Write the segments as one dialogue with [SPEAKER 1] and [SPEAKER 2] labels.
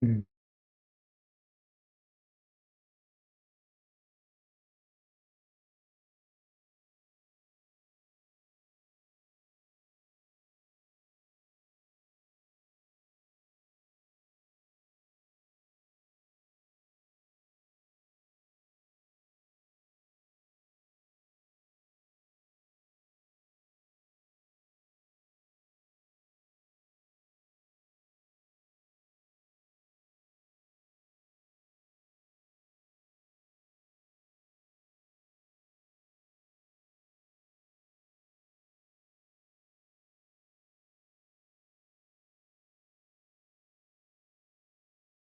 [SPEAKER 1] Mm.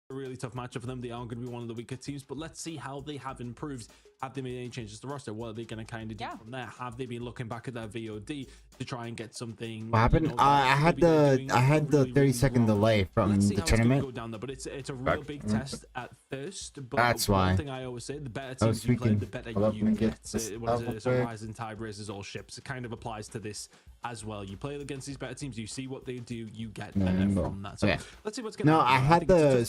[SPEAKER 2] A really tough matchup for them. They are going to be one of the weaker teams, but let's see how they have improved. Have they made any changes to the roster? What are they going to kind of do from there? Have they been looking back at their VOD to try and get something?
[SPEAKER 1] What happened?
[SPEAKER 2] You know,
[SPEAKER 1] I had the 30-second delay from the tournament.
[SPEAKER 2] Go down there, but it's a real big test at first. But
[SPEAKER 1] that's why.
[SPEAKER 2] One thing I always say: the better teams you play, the better you get. It's a rising tide raises all ships. It kind of applies to this as well. You play against these better teams, you see what they do, you get better from that. So let's see what's going to happen.
[SPEAKER 1] I had the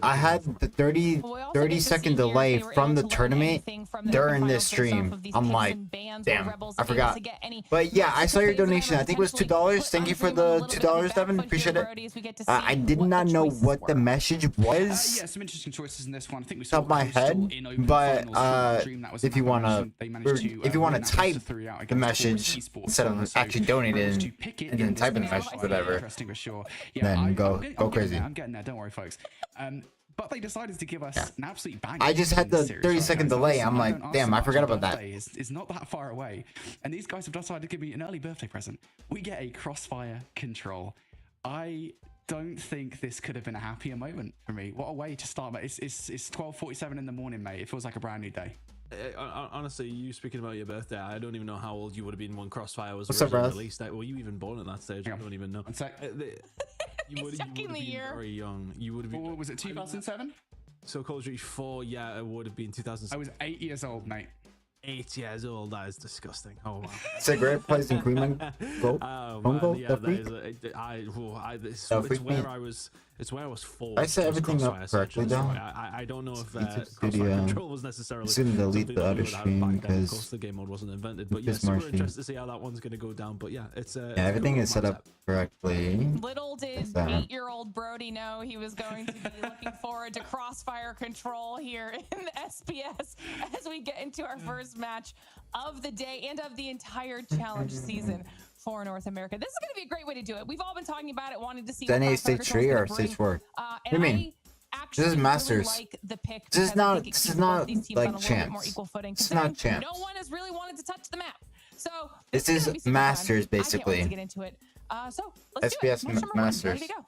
[SPEAKER 1] I had the 30-second delay from the tournament during this stream. I'm like, damn, I forgot. But yeah, I saw your donation. I think it was $2. Thank you for the $2, Devin. Appreciate it. I did not know what the message was.
[SPEAKER 3] Yeah, some interesting choices in this one. I think we
[SPEAKER 1] saw my head, but if you wanna type the message instead of actually donating and then typing the message, whatever, then go crazy.
[SPEAKER 3] I'm getting there. Don't worry, folks. But they decided to give us an absolute bang.
[SPEAKER 1] I just had the 30-second delay. I'm like, damn, I forgot about that.
[SPEAKER 3] It's not that far away. And these guys have decided to give me an early birthday present. We get a Crossfire control. I don't think this could have been a happier moment for me. What a way to start, mate. It's 12:47 in the morning, mate. It feels like a brand new day.
[SPEAKER 2] Honestly, you speaking about your birthday, I don't even know how old you would have been when Crossfire was released. Were you even born at that stage? I don't even know.
[SPEAKER 4] You would have been
[SPEAKER 2] very young. You would have been.
[SPEAKER 3] Was it 2007?
[SPEAKER 2] So Call of Duty 4, yeah, it would have been 2007.
[SPEAKER 3] I was 8 years old, mate.
[SPEAKER 2] 8 years old. That is disgusting. Oh wow.
[SPEAKER 1] Cigarette place in Cleveland. Go.
[SPEAKER 2] It's where I was 4.
[SPEAKER 1] I set everything up correctly though.
[SPEAKER 2] I don't know if Crossfire control was necessarily.
[SPEAKER 1] Shouldn't delete the other stream because
[SPEAKER 2] the game mode wasn't invented. But yeah, super interested to see how that one's gonna go down. But yeah, it's
[SPEAKER 1] everything is set up correctly.
[SPEAKER 4] Little did 8-year-old Brody know he was going to be looking forward to Crossfire control here in the SPS as we get into our first match of the day and of the entire challenge season for North America. This is going to be a great way to do it. We've all been talking about it, wanted to see
[SPEAKER 1] what stage 3 or stage 4. What do you mean? This is Masters.
[SPEAKER 4] Really like the pick.
[SPEAKER 1] This is not like champs. It's not champs.
[SPEAKER 4] No one has really wanted to touch the map. So
[SPEAKER 1] this is Masters basically.
[SPEAKER 4] I can't wait to get into it. So let's
[SPEAKER 1] SPS
[SPEAKER 4] do it.
[SPEAKER 1] Masters.
[SPEAKER 4] Ready to go.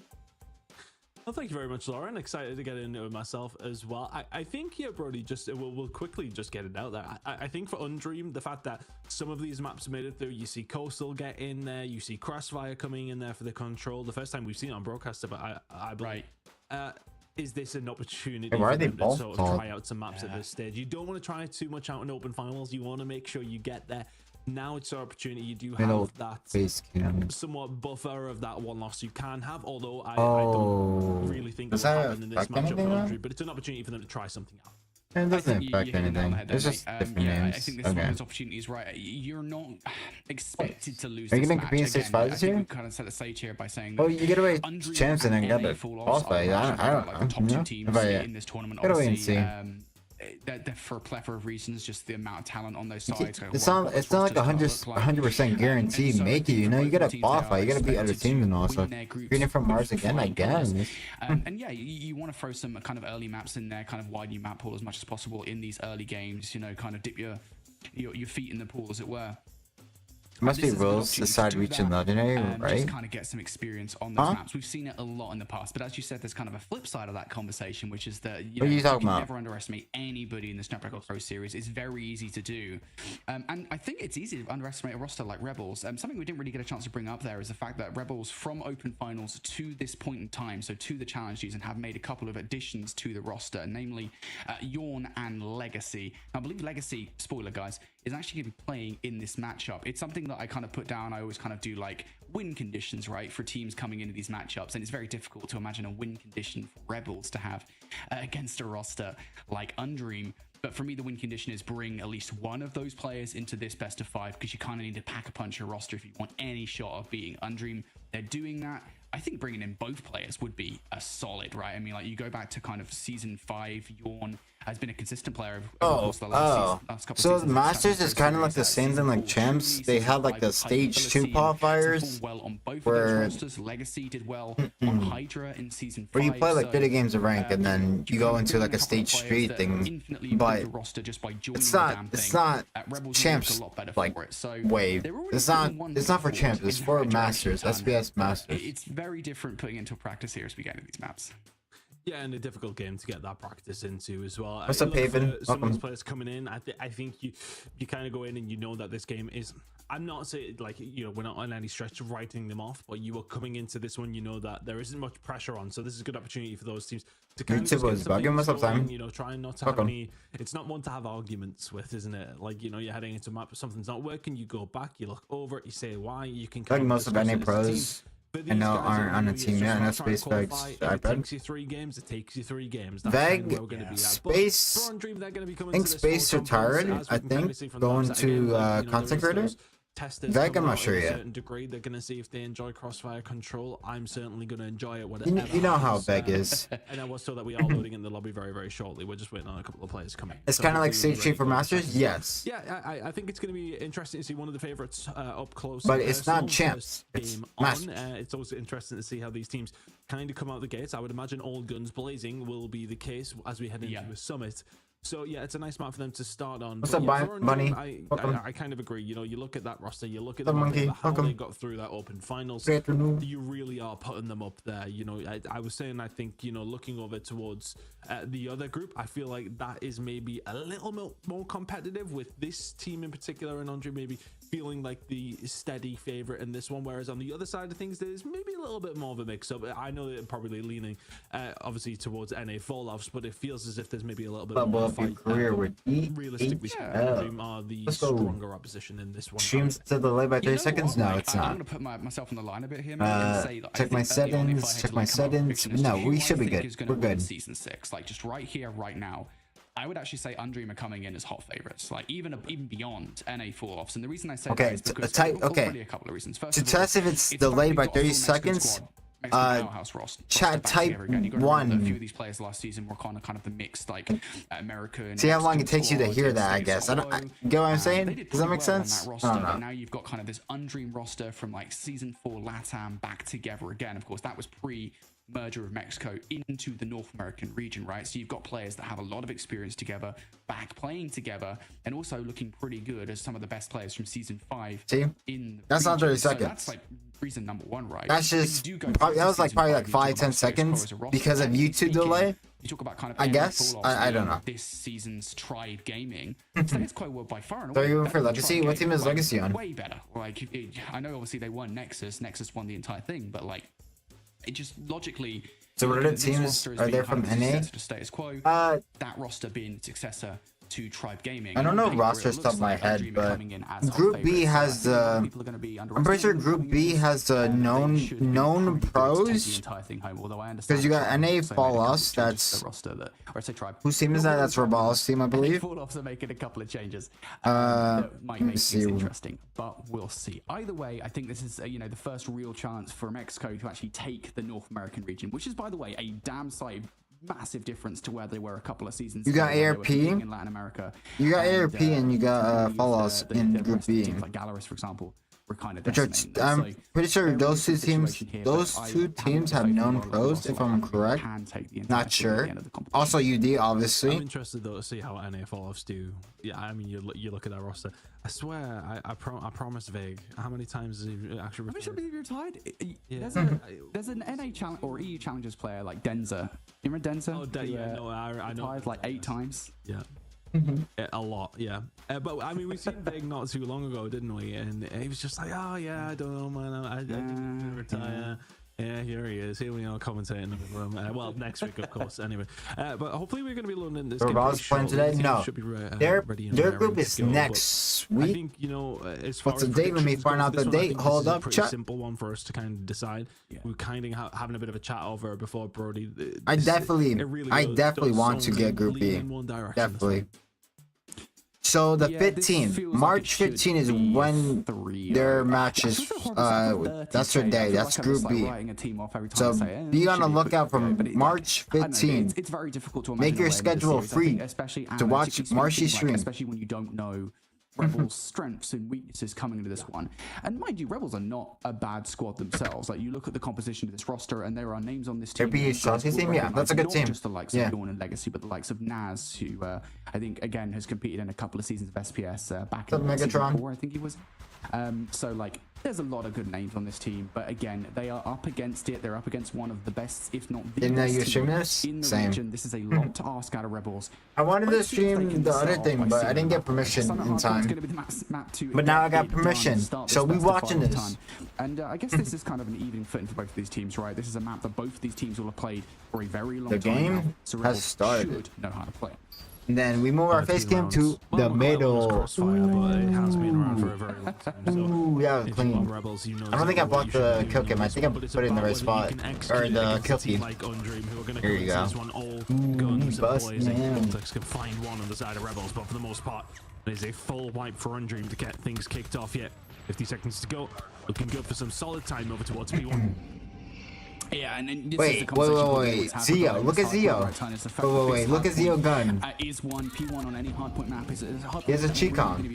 [SPEAKER 2] Well, thank you very much, Lauren. Excited to get into it myself as well. I think here, Brody, we'll quickly just get it out there. I think for Undream, the fact that some of these maps made it through, you see Coastal get in there, you see Crossfire coming in there for the control. The first time we've seen it on broadcaster, but I believe. Is this an opportunity for them to sort of try out some maps at this stage? You don't want to try too much out in open finals. You want to make sure you get there. Now it's our opportunity. You do have that somewhat buffer of that one loss you can have, although I don't really think that will happen in this matchup, but it's an opportunity for them to try something out.
[SPEAKER 1] It doesn't affect anything. It's just different names.
[SPEAKER 3] I think this one of those opportunities, right? You're not expected to lose.
[SPEAKER 1] Are you
[SPEAKER 3] this
[SPEAKER 1] gonna
[SPEAKER 3] match.
[SPEAKER 1] compete in stage 5 this year?
[SPEAKER 3] We kind of set the stage here by saying.
[SPEAKER 1] Oh, you get away chance and then get it. Qualify. I don't know.
[SPEAKER 3] Top 2 teams in this tournament.
[SPEAKER 1] Get away and see.
[SPEAKER 3] For a plethora of reasons, just the amount of talent on those sides.
[SPEAKER 1] It's not like 100% guaranteed make it. You know, you gotta qualify. You gotta beat other teams and all. So green from Mars again, I guess.
[SPEAKER 3] And yeah, you want to throw some kind of early maps in there, kind of widen your map pool as much as possible in these early games. You know, kind of dip your feet in the pool, as it were.
[SPEAKER 1] Must be rules decide reach and legendary, right?
[SPEAKER 3] Just kind of get some experience on those maps. We've seen it a lot in the past, but as you said, there's kind of a flip side of that conversation, which is that you never underestimate anybody in the Snapdragon Pro series. It's very easy to do, and I think it's easy to underestimate a roster like Rebels. Something we didn't really get a chance to bring up there is the fact that Rebels, from open finals to this point in time, so to the challenge season, have made a couple of additions to the roster, namely Yawn and Legacy. Now, I believe Legacy, spoiler guys, is actually going to be playing in this matchup. It's something that I kind of put down, I always kind of do like win conditions, right, for teams coming into these matchups, and it's very difficult to imagine a win condition for Rebels to have against a roster like Undream. But for me, the win condition is bring at least one of those players into this best of 5, because you kind of need to pack a punch your roster if you want any shot of beating Undream. They're doing that. I think bringing in both players would be a solid, right? I mean, like, you go back to kind of season 5, Yawn has been a consistent player over the last couple
[SPEAKER 1] so
[SPEAKER 3] seasons.
[SPEAKER 1] Masters is kind of like the same thing like Champs. They had like the stage 2 qualifiers
[SPEAKER 3] well on both
[SPEAKER 1] where
[SPEAKER 3] of those rosters. Legacy did well on Hydra in season 5.
[SPEAKER 1] where you play like 30 games of rank and then you go into like a stage 3 thing, but it's not Champs like wave. It's not for Champs. It's for Masters, SPS Masters.
[SPEAKER 3] It's very different putting into practice here as we get into these maps.
[SPEAKER 2] Yeah, and a difficult game to get that practice into as well.
[SPEAKER 1] What's up, Haven?
[SPEAKER 2] Some of those players coming in, I think you kind of go in and you know that this game is. I'm not saying like, you know, we're not on any stretch of writing them off, but you are coming into this one, you know that there isn't much pressure on, so this is a good opportunity for those teams to kind of just get something, you know, try not to have any. It's not one to have arguments with, isn't it? Like, you know, you're heading into a map, something's not working, you go back, you look over it, you say why, you can.
[SPEAKER 1] Like most of any pros. I know aren't on a team yet. I know Space Veg's
[SPEAKER 2] It takes you 3 games. It takes you 3 games.
[SPEAKER 1] Veg, Space. I think Space retired. I think going to content creator. Veg, I'm not sure yet.
[SPEAKER 2] To a certain degree, they're going to see if they enjoy Crossfire control. I'm certainly going to enjoy it.
[SPEAKER 1] You know how Veg is.
[SPEAKER 2] And I was told that we are loading in the lobby very, very shortly. We're just waiting on a couple of players coming.
[SPEAKER 1] It's kind of like Stage 3 for Masters. Yes.
[SPEAKER 2] Yeah, I think it's going to be interesting to see one of the favorites up close.
[SPEAKER 1] But it's not Champs. It's Masters.
[SPEAKER 2] It's also interesting to see how these teams kind of come out the gates. I would imagine all guns blazing will be the case as we head into a summit. So yeah, it's a nice map for them to start on.
[SPEAKER 1] What's up, Bunny?
[SPEAKER 2] I kind of agree. You know, you look at that roster, you look at how they got through that open finals. You really are putting them up there. You know, I was saying, I think, you know, looking over towards the other group, I feel like that is maybe a little more competitive, with this team in particular, and Andre maybe feeling like the steady favorite in this one, whereas on the other side of things there's maybe a little bit more of a mix-up. I know they're probably leaning obviously towards NA fall-offs, but it feels as if there's maybe a little bit more fight. Realistically, Dream are the stronger opposition in this one.
[SPEAKER 1] Streams to the delay by 30 seconds? No, it's not.
[SPEAKER 3] I'm gonna put myself on the line a bit here, and say, like,
[SPEAKER 1] check my settings. No, we should be good. We're good.
[SPEAKER 3] Season 6, like, just right here, right now, I would actually say Undream are coming in as hot favorites, like even beyond NA fall-offs. And the reason I say that is because a couple of reasons. First
[SPEAKER 1] to test if it's delayed by 30 seconds, chat type 1.
[SPEAKER 3] A few of these players last season were kind of the mixed, like, American.
[SPEAKER 1] See how long it takes you to hear that, I guess. I don't get what I'm saying? Does that make sense? I don't know.
[SPEAKER 3] Now you've got kind of this Undream roster from like season 4 LATAM back together again. Of course, that was merger of Mexico into the North American region, right? So you've got players that have a lot of experience together, back playing together, and also looking pretty good as some of the best players from season 5.
[SPEAKER 1] See, that's not 30 seconds.
[SPEAKER 3] So that's like reason number 1, right?
[SPEAKER 1] That's just that was like probably like 5-10 seconds because of YouTube delay.
[SPEAKER 3] You talk about kind of,
[SPEAKER 1] I guess, I don't know.
[SPEAKER 3] This season's tried gaming. So it's quite well by far.
[SPEAKER 1] So you went for Legacy? What team is Legacy on?
[SPEAKER 3] Way better. Like, I know obviously they won Nexus. Nexus won the entire thing, but like, it just logically.
[SPEAKER 1] So what other teams are there from NA?
[SPEAKER 3] Status quo. That roster being the successor to Tribe Gaming.
[SPEAKER 1] I don't know rosters top of my head, but Group B has the. I'm pretty sure Group B has the known pros. Because you got NA Fall-Offs. That's whose team is that? That's Rabal's team, I believe.
[SPEAKER 3] Fall-Offs are making a couple of changes. That might make things interesting, but we'll see. Either way, I think this is the first real chance for Mexico to actually take the North American region, which is, by the way, a damn sight. Massive difference to where they were a couple of seasons
[SPEAKER 1] ago. You got ARP
[SPEAKER 3] in Latin America.
[SPEAKER 1] You got ARP and you got Fall-Offs in Group B.
[SPEAKER 3] Teams like Galaris, for example, were kind of
[SPEAKER 1] I'm pretty sure those two teams have known pros, if I'm correct. Not sure. Also UD, obviously.
[SPEAKER 2] I'm interested though to see how NA Fall-Offs do. Yeah, I mean, you look at that roster. I swear, I promised Vague. How many times has he actually?
[SPEAKER 3] I'm sure you're tied. Yeah. There's an NA challenge or EU challengers player like Denza. You remember Denza?
[SPEAKER 2] Oh, yeah, no, I know.
[SPEAKER 3] Tied like 8 times.
[SPEAKER 2] Yeah. A lot, yeah. But I mean, we seen Big not too long ago, didn't we? And he was just like, "Oh yeah, I don't know, man. I didn't retire." Yeah, here he is. Here we are commentating. Well, next week, of course. Anyway, but hopefully we're going to be learning this.
[SPEAKER 1] Rav's playing today? No. Their group is next week.
[SPEAKER 2] I think, you know, as far
[SPEAKER 1] what's the
[SPEAKER 2] as
[SPEAKER 1] date? Let me find out the date. Hold up,
[SPEAKER 2] chat. Simple one for us to kind of decide. We're kind of having a bit of a chat over before Brody.
[SPEAKER 1] I definitely want to get Group B. Definitely. So the 15th, March 15th is when their match is. That's their day. That's Group B. So be on the lookout for March 15th.
[SPEAKER 3] It's very difficult to
[SPEAKER 1] make your schedule free to watch Marshy's stream.
[SPEAKER 3] Especially when you don't know Rebels' strengths and weaknesses coming into this one. And mind you, Rebels are not a bad squad themselves. Like, you look at the composition of this roster, and there are names on this team.
[SPEAKER 1] Yeah, that's a good team.
[SPEAKER 3] Not just the likes of Dawn and Legacy, but the likes of Naz, who I think again has competed in a couple of seasons of SPS back in
[SPEAKER 1] Megatron.
[SPEAKER 3] 4, I think he was. So like, there's a lot of good names on this team, but again, they are up against it. They're up against one of the best, if not the best team in the region. This is a lot to ask out of Rebels.
[SPEAKER 1] I wanted to stream the other thing, but I didn't get permission in time. But now I got permission, so we watching this.
[SPEAKER 3] And I guess this is kind of an even footing for both of these teams, right? This is a map that both of these teams will have played for a very long time.
[SPEAKER 1] The game has started.
[SPEAKER 3] Should know how to play.
[SPEAKER 1] And then we move our face cam to the middle.
[SPEAKER 2] Crossfire, but it has been around for a very long time. So
[SPEAKER 1] ooh, yeah, clean.
[SPEAKER 2] Rebels, you know,
[SPEAKER 1] I don't think I bought the kill cam. I think I put it in the right spot. Or the kill feed. Here you go.
[SPEAKER 2] Guns and boys and can find one on the side of Rebels, but for the most part, it is a full wipe for Undream to get things kicked off yet. 50 seconds to go. Looking good for some solid time over towards P1.
[SPEAKER 3] Yeah, and then
[SPEAKER 1] wait, Zio, look at Zio. Wait, look at Zio gun.
[SPEAKER 3] Is one P1 on any hardpoint map?
[SPEAKER 1] He has a cheek on.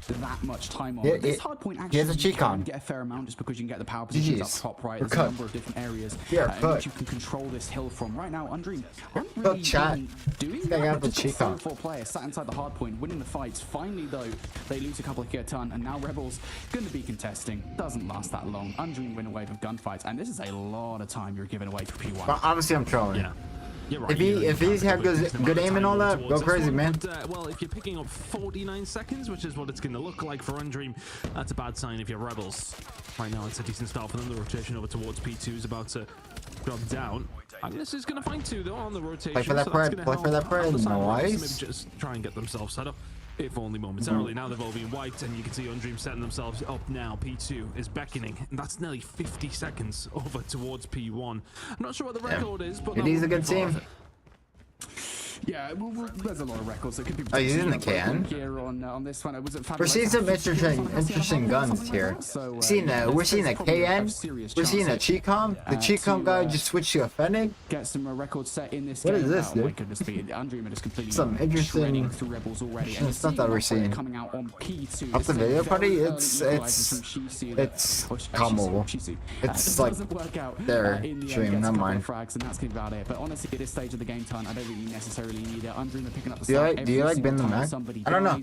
[SPEAKER 3] That much time on.
[SPEAKER 1] Yeah,
[SPEAKER 3] this hardpoint actually
[SPEAKER 1] he has a cheek on.
[SPEAKER 3] Get a fair amount just because you can get the power positions up top, right? There's a number of different areas which you can control this hill from. Right now, Undream aren't really doing that.
[SPEAKER 1] The cheek on.
[SPEAKER 3] 4 players sat inside the hardpoint, winning the fights. Finally, though, they lose a couple of kiloton, and now Rebels going to be contesting. Doesn't last that long. Undream win a wave of gunfights, and this is a lot of time you're giving away for P1.
[SPEAKER 1] But obviously, I'm trolling.
[SPEAKER 2] Yeah. You're right,
[SPEAKER 1] if he's had good aim and all that, go crazy, man.
[SPEAKER 2] But, well, if you're picking up 49 seconds, which is what it's going to look like for Undream, that's a bad sign if you're Rebels. Right now, it's a decent start for them. The rotation over towards P2 is about to drop down. Agnes is going to find 2 though on the rotation.
[SPEAKER 1] Play for that bread. Play for that bread. Nice.
[SPEAKER 2] Maybe just try and get themselves set up. If only momentarily. Now they've all been wiped, and you can see Undream setting themselves up now. P2 is beckoning, and that's nearly 50 seconds over towards P1. I'm not sure what the record is, but
[SPEAKER 1] it is a good team.
[SPEAKER 3] Yeah, well, there's a lot of records that could be.
[SPEAKER 1] Oh, he's in the can.
[SPEAKER 3] Here on this one,
[SPEAKER 1] we're seeing some interesting guns here.
[SPEAKER 3] So,
[SPEAKER 1] we're seeing a KN. We're seeing a Cheecom. The Cheecom guy just switched to a Fennec.
[SPEAKER 3] Get some records set in this.
[SPEAKER 1] What is this, dude?
[SPEAKER 3] Oh my goodness, Undream is completely
[SPEAKER 1] some interesting
[SPEAKER 3] Rebels already.
[SPEAKER 1] Stuff that we're seeing.
[SPEAKER 3] Coming out on P2.
[SPEAKER 1] Up the video party, it's calm mobile. It's like their stream, not mine.
[SPEAKER 3] And that's going to be about it. But honestly, at this stage of the game time, I don't really necessarily need it. Undream are picking up the
[SPEAKER 1] do you like Ben the Mac? I don't know.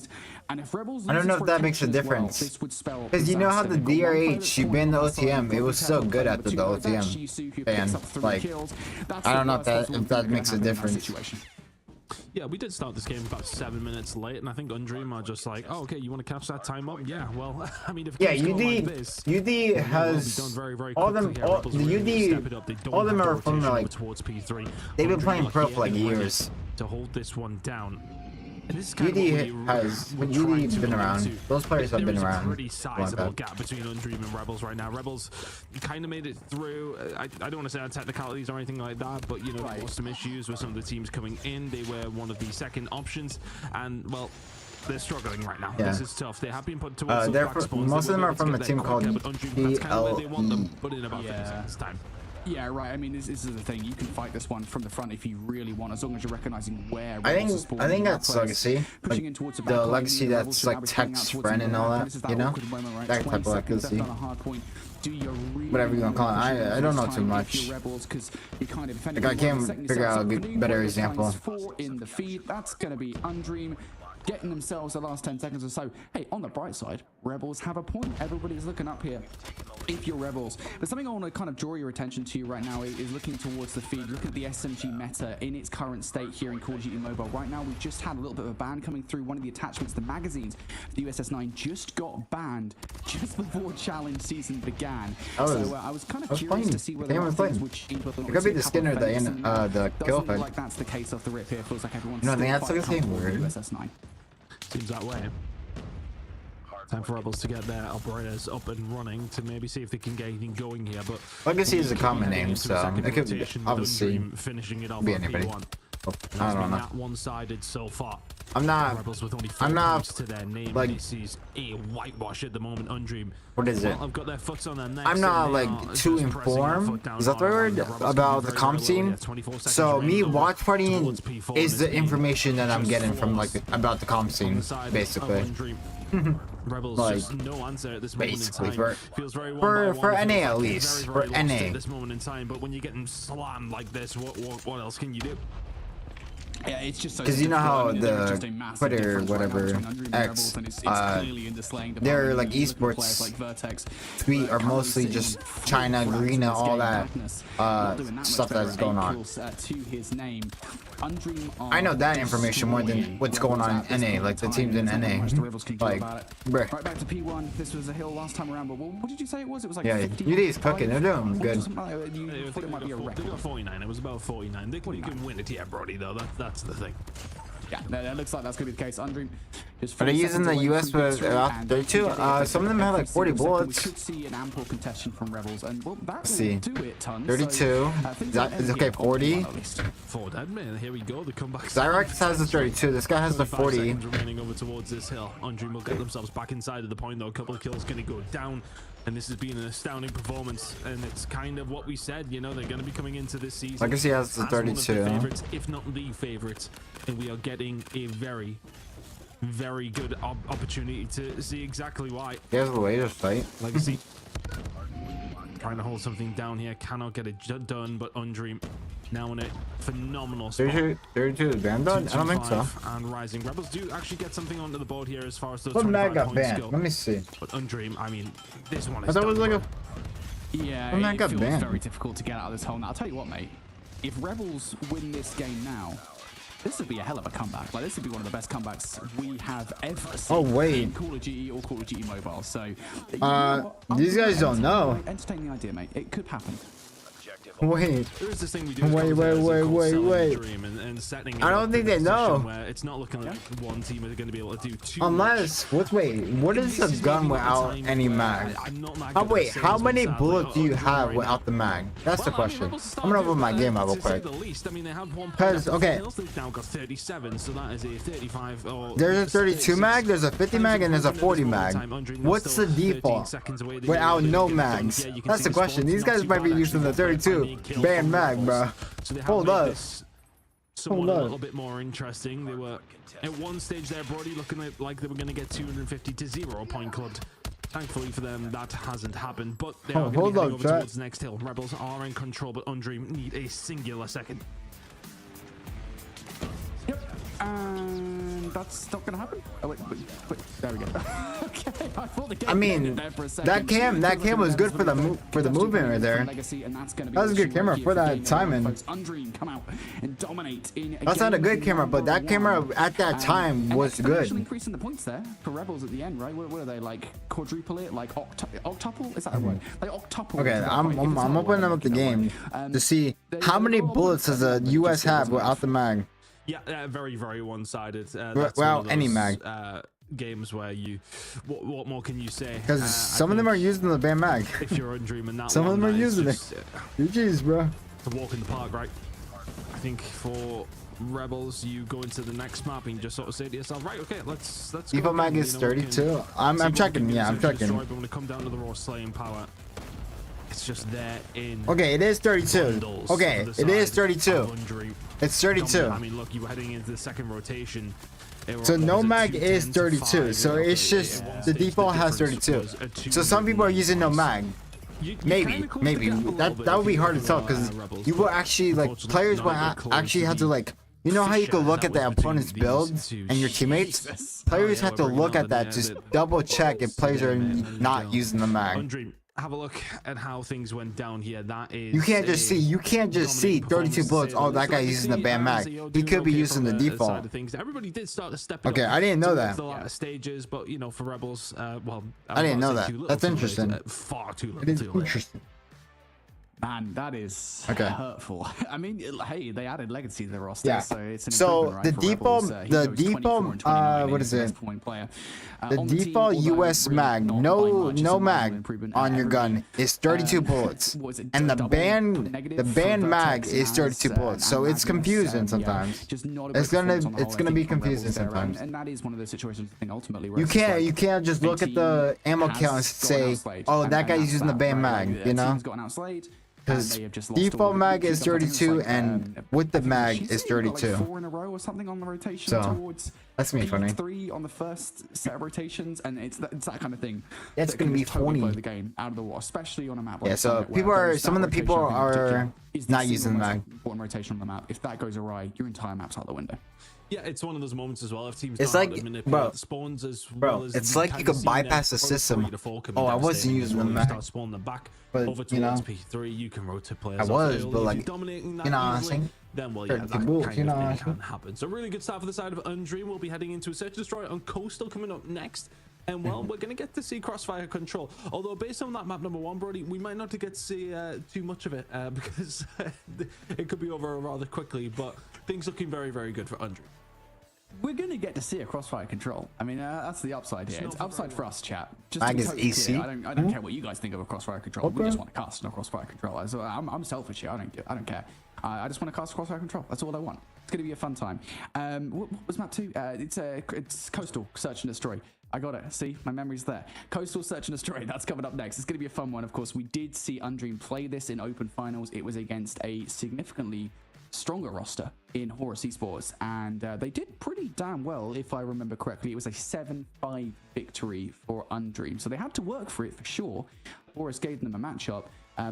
[SPEAKER 3] And if Rebels
[SPEAKER 1] I don't know if that makes a difference. Because you know how the DRH, you banned the OTM, it was so good at the OTM. And like, I don't know if that makes a difference.
[SPEAKER 2] Yeah, we did start this game about 7 minutes late, and I think Undream are just like, oh, okay, you want to catch that time up? Yeah, well, I mean, if
[SPEAKER 1] UD has
[SPEAKER 2] done very
[SPEAKER 1] all them, all of them are from like
[SPEAKER 2] towards P3.
[SPEAKER 1] They've been playing pro for like years
[SPEAKER 2] to hold this one down. And this is
[SPEAKER 1] UD has been around. Those players have been around.
[SPEAKER 2] Pretty sizable gap between Undream and Rebels right now. Rebels kind of made it through. I don't want to say on technicalities or anything like that, but you know, there was some issues with some of the teams coming in. They were one of the second options, and well, they're struggling right now. This is tough. They have been put towards
[SPEAKER 1] most of them are from a team called DLE.
[SPEAKER 2] But in about 50 seconds time.
[SPEAKER 3] Yeah, right. I mean, this is the thing. You can fight this one from the front if you really want, as long as you're recognizing where.
[SPEAKER 1] I think that's Legacy. Like, the Legacy that's like Tech's friend and all that. You know, that type of Legacy. Whatever you want to call it. I don't know too much. Like, I can't figure out a better example.
[SPEAKER 3] In the feed, that's gonna be Undream getting themselves the last 10 seconds or so. Hey, on the bright side, Rebels have a point. Everybody's looking up here. If you're Rebels, but something I want to kind of draw your attention to right now is looking towards the feed. Look at the SMG meta in its current state here in Call of Duty Mobile. Right now, we've just had a little bit of a ban coming through one of the attachments. The magazines for the USS-9 just got banned just before challenge season began. So I was kind of curious to see whether things would change.
[SPEAKER 1] It could be the skin or the kill
[SPEAKER 3] feed. Like that's the case off the rip here. Feels like everyone's
[SPEAKER 1] no, I think that's the same word.
[SPEAKER 3] USS-9.
[SPEAKER 2] Seems that way. Time for Rebels to get their operators up and running to maybe see if they can get anything going here. But
[SPEAKER 1] Legacy is a common name, so it could obviously
[SPEAKER 2] finishing it off
[SPEAKER 1] be anybody. I don't know.
[SPEAKER 2] One-sided so far.
[SPEAKER 1] I'm not
[SPEAKER 2] to their name.
[SPEAKER 1] like
[SPEAKER 2] this is a whitewash at the moment. Undream.
[SPEAKER 1] What is it?
[SPEAKER 2] I've got their foot on their necks.
[SPEAKER 1] I'm not like too informed. Is that the word about the comp scene? So me watch partying is the information that I'm getting from like about the comp scene, basically.
[SPEAKER 2] Rebels
[SPEAKER 1] like,
[SPEAKER 2] just no answer at this moment
[SPEAKER 1] basically
[SPEAKER 2] in time. Feels very for
[SPEAKER 1] NA at least. For NA
[SPEAKER 2] at this moment in time, but when you're getting slammed like this, what else can you do?
[SPEAKER 3] Yeah, it's just so
[SPEAKER 1] because you know how the Twitter, whatever, X, they're like esports tweet are mostly just China, Arena, all that stuff that's going on. I know that information more than what's going on in NA, like the teams in NA. Like,
[SPEAKER 3] right back to P1. This was a hill last time around, but what did you say it was? It was like
[SPEAKER 1] yeah, UD's cooking. They're doing good.
[SPEAKER 2] You thought it might be a record. They got 49. It was about 49. They can win it, yeah, Brody. Though that's the thing.
[SPEAKER 3] Yeah, that looks like that's gonna be the case. Undream.
[SPEAKER 1] Are they using the US with 32? Some of them have like 40 bullets.
[SPEAKER 3] We could see an ample contestation from Rebels, and well, that
[SPEAKER 1] see.
[SPEAKER 3] Do it, tons.
[SPEAKER 1] 32. That is okay. 40.
[SPEAKER 2] For that man, here we go. The comeback.
[SPEAKER 1] Zyrex has the 32. This guy has the 40.
[SPEAKER 2] Remaining over towards this hill. Undream will get themselves back inside of the point though. A couple of kills gonna go down. And this has been an astounding performance, and it's kind of what we said. You know, they're going to be coming into this season.
[SPEAKER 1] Legacy has the 32.
[SPEAKER 2] One of the favorites, if not the favorite, and we are getting a very, very good opportunity to see exactly why.
[SPEAKER 1] Here's the latest fight.
[SPEAKER 2] Legacy trying to hold something down here, cannot get it done, but Undream now in a phenomenal spot.
[SPEAKER 1] 32 is banned on? I don't think so.
[SPEAKER 2] And Rising Rebels do actually get something onto the board here as far as those
[SPEAKER 1] what mag got
[SPEAKER 2] points
[SPEAKER 1] banned?
[SPEAKER 2] go.
[SPEAKER 1] Let me see.
[SPEAKER 2] But Undream, I mean, this one is
[SPEAKER 1] I thought it was like a...
[SPEAKER 3] Yeah, it feels very difficult to get out of this hole. Now, I'll tell you what, mate. If Rebels win this game now, this would be a hell of a comeback. Like, this would be one of the best comebacks we have ever seen in Call of Duty or Call of Duty Mobile. So,
[SPEAKER 1] these guys don't know.
[SPEAKER 3] Entertain the idea, mate. It could happen.
[SPEAKER 1] Wait.
[SPEAKER 2] There's this thing we do
[SPEAKER 1] wait.
[SPEAKER 2] and setting
[SPEAKER 1] I don't think they know.
[SPEAKER 2] Where it's not looking like one team is going to be able to do too
[SPEAKER 1] unless
[SPEAKER 2] much.
[SPEAKER 1] What is a gun without any mag? Wait, how many bullets do you have without the mag? That's the question. I'm gonna open my game up real quick. Because okay, there's a 32 mag, there's a 50 mag, and there's a 40 mag. What's the default without no mags? That's the question. These guys might be using the 32 ban mag, bro. Hold up.
[SPEAKER 2] Someone a little bit more interesting. They were at one stage there, Brody, looking like they were going to get 250 to 0 point clubbed. Thankfully for them, that hasn't happened. But they are going to be heading over towards the next hill. Rebels are in control, but Undream need a singular second.
[SPEAKER 3] Yep. And that's not going to happen. Oh wait, there we go. Okay, I thought the game ended there for a second.
[SPEAKER 1] that cam was good for the movement right there. That was a good camera for that timing. That's not a good camera, but that camera at that time was good.
[SPEAKER 3] Increasing the points there for Rebels at the end, right? What are they, like quadruple it, like octuple? Is that a word? Like octuple.
[SPEAKER 1] Okay, I'm opening up the game to see how many bullets does the US have without the mag.
[SPEAKER 2] Yeah, very, very one-sided.
[SPEAKER 1] Well, any mag.
[SPEAKER 2] Games where you, what more can you say?
[SPEAKER 1] Because some of them are using the ban mag.
[SPEAKER 2] If you're Undream and that
[SPEAKER 1] some of them are using it. GG's, bro.
[SPEAKER 2] It's a walk in the park, right? I think for Rebels, you go into the next map and you just sort of say to yourself, right, okay, let's go.
[SPEAKER 1] Default mag is 32. I'm checking. Yeah, I'm checking.
[SPEAKER 2] But when it comes down to the raw slaying power, it's just there in.
[SPEAKER 1] Okay, it is 32. Okay, it is 32. It's 32.
[SPEAKER 2] I mean, look, you were heading into the second rotation.
[SPEAKER 1] So no mag is 32. So it's just the default has 32. So some people are using no mag. Maybe that would be hard to tell because you will actually like players will actually have to like You know how you
[SPEAKER 2] fissure
[SPEAKER 1] can look
[SPEAKER 2] that
[SPEAKER 1] at the
[SPEAKER 2] was between
[SPEAKER 1] opponent's
[SPEAKER 2] these
[SPEAKER 1] builds
[SPEAKER 2] two.
[SPEAKER 1] and your teammates?
[SPEAKER 2] Jesus.
[SPEAKER 1] Players
[SPEAKER 2] Yeah,
[SPEAKER 1] have to
[SPEAKER 2] we're bringing
[SPEAKER 1] look
[SPEAKER 2] out
[SPEAKER 1] at
[SPEAKER 2] the
[SPEAKER 1] that,
[SPEAKER 2] net,
[SPEAKER 1] just
[SPEAKER 2] the
[SPEAKER 1] double check if players are
[SPEAKER 2] and
[SPEAKER 1] not using the mag.
[SPEAKER 2] Undream, have a look at how things went down here. That is,
[SPEAKER 1] You can't just see 32 bullets. Oh, that guy using the band mag. He could be using the default.
[SPEAKER 2] Everybody did start to step it
[SPEAKER 1] Okay,
[SPEAKER 2] up
[SPEAKER 1] I didn't know that.
[SPEAKER 2] the latter stages, but you know, for Rebels, well,
[SPEAKER 1] I didn't know that. That's interesting.
[SPEAKER 2] Far too little.
[SPEAKER 1] It is interesting.
[SPEAKER 3] Man, that is
[SPEAKER 1] Okay.
[SPEAKER 3] hurtful. I mean, hey, they added Legacy to the roster,
[SPEAKER 1] Yeah.
[SPEAKER 3] so it's an
[SPEAKER 1] So
[SPEAKER 3] improvement, right,
[SPEAKER 1] the
[SPEAKER 3] for
[SPEAKER 1] default,
[SPEAKER 3] Rebels. He
[SPEAKER 1] the
[SPEAKER 3] goes 24
[SPEAKER 1] default,
[SPEAKER 3] and 29,
[SPEAKER 1] what
[SPEAKER 3] he's
[SPEAKER 1] is
[SPEAKER 3] the
[SPEAKER 1] it?
[SPEAKER 3] best point player.
[SPEAKER 1] The
[SPEAKER 3] On the team,
[SPEAKER 1] default
[SPEAKER 3] although
[SPEAKER 1] US
[SPEAKER 3] really
[SPEAKER 1] mag,
[SPEAKER 3] not by
[SPEAKER 1] no
[SPEAKER 3] much, it's
[SPEAKER 1] no
[SPEAKER 3] a minor
[SPEAKER 1] mag
[SPEAKER 3] improvement.
[SPEAKER 1] on your
[SPEAKER 3] Everybody,
[SPEAKER 1] gun is 32 bullets,
[SPEAKER 3] what was it,
[SPEAKER 1] and the
[SPEAKER 3] double
[SPEAKER 1] band
[SPEAKER 3] negative for
[SPEAKER 1] mag
[SPEAKER 3] Vertex
[SPEAKER 1] is
[SPEAKER 3] and
[SPEAKER 1] 32
[SPEAKER 3] Nas,
[SPEAKER 1] bullets. So
[SPEAKER 3] and
[SPEAKER 1] it's
[SPEAKER 3] Magnus,
[SPEAKER 1] confusing
[SPEAKER 3] yeah,
[SPEAKER 1] sometimes.
[SPEAKER 3] just not a
[SPEAKER 1] It's
[SPEAKER 3] great
[SPEAKER 1] gonna
[SPEAKER 3] performance on the whole, I
[SPEAKER 1] be
[SPEAKER 3] think, from
[SPEAKER 1] confusing
[SPEAKER 3] Rebels there,
[SPEAKER 1] sometimes.
[SPEAKER 3] and that is one of those situations I think ultimately where
[SPEAKER 1] You
[SPEAKER 3] it's just
[SPEAKER 1] can't
[SPEAKER 3] like,
[SPEAKER 1] just
[SPEAKER 3] a
[SPEAKER 1] look at the
[SPEAKER 3] team
[SPEAKER 1] ammo
[SPEAKER 3] has
[SPEAKER 1] count and
[SPEAKER 3] gotten
[SPEAKER 1] say,
[SPEAKER 3] outplayed,
[SPEAKER 1] oh,
[SPEAKER 3] and
[SPEAKER 1] that guy's
[SPEAKER 3] that's
[SPEAKER 1] using the
[SPEAKER 3] that,
[SPEAKER 1] band
[SPEAKER 3] right?
[SPEAKER 1] mag,
[SPEAKER 3] Like,
[SPEAKER 1] you
[SPEAKER 3] a
[SPEAKER 1] know?
[SPEAKER 3] team's gotten outplayed,
[SPEAKER 1] Because
[SPEAKER 3] they have just lost all
[SPEAKER 1] default
[SPEAKER 3] the
[SPEAKER 1] mag is
[SPEAKER 3] keep up. I think it's
[SPEAKER 1] 32,
[SPEAKER 3] like,
[SPEAKER 1] and with the
[SPEAKER 3] I think
[SPEAKER 1] mag
[SPEAKER 3] she's
[SPEAKER 1] is
[SPEAKER 3] even got,
[SPEAKER 1] 32.
[SPEAKER 3] like 4 in a row or something on the rotation
[SPEAKER 1] So,
[SPEAKER 3] towards
[SPEAKER 1] that's gonna be funny.
[SPEAKER 3] 3 on the first set of rotations, and it's that kind of thing.
[SPEAKER 1] That's
[SPEAKER 3] that
[SPEAKER 1] gonna
[SPEAKER 3] can
[SPEAKER 1] be
[SPEAKER 3] just totally blow
[SPEAKER 1] funny.
[SPEAKER 3] the game out of the water, especially on a map like
[SPEAKER 1] Yeah, so
[SPEAKER 3] Summit, where
[SPEAKER 1] people are,
[SPEAKER 3] those-
[SPEAKER 1] some of
[SPEAKER 3] that
[SPEAKER 1] the people
[SPEAKER 3] rotation, I think, in particular,
[SPEAKER 1] are
[SPEAKER 3] is the
[SPEAKER 1] not
[SPEAKER 3] single
[SPEAKER 1] using the
[SPEAKER 3] most
[SPEAKER 1] mag.
[SPEAKER 3] important rotation on the map. If that goes awry, your entire map's out the window.
[SPEAKER 2] Yeah, it's one of those moments as well. If teams
[SPEAKER 1] It's
[SPEAKER 2] know how
[SPEAKER 1] like-
[SPEAKER 2] to manipulate
[SPEAKER 1] bro,
[SPEAKER 2] the spawns as
[SPEAKER 1] bro,
[SPEAKER 2] well as
[SPEAKER 1] it's
[SPEAKER 2] you
[SPEAKER 1] like you
[SPEAKER 2] kind
[SPEAKER 1] could
[SPEAKER 2] of see
[SPEAKER 1] bypass
[SPEAKER 2] them
[SPEAKER 1] the
[SPEAKER 2] from
[SPEAKER 1] system.
[SPEAKER 2] 3 to 4 coming
[SPEAKER 1] Oh, I
[SPEAKER 2] down
[SPEAKER 1] wasn't
[SPEAKER 2] stadium as
[SPEAKER 1] using
[SPEAKER 2] well.
[SPEAKER 1] the
[SPEAKER 2] You
[SPEAKER 1] mag.
[SPEAKER 2] start spawning them back
[SPEAKER 1] But,
[SPEAKER 2] over
[SPEAKER 1] you know,
[SPEAKER 2] towards P3. You can rotate players.
[SPEAKER 1] I
[SPEAKER 2] off
[SPEAKER 1] was,
[SPEAKER 2] early.
[SPEAKER 1] but,
[SPEAKER 2] If
[SPEAKER 1] like,
[SPEAKER 2] you're dominating that
[SPEAKER 1] you know what I'm
[SPEAKER 2] easily,
[SPEAKER 1] saying?
[SPEAKER 2] then well, yeah, that
[SPEAKER 1] 32 bullets,
[SPEAKER 2] kind
[SPEAKER 1] you know
[SPEAKER 2] of
[SPEAKER 1] what I'm
[SPEAKER 2] thing
[SPEAKER 1] saying?
[SPEAKER 2] can happen. So really good start for the side of Undream. We'll be heading into a search and destroy on Coastal coming up next. And well, we're going to get to see Crossfire control. Although based on that map number 1, Brody, we might not get to see too much of it because it could be over rather quickly. But things looking very, very good for Undream.
[SPEAKER 3] We're going to get to see a Crossfire control. I mean, that's the upside here. It's upside for us, chat. Just
[SPEAKER 1] Mag
[SPEAKER 3] to be
[SPEAKER 1] is
[SPEAKER 3] totally
[SPEAKER 1] AC.
[SPEAKER 3] clear, I don't care what you guys think of a Crossfire control. We
[SPEAKER 1] Okay.
[SPEAKER 3] just want to cast a Crossfire control. So I'm selfish here. I don't care. I just want to cast Crossfire control. That's all I want. It's going to be a fun time. What was map 2? It's Coastal Search and Destroy. I got it. See, my memory's there. Coastal Search and Destroy. That's coming up next. It's going to be a fun one. Of course, we did see Undream play this in open finals. It was against a significantly stronger roster in Horus Esports, and they did pretty damn well, if I remember correctly. It was a 7-5 victory for Undream, so they had to work for it for sure. Horus gave them a matchup,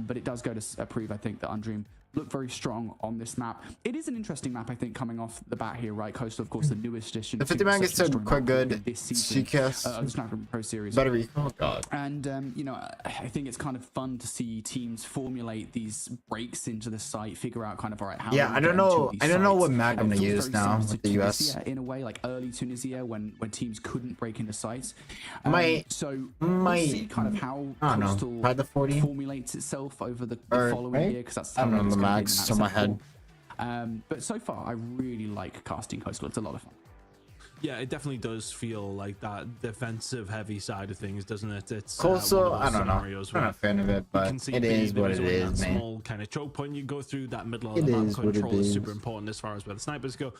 [SPEAKER 3] but it does go to prove, I think, that Undream look very strong on this map. It is an interesting map, I think, coming off the bat here, right? Coastal, of course, the newest addition.
[SPEAKER 1] The 50 mag is still quite good.
[SPEAKER 3] This season
[SPEAKER 1] CCS.
[SPEAKER 3] of the Sniper Pro Series.
[SPEAKER 1] Battery. Oh god.
[SPEAKER 3] And you know, I think it's kind of fun to see teams formulate these breaks into the site, figure out kind of, all right, how.
[SPEAKER 1] Yeah, I don't know what mag I'm gonna use now with the US.
[SPEAKER 3] Tunisia, in a way, like early Tunisia, when teams couldn't break into sites.
[SPEAKER 1] Might
[SPEAKER 3] We'll see kind of how
[SPEAKER 1] I don't know,
[SPEAKER 3] Coastal
[SPEAKER 1] try the 40
[SPEAKER 3] formulates itself over the
[SPEAKER 1] or
[SPEAKER 3] following
[SPEAKER 1] right?
[SPEAKER 3] year, because that's
[SPEAKER 1] I don't
[SPEAKER 3] how
[SPEAKER 1] know
[SPEAKER 3] it's
[SPEAKER 1] the
[SPEAKER 3] gonna be in
[SPEAKER 1] mags
[SPEAKER 3] that
[SPEAKER 1] on my
[SPEAKER 3] set
[SPEAKER 1] head.
[SPEAKER 3] four. But so far, I really like casting Coastal. It's a lot of fun.
[SPEAKER 2] Yeah, it definitely does feel like that defensive heavy side of things, doesn't it? It's
[SPEAKER 1] Coastal,
[SPEAKER 2] one of those
[SPEAKER 1] I don't know.
[SPEAKER 2] scenarios
[SPEAKER 1] I'm
[SPEAKER 2] where
[SPEAKER 1] not a fan of it,
[SPEAKER 2] you
[SPEAKER 1] but
[SPEAKER 2] can see
[SPEAKER 1] it is what it
[SPEAKER 2] that
[SPEAKER 1] is, man.
[SPEAKER 2] small kind of choke point you go through, that middle of
[SPEAKER 1] It
[SPEAKER 2] the map
[SPEAKER 1] is what it
[SPEAKER 2] control is
[SPEAKER 1] is.
[SPEAKER 2] super important as far as where the snipers go.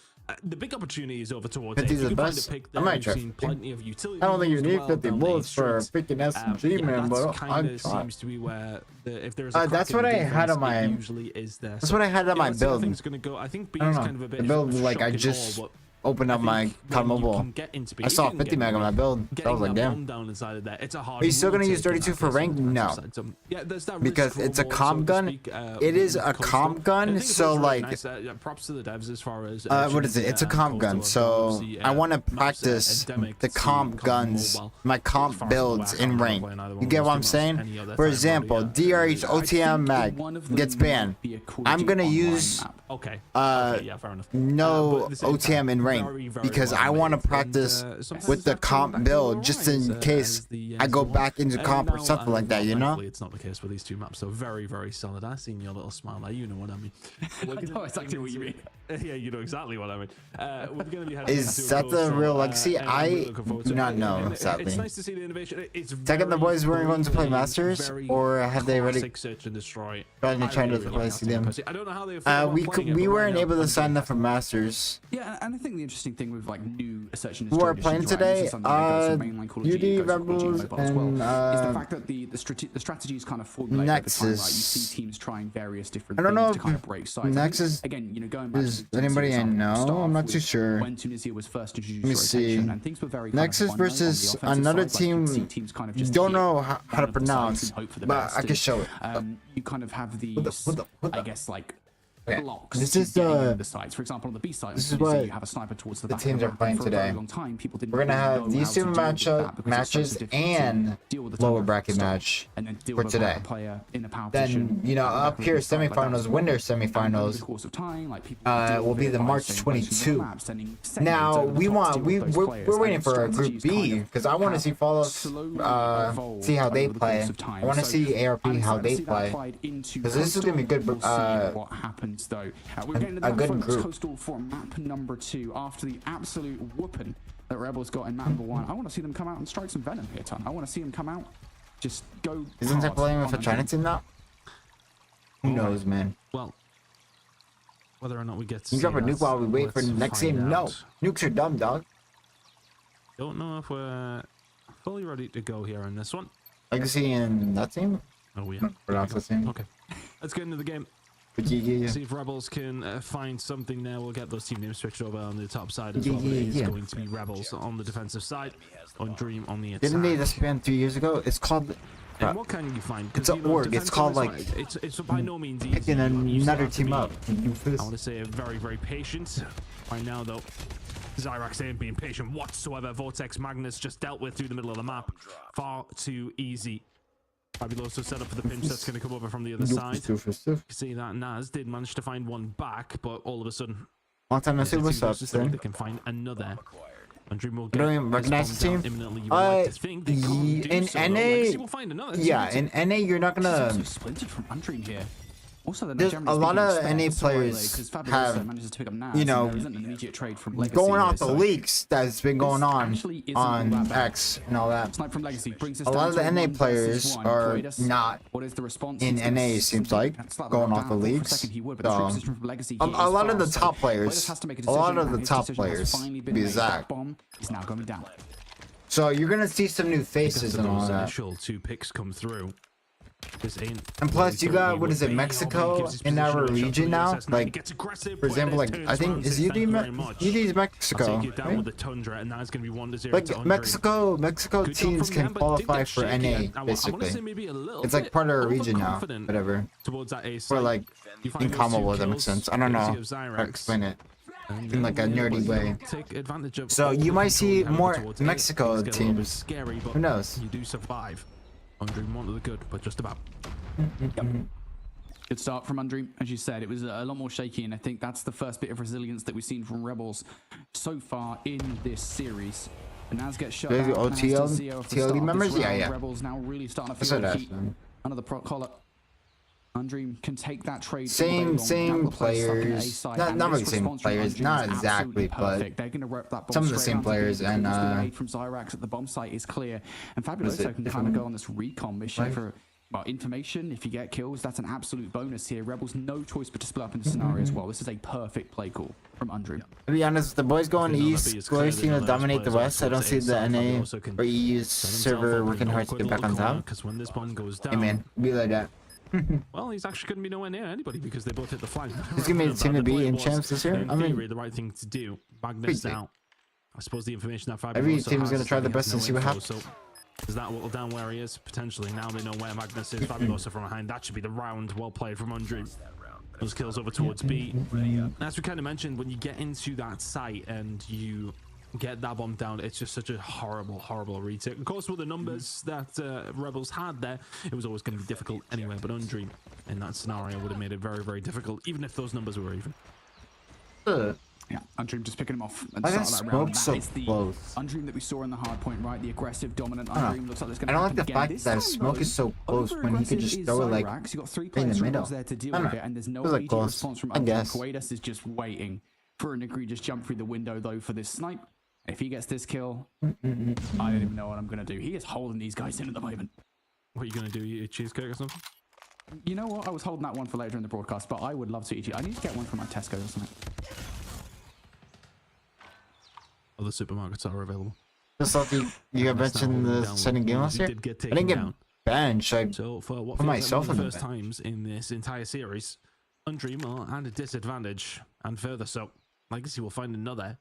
[SPEAKER 2] The big opportunity is over towards
[SPEAKER 1] 50's
[SPEAKER 2] A. If you
[SPEAKER 1] the
[SPEAKER 2] can find a
[SPEAKER 1] best.
[SPEAKER 2] pick
[SPEAKER 1] I
[SPEAKER 2] there,
[SPEAKER 1] might
[SPEAKER 2] we've
[SPEAKER 1] try
[SPEAKER 2] seen
[SPEAKER 1] 50.
[SPEAKER 2] plenty of utility.
[SPEAKER 1] I don't think you
[SPEAKER 2] used
[SPEAKER 1] need
[SPEAKER 2] well
[SPEAKER 1] 50
[SPEAKER 2] down the
[SPEAKER 1] bullets for a
[SPEAKER 2] streets.
[SPEAKER 1] freaking SMG, man,
[SPEAKER 2] that's
[SPEAKER 1] but
[SPEAKER 2] kind
[SPEAKER 1] I'd
[SPEAKER 2] of
[SPEAKER 1] try.
[SPEAKER 2] seems to be where if there's a
[SPEAKER 1] That's
[SPEAKER 2] crack
[SPEAKER 1] what
[SPEAKER 2] in
[SPEAKER 1] I
[SPEAKER 2] the
[SPEAKER 1] had on
[SPEAKER 2] defense, it
[SPEAKER 1] my.
[SPEAKER 2] usually is there.
[SPEAKER 1] That's what I had on my
[SPEAKER 2] let's see how
[SPEAKER 1] build.
[SPEAKER 2] things are gonna go. I think B
[SPEAKER 1] I
[SPEAKER 2] is
[SPEAKER 1] don't
[SPEAKER 2] kind of
[SPEAKER 1] know.
[SPEAKER 2] a bit
[SPEAKER 1] The build,
[SPEAKER 2] of a
[SPEAKER 1] like, I
[SPEAKER 2] shock and
[SPEAKER 1] just
[SPEAKER 2] awe, but
[SPEAKER 1] opened up
[SPEAKER 2] I
[SPEAKER 1] my
[SPEAKER 2] think
[SPEAKER 1] COD
[SPEAKER 2] when you
[SPEAKER 1] Mobile.
[SPEAKER 2] can get into B,
[SPEAKER 1] I
[SPEAKER 2] if
[SPEAKER 1] saw
[SPEAKER 2] you can
[SPEAKER 1] 50
[SPEAKER 2] get
[SPEAKER 1] mag on my build. So I
[SPEAKER 2] getting
[SPEAKER 1] was like,
[SPEAKER 2] that
[SPEAKER 1] damn.
[SPEAKER 2] bomb down inside of there, it's a hard
[SPEAKER 1] Are you still gonna
[SPEAKER 2] one
[SPEAKER 1] use
[SPEAKER 2] to
[SPEAKER 1] 32 for
[SPEAKER 2] take
[SPEAKER 1] rank?
[SPEAKER 2] on
[SPEAKER 1] No.
[SPEAKER 2] that side. Yeah, there's that
[SPEAKER 1] Because
[SPEAKER 2] risk
[SPEAKER 1] it's a
[SPEAKER 2] reward,
[SPEAKER 1] comp
[SPEAKER 2] so to
[SPEAKER 1] gun.
[SPEAKER 2] speak,
[SPEAKER 1] It is
[SPEAKER 2] with
[SPEAKER 1] a
[SPEAKER 2] Coastal.
[SPEAKER 1] comp gun,
[SPEAKER 2] I think it
[SPEAKER 1] so,
[SPEAKER 2] feels really
[SPEAKER 1] like,
[SPEAKER 2] nice, props to the devs as far as
[SPEAKER 1] what is it? It's a comp gun, so I want to practice the comp guns, my comp builds in rank. You get what I'm saying? For example, DRH OTM mag gets banned. I'm gonna use
[SPEAKER 2] Okay. Yeah, fair enough.
[SPEAKER 1] no
[SPEAKER 2] But this is
[SPEAKER 1] OTM in rank
[SPEAKER 2] very, very
[SPEAKER 1] because
[SPEAKER 2] well
[SPEAKER 1] I want to
[SPEAKER 2] made, and,
[SPEAKER 1] practice
[SPEAKER 2] sometimes
[SPEAKER 1] with the
[SPEAKER 2] that comes back
[SPEAKER 1] comp
[SPEAKER 2] to
[SPEAKER 1] build just
[SPEAKER 2] rise,
[SPEAKER 1] in case
[SPEAKER 2] as the
[SPEAKER 1] I go
[SPEAKER 2] season
[SPEAKER 1] back into
[SPEAKER 2] one.
[SPEAKER 1] comp or
[SPEAKER 2] Now,
[SPEAKER 1] something like that, you know?
[SPEAKER 2] thankfully it's not the case for these two maps, so very, very solid. I seen your little smile there, you know what I mean.
[SPEAKER 3] I know exactly what you mean.
[SPEAKER 2] Yeah, you know exactly what I mean. We're going to be
[SPEAKER 1] Is that the real legacy? I do not know,
[SPEAKER 2] It's
[SPEAKER 1] sadly.
[SPEAKER 2] nice to see the innovation. It's
[SPEAKER 1] Second, the
[SPEAKER 2] very
[SPEAKER 1] boys weren't going to play
[SPEAKER 2] clean,
[SPEAKER 1] Masters,
[SPEAKER 2] very
[SPEAKER 1] or have they already
[SPEAKER 2] classic search and destroy?
[SPEAKER 1] trying to
[SPEAKER 2] I really
[SPEAKER 1] play
[SPEAKER 2] like
[SPEAKER 1] them?
[SPEAKER 2] that. I don't know how they feel about
[SPEAKER 1] We
[SPEAKER 2] playing it,
[SPEAKER 1] we
[SPEAKER 2] but right
[SPEAKER 1] weren't
[SPEAKER 2] now,
[SPEAKER 1] able to
[SPEAKER 2] I'm
[SPEAKER 1] sign
[SPEAKER 2] good.
[SPEAKER 1] up for Masters.
[SPEAKER 3] Yeah, and I think the interesting thing with like new search and
[SPEAKER 1] Who
[SPEAKER 3] destroy
[SPEAKER 1] are playing
[SPEAKER 3] editions, right, and this
[SPEAKER 1] today?
[SPEAKER 3] is something that goes for mainline Call of Duty,
[SPEAKER 1] UD,
[SPEAKER 3] goes for Call of Duty
[SPEAKER 1] Rebels,
[SPEAKER 3] Mobile as well,
[SPEAKER 1] and
[SPEAKER 3] is the fact that the strategy is kind of formulated over time, right? You
[SPEAKER 1] Nexus.
[SPEAKER 3] see teams trying various different
[SPEAKER 1] I don't
[SPEAKER 3] things
[SPEAKER 1] know
[SPEAKER 3] to kind
[SPEAKER 1] if
[SPEAKER 3] of break sides. I think,
[SPEAKER 1] Nexus
[SPEAKER 3] again, you know, going back
[SPEAKER 1] is
[SPEAKER 3] to
[SPEAKER 1] anybody I
[SPEAKER 3] Tunisia,
[SPEAKER 1] know?
[SPEAKER 3] start
[SPEAKER 1] I'm not
[SPEAKER 3] off
[SPEAKER 1] too
[SPEAKER 3] with
[SPEAKER 1] sure.
[SPEAKER 3] when Tunisia was first introduced
[SPEAKER 1] Let me
[SPEAKER 3] to
[SPEAKER 1] see.
[SPEAKER 3] rotation, and things were very kind
[SPEAKER 1] Nexus
[SPEAKER 3] of one-note on the
[SPEAKER 1] versus
[SPEAKER 3] offensive
[SPEAKER 1] another
[SPEAKER 3] side, like, you could see
[SPEAKER 1] team.
[SPEAKER 3] teams kind of just
[SPEAKER 1] Don't
[SPEAKER 3] hit
[SPEAKER 1] know how to
[SPEAKER 3] one of the sides
[SPEAKER 1] pronounce,
[SPEAKER 3] and hope for the
[SPEAKER 1] but
[SPEAKER 3] best,
[SPEAKER 1] I can
[SPEAKER 3] and,
[SPEAKER 1] show it.
[SPEAKER 3] you kind of have these,
[SPEAKER 1] What the-
[SPEAKER 3] I guess, like blocks.
[SPEAKER 1] This is the
[SPEAKER 3] sites. For example, on the B site,
[SPEAKER 1] this is what
[SPEAKER 3] you have a sniper towards the
[SPEAKER 1] the
[SPEAKER 3] back
[SPEAKER 1] teams are playing today. We're gonna have these two matches and lower bracket match for today. Then up here semifinals, winner semifinals will be the March 22. Now we're waiting for a group B because I want to see see how they play. I want to see ARP how they play because this is gonna be good.
[SPEAKER 3] What happens though? We're getting
[SPEAKER 1] a good group.
[SPEAKER 3] Coastal for map number 2 after the absolute whooping that Rebels got in map number 1. I want to see them come out and strike some venom here, Ton. I want to see them come out, just go.
[SPEAKER 1] Isn't that playing with a China team now? Who knows, man?
[SPEAKER 2] Well, whether or not we get to
[SPEAKER 1] you drop a nuke while we wait for the next game? No, nukes are dumb, dog.
[SPEAKER 2] Don't know if we're fully ready to go here on this one.
[SPEAKER 1] Legacy and that team?
[SPEAKER 2] Oh yeah.
[SPEAKER 1] We're not the same.
[SPEAKER 2] Okay, let's get into the game.
[SPEAKER 1] Yeah.
[SPEAKER 2] See if Rebels can find something there. We'll get those team names switched over on the top side as well. It's going to be Rebels on the defensive side, on Dream on the attack.
[SPEAKER 1] Didn't they just ban 2 years ago? It's called.
[SPEAKER 2] And what can you find?
[SPEAKER 1] It's an org. It's called like.
[SPEAKER 2] It's by no means easy.
[SPEAKER 1] Picking another team up.
[SPEAKER 2] I want to say very, very patient. Right now, though, Zyrax ain't being patient whatsoever. Vortex Magnus just dealt with through the middle of the map. Far too easy. Fabuloso set up for the pinch that's going to come over from the other side. You can see that Naz did manage to find one back, but all of a sudden,
[SPEAKER 1] long time no see. What's up,
[SPEAKER 2] they can find another. And Dream will get
[SPEAKER 1] don't even recognize the team.
[SPEAKER 2] Imminently. You like to think they
[SPEAKER 1] in
[SPEAKER 2] so,
[SPEAKER 1] NA,
[SPEAKER 2] we'll find another.
[SPEAKER 1] Yeah, in NA you're not gonna.
[SPEAKER 3] Splintered from Undream here. Also,
[SPEAKER 1] there's a lot of NA players have, going off the leaks that's been going on X and all that. A lot of the NA players are not in NA, it seems like, going off the leaks. So, a lot of the top players, to be exact. So you're gonna see some new faces and all that.
[SPEAKER 2] Initial 2 picks come through.
[SPEAKER 1] And plus, you got, what is it, Mexico in our region now? Like, for example, like, I think, is UD's Mexico, right? Like, Mexico teams can qualify for NA, basically. It's like part of our region now, whatever. We're like, in common with, that makes sense. I don't know how to explain it in like a nerdy way. So you might see more Mexico teams. Who knows?
[SPEAKER 2] You do survive. Undream wanted the good, but just about.
[SPEAKER 3] Yep. Good start from Undream. As you said, it was a lot more shaky, and I think that's the first bit of resilience that we've seen from Rebels so far in this series. And Naz gets shut down.
[SPEAKER 1] TLD members? Yeah.
[SPEAKER 3] Rebels now really starting to feel the heat under the collar. Undream can take that trade.
[SPEAKER 1] Same players. Not really same players. Not exactly, but some of the same players. And
[SPEAKER 3] from Zyrax at the bomb site is clear. And Fabuloso can kind of go on this recon mission for information. If you get kills, that's an absolute bonus here. Rebels no choice but to split up into scenario as well. This is a perfect play call from Undream.
[SPEAKER 1] To be honest, the boys going east, Glorious team to dominate the west. I don't see the NA or EU server working hard to get back on top. Hey man, be like that.
[SPEAKER 2] Well, he's actually going to be nowhere near anybody because they both hit the flag.
[SPEAKER 1] He's going to be the team to be in champs this year.
[SPEAKER 2] I mean, the right thing to do. Magnus out. I suppose the information that
[SPEAKER 1] every team is going to try the best and see what happens.
[SPEAKER 2] So, does that whittle down where he is? Potentially. Now they know where Magnus is. Fabuloso from behind. That should be the round. Well played from Undream. Those kills over towards B. As we kind of mentioned, when you get into that site and you get that bomb down, it's just such a horrible retake. Of course, with the numbers that Rebels had there, it was always going to be difficult anyway, but Undream in that scenario would have made it very difficult, even if those numbers were even.
[SPEAKER 3] Yeah, Undream just picking him off. And
[SPEAKER 1] I so close.
[SPEAKER 3] Undream that we saw in the hardpoint, right? The aggressive, dominant Undream looks like it's going to
[SPEAKER 1] happen again. I don't like the fact that smoke is so close when he could just throw it like
[SPEAKER 3] you got 3 players in the middle there to deal with it, and there's no immediate response from Undream. Quaidus is just waiting for an egregious jump through the window, though, for this snipe. If he gets this kill, I don't even know what I'm going to do. He is holding these guys in at the moment.
[SPEAKER 2] What are you going to do? Eat a cheesecake or something?
[SPEAKER 3] You know what? I was holding that one for later in the broadcast, but I would love to eat it. I need to get one from my Tesco or something.
[SPEAKER 2] Other supermarkets are available.
[SPEAKER 1] Just thought you got mentioned the setting game last year. I didn't get benched.
[SPEAKER 2] So for what
[SPEAKER 1] put myself
[SPEAKER 2] like
[SPEAKER 1] in the
[SPEAKER 2] first times in this entire series, Undream are at a disadvantage, and further so, Legacy will find another.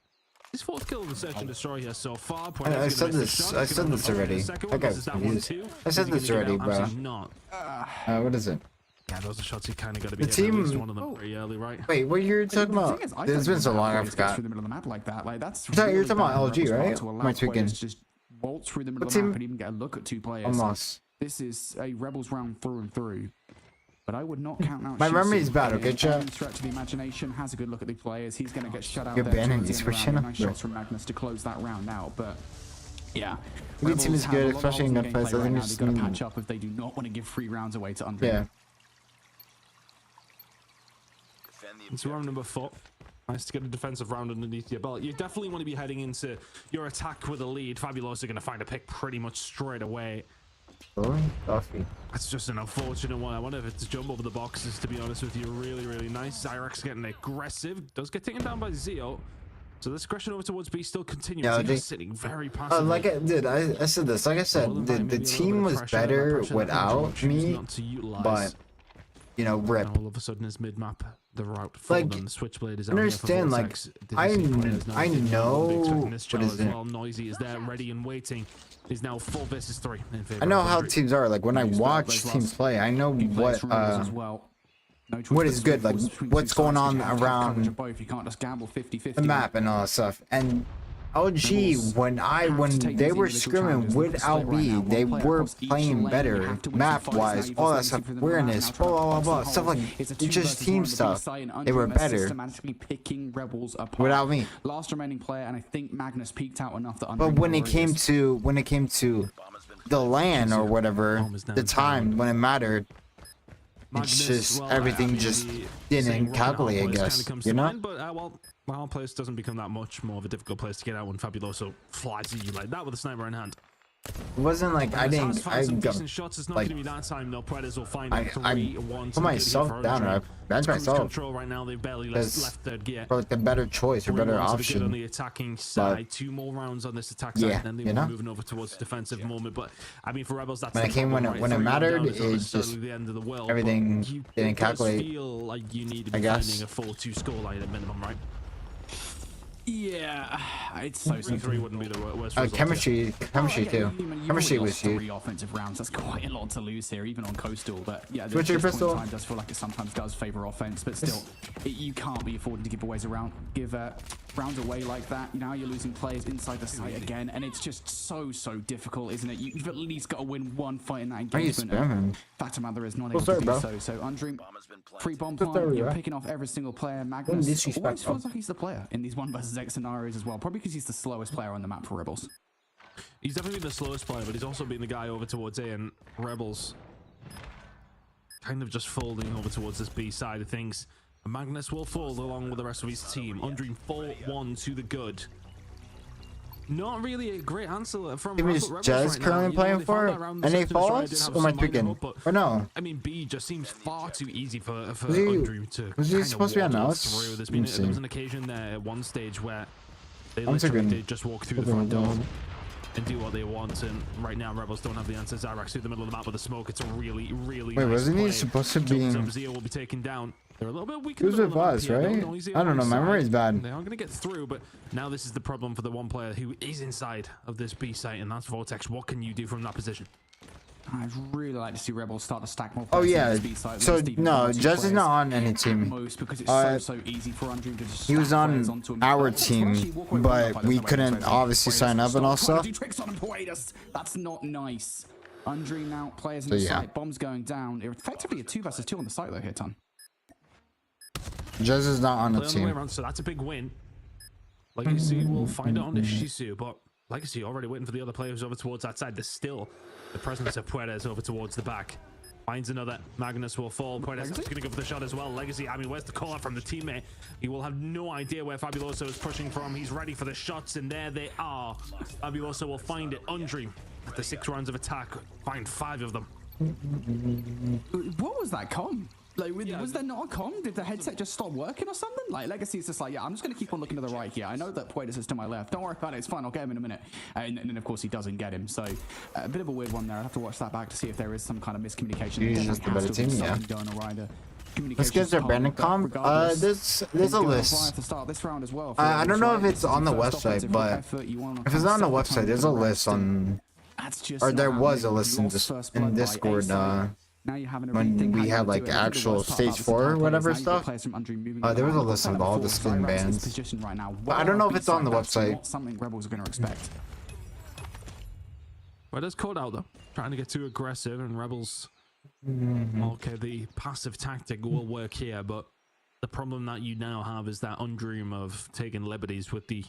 [SPEAKER 2] His 4th kill of the search and destroy here so far.
[SPEAKER 1] I said this already. I got confused. I said this already, bro. What is it?
[SPEAKER 2] Yeah, those are shots you kind of got to be
[SPEAKER 1] the team.
[SPEAKER 2] One of them pretty early, right?
[SPEAKER 1] Wait, what you're talking about? It's been so long, I forgot.
[SPEAKER 3] Through the middle of the map like that, like that's.
[SPEAKER 1] You're talking about LG, right?
[SPEAKER 3] Am
[SPEAKER 1] I tweaking?
[SPEAKER 3] just bolt through the middle of the map and even get a look at 2 players.
[SPEAKER 1] Almost.
[SPEAKER 3] This is a Rebels round through and through. But I would not count out.
[SPEAKER 1] My memory is bad, okay, chat?
[SPEAKER 3] Stretch of the imagination, has a good look at the players. He's going to get shut out.
[SPEAKER 1] You're
[SPEAKER 3] there
[SPEAKER 1] banning
[SPEAKER 3] towards
[SPEAKER 1] these
[SPEAKER 3] the
[SPEAKER 1] for
[SPEAKER 3] end of the round.
[SPEAKER 1] channel?
[SPEAKER 3] Nice shots from Magnus to close that round out, but yeah.
[SPEAKER 1] The team is good, especially in gunfights. I think
[SPEAKER 3] it's going to patch up if they do not want to give 3 rounds away to Undream.
[SPEAKER 1] Yeah.
[SPEAKER 2] It's round number 4. Nice to get a defensive round underneath your belt. You definitely want to be heading into your attack with a lead. Fabuloso are going to find a pick pretty much straight away.
[SPEAKER 1] Coffee.
[SPEAKER 2] That's just an unfortunate one. I wonder if it's jump over the boxes, to be honest with you. Really, really nice. Zyrex getting aggressive. Does get taken down by Zeo. So this aggression over towards B still continues.
[SPEAKER 1] Yeah,
[SPEAKER 2] He's sitting very passive.
[SPEAKER 1] Like I said this. Like I said, the team was better without me, but you know, rip.
[SPEAKER 2] All of a sudden, his mid-map, the route
[SPEAKER 1] like,
[SPEAKER 2] the switchblade is
[SPEAKER 1] understand, like, I know what is it.
[SPEAKER 2] Noisy is there, ready and waiting. Is now 4 versus 3 in favor.
[SPEAKER 1] I know how teams are. Like when I watch teams play, I know what is good. Like what's going on around the map and all that stuff. And LG, when they were scrimming without B, they were playing better map-wise, all that stuff, awareness, blah blah blah, stuff like it's just team stuff. They were better without me.
[SPEAKER 3] Last remaining player, and I think Magnus peaked out enough that.
[SPEAKER 1] But when it came to the LAN or whatever, the time when it mattered, it's just everything just didn't calculate, I guess, you know?
[SPEAKER 2] But well, place doesn't become that much more of a difficult place to get out when Fabuloso flies at you like that with a sniper in hand.
[SPEAKER 1] It wasn't like I got
[SPEAKER 2] shots. It's not
[SPEAKER 1] like
[SPEAKER 2] going to be that time. No, Predators will find
[SPEAKER 1] I put myself down. I banned myself
[SPEAKER 2] control right now. They've barely left third gear.
[SPEAKER 1] For like the better choice or better option.
[SPEAKER 2] On the attacking side,
[SPEAKER 1] but
[SPEAKER 2] 2 more rounds on this attack side, and then they were moving over towards the defensive moment. But I mean, for Rebels, that's
[SPEAKER 1] when it mattered, it's just
[SPEAKER 2] the end of the world.
[SPEAKER 1] Everything didn't calculate.
[SPEAKER 2] Feel like you need to be finding a 4-2 scoreline at minimum, right?
[SPEAKER 3] Yeah, it's so
[SPEAKER 2] 3 wouldn't be the worst.
[SPEAKER 1] Chemistry too. Chemistry was huge.
[SPEAKER 3] 3 offensive rounds. That's quite a lot to lose here, even on coastal. But yeah, the
[SPEAKER 1] Switch your pistol.
[SPEAKER 3] time does feel like it sometimes does favor offense, but still, you can't be affording to give rounds away like that. You know, you're losing players inside the site again, and it's just so difficult, isn't it? You've at least got to win 1 fight in that engagement. Fact of the matter is not able to do so. So Undream, free bomb plant, you're picking off every single player. Magnus always feels like he's the player in these 1 versus X scenarios as well, probably because he's the slowest player on the map for Rebels.
[SPEAKER 2] He's definitely the slowest player, but he's also been the guy over towards A, and Rebels kind of just folding over towards this B side of things. And Magnus will fall along with the rest of his team. Undream 4-1 to the good. Not really a great answer from
[SPEAKER 1] Rebels Jazz right currently playing for NA Falls? Or am I thinking? Or no?
[SPEAKER 2] I mean, B just seems far too easy for Undream to.
[SPEAKER 1] Was he supposed to be announced?
[SPEAKER 2] There was an occasion there at one stage where they literally did just walk through the front door and do what they want, and right now Rebels don't have the answer. Zyrex through the middle of the map with the smoke. It's a really nice
[SPEAKER 1] wasn't
[SPEAKER 2] play.
[SPEAKER 1] he supposed to be?
[SPEAKER 2] Zeo will be taken down. They're a little bit weak.
[SPEAKER 1] He was with us, right? I don't know. My memory is bad.
[SPEAKER 2] They are going to get through, but now this is the problem for the one player who is inside of this B site, and that's Vortex. What can you do from that position?
[SPEAKER 3] I'd really like to see Rebels start to stack more.
[SPEAKER 1] Oh yeah. So no, Jazz is not on any team.
[SPEAKER 3] Because it's so easy for Undream to just
[SPEAKER 1] he was on our team, but we couldn't obviously sign up and all stuff.
[SPEAKER 3] That's not nice. Undream now, players in the site, bombs going down. Effectively a 2 versus 2 on the site though here, Ton.
[SPEAKER 1] Jazz is not on the team.
[SPEAKER 2] Around, so that's a big win. Legacy will find it on the Shisu, but Legacy already waiting for the other players over towards that side. There's still the presence of Puertas over towards the back. Finds another. Magnus will fall. Puertas is going to go for the shot as well. Legacy, I mean, where's the call out from the teammate? He will have no idea where Fabuloso is pushing from. He's ready for the shots, and there they are. Fabuloso will find it. Undream, after 6 rounds of attack, find 5 of them.
[SPEAKER 3] What was that com? Like, was there not a com? Did the headset just stop working or something? Like, Legacy's just like, yeah, I'm just going to keep on looking to the right here. I know that Puertas is to my left. Don't worry about it. It's fine. I'll get him in a minute. And then, of course, he doesn't get him. So, a bit of a weird one there. I'll have to watch that back to see if there is some kind of miscommunication.
[SPEAKER 1] He's just the better team, yeah. Let's get their Brandon comp. There's a list. I don't know if it's on the website, but if it's not on the website, there's a list on... Or there was a list in Discord.
[SPEAKER 3] Now you're having a
[SPEAKER 1] when we had like actual stage 4 or whatever stuff. There was a list of all the skin bands. But I don't know if it's on the website.
[SPEAKER 3] Not something Rebels are going to expect.
[SPEAKER 2] Well, there's CoD out though, trying to get too aggressive, and Rebels. Okay, the passive tactic will work here, but the problem that you now have is that undream of taking liberties with the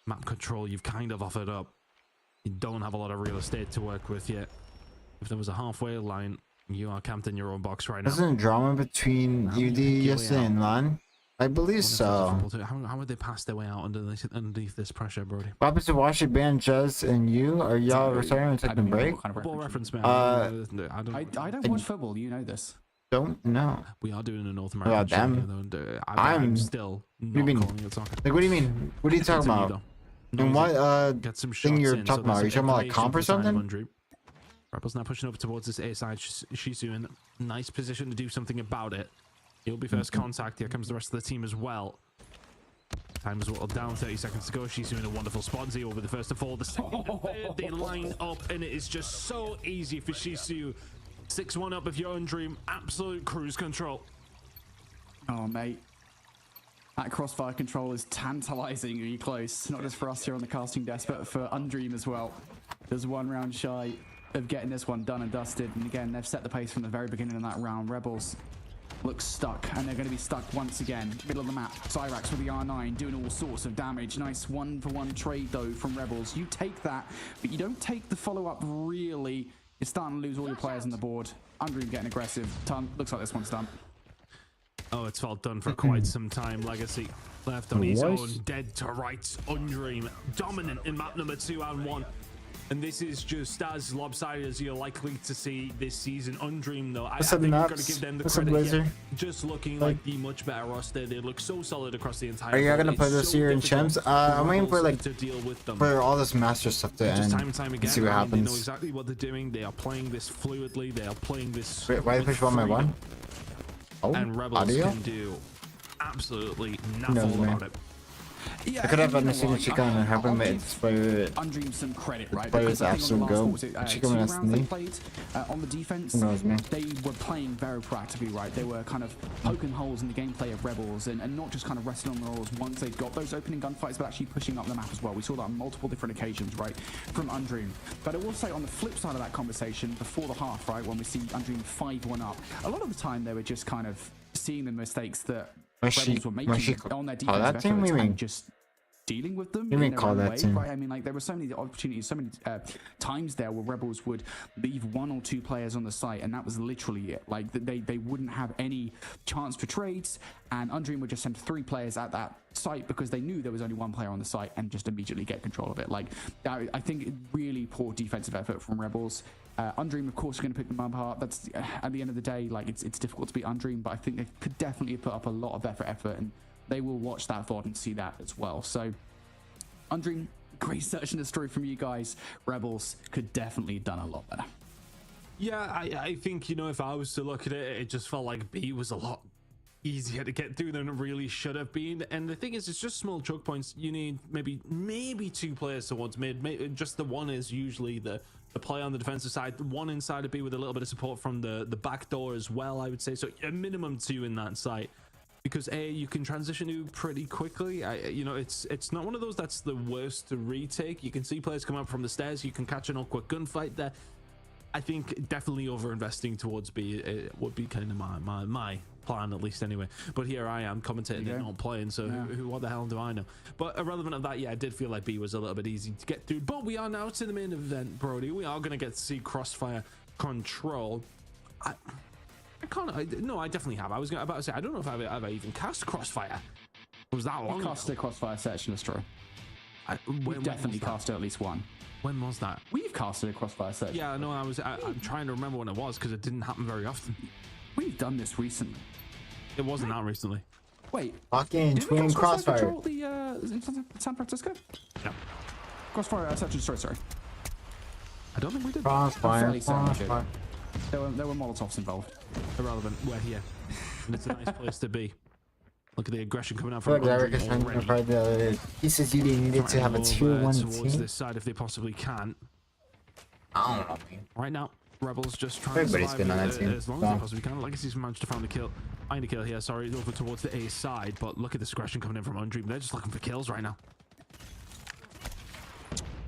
[SPEAKER 2] map control you've kind of offered up. You don't have a lot of real estate to work with yet. If there was a halfway line, you are camped in your own box right now.
[SPEAKER 1] Isn't drama between UD yesterday and LAN? I believe so.
[SPEAKER 2] How would they pass their way out underneath this pressure, Brody?
[SPEAKER 1] What happens to Wash It Band, Jez, and you? Are y'all retiring and taking a break?
[SPEAKER 2] Football reference, man.
[SPEAKER 3] I don't watch football. You know this.
[SPEAKER 1] Don't know.
[SPEAKER 2] We are doing a North American
[SPEAKER 1] about them.
[SPEAKER 2] show, I'm still not calling it soccer.
[SPEAKER 1] Like, what do you mean? What are you talking about? And what
[SPEAKER 2] Get some
[SPEAKER 1] thing you're
[SPEAKER 2] in,
[SPEAKER 1] talking about? Are you talking about like comp or something?
[SPEAKER 2] Rebels now pushing up towards this A side. Shizu in a nice position to do something about it. He'll be first contact. Here comes the rest of the team as well. Time is whittled down. 30 seconds to go. Shizu in a wonderful spot. Zio will be the first to fall. The second and third, they line up, and it is just so easy for Shizu. 6-1 up if you're Undream. Absolute cruise control.
[SPEAKER 3] Oh, mate. That crossfire control is tantalizingly close. Not just for us here on the casting desk, but for Undream as well. There's one round shy of getting this one done and dusted. And again, they've set the pace from the very beginning of that round. Rebels look stuck, and they're going to be stuck once again. Middle of the map, Cyrax with the R9 doing all sorts of damage. Nice one-for-one trade, though, from Rebels. You take that, but you don't take the follow-up, really. You're starting to lose all your players on the board. Undream getting aggressive. Looks like this one's done.
[SPEAKER 2] Oh, it's felt done for quite some time. Legacy left on his own, dead to rights. Undream dominant in map number 2 and 1. And this is just as lopsided as you're likely to see this season. Undream, though, I think we've got to give them the credit here. Just looking like the much better roster. They look so solid across the entire.
[SPEAKER 1] Are you gonna put this here in Chems? I'm waiting for like for all this master stuff to end.
[SPEAKER 2] Time and time again,
[SPEAKER 1] see what happens.
[SPEAKER 2] They know exactly what they're doing. They are playing this fluidly. They are playing this.
[SPEAKER 1] Wait, why push 1x1? Oh,
[SPEAKER 2] and Rebels
[SPEAKER 1] audio?
[SPEAKER 2] can do absolutely nothing about it.
[SPEAKER 3] Yeah,
[SPEAKER 1] I could have understood the chicken and have him made for
[SPEAKER 3] Undream some credit, right?
[SPEAKER 1] players absolute go. Chicken
[SPEAKER 3] rounds they played on the defense. They were playing very proactively, right? They were kind of poking holes in the gameplay of Rebels and not just kind of resting on the laurels once they got those opening gunfights, but actually pushing up the map as well. We saw that on multiple different occasions, right, from Undream. But I will say on the flip side of that conversation, before the half, right, when we see Undream 5-1 up, a lot of the time they were just kind of seeing the mistakes that Rebels were making on their defensive efforts and just dealing with them in their own way, right? I mean, like, there were so many opportunities, so many times there where Rebels would leave 1 or 2 players on the site, and that was literally it. Like, they wouldn't have any chance for trades, and Undream would just send 3 players at that site because they knew there was only 1 player on the site and just immediately get control of it. Like, I think really poor defensive effort from Rebels. Undream, of course, are going to pick them apart. That's at the end of the day, like, it's difficult to beat Undream, but I think they could definitely put up a lot of effort, and they will watch that VOD and see that as well. So, Undream, great search and destroy from you guys. Rebels could definitely have done a lot better.
[SPEAKER 2] Yeah, I think, you know, if I was to look at it, it just felt like B was a lot easier to get through than it really should have been. And the thing is, it's just small choke points. You need maybe 2 players towards mid. Just the one is usually the play on the defensive side. The one inside of B with a little bit of support from the back door as well, I would say. So a minimum 2 in that site. Because you can transition to pretty quickly. You know, it's not one of those that's the worst to retake. You can see players come up from the stairs. You can catch an awkward gunfight there. I think definitely over-investing towards B would be kind of my plan, at least anyway. But here I am commentating and not playing, so what the hell do I know? But irrelevant of that, yeah, I did feel like B was a little bit easy to get through. But we are now to the main event, Brody. We are going to get to see Crossfire control. No, I definitely have. I was about to say, I don't know if I've ever even cast Crossfire. Was that long?
[SPEAKER 3] Cast a Crossfire search and destroy. We've definitely casted at least one.
[SPEAKER 2] When was that?
[SPEAKER 3] We've casted a Crossfire search.
[SPEAKER 2] Yeah, no, I'm trying to remember when it was because it didn't happen very often.
[SPEAKER 3] We've done this recently.
[SPEAKER 2] It wasn't that recently.
[SPEAKER 3] Wait.
[SPEAKER 1] Fucking twin Crossfire.
[SPEAKER 3] In San Francisco?
[SPEAKER 2] Yeah.
[SPEAKER 3] Crossfire search and destroy, sorry.
[SPEAKER 2] I don't think we did.
[SPEAKER 1] Crossfire.
[SPEAKER 3] There were Molotovs involved.
[SPEAKER 2] Irrelevant. We're here. And it's a nice place to be. Look at the aggression coming out
[SPEAKER 1] from
[SPEAKER 2] Undream.
[SPEAKER 1] He says you needed to have a tier 1
[SPEAKER 2] towards this side if they possibly can.
[SPEAKER 1] I don't know.
[SPEAKER 2] Right now, Rebels just trying
[SPEAKER 1] Everybody's
[SPEAKER 2] to
[SPEAKER 1] been on that
[SPEAKER 2] survive
[SPEAKER 1] team.
[SPEAKER 2] as long as they possibly can. Legacy's managed to find a kill here. Sorry, over towards the A side, but look at this aggression coming in from Undream. They're just looking for kills right now.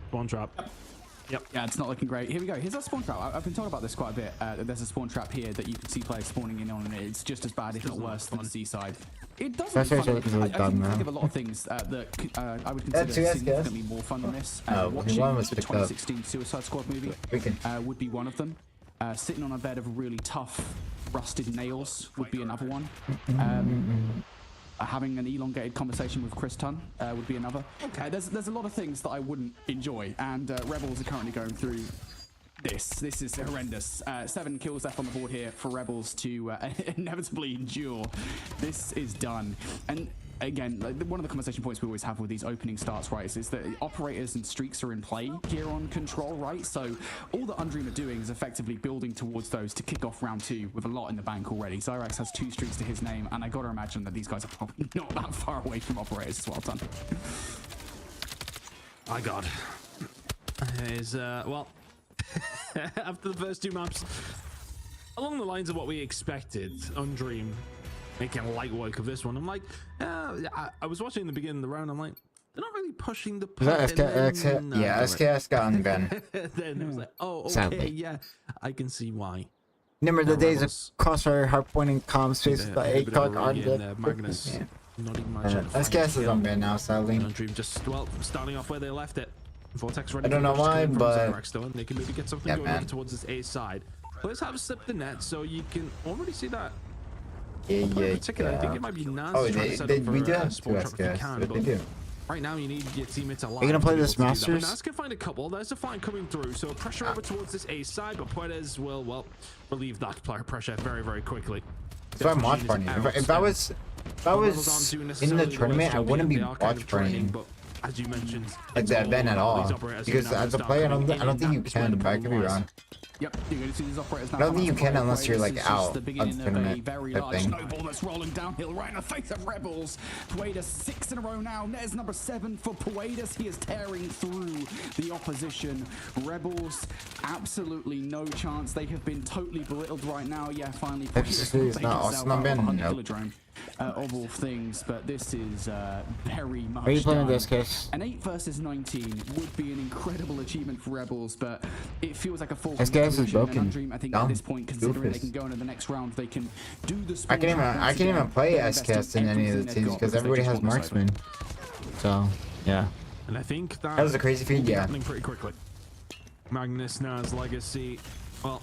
[SPEAKER 2] Spawn trap. Yep.
[SPEAKER 3] Yeah, it's not looking great. Here we go. Here's our spawn trap. I've been talking about this quite a bit. There's a spawn trap here that you can see players spawning in on, and it's just as bad, if not worse, than the seaside. It doesn't. I can think of a lot of things that I would consider significantly more fun than this. Watching the 2016 Suicide Squad movie would be one of them. Sitting on a bed of really tough, rusted nails would be another one. Having an elongated conversation with Chris Tunn would be another. There's a lot of things that I wouldn't enjoy, and Rebels are currently going through this. This is horrendous. 7 kills left on the board here for Rebels to inevitably endure. This is done. And again, one of the conversation points we always have with these opening starts, right, is that operators and streaks are in play here on Control, right? So all that Undream are doing is effectively building towards those to kick off round 2 with a lot in the bank already. Zyrax has 2 streaks to his name, and I gotta imagine that these guys are probably not that far away from operators as well. Done.
[SPEAKER 2] My God. Well, after the first 2 maps, along the lines of what we expected, Undream making light work of this one. I'm like, I was watching the beginning of the round. I'm like, they're not really pushing the.
[SPEAKER 1] Yeah, SKS got on Ben.
[SPEAKER 2] Then it was like, oh, okay,
[SPEAKER 1] Sadly.
[SPEAKER 2] yeah, I can see why.
[SPEAKER 1] Remember the days of Crossfire, Hardpoint, and comms faced by ACOG on the
[SPEAKER 2] Magnus.
[SPEAKER 1] Yeah.
[SPEAKER 2] Not even much.
[SPEAKER 1] SKS is on Ben now, sadly.
[SPEAKER 2] Undream just, well, starting off where they left it. Vortex ready.
[SPEAKER 1] I don't know why, but
[SPEAKER 2] they can maybe get something going over towards this A side. Let's have slipped the net, so you can already see that.
[SPEAKER 1] Yeah.
[SPEAKER 2] I think it might be Naz trying to set up for
[SPEAKER 1] we do have 2
[SPEAKER 2] spawn trap if you
[SPEAKER 1] SKS,
[SPEAKER 2] can,
[SPEAKER 1] but they do.
[SPEAKER 2] right now you need your teammates alive.
[SPEAKER 1] Are you gonna play this
[SPEAKER 2] to
[SPEAKER 1] Masters?
[SPEAKER 2] Naz can find a couple. There's a find coming through, so pressure over towards this A side, but Puertes will, well, relieve that pressure very, very quickly.
[SPEAKER 1] So I'm watch partying. If I was in the tournament, I wouldn't be watch partying.
[SPEAKER 2] As you mentioned,
[SPEAKER 1] Like that event at all, because as a player, I don't think you can, but I could be wrong.
[SPEAKER 3] Yep, you're going to see these operators now.
[SPEAKER 1] I don't think you can unless you're like out
[SPEAKER 3] the
[SPEAKER 1] of
[SPEAKER 3] beginning
[SPEAKER 1] the
[SPEAKER 3] of a
[SPEAKER 1] tournament
[SPEAKER 3] very
[SPEAKER 1] type
[SPEAKER 3] large
[SPEAKER 1] thing.
[SPEAKER 3] snowball that's rolling downhill right in the face of Rebels. Puedas 6 in a row now. There's number 7 for Puedas. He is tearing through the opposition. Rebels, absolutely no chance. They have been totally belittled right now. Yeah, finally.
[SPEAKER 1] It's not been.
[SPEAKER 3] Of all things, but this is very much.
[SPEAKER 1] Are you playing
[SPEAKER 3] done.
[SPEAKER 1] this case?
[SPEAKER 3] An 8 versus 19 would be an incredible achievement for Rebels, but it feels like a full.
[SPEAKER 1] SKS is broken.
[SPEAKER 3] Undream, I think at this point, considering they can go into the next round, they can do the.
[SPEAKER 1] I can even play SKS in any of the teams because everybody has marksman. So yeah.
[SPEAKER 2] And I think that
[SPEAKER 1] was a crazy feed. Yeah.
[SPEAKER 2] Happening pretty quickly. Magnus Naz Legacy. Well.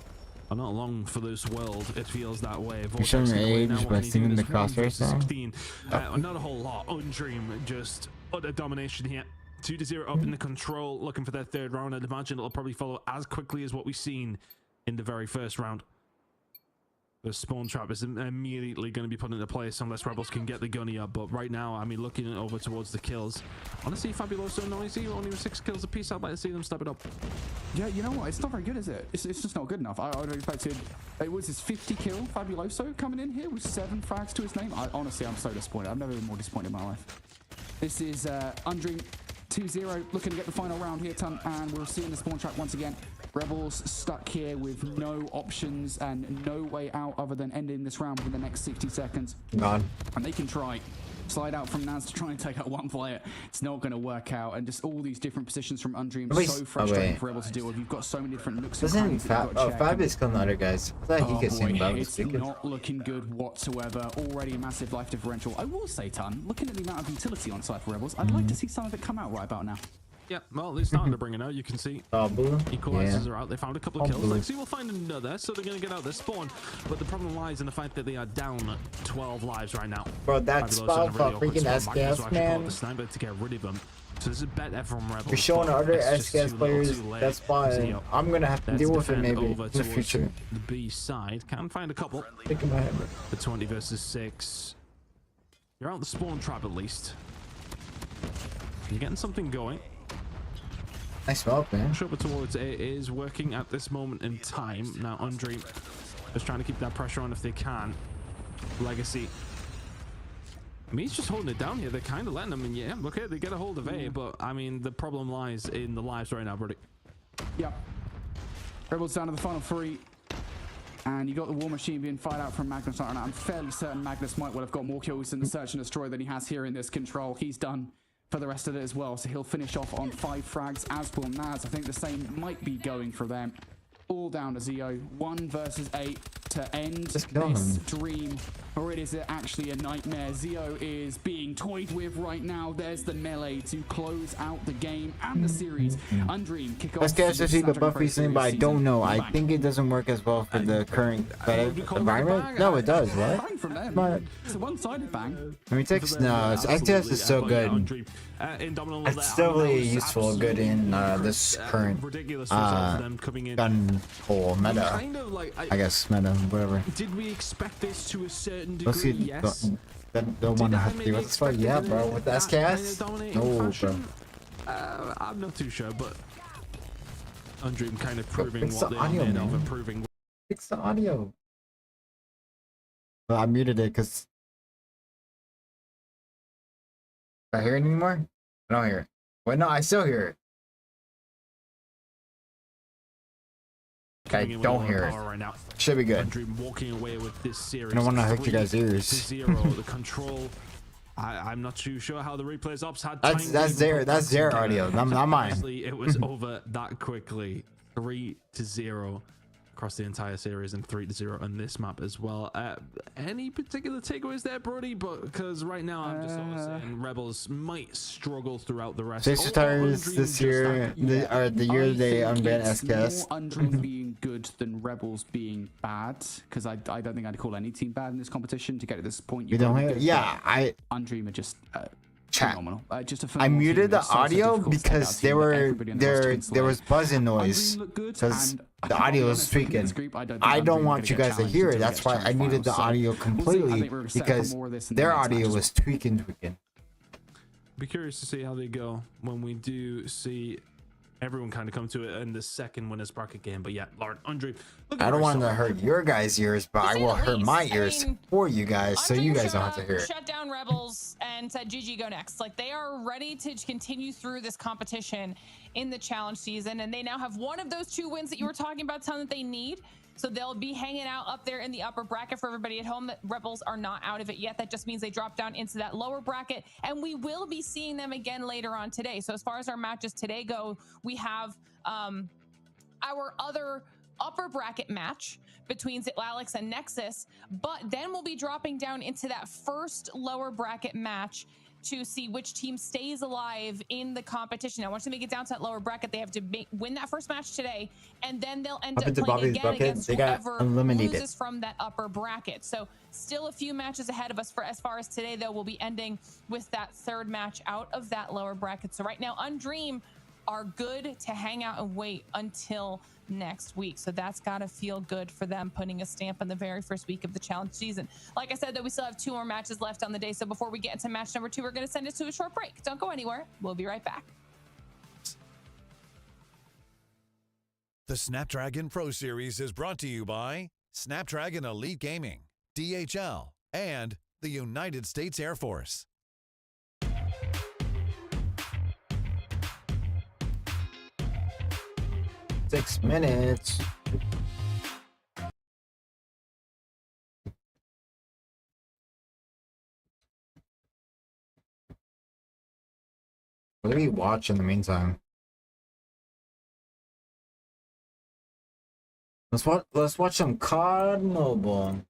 [SPEAKER 2] Not long for this world, it feels that way.
[SPEAKER 1] You're showing your age by singing the Crossfire song?
[SPEAKER 2] 16. Not a whole lot. Undream just utter domination here. 2-0 up in the Control, looking for their 3rd round. I'd imagine it'll probably follow as quickly as what we've seen in the very first round. The spawn trap is immediately going to be put into place unless Rebels can get the gunny up. But right now, I mean, looking over towards the kills, honestly, Fabuloso Noisy only with 6 kills apiece. I'd like to see them step it up.
[SPEAKER 3] Yeah, you know what? It's not very good, is it? It's just not good enough. I would have expected. It was his 50 kill Fabuloso coming in here with 7 frags to his name. Honestly, I'm so disappointed. I've never been more disappointed in my life. This is Undream 2-0, looking to get the final round here, Ton, and we're seeing the spawn trap once again. Rebels stuck here with no options and no way out other than ending this round within the next 60 seconds.
[SPEAKER 1] God.
[SPEAKER 3] And they can try slide out from Naz to try and take out one player. It's not going to work out, and just all these different positions from Undream so frustrating for Rebels to deal with. You've got so many different looks.
[SPEAKER 1] Doesn't Fab is killing the other guys? I thought he gets seen about.
[SPEAKER 3] It's not looking good whatsoever. Already a massive life differential. I will say, Ton, looking at the amount of utility on side for Rebels, I'd like to see some of it come out right about now.
[SPEAKER 2] Yeah, well, they're starting to bring it out. You can see equalizers are out. They found a couple of kills. Lexi will find another, so they're going to get out their spawn. But the problem lies in the fact that they are down 12 lives right now.
[SPEAKER 1] Bro, that spot for freaking SKS, man.
[SPEAKER 2] The sniper to get rid of them. So this is better from Rebels.
[SPEAKER 1] You're showing other SKS players that spot. I'm going to have to deal with it maybe in the future.
[SPEAKER 2] The B side can find a couple. The 20 versus 6. You're out the spawn trap at least. You're getting something going.
[SPEAKER 1] Nice smoke, man.
[SPEAKER 2] Push over towards A is working at this moment in time. Now Undream is trying to keep that pressure on if they can. Legacy. I mean, he's just holding it down here. They're kind of letting him in. Yeah, look at it. They get a hold of A, but I mean, the problem lies in the lives right now, Brody.
[SPEAKER 3] Yeah. Rebels down to the final 3. And you got the War Machine being fired out from Magnus right now. I'm fairly certain Magnus might well have got more kills in the Search and Destroy than he has here in this control. He's done for the rest of it as well, so he'll finish off on 5 frags, as will Naz. I think the same might be going for them. All down to Zio. 1 versus 8 to end this dream. Or it is actually a nightmare. Zio is being toyed with right now. There's the melee to close out the game and the series. Undream kick off.
[SPEAKER 1] SPS to see the Buffy thing, but I don't know. I think it doesn't work as well for the current environment. No, it does. What?
[SPEAKER 3] It's a one-sided bang.
[SPEAKER 1] I mean, SPS is so good. It's still really useful and good in this current gun hole meta. I guess meta, whatever.
[SPEAKER 2] Did we expect this to a certain degree?
[SPEAKER 1] Let's see.
[SPEAKER 2] Yes.
[SPEAKER 1] Don't want to have to do with this fight. Yeah, bro. With the SKS? No, bro.
[SPEAKER 2] I'm not too sure, but Undream kind of proving what they're made of and proving.
[SPEAKER 1] Fix the audio. Well, I muted it because. Do I hear it anymore? I don't hear it. Wait, no, I still hear it. I don't hear it. Right now. Should be good.
[SPEAKER 2] Walking away with this series.
[SPEAKER 1] I don't want to hurt you guys' ears.
[SPEAKER 2] 0 the control. I'm not too sure how the replays ops had.
[SPEAKER 1] That's their audio, not mine.
[SPEAKER 2] It was over that quickly. 3-0 across the entire series and 3-0 on this map as well. Any particular takeaways there, Brody? But because right now I'm just sort of saying Rebels might struggle throughout the rest.
[SPEAKER 1] 6 stars this year, the year they unbanned SKS.
[SPEAKER 3] Undream being good than Rebels being bad, because I don't think I'd call any team bad in this competition to get to this point.
[SPEAKER 1] You don't hear? Yeah,
[SPEAKER 3] Undream are just phenomenal.
[SPEAKER 1] I muted the audio because there was buzzing noise because the audio was tweaking. I don't want you guys to hear it. That's why I muted the audio completely because their audio was tweaking.
[SPEAKER 2] Be curious to see how they go when we do see everyone kind of come to it in the second winners bracket game. But yeah, Lord Undream.
[SPEAKER 1] I don't want to hurt your guys' ears, but I will hurt my ears for you guys, so you guys don't have to hear it.
[SPEAKER 4] Shut down Rebels and said GG go next. Like, they are ready to continue through this competition in the challenge season, and they now have one of those 2 wins that you were talking about, telling that they need. So they'll be hanging out up there in the upper bracket for everybody at home. That Rebels are not out of it yet. That just means they drop down into that lower bracket, and we will be seeing them again later on today. So as far as our matches today go, we have our other upper bracket match between Alex and Nexus, but then we'll be dropping down into that first lower bracket match to see which team stays alive in the competition. Now, once they make it down to that lower bracket, they have to win that first match today, and then they'll end up playing again against whoever loses from that upper bracket. So still a few matches ahead of us. For as far as today, though, we'll be ending with that 3rd match out of that lower bracket. So right now, Undream are good to hang out and wait until next week. So that's got to feel good for them, putting a stamp on the very first week of the challenge season. Like I said, though, we still have 2 more matches left on the day. So before we get into match number 2, we're going to send it to a short break. Don't go anywhere. We'll be right back.
[SPEAKER 5] The Snapdragon Pro Series is brought to you by Snapdragon Elite Gaming, DHL, and the United States Air Force.
[SPEAKER 1] 6 minutes. What do we watch in the meantime? Let's watch some CoD Mobile.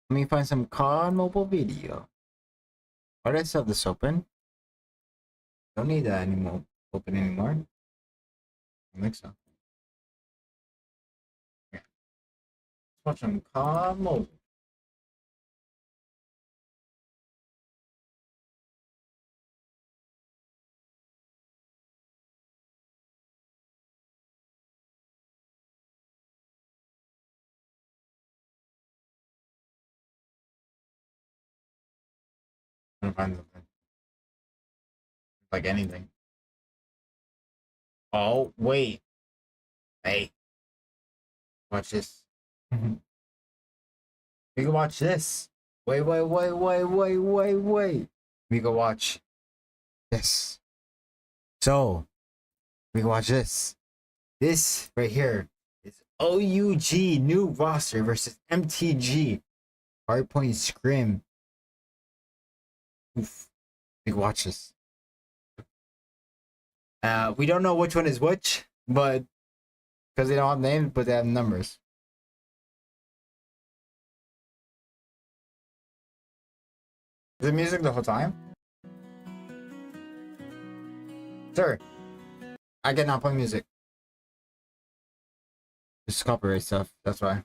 [SPEAKER 1] Let me find some CoD Mobile video. Why did I still have this open? Don't need that anymore. Open anymore. I think so. Yeah. Let's watch some CoD Mobile. I'm gonna find something. Like anything. Oh, wait. Hey. Watch this. We can watch this. Wait. We can watch this. So, we can watch this. This right here is OUG new roster versus MTG Hardpoint Scrim. Oof. Big watch this. We don't know which one is which, but because they don't have names, but they have numbers. Is the music the whole time? Sir, I cannot play music. It's copyright stuff, that's why.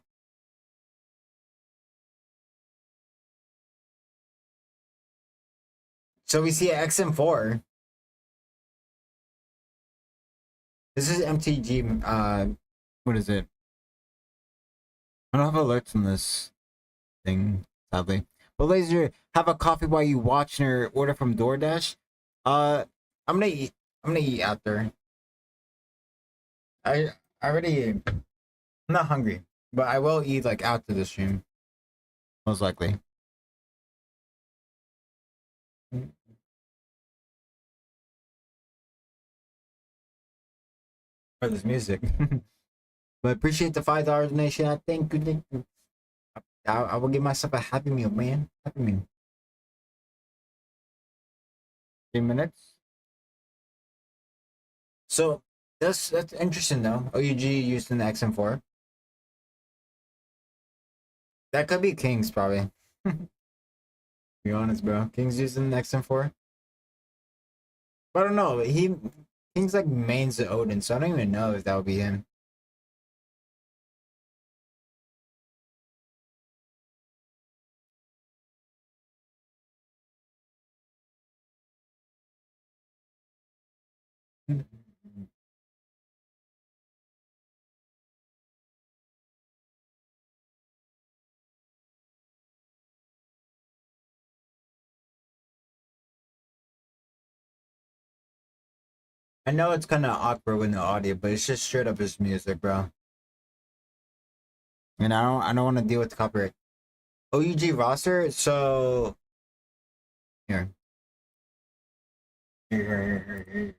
[SPEAKER 1] So we see XM4. This is MTG, what is it? I don't have alerts on this thing, sadly. But Laser, have a coffee while you watch or order from DoorDash. I'm gonna eat after. I already, I'm not hungry, but I will eat like after the stream, most likely. For this music. But appreciate the $5 donation. I thank you. I will give myself a happy meal, man. Happy meal. 3 minutes. So that's interesting though. OUG used in the XM4. That could be Kings probably. Be honest, bro. Kings used in the XM4. But I don't know. Kings like mains the Odin, so I don't even know if that would be him. I know it's kind of awkward with no audio, but it's just straight up his music, bro. And I don't want to deal with the copyright. OUG roster, so here. Here.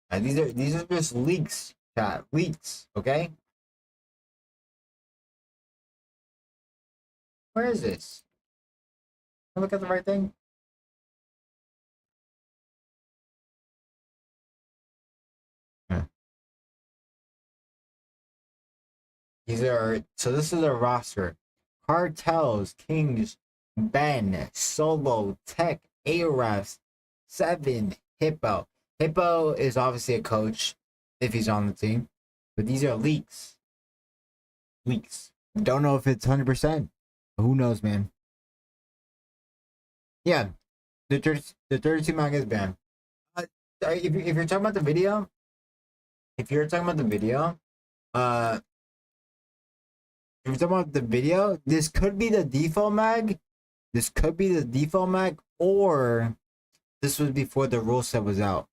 [SPEAKER 1] These are just leaks, chat. Leaks, okay? Where is this? Can I look at the right thing? So this is a roster. Cartels, Kings, Ben, Solo, Tech, Arafs, 7, Hippo. Hippo is obviously a coach if he's on the team. But these are leaks. Leaks. Don't know if it's 100%. Who knows, man? Yeah. The 32 mag is banned. If you're talking about the video, if you're talking about the video, this could be the default mag. This could be the default mag, or this was before the rule set was out.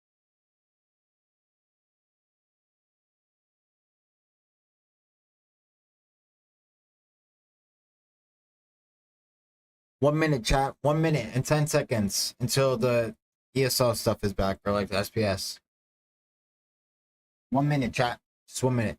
[SPEAKER 1] One minute, chat. 1 minute and 10 seconds until the ESL stuff is back, or like the SPS. 1 minute, chat. Just 1 minute.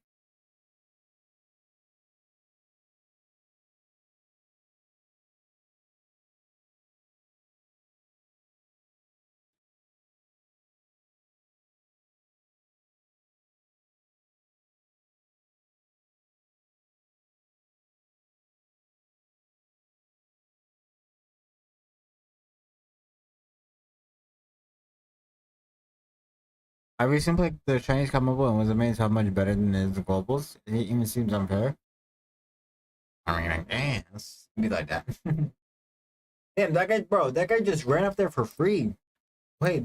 [SPEAKER 1] I recently played the Chinese Cup Mobile and was amazed how much better than the globals. It even seems unfair. I mean, like, damn, let's be like that. Damn, that guy just ran up there for free. Wait,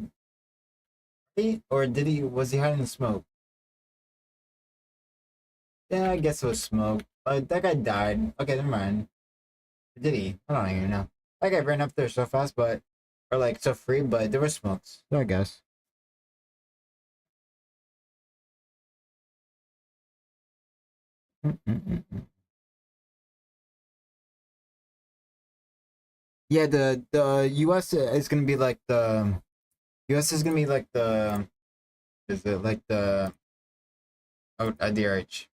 [SPEAKER 1] was he hiding the smoke? Yeah, I guess it was smoke. That guy died. Okay, never mind. Did he? I don't even know. That guy ran up there so fast, or like so free, but there were smokes. So I guess. Yeah, the US is gonna be like the Is it like the DRH?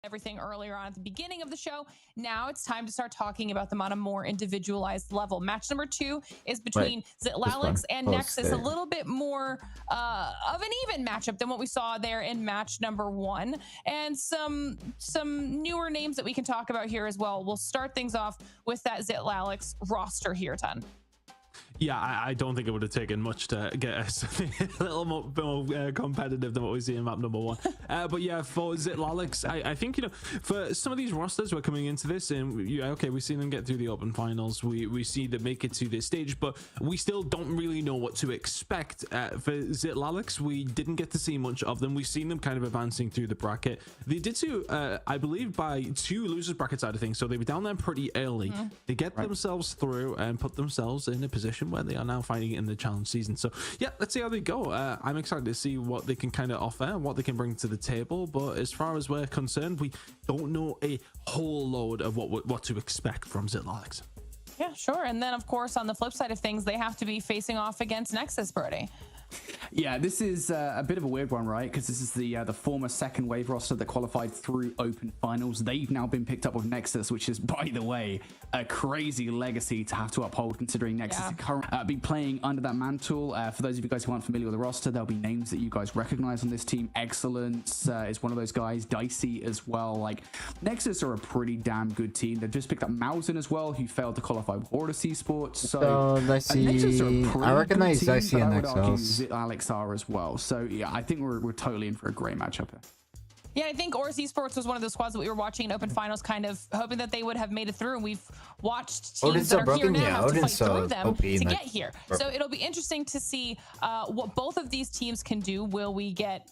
[SPEAKER 4] Everything earlier on at the beginning of the show. Now it's time to start talking about them on a more individualized level. Match number 2 is between Zitlalix and Nexus, a little bit more of an even matchup than what we saw there in match number 1, and some newer names that we can talk about here as well. We'll start things off with that Zitlalix roster here, Ton.
[SPEAKER 2] Yeah, I don't think it would have taken much to get us a little more competitive than what we see in map number 1. But yeah, for Zitlalix, I think, you know, for some of these rosters, we're coming into this and okay, we've seen them get through the open finals. We see them make it to this stage, but we still don't really know what to expect. For Zitlalix, we didn't get to see much of them. We've seen them kind of advancing through the bracket. They did so, I believe, by 2 losers bracket side of things, so they were down there pretty early. They get themselves through and put themselves in a position where they are now fighting in the challenge season. So yeah, let's see how they go. I'm excited to see what they can kind of offer, what they can bring to the table, but as far as we're concerned, we don't know a whole load of what to expect from Zitlalix.
[SPEAKER 4] Yeah, sure. And then of course on the flip side of things, they have to be facing off against Nexus, Brody.
[SPEAKER 3] Yeah, this is a bit of a weird one, right? Because this is the former second wave roster that qualified through open finals. They've now been picked up with Nexus, which is, by the way, a crazy legacy to have to uphold, considering Nexus is currently be playing under that mantle. For those of you guys who aren't familiar with the roster, there'll be names that you guys recognize on this team. Excellence is one of those guys. Dicey as well. Like, Nexus are a pretty damn good team. They've just picked up Mausen as well, who failed to qualify with Horus Esports. So Nexus are a pretty
[SPEAKER 1] I recognize
[SPEAKER 3] good team,
[SPEAKER 1] Dicey and Nexus.
[SPEAKER 3] Alex are as well. So yeah, I think we're totally in for a great matchup here.
[SPEAKER 4] Yeah, I think Horus Esports was one of those squads that we were watching in open finals, kind of hoping that they would have made it through, and we've watched teams that are here now have to fight through them to get here. So it'll be interesting to see what both of these teams can do. Will we get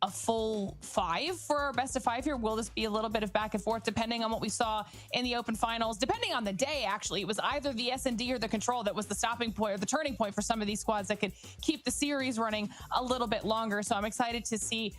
[SPEAKER 4] a full 5 for our best of 5 here? Will this be a little bit of back and forth depending on what we saw in the open finals? Depending on the day, actually, it was either the S&D or the control that was the stopping point or the turning point for some of these squads that could keep the series running a little bit longer. So I'm excited to see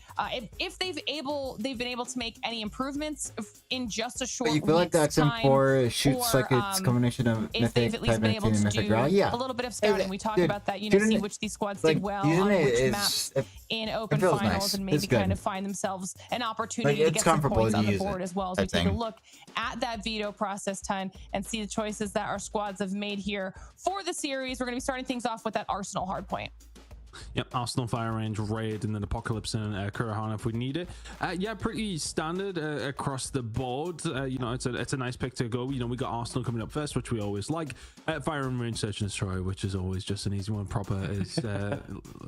[SPEAKER 4] if they've been able to make any improvements in just a short.
[SPEAKER 1] But you feel like the XM4 shoots like it's a combination of
[SPEAKER 4] if they've at least been able to do a little bit of scouting. We talked about that, you know, see which these squads did well on which maps in open finals, and maybe kind of find themselves an opportunity to get some points on the board as well. So we take a look at that veto process time and see the choices that our squads have made here for the series. We're going to be starting things off with that Arsenal hardpoint.
[SPEAKER 2] Yep, Arsenal, Fire Range, Raid, and then Apocalypse and Kurahana if we need it. Yeah, pretty standard across the board. You know, it's a nice pick to go. You know, we got Arsenal coming up first, which we always like. Fire and Range, Search and Destroy, which is always just an easy one. Proper is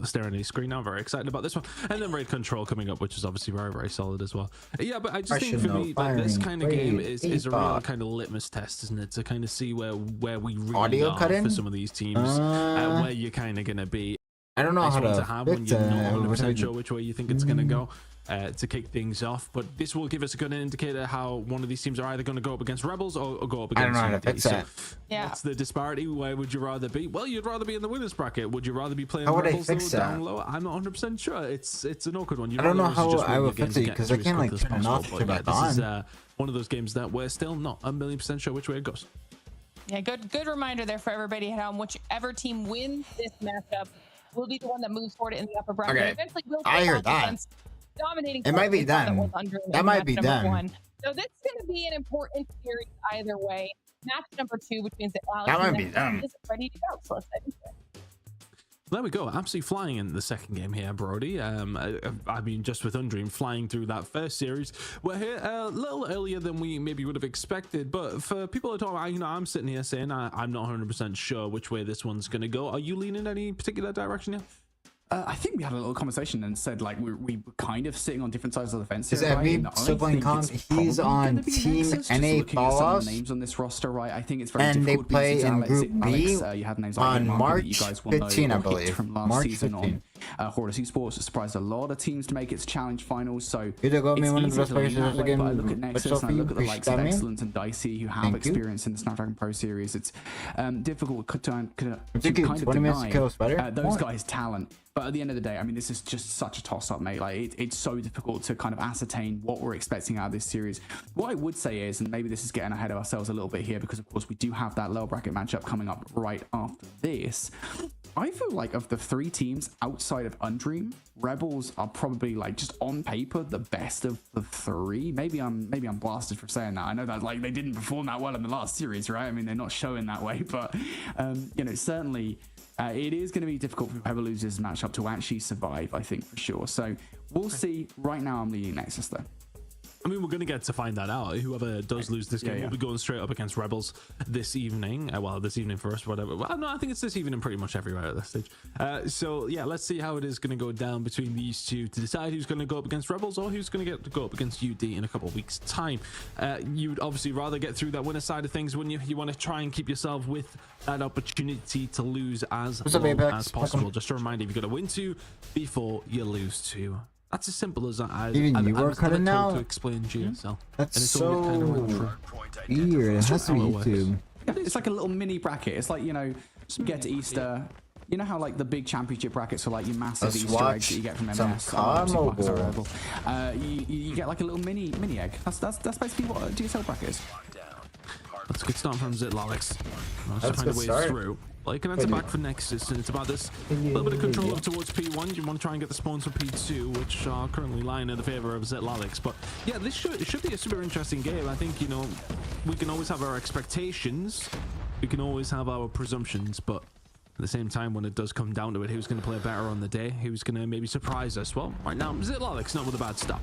[SPEAKER 2] staring at his screen now. Very excited about this one. And then Raid Control coming up, which is obviously very, very solid as well. Yeah, but I just think for me, like, this kind of game is a real kind of litmus test, isn't it? To kind of see where we really are for some of these teams, where you're kind of going to be.
[SPEAKER 1] I don't know how to
[SPEAKER 2] have when you're not 100% sure which way you think it's going to go to kick things off, but this will give us a good indicator how one of these teams are either going to go up against Rebels or go up against.
[SPEAKER 1] I don't know how to fix that.
[SPEAKER 4] Yeah.
[SPEAKER 2] What's the disparity? Where would you rather be? Well, you'd rather be in the winners bracket. Would you rather be playing
[SPEAKER 1] how would
[SPEAKER 2] Rebels
[SPEAKER 1] I fix that?
[SPEAKER 2] down low? I'm not 100% sure. It's an awkward one.
[SPEAKER 1] I don't know how I would fix it because I can't like turn it off to back on.
[SPEAKER 2] This is one of those games that we're still not 1,000,000% sure which way it goes.
[SPEAKER 4] Yeah, good reminder there for everybody at home. Whichever team wins this matchup will be the one that moves forward in the upper bracket.
[SPEAKER 1] Okay.
[SPEAKER 4] Eventually will
[SPEAKER 1] I heard that.
[SPEAKER 4] Dominating.
[SPEAKER 1] It might be them. That might be them.
[SPEAKER 4] So this is going to be an important series either way. Match number 2, which means that Alex
[SPEAKER 1] that might be them.
[SPEAKER 4] is ready to go. So let's get into it.
[SPEAKER 2] There we go, absolutely flying in the second game here, Brody. I mean, just with Undream flying through that first series, we're here a little earlier than we maybe would have expected. But for people at home, you know, I'm sitting here saying I'm not 100% sure which way this one's going to go. Are you leaning any particular direction here?
[SPEAKER 3] I think we had a little conversation and said like we were kind of sitting on different sides of the fence.
[SPEAKER 1] Is still playing comp? He's on Team NA Fallout.
[SPEAKER 3] Names on this roster, right? I think it's very
[SPEAKER 1] and
[SPEAKER 3] difficult.
[SPEAKER 1] They play in Group B
[SPEAKER 3] you had names
[SPEAKER 1] on
[SPEAKER 3] like
[SPEAKER 1] March
[SPEAKER 3] you guys
[SPEAKER 1] 15, I believe.
[SPEAKER 3] From last
[SPEAKER 1] March
[SPEAKER 3] season
[SPEAKER 1] 15.
[SPEAKER 3] On Horus Esports surprised a lot of teams to make its challenge finals. So
[SPEAKER 1] you got me one of the best players
[SPEAKER 3] again. But I look at Nexus and I look at the likes of Excellence and Dicey who have experience in the Snapdragon Pro Series. It's difficult to kind of deny those guys' talent. But at the end of the day, I mean, this is just such a toss-up, mate. Like, it's so difficult to kind of ascertain what we're expecting out of this series. What I would say is, and maybe this is getting ahead of ourselves a little bit here, because of course we do have that lower bracket matchup coming up right after this. I feel like of the 3 teams outside of Undream, Rebels are probably like just on paper the best of the 3. Maybe I'm blasted for saying that. I know that like they didn't perform that well in the last series, right? I mean, they're not showing that way, but you know, certainly it is going to be difficult for whoever loses this matchup to actually survive, I think, for sure. So we'll see. Right now, I'm leading Nexus though.
[SPEAKER 2] I mean, we're going to get to find that out. Whoever does lose this game will be going straight up against Rebels this evening. Well, this evening first, whatever. Well, no, I think it's this evening pretty much everywhere at this stage. So, yeah, let's see how it is going to go down between these two to decide who's going to go up against Rebels or who's going to get to go up against UD in a couple of weeks' time. You'd obviously rather get through that winner side of things, wouldn't you? You want to try and keep yourself with that opportunity to lose as low as possible. Just a reminder, you've got to win 2 before you lose 2. That's as simple as I
[SPEAKER 1] even you were cutting out
[SPEAKER 2] to explain GSL.
[SPEAKER 1] That's so weird. It has to be YouTube.
[SPEAKER 3] It's like a little mini bracket. It's like, you know, get to Easter. You know how like the big championship brackets are like your massive Easter eggs that you get from MS. You get like a little mini egg. That's basically what a GSL bracket is.
[SPEAKER 2] Let's get started from Zitlalix. Let's find a way through. Well, you can enter back for Nexus, and it's about this little bit of control up towards P1. You want to try and get the spawns for P2, which are currently lying in the favor of Zitlalix. But yeah, this should be a super interesting game. I think, you know, we can always have our expectations, we can always have our presumptions, but at the same time, when it does come down to it, who's going to play better on the day? Who's going to maybe surprise us? Well, right now, Zitlalix not with a bad start.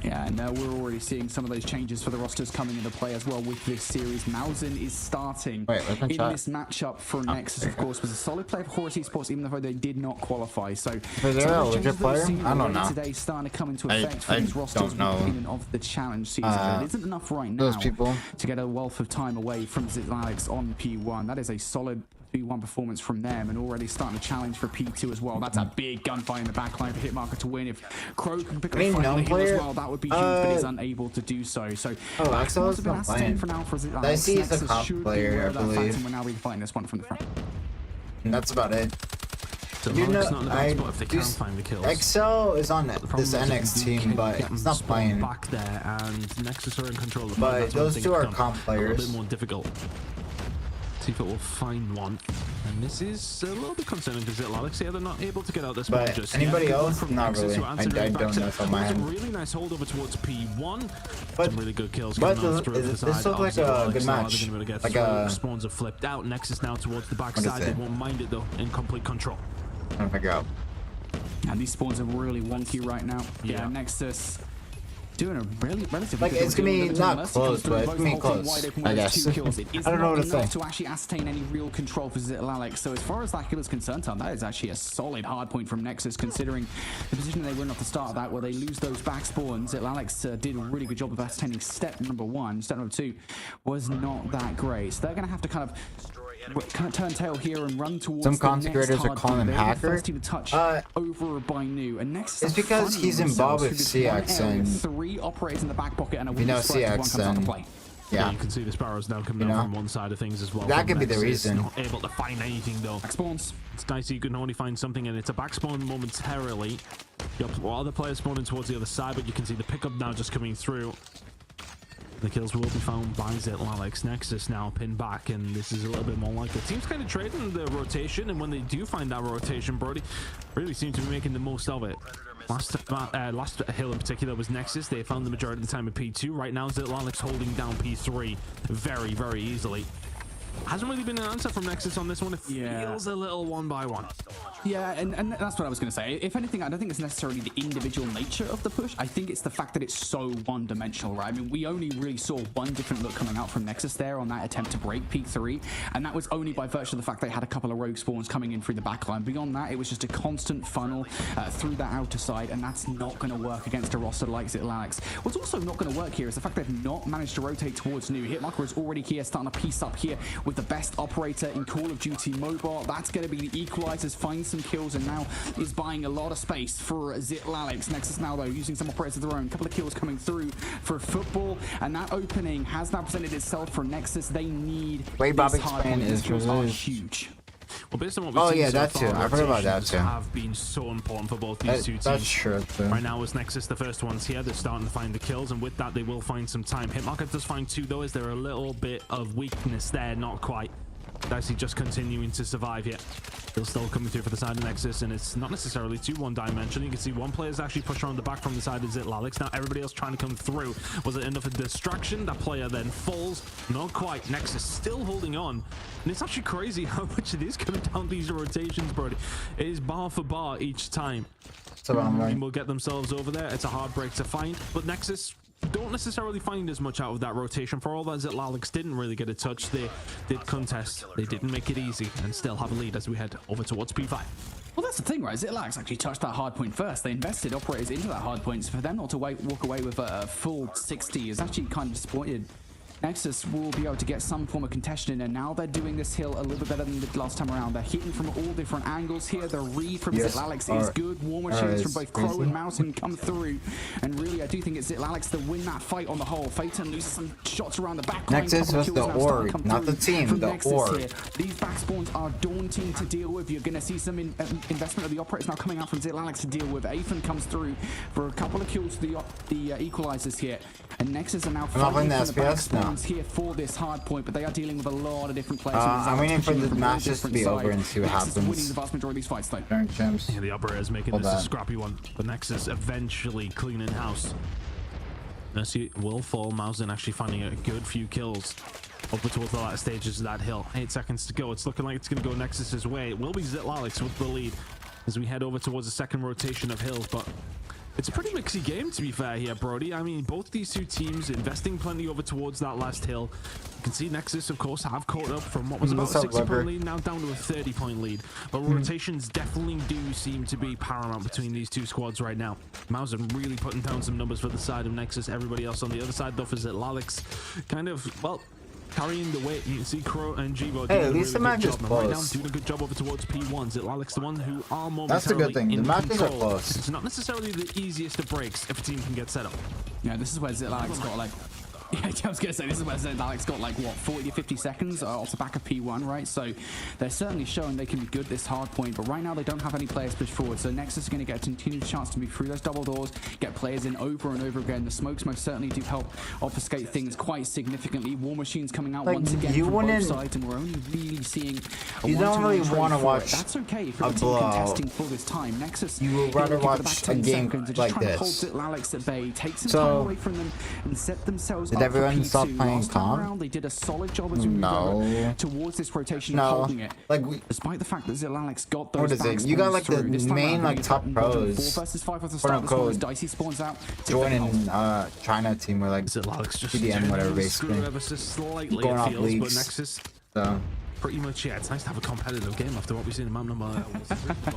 [SPEAKER 3] Yeah, and we're already seeing some of those changes for the rosters coming into play as well with this series. Mausen is starting in this matchup for Nexus, of course, was a solid player for Horus Esports, even though they did not qualify. So,
[SPEAKER 1] I don't know.
[SPEAKER 3] Today starting to come into effect for these rosters beginning of the challenge season. But it isn't enough right now to get a wealth of time away from Zitlalix on P1. That is a solid P1 performance from them, and already starting to challenge for P2 as well. That's a big gunfight in the backline for Hitmarker to win. If Crow can pick up a fight on him as well, that would be huge, but he's unable to do so. So
[SPEAKER 1] Axel's been ascertained
[SPEAKER 3] for now for Zitlalix.
[SPEAKER 1] I see he's a top player, I believe.
[SPEAKER 3] We're now really fighting this one from the front.
[SPEAKER 1] That's about it.
[SPEAKER 2] So you know, if they can find the kills.
[SPEAKER 1] Excel is on this NX team, but it's not playing
[SPEAKER 2] back there, and Nexus are in control of the
[SPEAKER 1] but those two are comp players.
[SPEAKER 2] A little bit more difficult. See if it will find one, and this is a little bit concerning because Zitlalix here they're not able to get out this one just
[SPEAKER 1] anybody
[SPEAKER 2] yet.
[SPEAKER 1] else? Not really. I don't know if I'm
[SPEAKER 2] a really nice hold over towards P1.
[SPEAKER 1] But
[SPEAKER 2] some really good kills
[SPEAKER 1] but
[SPEAKER 2] coming through
[SPEAKER 1] this looks like a good match.
[SPEAKER 2] Like spawns are flipped out. Nexus now towards the backside. They won't mind it though. In complete control.
[SPEAKER 1] Trying to figure out.
[SPEAKER 3] And these spawns are really wonky right now. Yeah, Nexus doing a really relatively
[SPEAKER 1] like it's gonna be not close, but it's gonna be close, I guess. I don't know what to say.
[SPEAKER 3] To actually ascertain any real control for Zitlalix. So as far as that kill is concerned, Tom, that is actually a solid hard point from Nexus, considering the position they were in at the start of that, where they lose those back spawns. Zitlalix did a really good job of ascertaining step number 1. Step number 2 was not that great. So they're gonna have to kind of turn tail here and run towards
[SPEAKER 1] some consecrators are calling him hacker.
[SPEAKER 3] Over by New, and Nexus
[SPEAKER 1] it's because he's involved with CX and
[SPEAKER 3] 3 operators in the back pocket and a
[SPEAKER 1] CX and
[SPEAKER 2] yeah, you can see the Sparrows now coming down from one side of things as well.
[SPEAKER 1] That could be the reason.
[SPEAKER 2] Not able to find anything though.
[SPEAKER 3] Back spawns.
[SPEAKER 2] It's nice you can only find something, and it's a back spawn momentarily. You have other players spawning towards the other side, but you can see the pickup now just coming through. The kills will be found by Zitlalix. Nexus now pinned back, and this is a little bit more like it. Team's kind of trading the rotation, and when they do find that rotation, Brody really seem to be making the most of it. Last hill in particular was Nexus. They found the majority of the time at P2. Right now, Zitlalix holding down P3 very, very easily. Hasn't really been an answer from Nexus on this one. It feels a little one by one.
[SPEAKER 3] Yeah, and that's what I was going to say. If anything, I don't think it's necessarily the individual nature of the push. I think it's the fact that it's so one-dimensional, right? I mean, we only really saw one different look coming out from Nexus there on that attempt to break P3, and that was only by virtue of the fact they had a couple of rogue spawns coming in through the backline. Beyond that, it was just a constant funnel through that outer side, and that's not going to work against a roster like Zitlalix. What's also not going to work here is the fact they've not managed to rotate towards New. Hitmarker is already here, starting to piece up here with the best operator in Call of Duty Mobile. That's going to be the equalizers, find some kills, and now is buying a lot of space for Zitlalix. Nexus now, though, using some operators of their own. A couple of kills coming through for football, and that opening has now presented itself for Nexus. They need
[SPEAKER 1] Bobby's plan is
[SPEAKER 3] huge.
[SPEAKER 2] Well, based on what we've seen
[SPEAKER 1] that too. I heard about that too.
[SPEAKER 2] Have been so important for both these two teams.
[SPEAKER 1] That's true.
[SPEAKER 2] Right now, is Nexus the first ones here? They're starting to find the kills, and with that, they will find some time. Hitmarker does find 2 though. Is there a little bit of weakness there? Not quite. Dicey just continuing to survive here. He'll still coming through for the side of Nexus, and it's not necessarily too one-dimensional. You can see one player's actually pushed around the back from the side of Zitlalix. Now everybody else trying to come through. Was it enough of a distraction? That player then falls. Not quite. Nexus still holding on. And it's actually crazy how much it is coming down these rotations, Brody. It is bar for bar each time.
[SPEAKER 1] So
[SPEAKER 2] will get themselves over there. It's a hard break to find, but Nexus don't necessarily find as much out of that rotation. For all that, Zitlalix didn't really get a touch. They did contest. They didn't make it easy and still have a lead as we head over towards P5.
[SPEAKER 3] Well, that's the thing, right? Zitlalix actually touched that hard point first. They invested operators into that hard point, so for them not to walk away with a full 60 is actually kind of disappointed. Nexus will be able to get some form of contention, and now they're doing this hill a little bit better than the last time around. They're hitting from all different angles here. The read from Zitlalix is good. War machines from both Crow and Mountain come through, and really I do think it's Zitlalix that win that fight on the whole. Phaeton loses some shots around the back.
[SPEAKER 1] Nexus was the org, not the team, the org.
[SPEAKER 3] These back spawns are daunting to deal with. You're going to see some investment of the operators now coming out from Zitlalix to deal with. Aethan comes through for a couple of kills to the equalizers here, and Nexus are now fighting from the back spawns here for this hard point, but they are dealing with a lot of different players.
[SPEAKER 1] I'm waiting for the matches to be over and see what happens.
[SPEAKER 3] Winning the vast majority of these fights, though.
[SPEAKER 2] Yeah, the operator is making this a scrappy one, but Nexus eventually cleaning house. Mercy will fall. Mausen actually finding a good few kills over towards the latter stages of that hill. 8 seconds to go. It's looking like it's going to go Nexus's way. It will be Zitlalix with the lead as we head over towards the second rotation of hills, but it's a pretty mixy game, to be fair here, Brody. I mean, both these two teams investing plenty over towards that last hill. You can see Nexus, of course, have caught up from what was about a 60-point lead, now down to a 30-point lead. But rotations definitely do seem to be paramount between these two squads right now. Mauser really putting down some numbers for the side of Nexus. Everybody else on the other side, though, for Zitlalix, kind of, well, carrying the weight. You can see Crow and Jivo doing
[SPEAKER 1] at least the match is close.
[SPEAKER 2] Right now, doing a good job over towards P1. Zitlalix, the one who are momentarily
[SPEAKER 1] That's the good thing. The matches are close.
[SPEAKER 2] It's not necessarily the easiest of breaks if a team can get set up.
[SPEAKER 3] Yeah, this is where Zitlalix got like... Yeah, I was going to say, this is where Zitlalix got like, what, 40 to 50 seconds off the back of P1, right? So they're certainly showing they can be good this hard point, but right now they don't have any players pushed forward. So Nexus is going to get a continued chance to move through those double doors, get players in over and over again. The smokes most certainly do help obfuscate things quite significantly. War machines coming out once again from both sides, and we're only really seeing a
[SPEAKER 1] you don't really want to watch.
[SPEAKER 3] That's okay if you're a team contesting for this time. Nexus,
[SPEAKER 1] you would rather watch a game like this.
[SPEAKER 3] Hold Zitlalix at bay, take some time away from them, and set themselves up
[SPEAKER 1] everyone stop playing
[SPEAKER 3] calm? They did a solid job as we moved towards this rotation and holding it.
[SPEAKER 1] Like
[SPEAKER 3] despite the fact that Zitlalix got those.
[SPEAKER 1] What is it? You got like the main like top pros.
[SPEAKER 3] 4 versus 5 with the start. This Dicey spawns out.
[SPEAKER 1] Joining China team where like
[SPEAKER 2] Zitlalix just
[SPEAKER 1] PDM whatever basically.
[SPEAKER 2] Ever so slightly
[SPEAKER 1] going off
[SPEAKER 2] feels,
[SPEAKER 1] leagues.
[SPEAKER 2] But Nexus,
[SPEAKER 1] so
[SPEAKER 2] pretty much, yeah. It's nice to have a competitive game after what we've seen in map number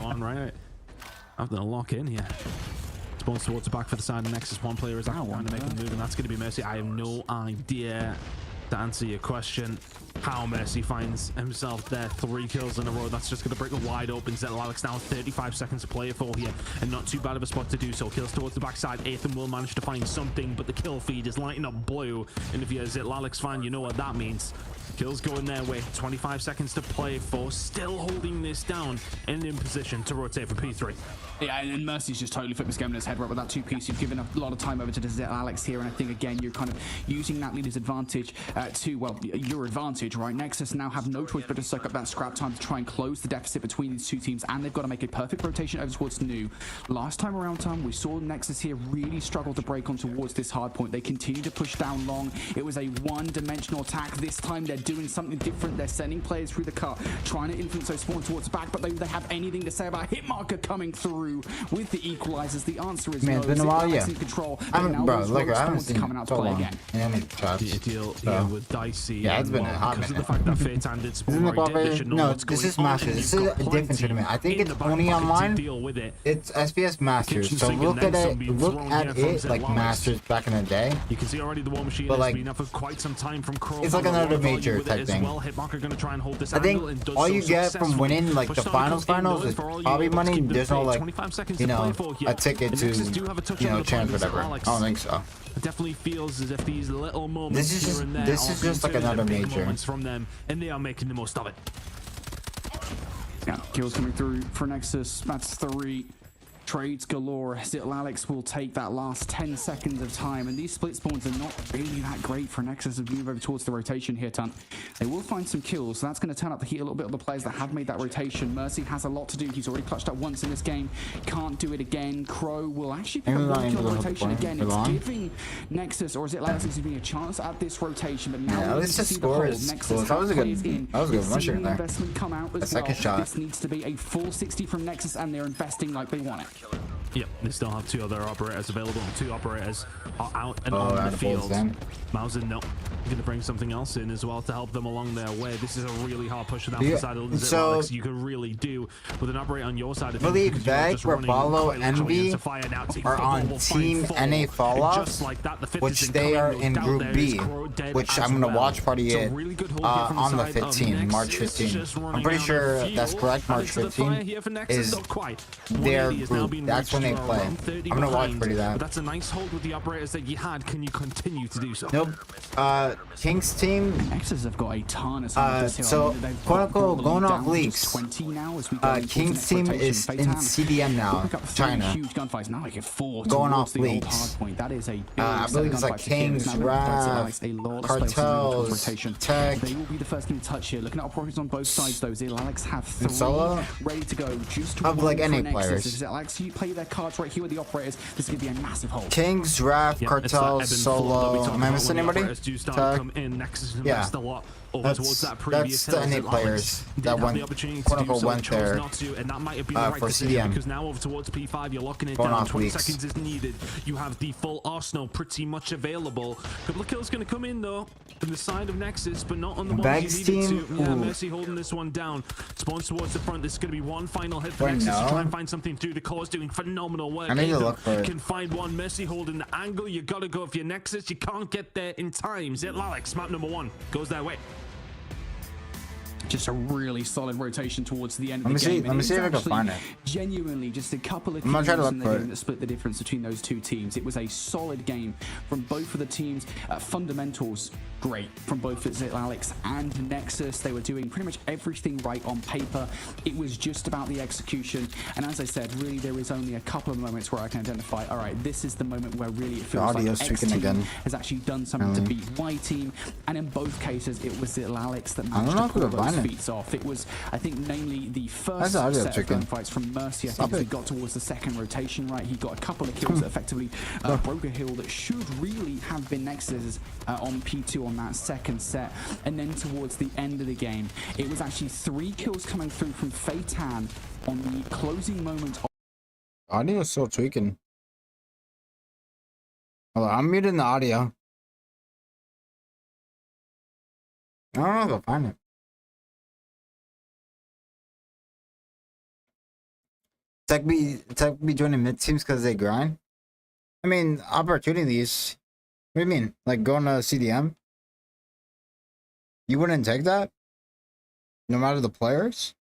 [SPEAKER 2] on, right? After a lock in here. Spawns towards the back for the side of Nexus. One player is actually trying to make a move, and that's going to be Mercy. I have no idea, to answer your question, how Mercy finds himself there. 3 kills in a row. That's just going to break a wide open Zitlalix now. 35 seconds to play for here, and not too bad of a spot to do so. Kills towards the backside. Aethan will manage to find something, but the kill feed is lighting up blue. And if you're a Zitlalix fan, you know what that means. Kills going their way. 25 seconds to play for. Still holding this down and in position to rotate for P3.
[SPEAKER 3] Yeah, and Mercy's just totally flipped this game in his head right with that 2-piece. You've given a lot of time over to Zitlalix here, and I think again you're kind of using that leader's advantage to, well, your advantage, right? Nexus now have no choice but to soak up that scrap time to try and close the deficit between these two teams, and they've got to make a perfect rotation over towards New. Last time around, Tom, we saw Nexus here really struggle to break on towards this hard point. They continue to push down long. It was a one-dimensional attack. This time they're doing something different. They're sending players through the cut, trying to influence those spawns towards the back, but they have anything to say about Hitmarker coming through with the equalizers? The answer is no.
[SPEAKER 1] It's been a while, yeah.
[SPEAKER 3] In control,
[SPEAKER 1] Bro, like I haven't seen
[SPEAKER 3] coming out to play again.
[SPEAKER 1] Yeah, the
[SPEAKER 2] deal with Dicey.
[SPEAKER 1] Yeah, it's been a hot minute.
[SPEAKER 2] Because of the fact that Phaeton did spawn
[SPEAKER 1] no, this is Masters. This is a different tournament. I think it's only online. It's SPS Masters. So look at it like Masters back in the day.
[SPEAKER 2] You can see already the War Machine has been up for quite some time from Crow.
[SPEAKER 1] It's like another major type thing. I think all you get from winning like the finals is probably money. There's no like, you know, a ticket to, you know, chance whatever. I don't think so.
[SPEAKER 2] It definitely feels as if these little moments
[SPEAKER 1] this is just like another major
[SPEAKER 2] from them, and they are making the most of it.
[SPEAKER 3] Yeah, kills coming through for Nexus. That's 3. Trades galore. Alex will take that last 10 seconds of time, and these split spawns are not really that great for Nexus to move over towards the rotation here, Tunt. They will find some kills, so that's going to turn up the heat a little bit of the players that have made that rotation. Mercy has a lot to do. He's already clutched up once in this game. Can't do it again. Crow will actually pick up one kill rotation again. It's giving Nexus, or is it Alex giving a chance at this rotation, but now
[SPEAKER 1] at least the score is close. That was a good mushroom there.
[SPEAKER 3] Investment come out as
[SPEAKER 1] second shot.
[SPEAKER 3] This needs to be a full 60 from Nexus, and they're investing like they want it.
[SPEAKER 2] Yep, they still have 2 other operators available. 2 operators are out and on the field. Mauser, no. Going to bring something else in as well to help them along their way. This is a really hard push on the side of the
[SPEAKER 1] so
[SPEAKER 2] you could really do with an operator on your side.
[SPEAKER 1] I believe Veg, Rapallo, Envy are on Team NA Falloff,
[SPEAKER 2] like
[SPEAKER 1] which they are in Group B, which I'm going to watch party it on the 15th, March 15th. I'm pretty sure that's correct. March 15th is their group. That's when they play. I'm going to watch party that.
[SPEAKER 2] That's a nice hold with the operators that you had. Can you continue to do so?
[SPEAKER 1] Nope. King's team.
[SPEAKER 3] Nexus have got a ton of
[SPEAKER 1] so quote unquote going off leaks. King's team is in CDM now, China.
[SPEAKER 3] Huge gunfights now, like 4
[SPEAKER 1] going off leaks.
[SPEAKER 3] That is a
[SPEAKER 1] I believe it's like Kings, Wrath, Cartels, Tech.
[SPEAKER 3] They will be the first team to touch here. Looking at operations on both sides, though. Alex have 3 ready to go. Just
[SPEAKER 1] of like any players.
[SPEAKER 3] If Alex, you play their cards right here with the operators, this is going to be a massive hold.
[SPEAKER 1] Kings, Wrath, Cartels, Solo. Am I missing anybody? Yeah. That's the NA players that went, quote unquote, went there for CDM.
[SPEAKER 2] Because now over towards P5, you're locking it down. 20 seconds is needed. You have the full arsenal pretty much available. A couple of kills going to come in though from the side of Nexus, but not on the ones you needed to. Yeah, Mercy holding this one down. Spawns towards the front. This is going to be one final hit for Nexus to try and find something through. The core is doing phenomenal work.
[SPEAKER 1] I need to look for it.
[SPEAKER 2] Can find one. Mercy holding the angle. You got to go for your Nexus. You can't get there in time. Alex, map number 1 goes their way.
[SPEAKER 3] Just a really solid rotation towards the end of the game.
[SPEAKER 1] Let me see if I can find it.
[SPEAKER 3] Genuinely, just a couple of kills in the game that split the difference between those 2 teams. It was a solid game from both of the teams. Fundamentals, great from both Alex and Nexus. They were doing pretty much everything right on paper. It was just about the execution. And as I said, really, there is only a couple of moments where I can identify, all right, this is the moment where really it feels like X team has actually done something to beat Y team. And in both cases, it was Alex that managed to pull those feats off. It was, I think, namely the first set of gunfights from Mercy. I think as we got towards the second rotation, right, he got a couple of kills that effectively broke a hill that should really have been Nexus on P2 on that second set. And then towards the end of the game, it was actually 3 kills coming through from Feitan on the closing moment.
[SPEAKER 1] Audio is still tweaking. Hold on, I'm muting the audio. I don't know if I'll find it. Tech be joining mid teams because they grind. I mean, opportunities. What do you mean? Like going to CDM? You wouldn't take that? No matter the players?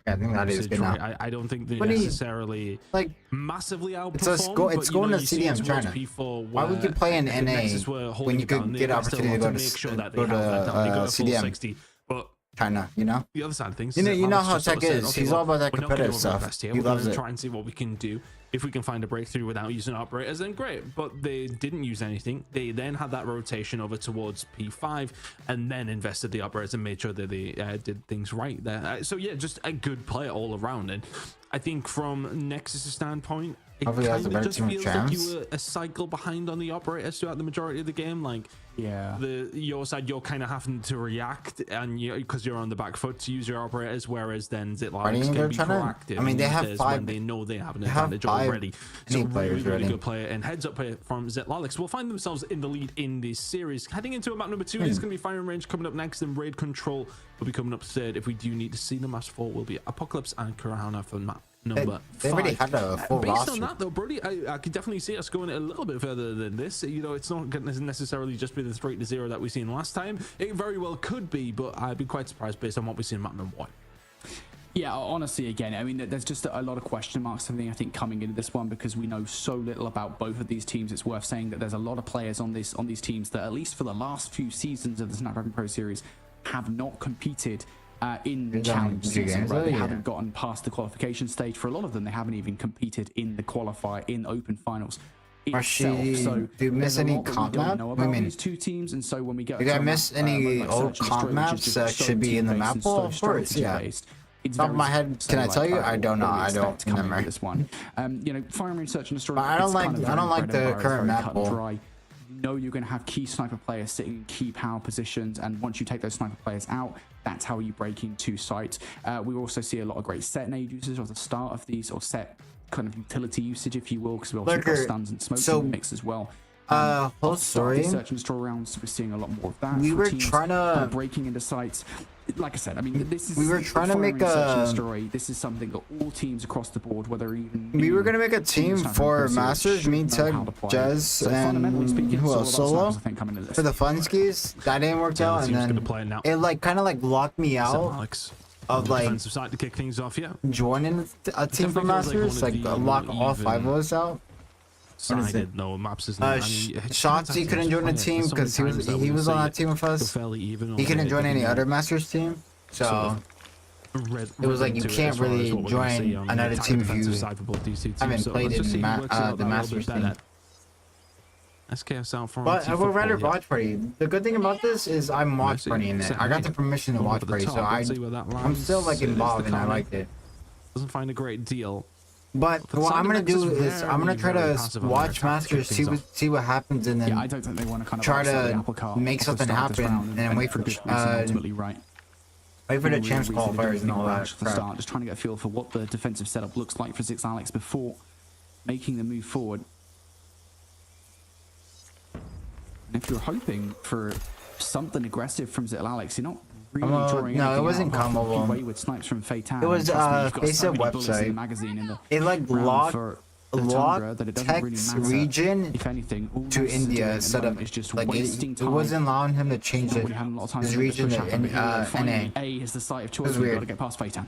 [SPEAKER 1] Yeah, I think that is good now.
[SPEAKER 2] I don't think they necessarily
[SPEAKER 1] like
[SPEAKER 2] massively outperform.
[SPEAKER 1] It's going to CDM China. Why would you play in NA when you could get opportunity to go to CDM?
[SPEAKER 2] But
[SPEAKER 1] China, you know?
[SPEAKER 2] The other side of things,
[SPEAKER 1] you know how Tech is. He's all about that competitive stuff. He loves it.
[SPEAKER 2] Try and see what we can do. If we can find a breakthrough without using operators, then great. But they didn't use anything. They then had that rotation over towards P5 and then invested the operators and made sure that they did things right there. So yeah, just a good play all around. And I think from Nexus' standpoint, it kind of just feels like you were a cycle behind on the operators throughout the majority of the game. Like,
[SPEAKER 3] yeah,
[SPEAKER 2] your side, you're kind of having to react, and because you're on the back foot to use your operators, whereas then Alex can be proactive.
[SPEAKER 1] I mean, they have 5.
[SPEAKER 2] When they know they have an advantage already. So really good player and heads up play from Alex will find themselves in the lead in this series. Heading into map number 2, there's going to be firing range coming up next, and raid control will be coming up third. If we do need to see them, match 4 will be Apocalypse and Kurahana for map number 5.
[SPEAKER 1] They already had a full roster.
[SPEAKER 2] Based on that though, Brody, I could definitely see us going a little bit further than this. You know, it's not going to necessarily just be the 3-0 that we seen last time. It very well could be, but I'd be quite surprised based on what we see in map number 1.
[SPEAKER 3] Yeah, honestly, again, I mean, there's just a lot of question marks, I think, coming into this one because we know so little about both of these teams. It's worth saying that there's a lot of players on these teams that, at least for the last few seasons of the Snapdragon Pro Series, have not competed in challenge season. Right? They haven't gotten past the qualification stage. For a lot of them, they haven't even competed in the qualifier, in open finals itself. So
[SPEAKER 1] do you miss any comp map?
[SPEAKER 3] I mean, these two teams, and so when we get
[SPEAKER 1] do I miss any old comp maps that should be in the map? Well, of course, yeah. Top of my head, can I tell you? I don't know. I don't remember
[SPEAKER 3] this one. You know, Fire Marine Search and Destroy.
[SPEAKER 1] I don't like the current map pool.
[SPEAKER 3] You know you're going to have key sniper players sitting in key power positions, and once you take those sniper players out, that's how you break into sight. We also see a lot of great set nade usage at the start of these, or set kind of utility usage, if you will, because we also got stuns and smokes in the mix as well.
[SPEAKER 1] Whole story.
[SPEAKER 3] Search and destroy rounds, we're seeing a lot more of that.
[SPEAKER 1] We were trying to
[SPEAKER 3] breaking into sites. Like I said, I mean, this is.
[SPEAKER 1] We were trying to make a
[SPEAKER 3] story. This is something that all teams across the board, whether even.
[SPEAKER 1] We were gonna make a team for Masters, me, Tech, Jez, and who else? Solo for the fun skis. That didn't work out, and then it like kind of like locked me out of like
[SPEAKER 2] side to kick things off. Yeah,
[SPEAKER 1] joining a team for Masters, like lock all 5 of us out.
[SPEAKER 2] Sided. No, maps is not.
[SPEAKER 1] Shotzi couldn't join the team because he was on that team with us. He couldn't join any other Masters team, so it was like you can't really join another team if you haven't played in the Masters team.
[SPEAKER 2] SKS out for.
[SPEAKER 1] But we're rather watch party. The good thing about this is I'm watch partying it. I got the permission to watch party, so I'm still like involved and I liked it.
[SPEAKER 2] Doesn't find a great deal.
[SPEAKER 1] But what I'm gonna do is I'm gonna try to watch Masters, see what happens, and then
[SPEAKER 3] I don't think they want to kind of
[SPEAKER 1] try to make something happen and wait for wait for the champs qualifiers and all that.
[SPEAKER 3] Start, just trying to get a feel for what the defensive setup looks like for Zix Alex before making the move forward. And if you're hoping for something aggressive from Zix Alex, you're not really drawing.
[SPEAKER 1] No, it wasn't combo.
[SPEAKER 3] With snipes from Feitan.
[SPEAKER 1] It was face of website. It like locked Tech's region
[SPEAKER 3] if anything,
[SPEAKER 1] to India instead of like it wasn't allowing him to change it. His region to NA.
[SPEAKER 3] A is the site of choice. We've got to get past Feitan.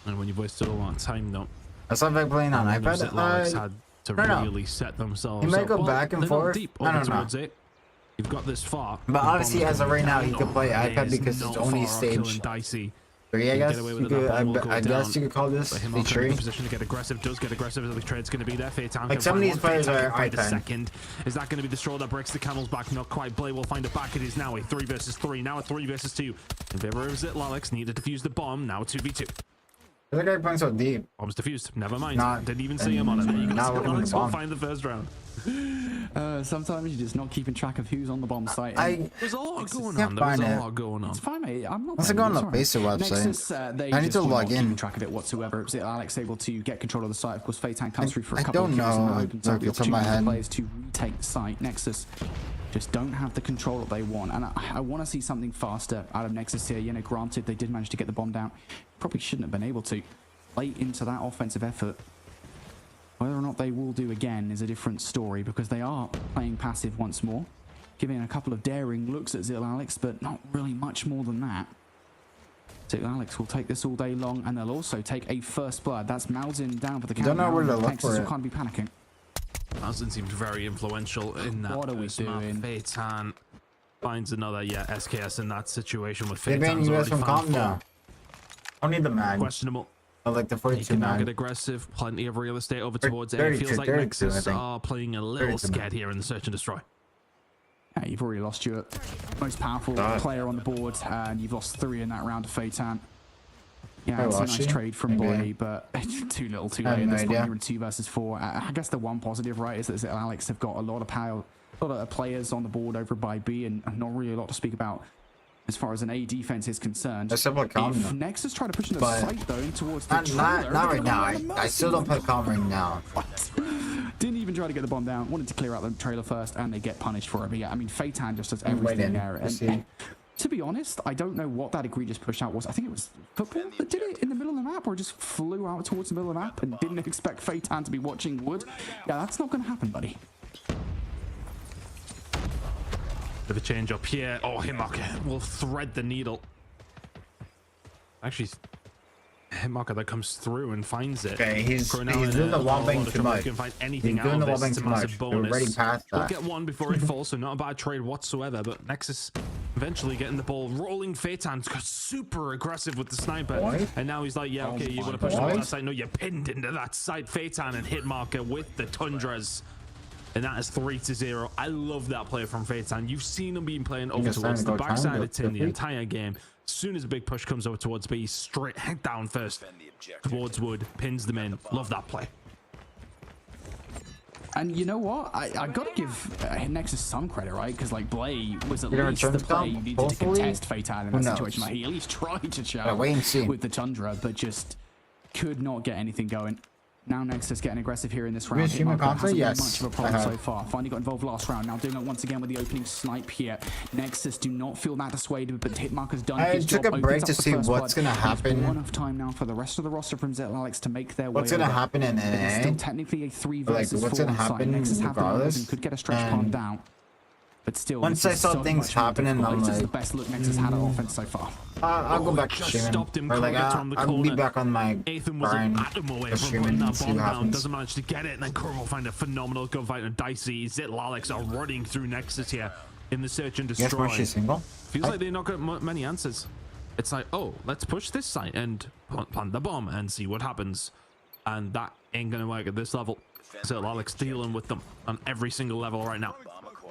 [SPEAKER 2] And when you've wasted a lot of time, though.
[SPEAKER 1] That's not like playing on iPad.
[SPEAKER 2] Had to really set themselves.
[SPEAKER 1] He might go back and forth. I don't know.
[SPEAKER 2] You've got this far.
[SPEAKER 1] But obviously, as of right now, he could play iPad because it's only stage 3, I guess. I guess you could call this the tree.
[SPEAKER 2] Position to get aggressive, does get aggressive as the trade's going to be there.
[SPEAKER 1] Like some of these players are iPad.
[SPEAKER 2] Second. Is that going to be the straw that breaks the camel's back? Not quite. Blade will find it back. It is now a 3 versus 3. Now a 3 versus 2. In favor of Zit Alex, need to defuse the bomb. Now 2v2.
[SPEAKER 1] The guy playing so deep.
[SPEAKER 2] Bomb's defused. Never mind. Didn't even see him on it. There you go. Alex will find the first round.
[SPEAKER 3] Sometimes you're just not keeping track of who's on the bomb site.
[SPEAKER 2] There's a lot going on. There's a lot going on.
[SPEAKER 3] It's fine, mate. I'm not.
[SPEAKER 1] Let's go on the basic website. I need to log in.
[SPEAKER 3] Track of it whatsoever. Is Alex able to get control of the site? Of course, Feitan comes through for a
[SPEAKER 1] I
[SPEAKER 3] couple
[SPEAKER 1] don't
[SPEAKER 3] of
[SPEAKER 1] know.
[SPEAKER 3] kills and opens up the players to retake the site. Nexus just don't have the control that they want, and I want to see something faster out of Nexus here. You know, granted they did manage to get the bomb down. Probably shouldn't have been able to. Late into that offensive effort. Whether or not they will do again is a different story because they are playing passive once more, giving a couple of daring looks at Zil Alex, but not really much more than that. Zil Alex will take this all day long, and they'll also take a first blood. That's Malzin down for the count.
[SPEAKER 1] Don't know where to look
[SPEAKER 3] for it. Can't be panicking.
[SPEAKER 2] Malzin seems very influential in that.
[SPEAKER 3] What are we doing?
[SPEAKER 2] Feitan finds another SKS in that situation with
[SPEAKER 1] They banned
[SPEAKER 2] Feitan's
[SPEAKER 1] you guys
[SPEAKER 2] already
[SPEAKER 1] from comp now. I don't need the mag.
[SPEAKER 2] Questionable.
[SPEAKER 1] I like the 42
[SPEAKER 2] mag.
[SPEAKER 1] mag.
[SPEAKER 2] Get aggressive, plenty of real estate over towards A. It feels like Nexus are playing a little scared here in the search and destroy.
[SPEAKER 3] Yeah, you've already lost your most powerful player on the board, and you've lost 3 in that round of Feitan. Yeah, it's a nice trade from Boy, but too little, too late. In this point, you're in 2 versus 4. I guess the one positive, right, is that Alex have got a lot of power, a lot of players on the board over by B, and not really a lot to speak about as far as an A defense is concerned. If Nexus try to push into the site though, towards the trailer,
[SPEAKER 1] not right now. I still don't play calm right now.
[SPEAKER 3] Didn't even try to get the bomb down. Wanted to clear out the trailer first, and they get punished for it. But yeah, I mean, Feitan just does everything there. And to be honest, I don't know what that egregious push out was. I think it was football that did it in the middle of the map, or just flew out towards the middle of the map and didn't expect Feitan to be watching wood. Yeah, that's not going to happen, buddy.
[SPEAKER 2] Bit of a change up here. Oh, Himok will thread the needle. Actually, Hitmarker that comes through and finds it.
[SPEAKER 1] Okay, he's doing the wallbang too much.
[SPEAKER 2] Can find anything
[SPEAKER 1] He's doing
[SPEAKER 2] out
[SPEAKER 1] the
[SPEAKER 2] of this.
[SPEAKER 1] wallbang
[SPEAKER 2] It's a
[SPEAKER 1] too
[SPEAKER 2] massive
[SPEAKER 1] much.
[SPEAKER 2] bonus.
[SPEAKER 1] We're already past
[SPEAKER 2] We'll
[SPEAKER 1] that.
[SPEAKER 2] get one before it falls, so not a bad trade whatsoever. But Nexus eventually getting the ball rolling. Phaeton got super aggressive with the sniper, and now he's like, yeah, okay, you want to push towards that site? No, you're pinned into that site. Phaeton and Hitmarker with the Tundras. And that is 3-0. I love that play from Phaeton. You've seen him being playing over towards the backside of Tin the entire game. As soon as a big push comes over towards B, straight head down first towards Wood, pins them in. Love that play.
[SPEAKER 3] And you know what? I got to give Nexus some credit, right? Because like Blay was at least the play you needed to contest Phaeton in that situation. Like, he at least tried to shout with the Tundra, but just could not get anything going. Now Nexus getting aggressive here in this round. Hitmarker hasn't been much of a problem so far. Finally got involved last round. Now doing it once again with the opening snipe here. Nexus do not feel that dissuaded, but Hitmarker's done his job.
[SPEAKER 1] I took a break to see what's going to happen.
[SPEAKER 3] One of time now for the rest of the roster from Alex to make their way.
[SPEAKER 1] What's going to happen in NA?
[SPEAKER 3] It's still technically a 3 versus 4
[SPEAKER 1] what's going to happen
[SPEAKER 3] Nexus
[SPEAKER 1] regardless?
[SPEAKER 3] and could get a stretch palm down. But still,
[SPEAKER 1] once I saw things happening, I'm
[SPEAKER 3] like,
[SPEAKER 1] like,
[SPEAKER 3] the best look Nexus had at offense so far.
[SPEAKER 1] I'll go back to streaming. Or like, I'll be back on my
[SPEAKER 2] Ethan was an atom away from putting that bomb down. Doesn't manage to get it, and then Curve will find a phenomenal gunfight on Dicey. Alex are running through Nexus here in the search and destroy.
[SPEAKER 1] Yes, she's single.
[SPEAKER 2] Feels like they're not got many answers. It's like, oh, let's push this site and plant the bomb and see what happens. And that ain't gonna work at this level. Alex dealing with them on every single level right now.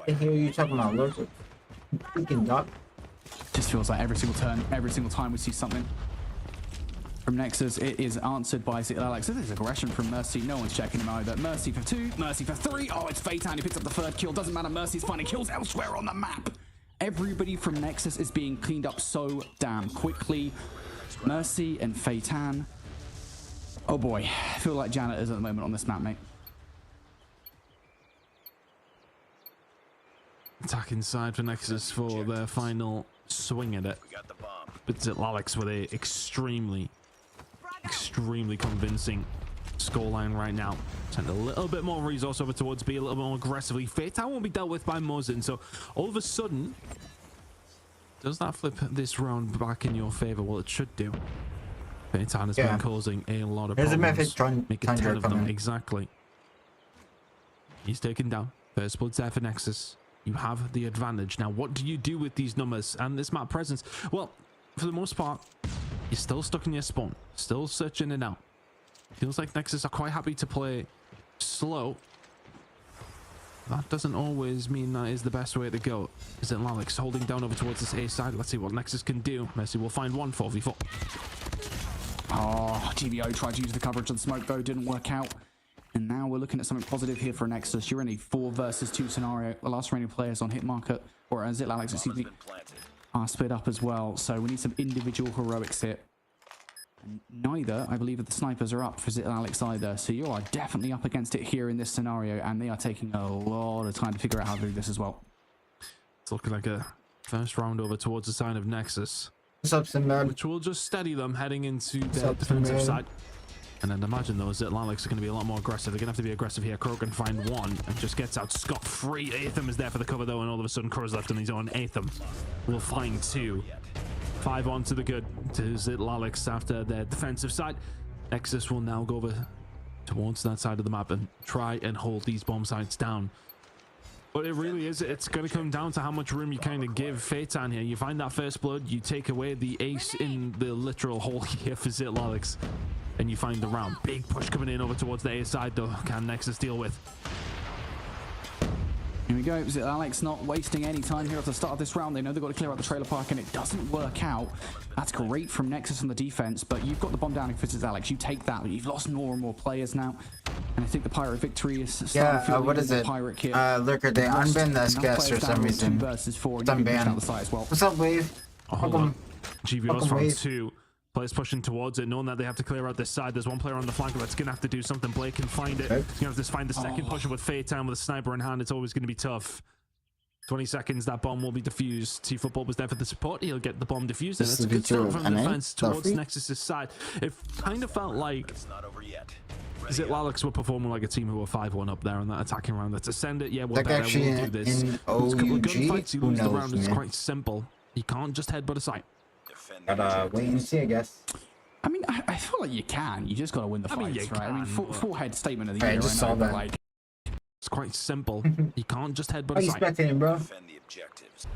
[SPEAKER 1] I hear you talking about loads of freaking duck.
[SPEAKER 3] Just feels like every single turn, every single time we see something from Nexus, it is answered by Alex. This is aggression from Mercy. No one's checking him either. Mercy for 2, Mercy for 3. Oh, it's Phaeton. He picks up the 3rd kill. Doesn't matter. Mercy's finding kills elsewhere on the map. Everybody from Nexus is being cleaned up so damn quickly. Mercy and Phaeton. Oh boy, I feel like Janet is at the moment on this map, mate.
[SPEAKER 2] Attack inside for Nexus for their final swing at it. But Alex with a extremely convincing scoreline right now. Send a little bit more resource over towards B, a little bit more aggressively. Phaeton won't be dealt with by Muzzin, so all of a sudden, does that flip this round back in your favor? Well, it should do. Phaeton has been causing a lot of problems. Making 10 of them, exactly. He's taken down. First blood's there for Nexus. You have the advantage. Now, what do you do with these numbers and this map presence? Well, for the most part, you're still stuck in your spawn. Still searching it out. Feels like Nexus are quite happy to play slow. That doesn't always mean that is the best way to go. Is it Alex holding down over towards this A side? Let's see what Nexus can do. Mercy will find one 4v4.
[SPEAKER 3] Oh, GBO tried to use the coverage on the smoke, though. Didn't work out. And now we're looking at something positive here for Nexus. You're in a 4 versus 2 scenario. The last remaining players on Hitmarker, or Alex, excuse me, are split up as well. So we need some individual heroics here. And neither, I believe, of the snipers are up for Alex either. So you are definitely up against it here in this scenario, and they are taking a lot of time to figure out how to do this as well.
[SPEAKER 2] It's looking like a first round over towards the side of Nexus, which will just steady them heading into their defensive side. And then imagine those Alex are going to be a lot more aggressive. They're going to have to be aggressive here. Crow can find one and just gets out scot-free. Atham is there for the cover though, and all of a sudden Crow's left on his own. Atham will find 2. 5 on to the good to Alex after their defensive side. Nexus will now go over towards that side of the map and try and hold these bomb sites down. But it really is, it's going to come down to how much room you kind of give Phaeton here. You find that first blood, you take away the ace in the literal hole here for Alex. And you find the round. Big push coming in over towards the A side though. Can Nexus deal with?
[SPEAKER 3] Here we go. Alex not wasting any time here at the start of this round. They know they've got to clear out the trailer park and it doesn't work out. That's great from Nexus on the defense, but you've got the bomb down if it's Alex. You take that, but you've lost more and more players now. And I think the Pirate victory is starting to feel
[SPEAKER 1] what is it?
[SPEAKER 3] Pirate kit.
[SPEAKER 1] Lurker, they unbanned the SPS for some reason.
[SPEAKER 3] 2 versus 4.
[SPEAKER 1] It's unbanned.
[SPEAKER 3] Well.
[SPEAKER 1] What's up, Wave?
[SPEAKER 2] GVO's from 2. Players pushing towards it, knowing that they have to clear out this side. There's one player on the flank that's gonna have to do something. Blake can find it. He's gonna have to find the second pusher with Phaeton with a sniper in hand. It's always gonna be tough. 20 seconds, that bomb will be defused. T-Football was there for the support. He'll get the bomb defused. And it's a good start from the defense towards Nexus's side. It kind of felt like Alex were performing like a team who were 5-1 up there on that attacking round. Let's ascend it. Yeah, we're better. We'll do this.
[SPEAKER 1] In
[SPEAKER 2] There's a couple of
[SPEAKER 1] OUG,
[SPEAKER 2] gunfights. You lose the round. It's
[SPEAKER 1] man.
[SPEAKER 2] quite simple. You can't just headbutt a site.
[SPEAKER 1] Gotta wait and see, I guess.
[SPEAKER 3] I mean, I feel like you can. You just got to win the fights, right? I mean, full head statement of the year.
[SPEAKER 1] I just saw that.
[SPEAKER 3] Like,
[SPEAKER 2] it's quite simple. You can't just headbutt
[SPEAKER 1] a side. Bro.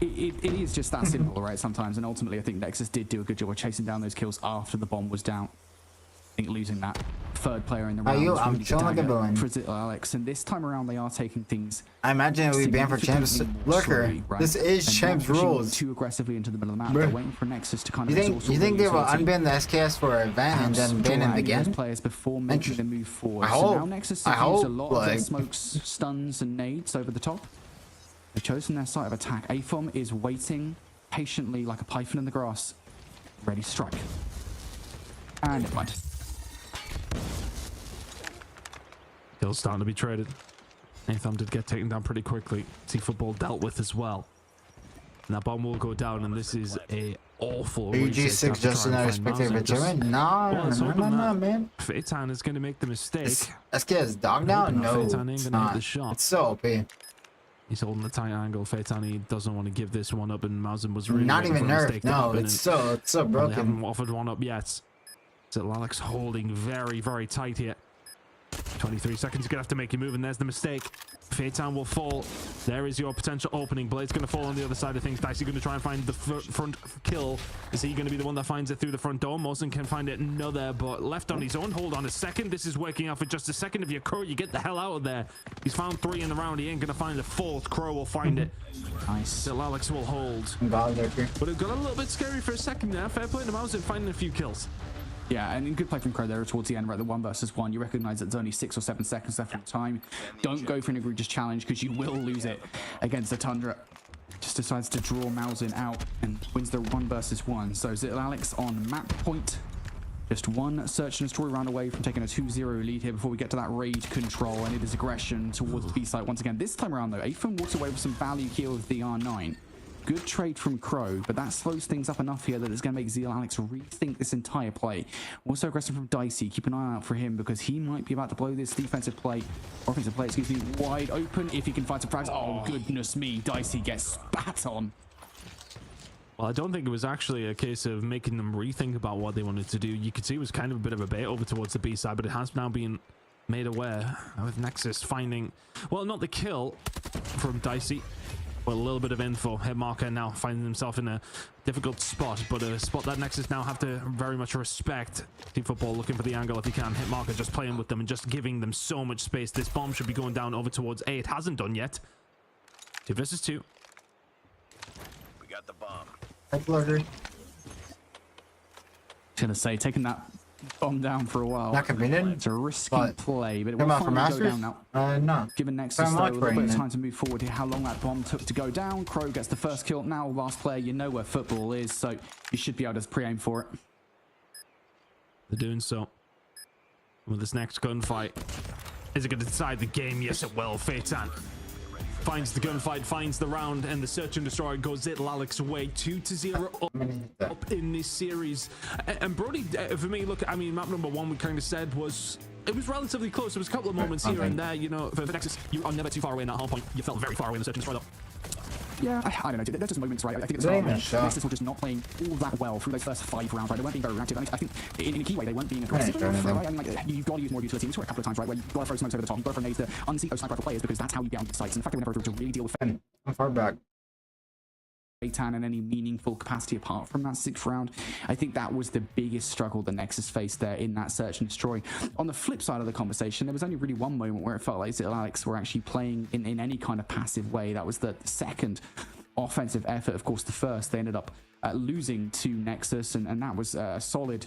[SPEAKER 3] It is just that simple, right? Sometimes, and ultimately, I think Nexus did do a good job of chasing down those kills after the bomb was down. I think losing that third player in the round was really
[SPEAKER 1] chilling like a villain.
[SPEAKER 3] for Alex, and this time around they are taking things.
[SPEAKER 1] I imagine it would be banned for champs. Lurker, slowly, right? This is and champs rules.
[SPEAKER 3] Too aggressively into the middle of the map. They're waiting for Nexus to kind of.
[SPEAKER 1] You think they will unban the SKS for an event and then ban him again?
[SPEAKER 3] Players before making the move forward. So now Nexus has used a lot of their smokes, stuns, and nades over the top. They've chosen their site of attack. AFOM is waiting patiently like a python in the grass, ready to strike. And it went.
[SPEAKER 2] Kills starting to be traded. AFOM did get taken down pretty quickly. T-Football dealt with as well. And that bomb will go down, and this is a awful.
[SPEAKER 1] UG6 just another spectator veteran? No, man.
[SPEAKER 2] Phaeton is going to make the mistake.
[SPEAKER 1] SKS dog now? No,
[SPEAKER 2] Phaeton ain't going to hit the shot.
[SPEAKER 1] It's so OP.
[SPEAKER 2] He's holding the tight angle. Phaeton, he doesn't want to give this one up, and Mausen was really
[SPEAKER 1] not even nerfed. No, it's so broken.
[SPEAKER 2] They haven't offered one up yet. So Alex holding very, very tight here. 23 seconds, you're gonna have to make your move, and there's the mistake. Phaeton will fall. There is your potential opening. Blade's gonna fall on the other side of things. Dicey gonna try and find the front kill. Is he gonna be the one that finds it through the front door? Mawson can find it another, but left on his own. Hold on a second. This is working out for just a second. If you're Crow, you get the hell out of there. He's found 3 in the round. He ain't gonna find the 4th. Crow will find it.
[SPEAKER 3] Nice.
[SPEAKER 2] Still Alex will hold. But it got a little bit scary for a second there. Fair play to Mawson finding a few kills.
[SPEAKER 3] Yeah, and good play from Crow there towards the end, right? The 1 versus 1. You recognize that there's only 6 or 7 seconds left of time. Don't go for an egregious challenge because you will lose it against the Tundra. Just decides to draw Mausen out and wins the 1 versus 1. So Zittle Alex on map point. Just one search and destroy round away from taking a 2-0 lead here before we get to that raid control, and it is aggression towards the B site once again. This time around though, AFOM walks away with some value here with the R9. Good trade from Crow, but that slows things up enough here that it's going to make Zeal Alex rethink this entire play. Also aggressive from Dicey. Keep an eye out for him because he might be about to blow this defensive play, or offensive play, excuse me, wide open if he can find some frags. Oh, goodness me. Dicey gets spat on.
[SPEAKER 2] Well, I don't think it was actually a case of making them rethink about what they wanted to do. You could see it was kind of a bit of a bait over towards the B side, but it has now been made aware with Nexus finding, well, not the kill from Dicey. Well, a little bit of info. Hitmarker now finding himself in a difficult spot, but a spot that Nexus now have to very much respect. Team Football looking for the angle if he can. Hitmarker just playing with them and just giving them so much space. This bomb should be going down over towards A. It hasn't done yet. 2 versus 2.
[SPEAKER 6] We got the bomb.
[SPEAKER 3] Gonna say, taking that bomb down for a while.
[SPEAKER 1] Not convenient.
[SPEAKER 3] It's a risky play, but it
[SPEAKER 1] will
[SPEAKER 3] finally go down now.
[SPEAKER 1] No.
[SPEAKER 3] Given Nexus though, a little bit of time to move forward here. How long that bomb took to go down. Crow gets the first kill. Now last player, you know where football is, so you should be able to pre-aim for it.
[SPEAKER 2] They're doing so. With this next gunfight, is it going to decide the game? Yes, it will. Phaeton finds the gunfight, finds the round, and the search and destroy goes Zittle Alex away 2-0 up in this series. And Brody, for me, look, I mean, map number 1 we kind of said was, it was relatively close. There was a couple of moments here and there, you know, for Nexus, you are never too far away in that hardpoint. You felt very far away in the search and destroy though.
[SPEAKER 3] Yeah, I don't know. There's just moments, right? I think it's Nexus were just not playing all that well through those first 5 rounds, right? They weren't being very reactive. I think in a key way, they weren't being aggressive enough, right? I mean, like, you've got to use more utility. We saw it a couple of times, right? Where you've got to throw smokes over the top. You've got to throw nades to unseat those sniper rifle players because that's how you get on the sites. And the fact that we never to really deal with
[SPEAKER 1] I'm far back.
[SPEAKER 3] Phaeton in any meaningful capacity apart from that 6th round. I think that was the biggest struggle the Nexus faced there in that search and destroy. On the flip side of the conversation, there was only really one moment where it felt like Zittle Alex were actually playing in any kind of passive way. That was the second offensive effort. Of course, the first, they ended up losing to Nexus, and that was a solid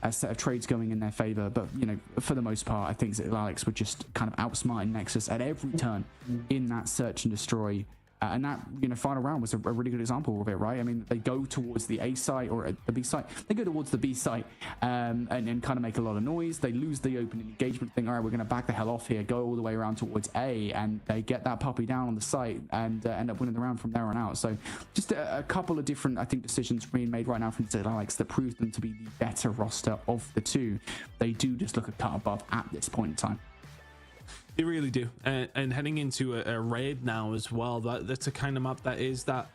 [SPEAKER 3] set of trades going in their favor. But, you know, for the most part, I think Zittle Alex were just kind of outsmarting Nexus at every turn in that search and destroy. And that, you know, final round was a really good example of it, right? I mean, they go towards the A site or the B site. They go towards the B site and kind of make a lot of noise. They lose the open engagement thing. All right, we're going to back the hell off here, go all the way around towards A, and they get that puppy down on the site and end up winning the round from there on out. So just a couple of different, I think, decisions being made right now from Zittle Alex that proves them to be the better roster of the two. They do just look a cut above at this point in time.
[SPEAKER 2] They really do. And heading into a raid now as well, that's a kind of map that is that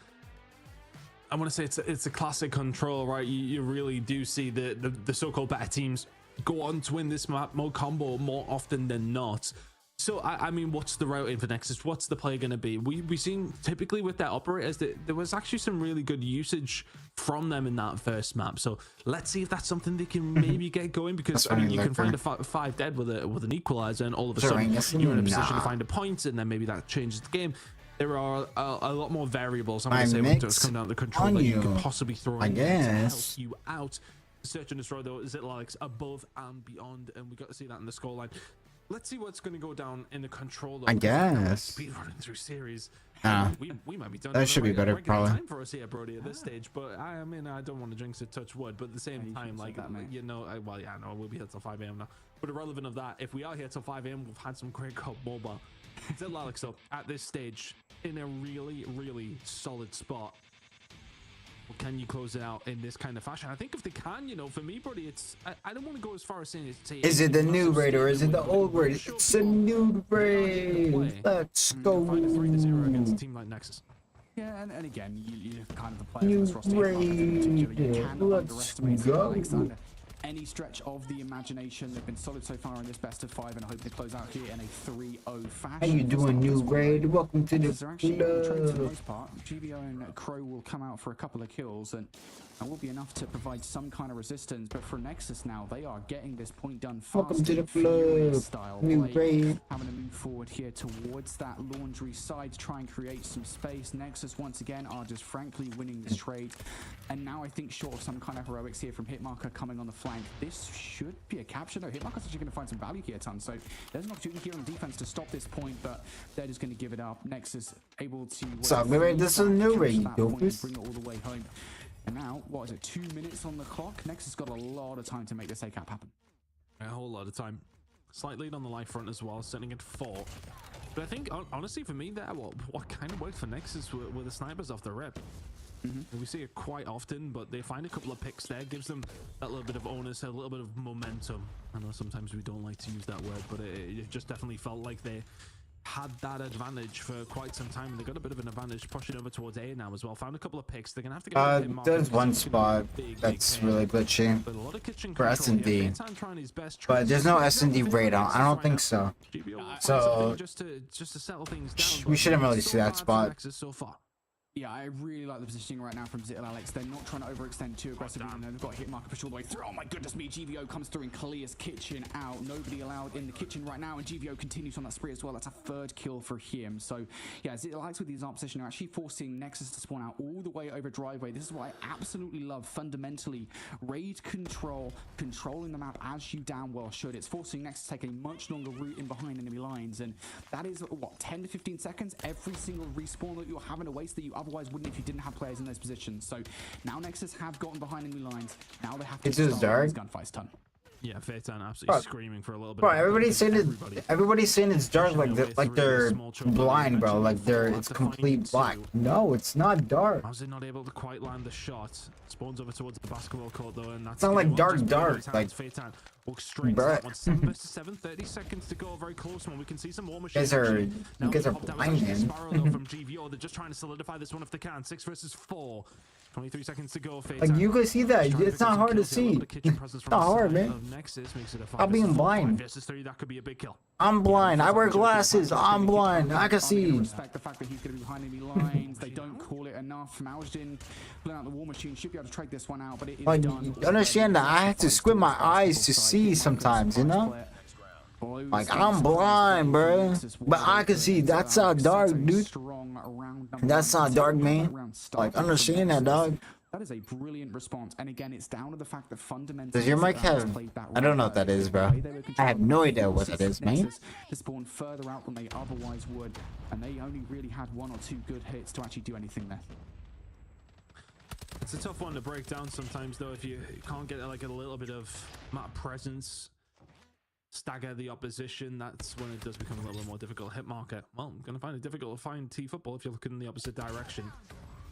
[SPEAKER 2] I want to say it's a classic control, right? You really do see the so-called better teams go on to win this map mode combo more often than not. So I mean, what's the route in for Nexus? What's the play going to be? We've seen typically with their operators that there was actually some really good usage from them in that first map. So let's see if that's something they can maybe get going, because I mean, you can find a 5 dead with an equalizer, and all of a sudden you're in a position to find a point, and then maybe that changes the game. There are a lot more variables, I'm going to say, when it's come down to the control that you could possibly throw in to help you out. Search and destroy, though, is it like above and beyond, and we got to see that in the scoreline. Let's see what's going to go down in the control, though.
[SPEAKER 1] I guess.
[SPEAKER 2] Speed running through series. We might be done.
[SPEAKER 1] That should be better, probably.
[SPEAKER 2] Time for us here, Brody, at this stage. But I mean, I don't want to jinx it, touch wood. But at the same time, like, you know, well, yeah, no, we'll be here till 5 a.m. now. But irrelevant of that, if we are here till 5 a.m., we've had some great CoD mobile. Still, Alex, though, at this stage, in a really, really solid spot. Can you close it out in this kind of fashion? I think if they can, you know, for me, Brody, it's I don't want to go as far as saying it's.
[SPEAKER 1] Is it the new raid or is it the old raid? It's a new raid. Let's go.
[SPEAKER 2] Find a 3-0 against a team like Nexus.
[SPEAKER 3] Yeah, and again, you kind of the players
[SPEAKER 1] New
[SPEAKER 3] on this roster.
[SPEAKER 1] raid. Let's go.
[SPEAKER 3] Any stretch of the imagination. They've been solid so far in this best of 5, and I hope they close out here in a 3-0 fashion.
[SPEAKER 1] How you doing, new raid? Welcome to the
[SPEAKER 3] club. For the most part, GVO and Crow will come out for a couple of kills, and that will be enough to provide some kind of resistance. But for Nexus now, they are getting this point done fast.
[SPEAKER 1] Welcome to the club.
[SPEAKER 3] Style
[SPEAKER 1] New
[SPEAKER 3] play,
[SPEAKER 1] raid.
[SPEAKER 3] having to move forward here towards that laundry side to try and create some space. Nexus once again are just frankly winning this trade, and now I think short of some kind of heroics here from Hitmarker coming on the flank, this should be a capture. No, Hitmarker's actually going to find some value here, ton. So there's an opportunity here on defense to stop this point, but they're just going to give it up. Nexus able to.
[SPEAKER 1] So this is a new raid,
[SPEAKER 3] bring it all the way home. And now, what is it? 2 minutes on the clock. Nexus got a lot of time to make this ACAP happen.
[SPEAKER 2] A whole lot of time. Slight lead on the life front as well, sitting at 4. But I think, honestly, for me, that what kind of worked for Nexus were the snipers off the rip. We see it quite often, but they find a couple of picks there, gives them that little bit of onus, a little bit of momentum. I know sometimes we don't like to use that word, but it just definitely felt like they had that advantage for quite some time, and they got a bit of an advantage pushing over towards A now as well. Found a couple of picks. They're gonna have to get
[SPEAKER 1] there's one spot that's really glitchy for S&D, but there's no S&D raid on. I don't think so. So
[SPEAKER 2] just to settle things down,
[SPEAKER 1] we shouldn't really see that spot.
[SPEAKER 3] Yeah, I really like the positioning right now from Zittel Alex. They're not trying to overextend too aggressively, and they've got Hitmarker push all the way through. Oh my goodness me, GVO comes through and clears kitchen out. Nobody allowed in the kitchen right now, and GVO continues on that spree as well. That's a 3rd kill for him. So yeah, Zittel Alex with his arm position are actually forcing Nexus to spawn out all the way over driveway. This is what I absolutely love fundamentally. Raid control, controlling the map as you damn well should. It's forcing Nexus to take a much longer route in behind enemy lines, and that is what, 10 to 15 seconds every single respawn that you're having to waste that you otherwise wouldn't if you didn't have players in those positions. So now Nexus have gotten behind enemy lines. Now they have to
[SPEAKER 1] start dark
[SPEAKER 3] gunfights ton.
[SPEAKER 2] Yeah, Phaeton absolutely screaming for a little bit.
[SPEAKER 1] Bro, everybody's saying it's dark, like they're blind, bro. Like it's complete black. No, it's not dark.
[SPEAKER 2] I was not able to quite land the shot. Spawns over towards the basketball court though, and that's
[SPEAKER 1] it's not like dark. Like
[SPEAKER 2] Phaeton walks straight to that one. 7 versus 7, 30 seconds to go. Very close one. We can see some war machines.
[SPEAKER 1] You guys are blind, man.
[SPEAKER 2] From GVO. They're just trying to solidify this one if they can. 6 versus 4. 23 seconds to go.
[SPEAKER 1] Like you guys see that? It's not hard to see. It's not hard, man. I'm being blind.
[SPEAKER 2] Versus 3, that could be a big kill.
[SPEAKER 1] I'm blind. I wear glasses. I'm blind. I can see.
[SPEAKER 3] Respect the fact that he's going to be behind enemy lines. They don't call it enough. Maujin pulling out the war machine should be able to trade this one out, but it is done.
[SPEAKER 1] You understand that I have to squint my eyes to see sometimes, you know? Like I'm blind, bro, but I can see. That's not dark, dude. That's not dark, man. Like understand that, dog.
[SPEAKER 3] That is a brilliant response, and again, it's down to the fact that fundamentally.
[SPEAKER 1] Does your mic have? I don't know what that is, bro. I have no idea what that is, man.
[SPEAKER 3] To spawn further out than they otherwise would, and they only really had 1 or 2 good hits to actually do anything there.
[SPEAKER 2] It's a tough one to break down sometimes, though, if you can't get like a little bit of map presence. Stagger the opposition, that's when it does become a little bit more difficult. Hitmarker, well, I'm gonna find it difficult to find T-football if you're looking in the opposite direction.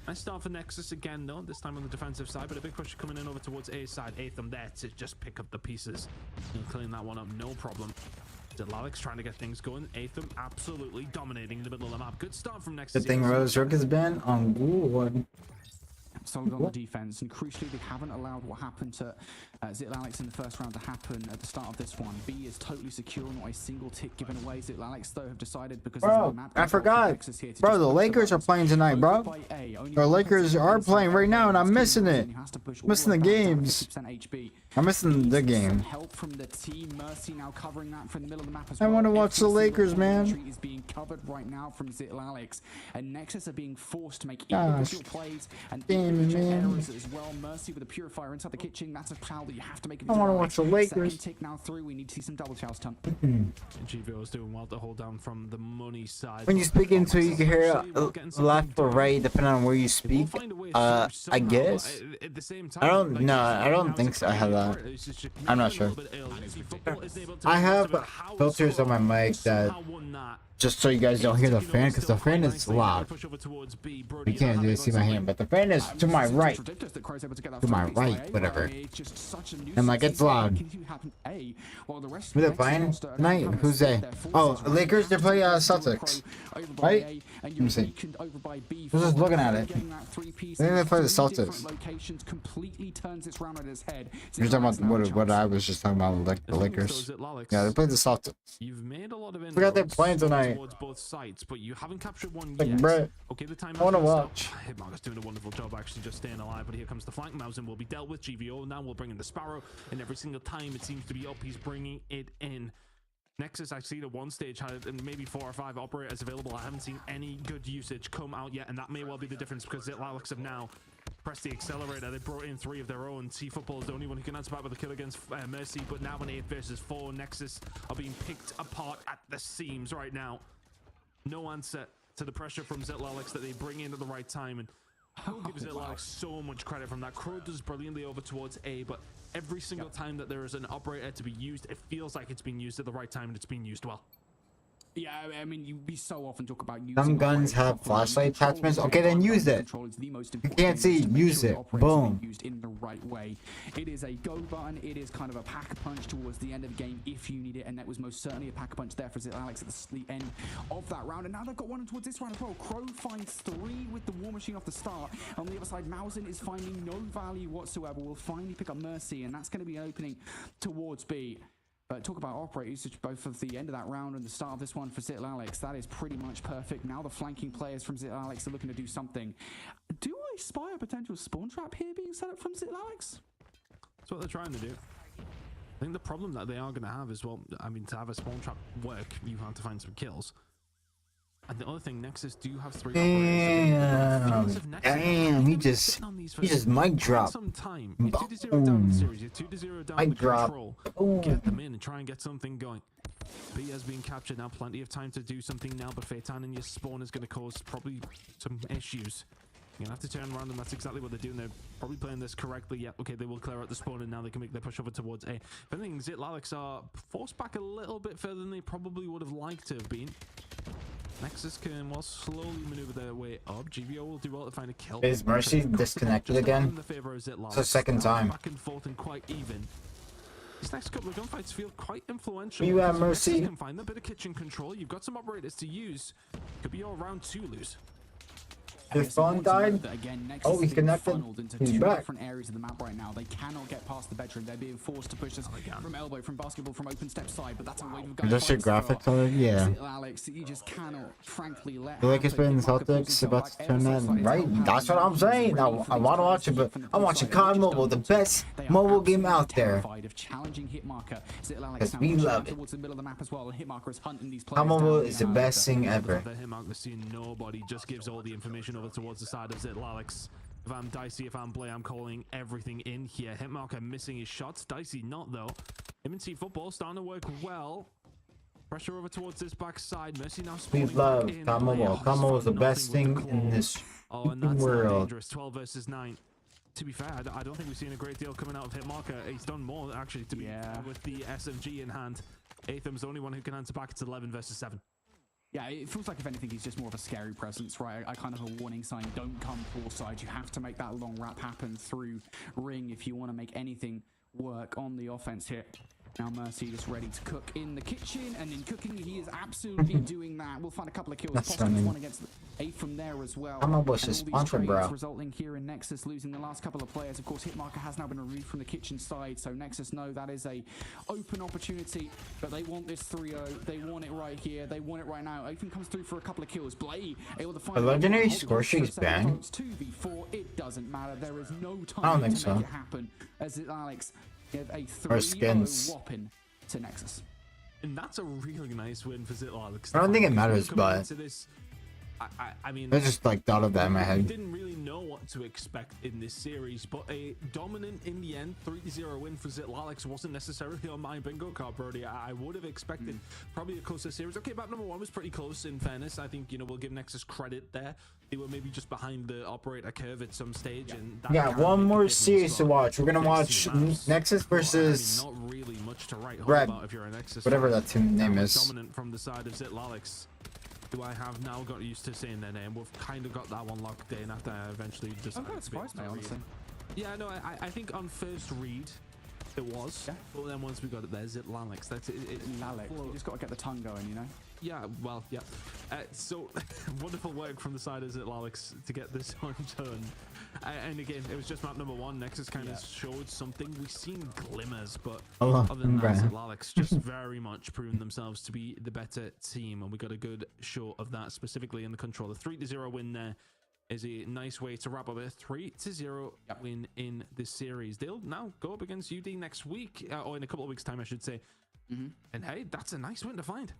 [SPEAKER 2] Nice start for Nexus again, though, this time on the defensive side, but a big push coming in over towards A side. Atham there to just pick up the pieces and clean that one up, no problem. Alex trying to get things going. Atham absolutely dominating in the middle of the map. Good start from Nexus.
[SPEAKER 1] Good thing Rose Rook has been on good.
[SPEAKER 3] solid on the defense, and crucially, they haven't allowed what happened to Zitlalix in the first round to happen at the start of this one. B is totally secure, not a single tick given away. Zitlalix, though, have decided because
[SPEAKER 1] bro, I forgot. Bro, the Lakers are playing tonight, bro. The Lakers are playing right now, and I'm missing it. Missing the games. I'm missing the game.
[SPEAKER 3] Help from the team. Mercy now covering that from the middle of the map as
[SPEAKER 1] I want to watch the Lakers, man.
[SPEAKER 3] Is being covered right now from Zitlalix, and Nexus are being forced to make individual plays and individual errors as well. Mercy with a purifier inside the kitchen. That's a foul that you have to make.
[SPEAKER 1] I want to watch the Lakers.
[SPEAKER 3] Second tick now through. We need to see some double chows done.
[SPEAKER 2] GVO is doing well to hold down from the money side.
[SPEAKER 1] When you speak into, you can hear left or right depending on where you speak. I guess. I don't know. I don't think so. I have that. I'm not sure. I have filters on my mic that just so you guys don't hear the fan, because the fan is loud. You can't really see my hand, but the fan is to my right. To my right, whatever. And like it's loud. Who they playing tonight? Who's they? Oh, Lakers. They're playing Celtics, right? Let me see. Who's just looking at it? I think they play the Celtics. You're talking about what I was just talking about, like the Lakers. Yeah, they play the Celtics. I forgot they're playing tonight.
[SPEAKER 2] Both sites, but you haven't captured one
[SPEAKER 1] like,
[SPEAKER 2] yet.
[SPEAKER 1] Brett,
[SPEAKER 2] okay, the time
[SPEAKER 1] I want to watch.
[SPEAKER 2] Hitmarker's doing a wonderful job actually just staying alive, but here comes the flank. Mausen will be dealt with. GVO now will bring in the Sparrow, and every single time it seems to be up, he's bringing it in. Nexus, I see at one stage had maybe 4 or 5 operators available. I haven't seen any good usage come out yet, and that may well be the difference because Zitlalix have now pressed the accelerator. They brought in 3 of their own. T-Football is the only one who can answer back with a kill against Mercy, but now an 8 versus 4. Nexus are being picked apart at the seams right now. No answer to the pressure from Zitlalix that they bring in at the right time, and I'll give Zitlalix so much credit from that. Crow does brilliantly over towards A, but every single time that there is an operator to be used, it feels like it's being used at the right time and it's being used well.
[SPEAKER 3] Yeah, I mean, we so often talk about
[SPEAKER 1] some guns have flashlight attachments. Okay, then use it. You can't see, use it. Boom.
[SPEAKER 3] Used in the right way. It is a go button. It is kind of a pack punch towards the end of the game if you need it, and that was most certainly a pack punch there for Zitlalix at the end of that round. And now they've got one towards this round as well. Crow finds 3 with the War Machine off the start. On the other side, Mausen is finding no value whatsoever. Will finally pick up Mercy, and that's going to be an opening towards B. But talk about operator usage both of the end of that round and the start of this one for Zitlalix. That is pretty much perfect. Now the flanking players from Zitlalix are looking to do something. Do I spy a potential spawn trap here being set up from Zitlalix?
[SPEAKER 2] That's what they're trying to do. I think the problem that they are going to have is, well, I mean, to have a spawn trap work, you have to find some kills. And the other thing, Nexus do have 3 operators.
[SPEAKER 1] Damn, he just mic drop.
[SPEAKER 2] Some time. You're 2-0 down in the series. You're 2-0 down with control. Get them in and try and get something going. B has been captured now. Plenty of time to do something now, but Phaeton in your spawn is going to cause probably some issues. You're going to have to turn around, and that's exactly what they're doing. They're probably playing this correctly. Yeah, okay, they will clear out the spawn, and now they can make their push over towards A. If anything, Zitlalix are forced back a little bit further than they probably would have liked to have been. Nexus can slowly maneuver their way up. GVO will do well to find a kill.
[SPEAKER 1] Is Mercy disconnected again? It's the second time.
[SPEAKER 2] Back and forth and quite even. These next couple of gunfights feel quite influential.
[SPEAKER 1] You have Mercy.
[SPEAKER 2] You can find a bit of kitchen control. You've got some operators to use. Could be your round 2 lose.
[SPEAKER 1] His phone died. Oh, he's connected. He's back.
[SPEAKER 3] Different areas of the map right now. They cannot get past the bedroom. They're being forced to push this from elbow, from basketball, from open step side. But that's a wave of guys.
[SPEAKER 1] Just your graphics on it, yeah.
[SPEAKER 3] Alex, you just cannot, frankly, let.
[SPEAKER 1] The Lakers playing the Celtics about to turn that right. That's what I'm saying. I want to watch it, but I'm watching CoD Mobile, the best mobile game out there. Because we love it. CoD Mobile is the best thing ever.
[SPEAKER 2] Nobody just gives all the information over towards the side of Zitlalix. If I'm Dicey, if I'm Blay, I'm calling everything in here. Hitmarker missing his shots. Dicey not, though. M&T football starting to work well. Pressure over towards this backside. Mercy now spawning.
[SPEAKER 1] We love CoD Mobile. CoD Mobile is the best thing in this world.
[SPEAKER 2] 12 versus 9. To be fair, I don't think we've seen a great deal coming out of Hitmarker. He's done more, actually, to be fair, with the SMG in hand. Atham's the only one who can answer back. It's 11 versus 7.
[SPEAKER 3] Yeah, it feels like, if anything, he's just more of a scary presence, right? I kind of a warning sign. Don't come poor side. You have to make that long wrap happen through ring if you want to make anything work on the offense here. Now Mercy just ready to cook in the kitchen, and in cooking he is absolutely doing that. We'll find a couple of kills, possibly one against A from there as well.
[SPEAKER 1] I'm almost a sponsor, bro.
[SPEAKER 3] Resulting here in Nexus losing the last couple of players. Of course, Hitmarker has now been removed from the kitchen side, so Nexus know that is a open opportunity, but they want this 3-0. They want it right here. They want it right now. Ethan comes through for a couple of kills. Blay able to find
[SPEAKER 1] a legendary score streak's banned.
[SPEAKER 3] 2v4. It doesn't matter. There is no time
[SPEAKER 1] I don't think
[SPEAKER 3] to
[SPEAKER 1] so.
[SPEAKER 3] make it happen. As Alex give a
[SPEAKER 1] Or skins.
[SPEAKER 3] 3-0 whopping to Nexus.
[SPEAKER 2] And that's a really nice win for Zitlalix.
[SPEAKER 1] I don't think it matters, but
[SPEAKER 2] I mean,
[SPEAKER 1] I just like thought of that in my
[SPEAKER 2] we
[SPEAKER 1] head.
[SPEAKER 2] didn't really know what to expect in this series, but a dominant in the end 3-0 win for Zitlalix wasn't necessarily on my bingo card, Brody. I would have expected probably a closer series. Okay, map number 1 was pretty close, in fairness. I think, you know, we'll give Nexus credit there. They were maybe just behind the operator curve at some stage, and that
[SPEAKER 1] Yeah, one more series to watch. We're gonna watch Nexus versus
[SPEAKER 2] not really much to write home
[SPEAKER 1] Red,
[SPEAKER 2] about if you're a Nexus
[SPEAKER 1] whatever
[SPEAKER 2] fan.
[SPEAKER 1] that team name is.
[SPEAKER 2] Dominant from the side of Zitlalix, who I have now got used to saying their name. We've kind of got that one locked in after I eventually just.
[SPEAKER 3] I'm kind of surprised now, honestly.
[SPEAKER 2] Yeah, no, I think on first read it was,
[SPEAKER 3] Yeah.
[SPEAKER 2] but then once we got it there, Zitlalix. That's it.
[SPEAKER 3] Alex, you just got to get the tongue going, you know.
[SPEAKER 2] Yeah, well, yeah. So wonderful work from the side of Zitlalix to get this one done. And again, it was just map number 1. Nexus kind of showed something. We've seen glimmers, but other than that, Zitlalix just very much proven themselves to be the better team, and we got a good show of that, specifically in the controller. 3-0 win there is a nice way to wrap up a 3-0 win in this series. They'll now go up against UD next week, or in a couple of weeks' time, I should say. And hey, that's a nice win to find.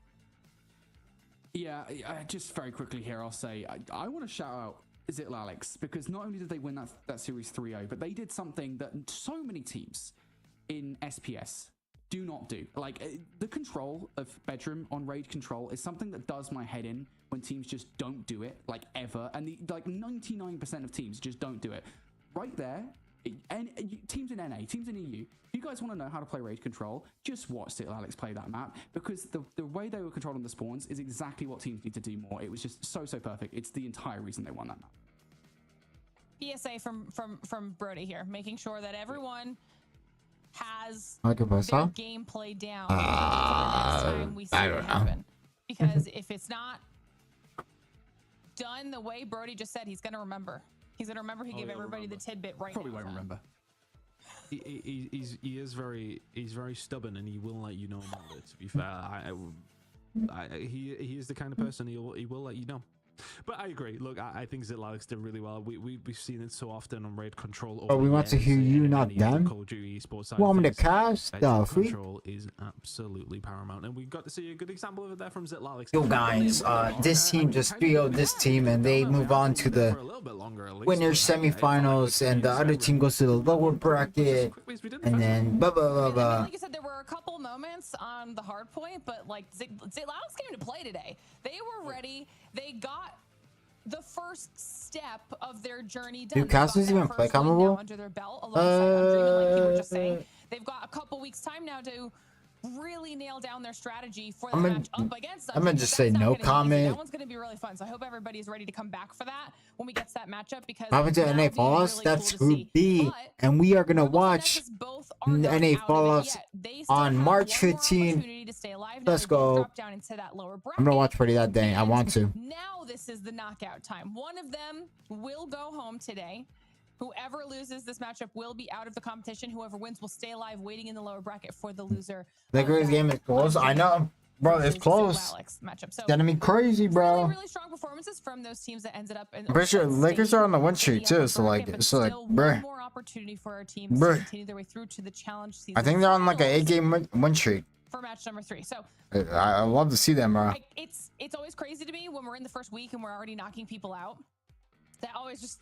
[SPEAKER 3] Yeah, just very quickly here, I'll say I want to shout out Zitlalix, because not only did they win that series 3-0, but they did something that so many teams in SPS do not do. Like, the control of bedroom on raid control is something that does my head in when teams just don't do it, like, ever. And like 99% of teams just don't do it. Right there, and teams in NA, teams in EU, if you guys want to know how to play raid control, just watch Zitlalix play that map, because the way they were controlling the spawns is exactly what teams need to do more. It was just so perfect. It's the entire reason they won that map.
[SPEAKER 4] PSA from Brody here, making sure that everyone has
[SPEAKER 1] their
[SPEAKER 4] gameplay down for the next time we see it happen. Because if it's not done the way Brody just said, he's gonna remember. He's gonna remember he gave everybody the tidbit right
[SPEAKER 3] Probably
[SPEAKER 4] now.
[SPEAKER 3] won't remember.
[SPEAKER 2] He's very stubborn, and he will let you know about it. To be fair, he is the kind of person he will let you know. But I agree. Look, I think Zitlalix did really well. We've seen it so often on raid control.
[SPEAKER 1] Oh, we want to hear you, not them. Want me to cast stuff?
[SPEAKER 2] Control is absolutely paramount, and we got to see a good example of it there from Zitlalix.
[SPEAKER 1] Yo, guys, this team just 3-0'd this team, and they move on to the winners semifinals, and the other team goes to the lower bracket, and then blah blah blah blah.
[SPEAKER 4] Like you said, there were a couple moments on the hard point, but like Zitlalix came to play today. They were ready. They got the first step of their journey done.
[SPEAKER 1] Do casters even play comparable?
[SPEAKER 4] Under their belt, alongside Dream, like you were just saying. They've got a couple weeks time now to really nail down their strategy for the match up against.
[SPEAKER 1] I'm gonna just say no comment.
[SPEAKER 4] That one's gonna be really fun. So I hope everybody's ready to come back for that when we get to that matchup, because
[SPEAKER 1] Happened to NA Falloffs, that's Group B, and we are gonna watch NA Falloffs on March 15th. Let's go. I'm gonna watch Pretty that day. I want to.
[SPEAKER 4] Now this is the knockout time. One of them will go home today. Whoever loses this matchup will be out of the competition. Whoever wins will stay alive, waiting in the lower bracket for the loser.
[SPEAKER 1] Lakers game is close. I know, bro. It's close.
[SPEAKER 4] Matchup. So
[SPEAKER 1] it's gonna be crazy, bro.
[SPEAKER 4] Really strong performances from those teams that ended up in.
[SPEAKER 1] I'm pretty sure Lakers are on the win streak too. So like, bruh.
[SPEAKER 4] More opportunity for our teams to continue their way through to the challenge season.
[SPEAKER 1] I think they're on like an 8-game win streak.
[SPEAKER 4] For match number 3. So
[SPEAKER 1] I love to see them, bro.
[SPEAKER 4] It's always crazy to me when we're in the first week and we're already knocking people out. That always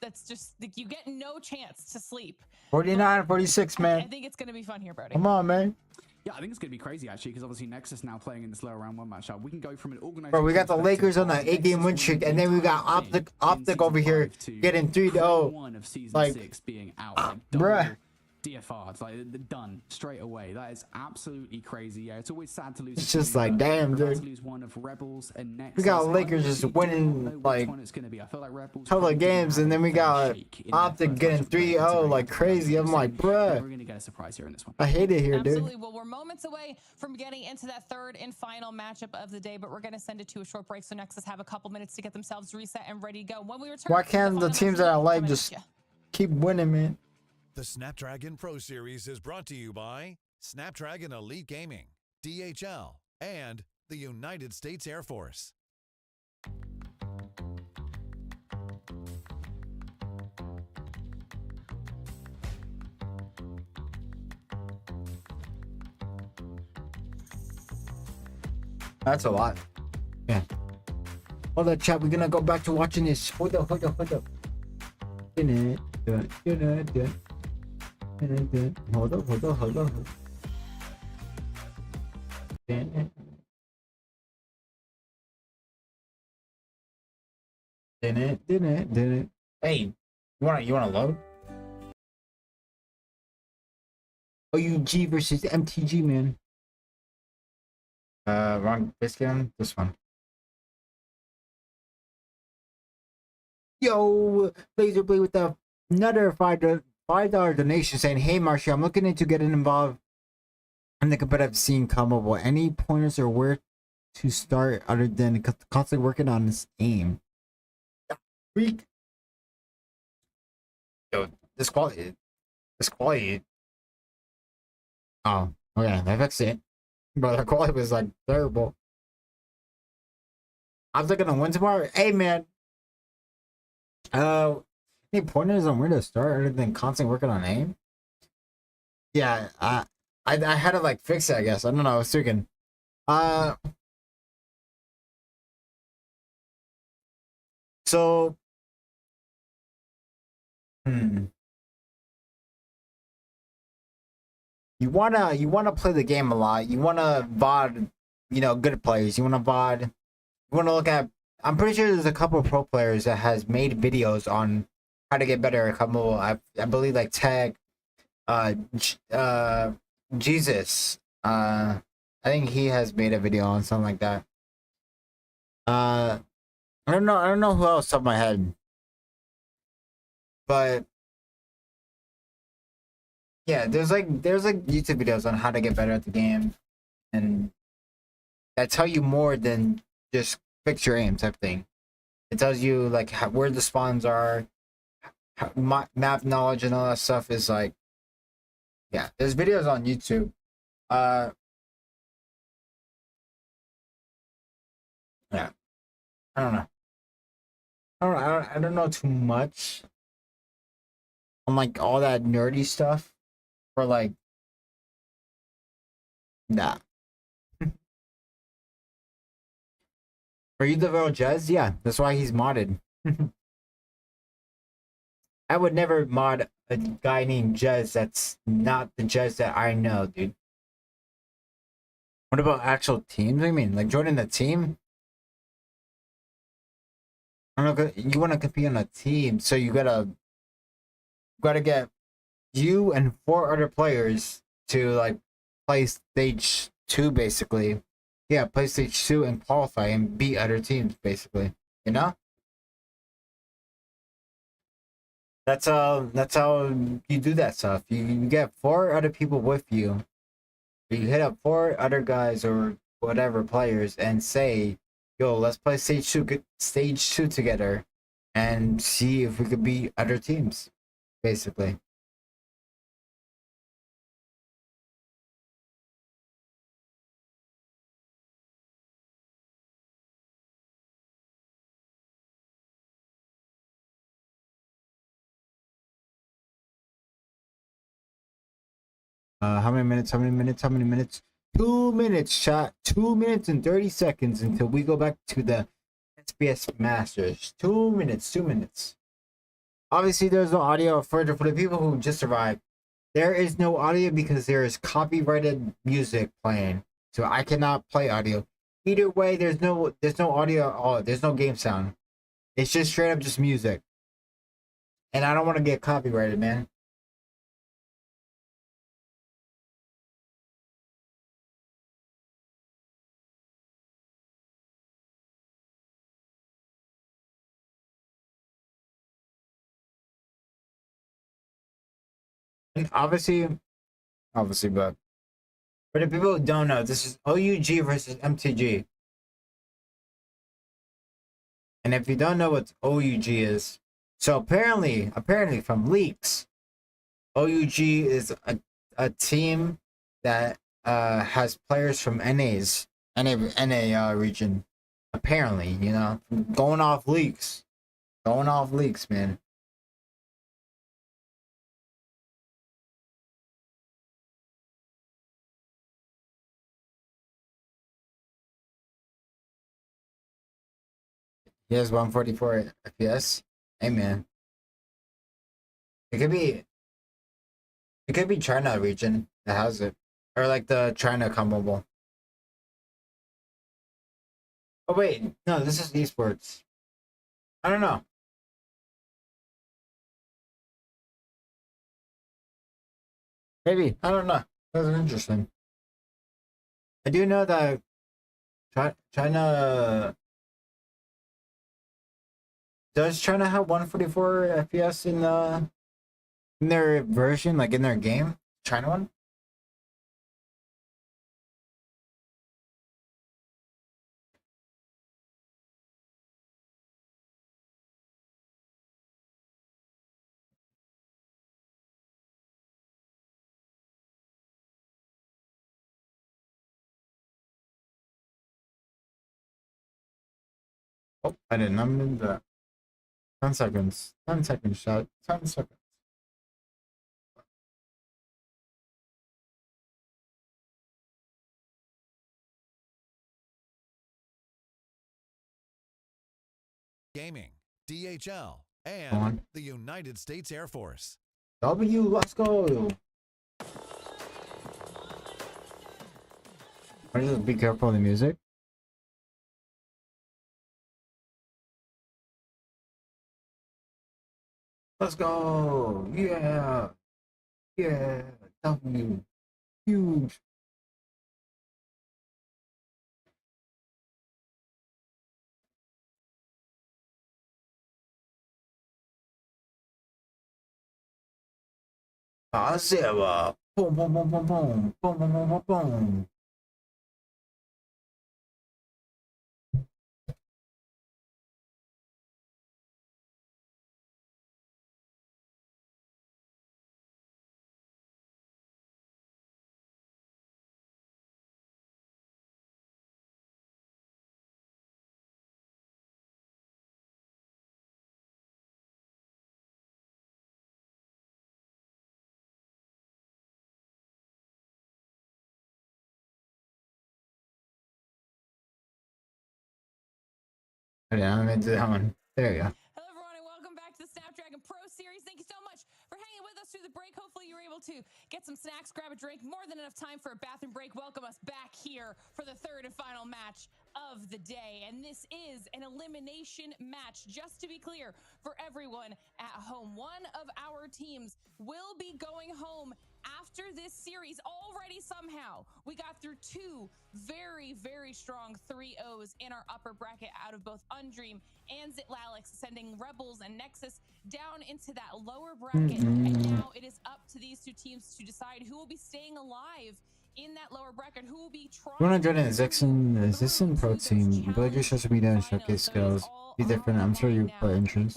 [SPEAKER 4] that's just like, you get no chance to sleep.
[SPEAKER 1] 49-46, man.
[SPEAKER 4] I think it's gonna be fun here, Brody.
[SPEAKER 1] Come on, man.
[SPEAKER 3] Yeah, I think it's gonna be crazy actually, because obviously Nexus now playing in this lower round 1 matchup. We can go from an organized.
[SPEAKER 1] Bro, we got the Lakers on an 8-game win streak, and then we got Optic over here getting 3-0.
[SPEAKER 3] One of season
[SPEAKER 1] like,
[SPEAKER 3] 6 being out.
[SPEAKER 1] bruh.
[SPEAKER 3] DFR'd, like done straight away. That is absolutely crazy. Yeah, it's always sad to lose.
[SPEAKER 1] It's just like, damn, dude.
[SPEAKER 3] To lose one of Rebels and next.
[SPEAKER 1] We got Lakers just winning like
[SPEAKER 3] it's gonna be. I feel like Rebels
[SPEAKER 1] hella games, and then we got Optic getting 3-0 like crazy. I'm like, bruh.
[SPEAKER 3] We're gonna get a surprise here in this one.
[SPEAKER 1] I hate it here, dude.
[SPEAKER 4] Absolutely. Well, we're moments away from getting into that third and final matchup of the day, but we're gonna send it to a short break so Nexus have a couple minutes to get themselves reset and ready to go. When we return,
[SPEAKER 1] why can't the teams that I like just keep winning, man?
[SPEAKER 5] The Snapdragon Pro Series is brought to you by Snapdragon Elite Gaming, DHL, and the United States Air Force.
[SPEAKER 1] That's a lot. Yeah. Hold up, chat. We're gonna go back to watching this. Hold up. Hold up. Hold up. Hey, you wanna load? OUG versus MTG, man. Wrong biscuit. This one. Yo, Laserblade with another $5 donation saying, "Hey, Marcia, I'm looking into getting involved in the competitive scene. Combo. Any pointers or where to start other than constantly working on this aim?" Freak. Yo, this quality. Oh, okay, I fixed it. But the quality was like terrible. I was looking to win tomorrow. Hey, man. Any pointers on where to start other than constantly working on aim? Yeah, I had to like fix it, I guess. I don't know. I was thinking. So. You wanna play the game a lot. You wanna VOD, good players. You wanna VOD. You wanna look at. I'm pretty sure there's a couple of pro players that has made videos on how to get better. A couple, I believe, like Tag, Jesus. I think he has made a video on something like that. I don't know who else off my head, but yeah, there's like YouTube videos on how to get better at the game, and that tell you more than just fix your aim type thing. It tells you like where the spawns are, map knowledge, and all that stuff is like, yeah. There's videos on YouTube. Yeah, I don't know. I don't know too much on like all that nerdy stuff. For like, nah. Are you the real Jez? Yeah, that's why he's modded. I would never mod a guy named Jez that's not the Jez that I know, dude. What about actual teams? What do you mean? Like joining the team? I don't know, you want to compete on a team, so you gotta get you and 4 other players to like play stage 2 basically. Yeah, play stage 2 and qualify and beat other teams basically. You know? That's how you do that stuff. You get 4 other people with you. You hit up 4 other guys or whatever players and say, "Yo, let's play stage 2 together and see if we could beat other teams." Basically. How many minutes? 2 minutes, chat. 2 minutes and 30 seconds until we go back to the SPS Masters. 2 minutes. Obviously, there's no audio for the people who just arrived. There is no audio because there is copyrighted music playing, so I cannot play audio. Either way, there's no audio at all. There's no game sound. It's just straight up just music, and I don't want to get copyrighted, man. And obviously, but for the people who don't know, this is OUG versus MTG. And if you don't know what OUG is, so apparently from leaks, OUG is a team that has players from NA region. Apparently, you know, going off leaks, man. He has 144 FPS. Hey man, it could be China region that has it, or like the China comparable. Oh wait, no, this is esports. I don't know. Maybe, I don't know. That's interesting. I do know that China does China have 144 FPS in their version, like in their game? China one? Oh, I didn't. I'm in the 10 seconds. 10 seconds shot. 10 seconds.
[SPEAKER 5] Gaming, DHL, and the United States Air Force.
[SPEAKER 1] W, let's go. Just be careful of the music. Let's go. Yeah. Yeah. W. Huge. Zero. Boom, boom, boom, boom, boom. Boom, boom, boom, boom, boom. Yeah, I'm into that one. There you go.
[SPEAKER 4] Hello, everyone, and welcome back to the Snapdragon Pro Series. Thank you so much for hanging with us through the break. Hopefully, you were able to get some snacks, grab a drink, more than enough time for a bathroom break. Welcome us back here for the third and final match of the day. And this is an elimination match. Just to be clear, for everyone at home, one of our teams will be going home after this series already. Somehow we got through two very, very strong 3-0s in our upper bracket out of both Undream and Zitlalix, sending Rebels and Nexus down into that lower bracket. And now it is up to these two teams to decide who will be staying alive in that lower bracket, who will be trying.
[SPEAKER 1] 200 and Zixon Pro Team. Ability social media and showcase skills. Be different. I'm sure you put entrance.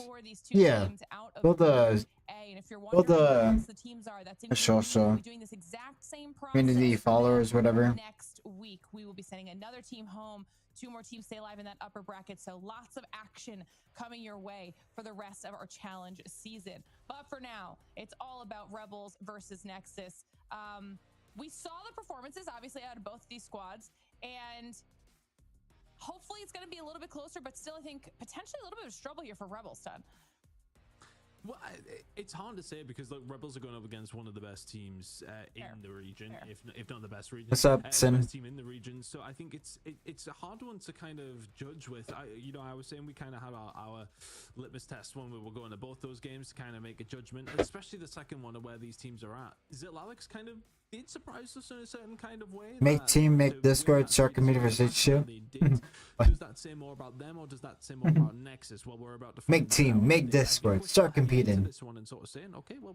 [SPEAKER 1] Yeah. Build a social community followers, whatever.
[SPEAKER 4] Next week we will be sending another team home. Two more teams stay alive in that upper bracket, so lots of action coming your way for the rest of our challenge season. But for now, it's all about Rebels versus Nexus. We saw the performances, obviously, out of both these squads, and hopefully it's going to be a little bit closer, but still, I think, potentially a little bit of struggle here for Rebels, Stan.
[SPEAKER 2] Well, it's hard to say because like Rebels are going up against one of the best teams in the region, if not the best region.
[SPEAKER 1] What's up, Sin?
[SPEAKER 2] Best team in the region. So I think it's a hard one to kind of judge with. I was saying we kind of had our litmus test when we were going to both those games to kind of make a judgment, especially the second one of where these teams are at. Zitlalix kind of did surprise us in a certain kind of way.
[SPEAKER 1] Make team, make Discord, start community versus show.
[SPEAKER 2] Does that say more about them or does that say more about Nexus? Well, we're about to
[SPEAKER 1] make team, make Discord, start competing.
[SPEAKER 2] This one and sort of saying, okay, well,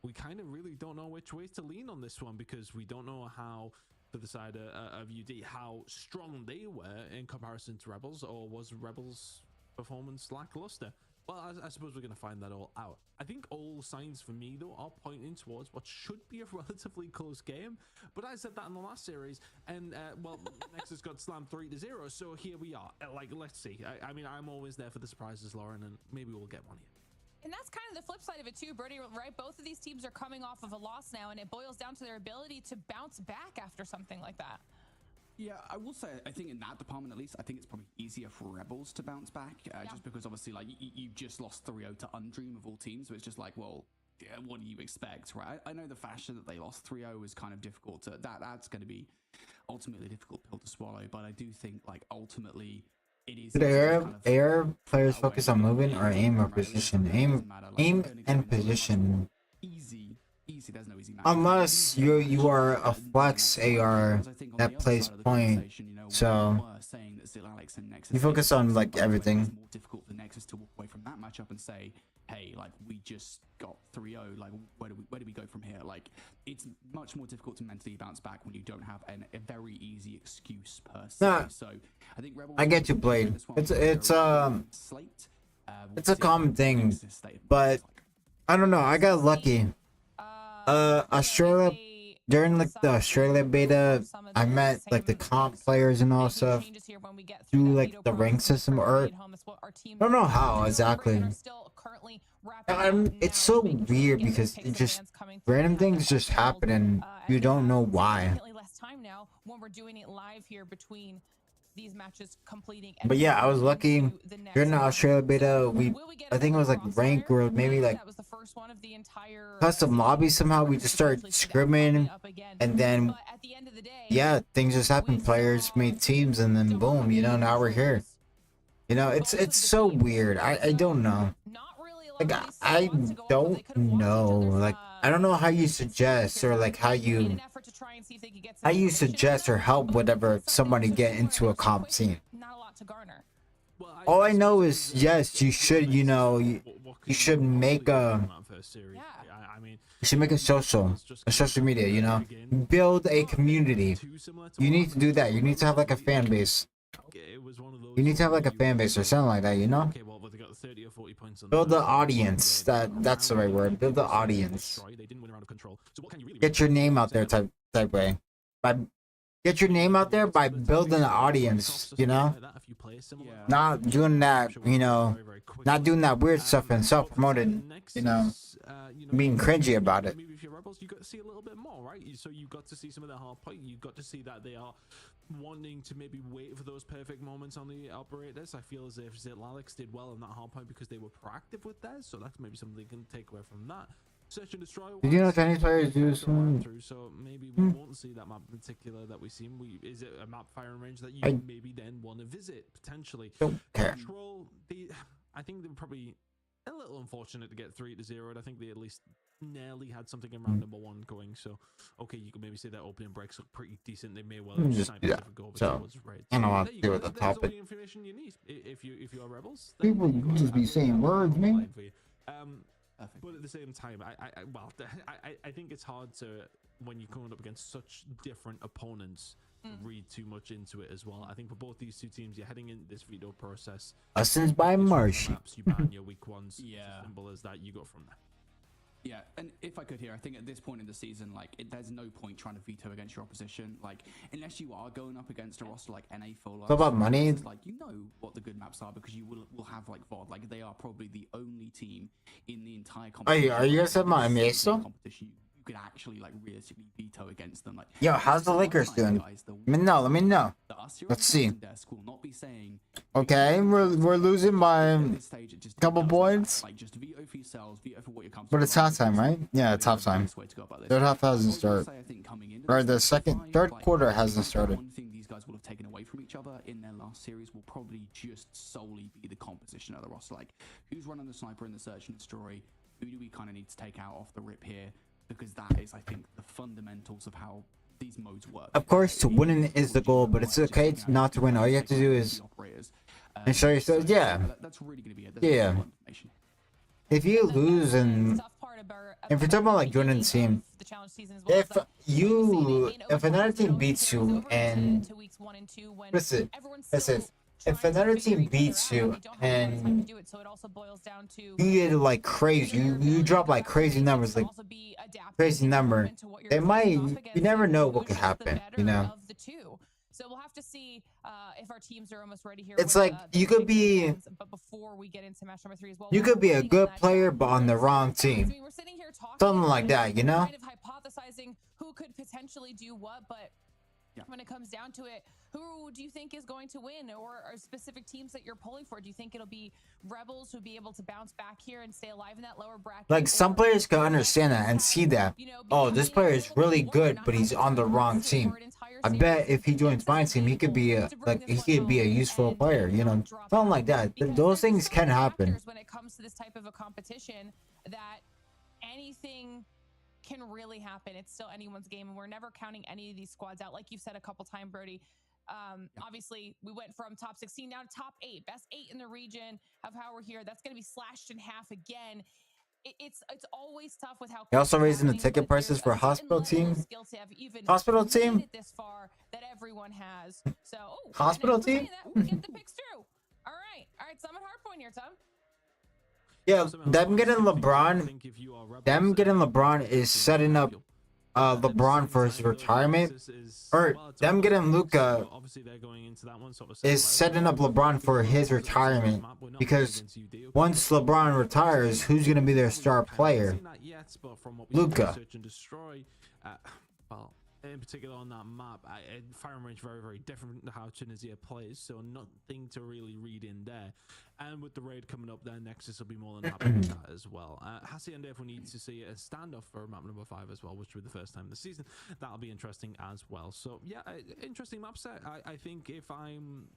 [SPEAKER 2] we kind of really don't know which way to lean on this one, because we don't know how, for the side of UD, how strong they were in comparison to Rebels, or was Rebels' performance lackluster? Well, I suppose we're going to find that all out. I think all signs for me, though, are pointing towards what should be a relatively close game. But I said that in the last series, and, well, Nexus got slammed 3-0, so here we are. Like, let's see. I mean, I'm always there for the surprises, Lauren, and maybe we'll get one here.
[SPEAKER 4] And that's kind of the flip side of it too, Brody, right? Both of these teams are coming off of a loss now, and it boils down to their ability to bounce back after something like that.
[SPEAKER 3] Yeah, I will say, I think in that department at least, I think it's probably easier for Rebels to bounce back, just because obviously, like, you just lost 3-0 to Undream of all teams, so it's just like, well, yeah, what do you expect, right? I know the fashion that they lost 3-0 is kind of difficult to, that's going to be ultimately a difficult pill to swallow, but I do think, like, ultimately, it is.
[SPEAKER 1] Should air players focus on movement or aim or position? Aim and position.
[SPEAKER 3] Easy. There's no easy match.
[SPEAKER 1] Unless you are a flex AR that plays point, so you focus on like everything.
[SPEAKER 3] It's more difficult for Nexus to walk away from that matchup and say, hey, like, we just got 3-0, like, where do we go from here? Like, it's much more difficult to mentally bounce back when you don't have a very easy excuse per se.
[SPEAKER 1] Nah,
[SPEAKER 3] So I think Rebels,
[SPEAKER 1] I get you, Blade. It's a common thing, but I don't know. I got lucky. Australia, during like the Australia beta, I met like the comp players and all stuff through like the rank system, or I don't know how exactly. It's so weird because it just random things just happen and you don't know why.
[SPEAKER 4] These matches completing.
[SPEAKER 1] But yeah, I was lucky during the Australia beta. I think it was like rank or maybe like custom lobby. Somehow we just started scrimming, and then yeah, things just happened. Players made teams, and then boom, you know, now we're here. You know, it's so weird. I don't know. Like I don't know. Like I don't know how you suggest or like how you suggest or help whatever somebody get into a comp scene. All I know is yes, you should, you know, you should make a social media, you know, build a community. You need to do that. You need to have like a fan base. You need to have like a fan base or something like that, you know? Build the audience. That's the right word. Build the audience. Get your name out there type way. Get your name out there by building an audience, you know? Not doing that, you know, not doing that weird stuff and self-promoted, you know, being cringy about it.
[SPEAKER 2] Maybe if you're Rebels, you got to see a little bit more, right? So you got to see some of their Hardpoint. You got to see that they are wanting to maybe wait for those perfect moments on the operators. I feel as if Alex did well on that Hardpoint because they were proactive with theirs, so that's maybe something they can take away from that. Search and destroy.
[SPEAKER 1] Did you know Chinese players do some?
[SPEAKER 2] So maybe we won't see that map in particular that we've seen. Is it a map firing range that you maybe then want to visit potentially?
[SPEAKER 1] Don't care.
[SPEAKER 2] Control. I think they were probably a little unfortunate to get 3-0, and I think they at least nearly had something in round number 1 going. So okay, you could maybe say that opening breaks look pretty decent. They may well
[SPEAKER 1] just do that. So I don't know what to do with the topic.
[SPEAKER 2] Information you need if you're Rebels.
[SPEAKER 1] People just be saying words, man.
[SPEAKER 2] But at the same time, I think it's hard to, when you're coming up against such different opponents, read too much into it as well. I think for both these two teams, you're heading into this veto process.
[SPEAKER 1] Lessons by Marshy.
[SPEAKER 2] You ban your weak ones. Yeah. As simple as that. You go from there.
[SPEAKER 3] Yeah, and if I could here, I think at this point in the season, like, there's no point trying to veto against your opposition. Like, unless you are going up against a roster like NA Full.
[SPEAKER 1] What about money?
[SPEAKER 3] Like, you know what the good maps are because you will have, like, VOD. Like, they are probably the only team in the entire competition.
[SPEAKER 1] Are you guys at my MA still?
[SPEAKER 3] Competition you could actually, like, realistically veto against them. Like,
[SPEAKER 1] yo, how's the Lakers doing? Let me know. Let's see. Okay, we're losing by a couple points. But it's halftime, right? Yeah, it's halftime. Third half hasn't started. Or the third quarter hasn't started.
[SPEAKER 3] One thing these guys will have taken away from each other in their last series will probably just solely be the composition of the roster. Like, who's running the sniper in the search and destroy? Who do we kind of need to take out off the rip here? Because that is, I think, the fundamentals of how these modes work.
[SPEAKER 1] Of course, to winning is the goal, but it's okay not to win. All you have to do is and show yourself. Yeah,
[SPEAKER 3] that's really going to be it.
[SPEAKER 1] Yeah. If you lose and if you're talking about like joining the team, if another team beats you and listen, if another team beats you and you get like crazy, you drop like crazy numbers, like crazy number, they might, you never know what could happen, you know.
[SPEAKER 4] So we'll have to see if our teams are almost ready here.
[SPEAKER 1] It's like you could be,
[SPEAKER 4] but before we get into match number 3 as well,
[SPEAKER 1] you could be a good player but on the wrong team.
[SPEAKER 4] I mean, we're sitting here talking,
[SPEAKER 1] something like that, you know.
[SPEAKER 4] Kind of hypothesizing who could potentially do what, but when it comes down to it, who do you think is going to win, or are specific teams that you're pulling for? Do you think it'll be Rebels who'll be able to bounce back here and stay alive in that lower bracket?
[SPEAKER 1] Like some players can understand that and see that, oh, this player is really good, but he's on the wrong team. I bet if he joins my team, he could be a useful player, you know, something like that. Those things can happen.
[SPEAKER 4] When it comes to this type of a competition, that anything can really happen. It's still anyone's game, and we're never counting any of these squads out. Like you've said a couple times, Brody. Obviously, we went from top 16 now to top 8, best 8 in the region of how we're here. That's going to be slashed in half again. It's always tough with how.
[SPEAKER 1] You're also raising the ticket prices for hospital team. Hospital team.
[SPEAKER 4] This far that everyone has. So
[SPEAKER 1] hospital team.
[SPEAKER 4] We get the picks through. All right. So I'm at Hardpoint here, Tom.
[SPEAKER 1] Yeah, them getting LeBron is setting up LeBron for his retirement, or them getting Luka is setting up LeBron for his retirement, because once LeBron retires, who's gonna be their star player? Luka.
[SPEAKER 2] Well, in particular on that map, firing range very different to how Tunisia plays, so nothing to really read in there. And with the raid coming up there, Nexus will be more than happy with that as well. Hassi and Dave will need to see a standoff for map number 5 as well, which will be the first time this season. That'll be interesting as well. So yeah, interesting map set. I think if I'm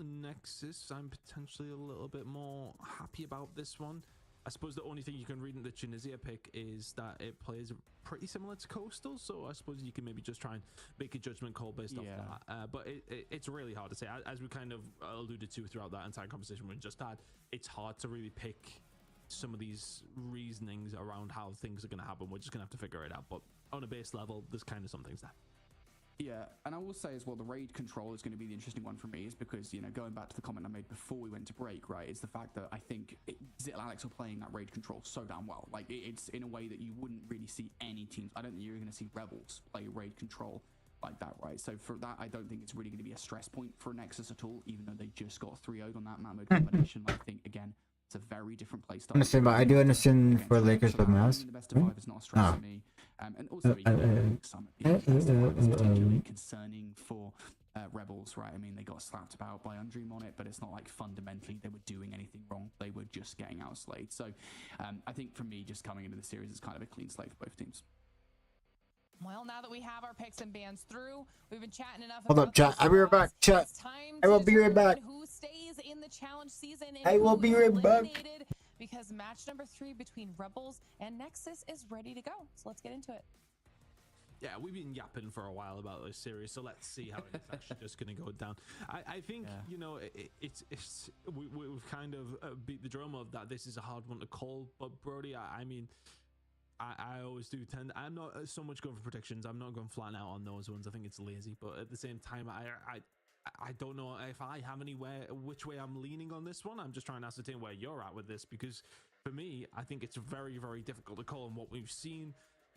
[SPEAKER 2] Nexus, I'm potentially a little bit more happy about this one. I suppose the only thing you can read in the Tunisia pick is that it plays pretty similar to Coastal, so I suppose you can maybe just try and make a judgment call based off that. But it's really hard to say. As we kind of alluded to throughout that entire conversation we just had, it's hard to really pick some of these reasonings around how things are going to happen. We're just going to have to figure it out. But on a base level, there's kind of some things there.
[SPEAKER 3] Yeah, and I will say as well, the raid control is going to be the interesting one for me, is because, you know, going back to the comment I made before we went to break, right, is the fact that I think Zittel Alex are playing that raid control so damn well. Like, it's in a way that you wouldn't really see any teams. I don't think you're going to see Rebels play raid control like that, right? So for that, I don't think it's really going to be a stress point for Nexus at all, even though they just got 3-0'd on that map mode combination. I think, again, it's a very different play style.
[SPEAKER 1] Understand, but I do understand for Lakers with Mouse.
[SPEAKER 3] The best of 5 is not a stress for me. And also, some particularly concerning for Rebels, right? I mean, they got slapped about by Undream on it, but it's not like fundamentally they were doing anything wrong. They were just getting outslayed. So I think for me, just coming into the series, it's kind of a clean slate for both teams.
[SPEAKER 4] Well, now that we have our picks and bans through, we've been chatting enough.
[SPEAKER 1] Hold up, chat. I'll be right back. Chat. I will be right back.
[SPEAKER 4] Who stays in the challenge season?
[SPEAKER 1] I will be right back.
[SPEAKER 4] Because match number 3 between Rebels and Nexus is ready to go. So let's get into it.
[SPEAKER 2] Yeah, we've been yapping for a while about this series, so let's see how it's actually just going to go down. I think, you know, we've kind of beat the drum of that. This is a hard one to call, but Brody, I mean, I always do tend. I'm not so much going for predictions. I'm not going flat out on those ones. I think it's lazy, but at the same time, I don't know if I have which way I'm leaning on this one. I'm just trying to ascertain where you're at with this, because for me, I think it's very difficult to call on what we've seen.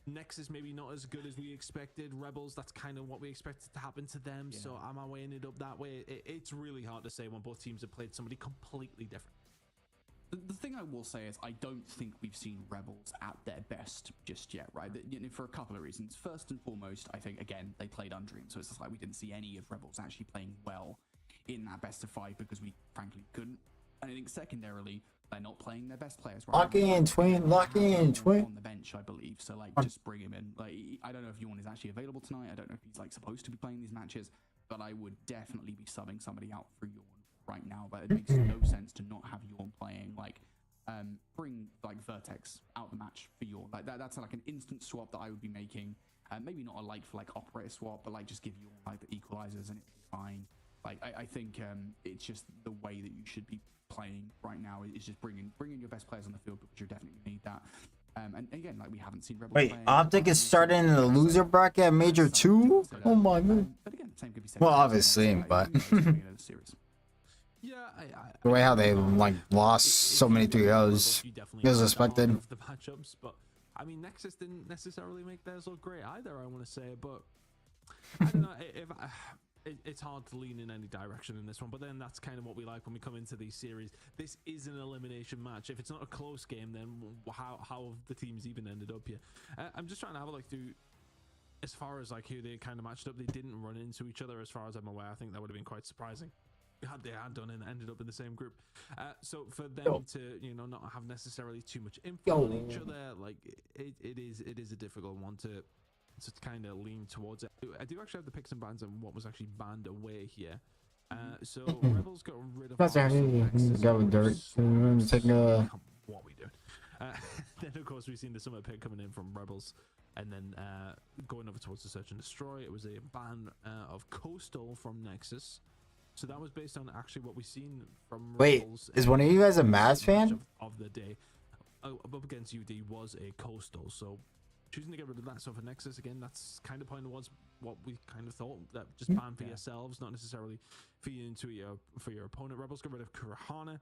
[SPEAKER 2] Nexus maybe not as good as we expected. Rebels, that's kind of what we expected to happen to them. Yeah. So am I weighing it up that way? It's really hard to say when both teams have played somebody completely different.
[SPEAKER 3] The thing I will say is I don't think we've seen Rebels at their best just yet, right? You know, for a couple of reasons. First and foremost, I think, again, they played Undream, so it's just like we didn't see any of Rebels actually playing well in that best of 5 because we frankly couldn't. And I think secondarily, they're not playing their best players. Right?
[SPEAKER 1] Lock in, twin. Lock in, twin.
[SPEAKER 3] On the bench, I believe. So, like, just bring him in. Like, I don't know if Yawn is actually available tonight. I don't know if he's, like, supposed to be playing these matches. But I would definitely be subbing somebody out for Yawn right now. But it makes no sense to not have Yawn playing. Like, bring, like, Vertex out the match for Yawn. Like, that's, like, an instant swap that I would be making. Maybe not a like-for-like operator swap, but, like, just give Yawn, like, the equalizers and it'd be fine. Like, I think it's just the way that you should be playing right now is just bringing your best players on the field, because you definitely need that. And again, like we haven't seen Rebels.
[SPEAKER 1] Wait, Optic is starting in the loser bracket at Major 2? Oh my god.
[SPEAKER 3] But again, same could be said.
[SPEAKER 1] Well, obviously, but
[SPEAKER 2] Yeah,
[SPEAKER 1] the way how they like lost so many 3-0s is expected.
[SPEAKER 2] The matchups, but I mean, Nexus didn't necessarily make theirs look great either. I want to say, but I don't know if it's hard to lean in any direction in this one. But then that's kind of what we like when we come into these series. This is an elimination match. If it's not a close game, then how have the teams even ended up here? I'm just trying to have a look through. As far as like who they kind of matched up, they didn't run into each other as far as I'm aware. I think that would have been quite surprising. They had done and ended up in the same group. So for them to, you know, not have necessarily too much info on each other, like it is a difficult one to kind of lean towards it. I do actually have the picks and bans and what was actually banned away here. So Rebels got rid of
[SPEAKER 1] go with dirt.
[SPEAKER 2] What we doing? Then of course we've seen the summer pick coming in from Rebels, and then going over towards the search and destroy. It was a ban of Coastal from Nexus. So that was based on actually what we've seen from Rebels.
[SPEAKER 1] Wait, is one of you guys a Mavs fan?
[SPEAKER 2] Of the day up against UD was a Coastal, so choosing to get rid of that. So for Nexus, again, that's kind of point towards what we kind of thought, that just ban for yourselves, not necessarily feed into for your opponent. Rebels got rid of Kurahana.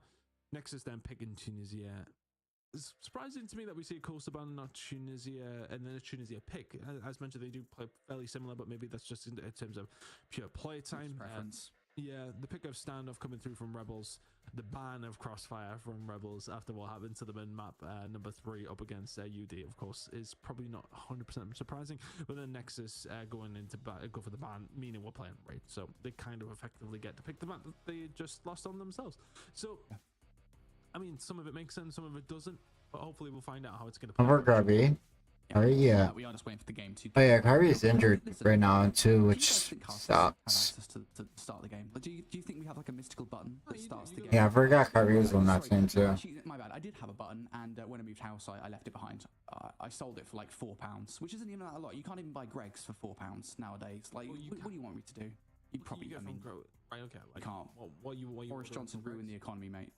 [SPEAKER 2] Nexus then picking Tunisia. It's surprising to me that we see a Coastal ban, not Tunisia, and then a Tunisia pick. As mentioned, they do play fairly similar, but maybe that's just in terms of pure play time. Yeah, the pick of standoff coming through from Rebels, the ban of Crossfire from Rebels after what happened to them in map number 3 up against UD, of course, is probably not 100% surprising. But then Nexus going into go for the ban, meaning we're playing raid, so they kind of effectively get to pick the map that they just lost on themselves. So, I mean, some of it makes sense, some of it doesn't, but hopefully we'll find out how it's going to play.
[SPEAKER 1] Over Garby. Yeah.
[SPEAKER 3] We are just waiting for the game to.
[SPEAKER 1] Oh yeah, Kyrie is injured right now too, which sucks.
[SPEAKER 3] To start the game. Do you think we have like a mystical button that starts the game?
[SPEAKER 1] Yeah, I forgot Kyrie was on that team too.
[SPEAKER 3] My bad. I did have a button, and when I moved house, I left it behind. I sold it for like £4, which isn't even that a lot. You can't even buy Greg's for £4 nowadays. Like, what do you want me to do? You probably. I mean,
[SPEAKER 2] right? Okay. Like,
[SPEAKER 3] can't.
[SPEAKER 2] What you
[SPEAKER 3] Boris Johnson ruined the economy, mate.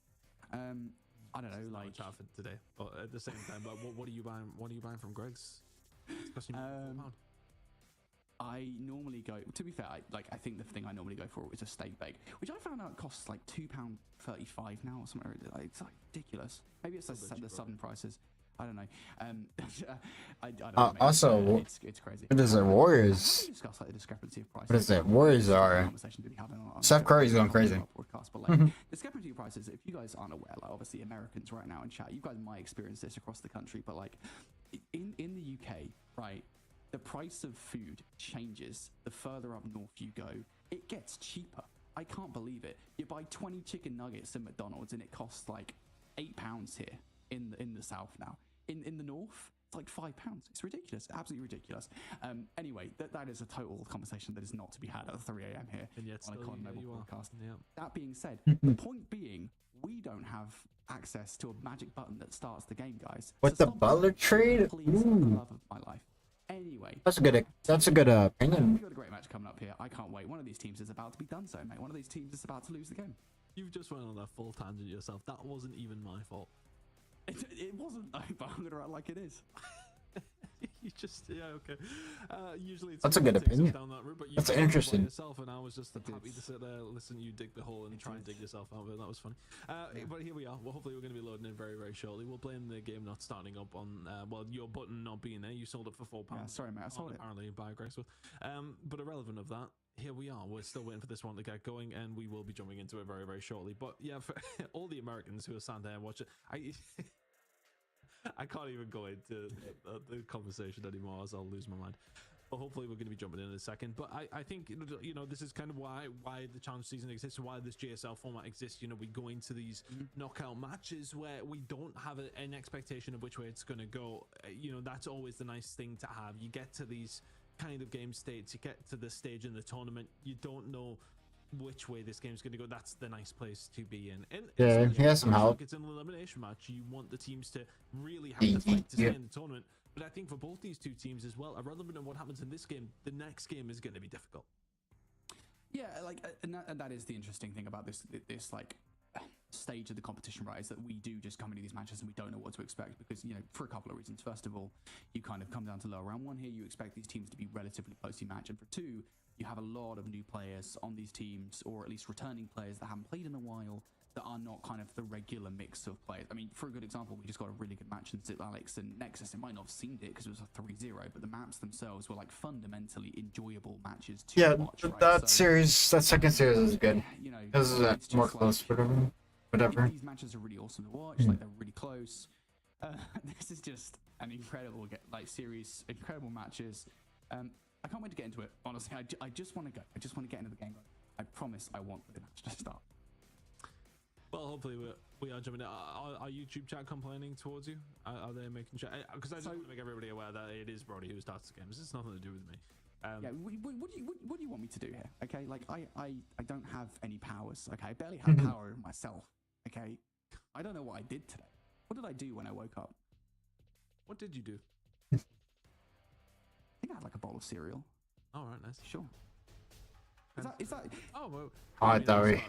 [SPEAKER 3] I don't know, like
[SPEAKER 2] for today, but at the same time, but what are you buying? What are you buying from Greg's?
[SPEAKER 3] I normally go. To be fair, I think the thing I normally go for is a steak bake, which I found out costs like £2.35 now or something. It's like ridiculous. Maybe it's the southern prices. I don't know. I don't know,
[SPEAKER 1] also,
[SPEAKER 3] it's crazy.
[SPEAKER 1] What is it? Warriors.
[SPEAKER 3] Discuss like the discrepancy of prices.
[SPEAKER 1] What is it? Warriors are. Steph Curry's going crazy.
[SPEAKER 3] Broadcast, but like discrepancy of prices. If you guys aren't aware, like obviously Americans right now in chat, you guys might experience this across the country, but like in the UK, right, the price of food changes the further up north you go. It gets cheaper. I can't believe it. You buy 20 chicken nuggets in McDonald's and it costs like £8 here in the south now. In the north, it's like £5. It's ridiculous, absolutely ridiculous. Anyway, that is a total conversation that is not to be had at 3 a.m. here on a CoD Mobile broadcast.
[SPEAKER 2] Yeah.
[SPEAKER 3] That being said, the point being, we don't have access to a magic button that starts the game, guys.
[SPEAKER 1] What, the Butler trade?
[SPEAKER 3] Please, for the love of my life. Anyway,
[SPEAKER 1] that's a good opinion.
[SPEAKER 3] We've got a great match coming up here. I can't wait. One of these teams is about to be done so, mate. One of these teams is about to lose the game.
[SPEAKER 2] You've just went on that full tangent yourself. That wasn't even my fault.
[SPEAKER 3] It wasn't, but I'm gonna act like it is.
[SPEAKER 2] You just, yeah, okay. Usually it's
[SPEAKER 1] that's a good opinion.
[SPEAKER 2] Down that route, but you
[SPEAKER 1] that's interesting.
[SPEAKER 2] Yourself, and I was just happy to sit there, listen, you dig the hole and try and dig yourself out of it. That was funny. But here we are. Well, hopefully we're going to be loading in very, very shortly. We'll blame the game not starting up on, well, your button not being there. You sold it for £4.
[SPEAKER 3] Yeah, sorry, mate. I sold it.
[SPEAKER 2] Apparently by Grexworth. But irrelevant of that, here we are. We're still waiting for this one to get going, and we will be jumping into it very, very shortly. But yeah, for all the Americans who are sat there and watch it, I can't even go into the conversation anymore, as I'll lose my mind. But hopefully we're going to be jumping in a second. But I think, you know, this is kind of why the challenge season exists, why this GSL format exists. You know, we go into these knockout matches where we don't have an expectation of which way it's going to go. You know, that's always the nice thing to have. You get to these kind of game states, you get to the stage in the tournament, you don't know which way this game's going to go. That's the nice place to be in. And
[SPEAKER 1] yeah, he has some help.
[SPEAKER 2] It's an elimination match. You want the teams to really have to fight to stay in the tournament. But I think for both these two teams as well, irrelevant of what happens in this game, the next game is going to be difficult.
[SPEAKER 3] Yeah, like, and that is the interesting thing about this like stage of the competition, right, is that we do just come into these matches and we don't know what to expect because, you know, for a couple of reasons. First of all, you kind of come down to lower round one here. You expect these teams to be relatively closely matched. And for two, you have a lot of new players on these teams, or at least returning players that haven't played in a while, that are not kind of the regular mix of players. I mean, for a good example, we just got a really good match in Zip Alex and Nexus. It might not have seemed it because it was a 3-0, but the maps themselves were like fundamentally enjoyable matches to watch. Right?
[SPEAKER 1] That series, that second series is good.
[SPEAKER 3] You know,
[SPEAKER 1] This is more close, whatever.
[SPEAKER 3] These matches are really awesome to watch. Like, they're really close. This is just an incredible series, incredible matches. I can't wait to get into it. Honestly, I just want to go. I just want to get into the game. I promise I want the match to start.
[SPEAKER 2] Well, hopefully we are jumping in. Are YouTube chat complaining towards you? Are they making sure? Because I just want to make everybody aware that it is Brody who starts the game. This has nothing to do with me.
[SPEAKER 3] Yeah, what do you want me to do here? Okay, like I don't have any powers. Okay, I barely have power in myself. Okay, I don't know what I did today. What did I do when I woke up?
[SPEAKER 2] What did you do?
[SPEAKER 3] I think I had like a bowl of cereal.
[SPEAKER 2] All right, nice.
[SPEAKER 3] Sure. Is that?
[SPEAKER 2] Oh, well,
[SPEAKER 1] I thought we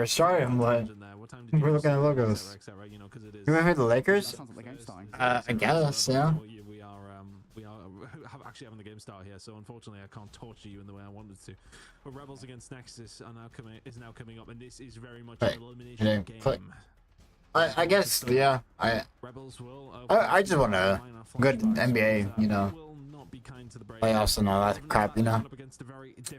[SPEAKER 1] were starting, but we're looking at logos. You remember the Lakers?
[SPEAKER 3] That sounds like the game starting.
[SPEAKER 1] I guess, yeah.
[SPEAKER 2] We are actually having the game start here, so unfortunately I can't torture you in the way I wanted to. But Rebels against Nexus is now coming up, and this is very much an elimination game.
[SPEAKER 1] I guess, yeah.
[SPEAKER 2] Rebels will.
[SPEAKER 1] I just want a good NBA, you know, playoffs and all that crap, you know.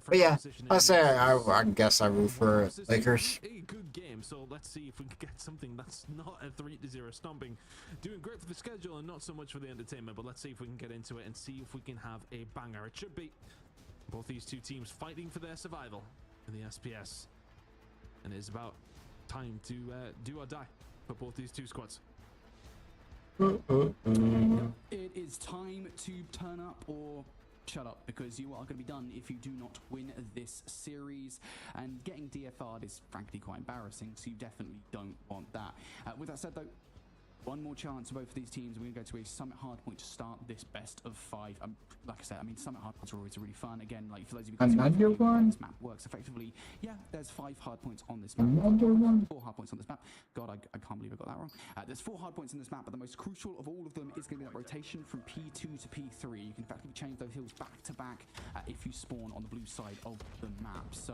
[SPEAKER 1] But yeah, I say I guess I root for Lakers.
[SPEAKER 2] A good game, so let's see if we can get something that's not a 3-0 stomping. Doing great for the schedule and not so much for the entertainment, but let's see if we can get into it and see if we can have a banger. It should be both these two teams fighting for their survival in the SPS, and it is about time to do or die for both these two squads.
[SPEAKER 3] It is time to turn up or shut up, because you are going to be done if you do not win this series, and getting DFR'd is frankly quite embarrassing, so you definitely don't want that. With that said though, one more chance for both of these teams. We're going to go to a Summit Hardpoint to start this best of 5. Like I said, I mean, Summit Hardpoints are always really fun. Again, like for those of you guys who don't know how this map works effectively, yeah, there's 5 hardpoints on this map. 4 hardpoints on this map. God, I can't believe I got that wrong. There's 4 hardpoints in this map, but the most crucial of all of them is going to be that rotation from P2 to P3. You can effectively change those hills back to back if you spawn on the blue side of the map. So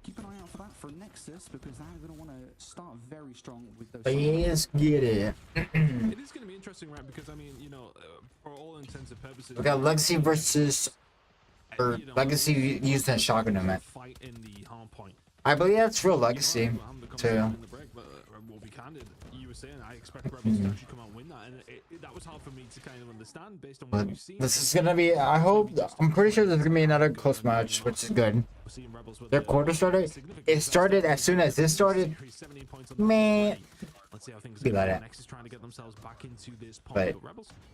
[SPEAKER 3] keep an eye out for that for Nexus, because they're going to want to start very strong with those.
[SPEAKER 1] Let's get it.
[SPEAKER 2] It is going to be interesting, right? Because I mean, you know, for all intents and purposes,
[SPEAKER 1] We got Legacy versus, or Legacy used that shotgun in it.
[SPEAKER 2] Fight in the Hardpoint.
[SPEAKER 1] I believe that's real Legacy too.
[SPEAKER 2] We'll be candid. You were saying I expect Rebels to actually come out and win that, and that was hard for me to kind of understand based on what we've seen.
[SPEAKER 1] This is gonna be. I'm pretty sure there's gonna be another close match, which is good. Their quarter started. It started as soon as this started. Man.
[SPEAKER 2] Let's see how things
[SPEAKER 1] Be like that.
[SPEAKER 2] Nexus trying to get themselves back into this
[SPEAKER 1] But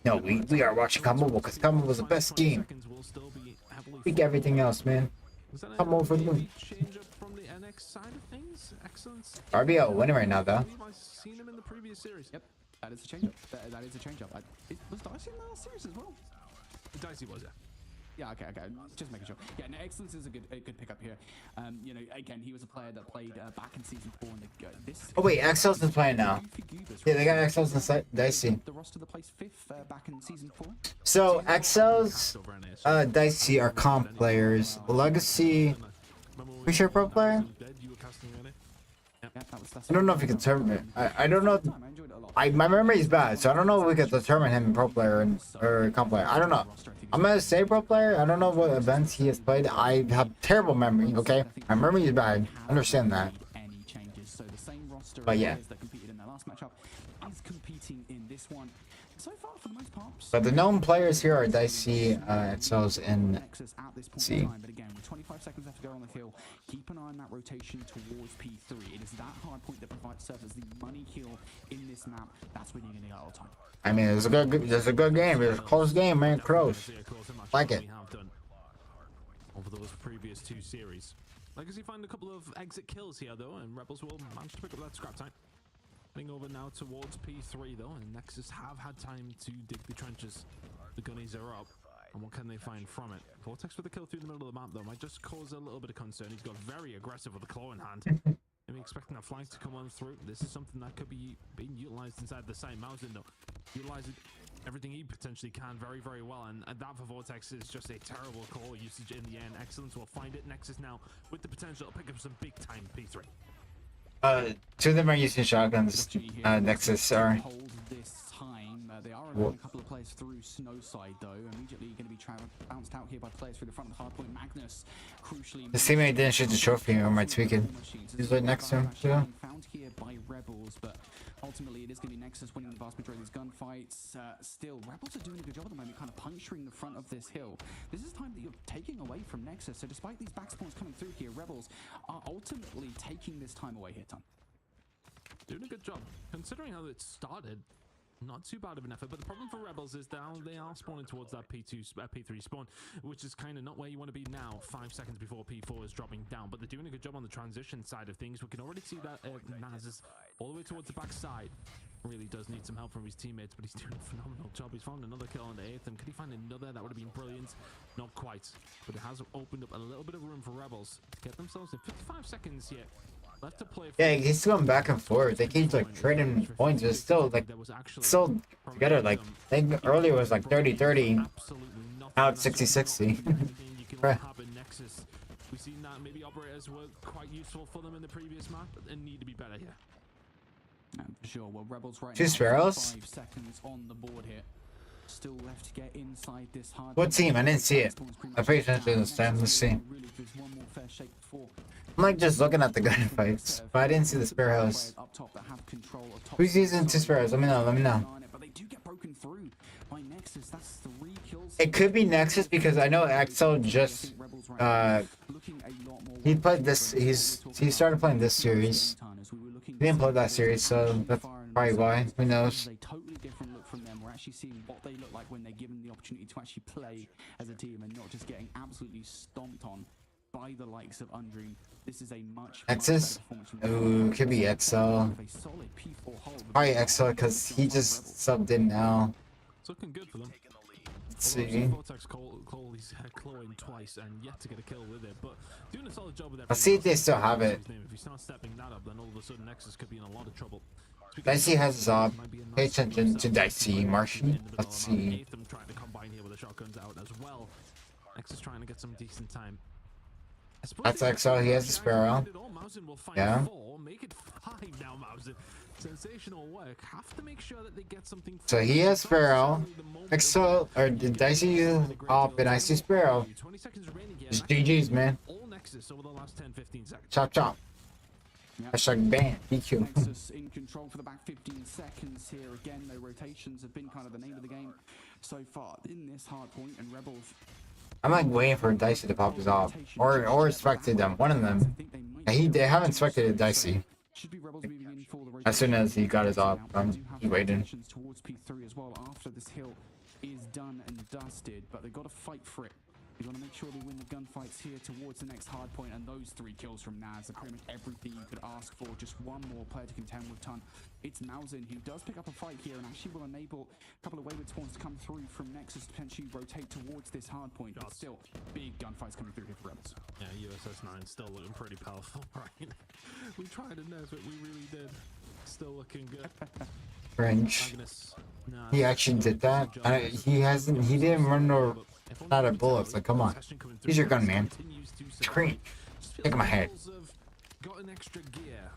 [SPEAKER 1] no, we are watching Combo because Combo was the best game. Pick everything else, man. Come over the moon.
[SPEAKER 2] Change up from the NX side of things. Excellence.
[SPEAKER 1] RBL winning right now, though.
[SPEAKER 2] I've seen him in the previous series.
[SPEAKER 3] Yep, that is a change up. That is a change up. Was Dicey in the last series as well?
[SPEAKER 2] Dicey was, yeah.
[SPEAKER 3] Yeah, okay, just making sure. Yeah, no, Excellence is a good pickup here. You know, again, he was a player that played back in season 4 in the
[SPEAKER 1] Oh wait, Excel's is playing now. Yeah, they got Excel's and Dicey.
[SPEAKER 3] The roster that plays 5th back in season 4.
[SPEAKER 1] So Excel's, Dicey are comp players. Legacy, pretty sure pro player. I don't know if you can determine it. I don't know. My memory is bad, so I don't know if we could determine him pro player or comp player. I don't know. I'm gonna say pro player. I don't know what events he has played. I have terrible memory. Okay, my memory is bad. I understand that. But yeah. So far, for the most part. But the known players here are Dicey, Excel's, and C.
[SPEAKER 3] But again, with 25 seconds left to go on the kill, keep an eye on that rotation towards P3. It is that hard point that provides serves as the money kill in this map. That's when you're gonna get all the time.
[SPEAKER 1] I mean, it's a good game. It's a close game, man. Close. Like it.
[SPEAKER 2] Over those previous 2 series. Legacy find a couple of exit kills here though, and Rebels will manage to pick up that scrap time. Heading over now towards P3 though, and Nexus have had time to dig the trenches. The gunnies are up, and what can they find from it? Vortex for the kill through the middle of the map though might just cause a little bit of concern. He's got very aggressive with the claw in hand. maybe expecting that flank to come on through. This is something that could be being utilized inside the same mountain, though. Utilizing everything he potentially can very, very well, and that for Vortex is just a terrible call usage in the end. Excellence will find it. Nexus now with the potential to pick up some big time P3.
[SPEAKER 1] Two of them are using shotguns. Nexus are.
[SPEAKER 3] They are allowing a couple of players through Snowside, though. Immediately going to be bounced out here by players through the front of the hardpoint. Magnus, crucially.
[SPEAKER 1] The teammate didn't shoot the trophy, or am I tweaking? He's right next to him, too.
[SPEAKER 3] Found here by Rebels, but ultimately it is going to be Nexus winning the vast majority of these gunfights. Still, Rebels are doing a good job at the moment, kind of puncturing the front of this hill. This is time that you're taking away from Nexus. So despite these backspawns coming through here, Rebels are ultimately taking this time away here, Tom.
[SPEAKER 2] Doing a good job, considering how it started. Not too bad of an effort, but the problem for Rebels is that they are spawning towards that P3 spawn, which is kind of not where you want to be now, 5 seconds before P4 is dropping down. But they're doing a good job on the transition side of things. We can already see that Naz is all the way towards the back side. Really does need some help from his teammates, but he's doing a phenomenal job. He's found another kill on the 8th, and could he find another? That would have been brilliant. Not quite, but it has opened up a little bit of room for Rebels to get themselves in 55 seconds here. Left to play.
[SPEAKER 1] Yeah, he's going back and forth. They keep like trading points. It's still like still together. Like I think earlier was like 30-30. Now it's 60-60.
[SPEAKER 2] We've seen that maybe operators were quite useful for them in the previous map, but they need to be better here.
[SPEAKER 3] For sure. Well, Rebels right
[SPEAKER 1] 2 Sparrows.
[SPEAKER 3] 5 seconds on the board here. Still left to get inside this hard.
[SPEAKER 1] What team? I didn't see it. I paid attention this time. Let's see. I'm like just looking at the gunfights, but I didn't see the Sparrows. Who's using 2 Sparrows? Let me know. Let me know. It could be Nexus because I know Exo just he played this. He started playing this series. He didn't play that series, so that's probably why. Who knows?
[SPEAKER 3] Actually seeing what they look like when they're given the opportunity to actually play as a team and not just getting absolutely stomped on by the likes of Undream. This is a much
[SPEAKER 1] Nexus? Ooh, could be EXO. Probably EXO because he just subbed in now.
[SPEAKER 2] It's looking good for them.
[SPEAKER 1] Let's see.
[SPEAKER 2] Vortex call his clawing twice and yet to get a kill with it, but doing a solid job with everything.
[SPEAKER 1] Let's see if they still have it.
[SPEAKER 2] If you start stepping that up, then all of a sudden Nexus could be in a lot of trouble.
[SPEAKER 1] Dicey has his op. Pay attention to Dicey. Martian. Let's see.
[SPEAKER 2] Trying to combine here with the shotguns out as well. Nexus trying to get some decent time.
[SPEAKER 1] That's EXO. He has a Sparrow. Yeah.
[SPEAKER 2] Make it 5 now, Mausen. Sensational work. Have to make sure that they get something.
[SPEAKER 1] So he has Sparrow. EXO or did Dicey use op and I see Sparrow. It's GG's, man.
[SPEAKER 2] All Nexus over the last 10-15 seconds.
[SPEAKER 1] Chop chop. Hashtag ban. DQ.
[SPEAKER 3] Nexus in control for the back 15 seconds here. Again, the rotations have been kind of the name of the game so far in this hard point, and Rebels.
[SPEAKER 1] I'm like waiting for Dicey to pop his off. Or Spected them. One of them. They haven't Spected Dicey. As soon as he got his off, I'm just waiting.
[SPEAKER 3] Towards P3 as well after this hill is done and dusted, but they've got to fight for it. You want to make sure they win the gunfights here towards the next hard point, and those 3 kills from Naz are pretty much everything you could ask for. Just one more player to contend with Ton. It's Mausen who does pick up a fight here and actually will enable a couple of wayward spawns to come through from Nexus to potentially rotate towards this hard point. But still, big gunfights coming through here for Rebels.
[SPEAKER 2] Yeah, USS 9 still looking pretty powerful, right? We tried to nerf it, we really did. Still looking good.
[SPEAKER 1] French. He actually did that. He didn't run no out of bullets. Like, come on. Use your gun, man. Scream. Take my head.
[SPEAKER 2] Got an extra gear.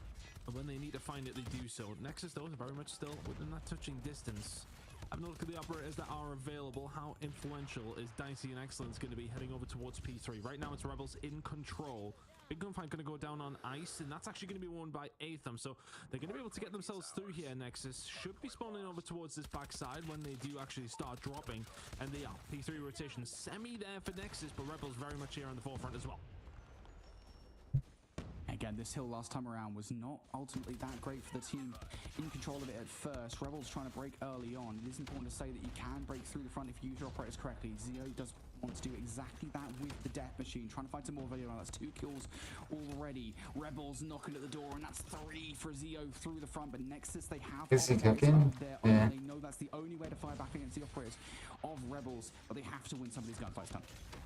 [SPEAKER 2] And when they need to find it, they do so. Nexus, though, is very much still within that touching distance. Having a look at the operators that are available. How influential is Dicey and Excellence going to be heading over towards P3? Right now, it's Rebels in control. Big gunfight going to go down on ice, and that's actually going to be won by Aetham. So they're going to be able to get themselves through here. Nexus should be spawning over towards this backside when they do actually start dropping. And they are. P3 rotation semi there for Nexus, but Rebels very much here on the forefront as well.
[SPEAKER 3] Again, this hill last time around was not ultimately that great for the team in control of it at first. Rebels trying to break early on. It is important to say that you can break through the front if you use your operators correctly. Zio does wants to do exactly that with the death machine, trying to find some more value. That's 2 kills already. Rebels knocking at the door, and that's 3 for Zio through the front. But Nexus, they have
[SPEAKER 1] is he cooking? Yeah.
[SPEAKER 3] They know that's the only way to fire back against the operators of Rebels, but they have to win some of these gunfights.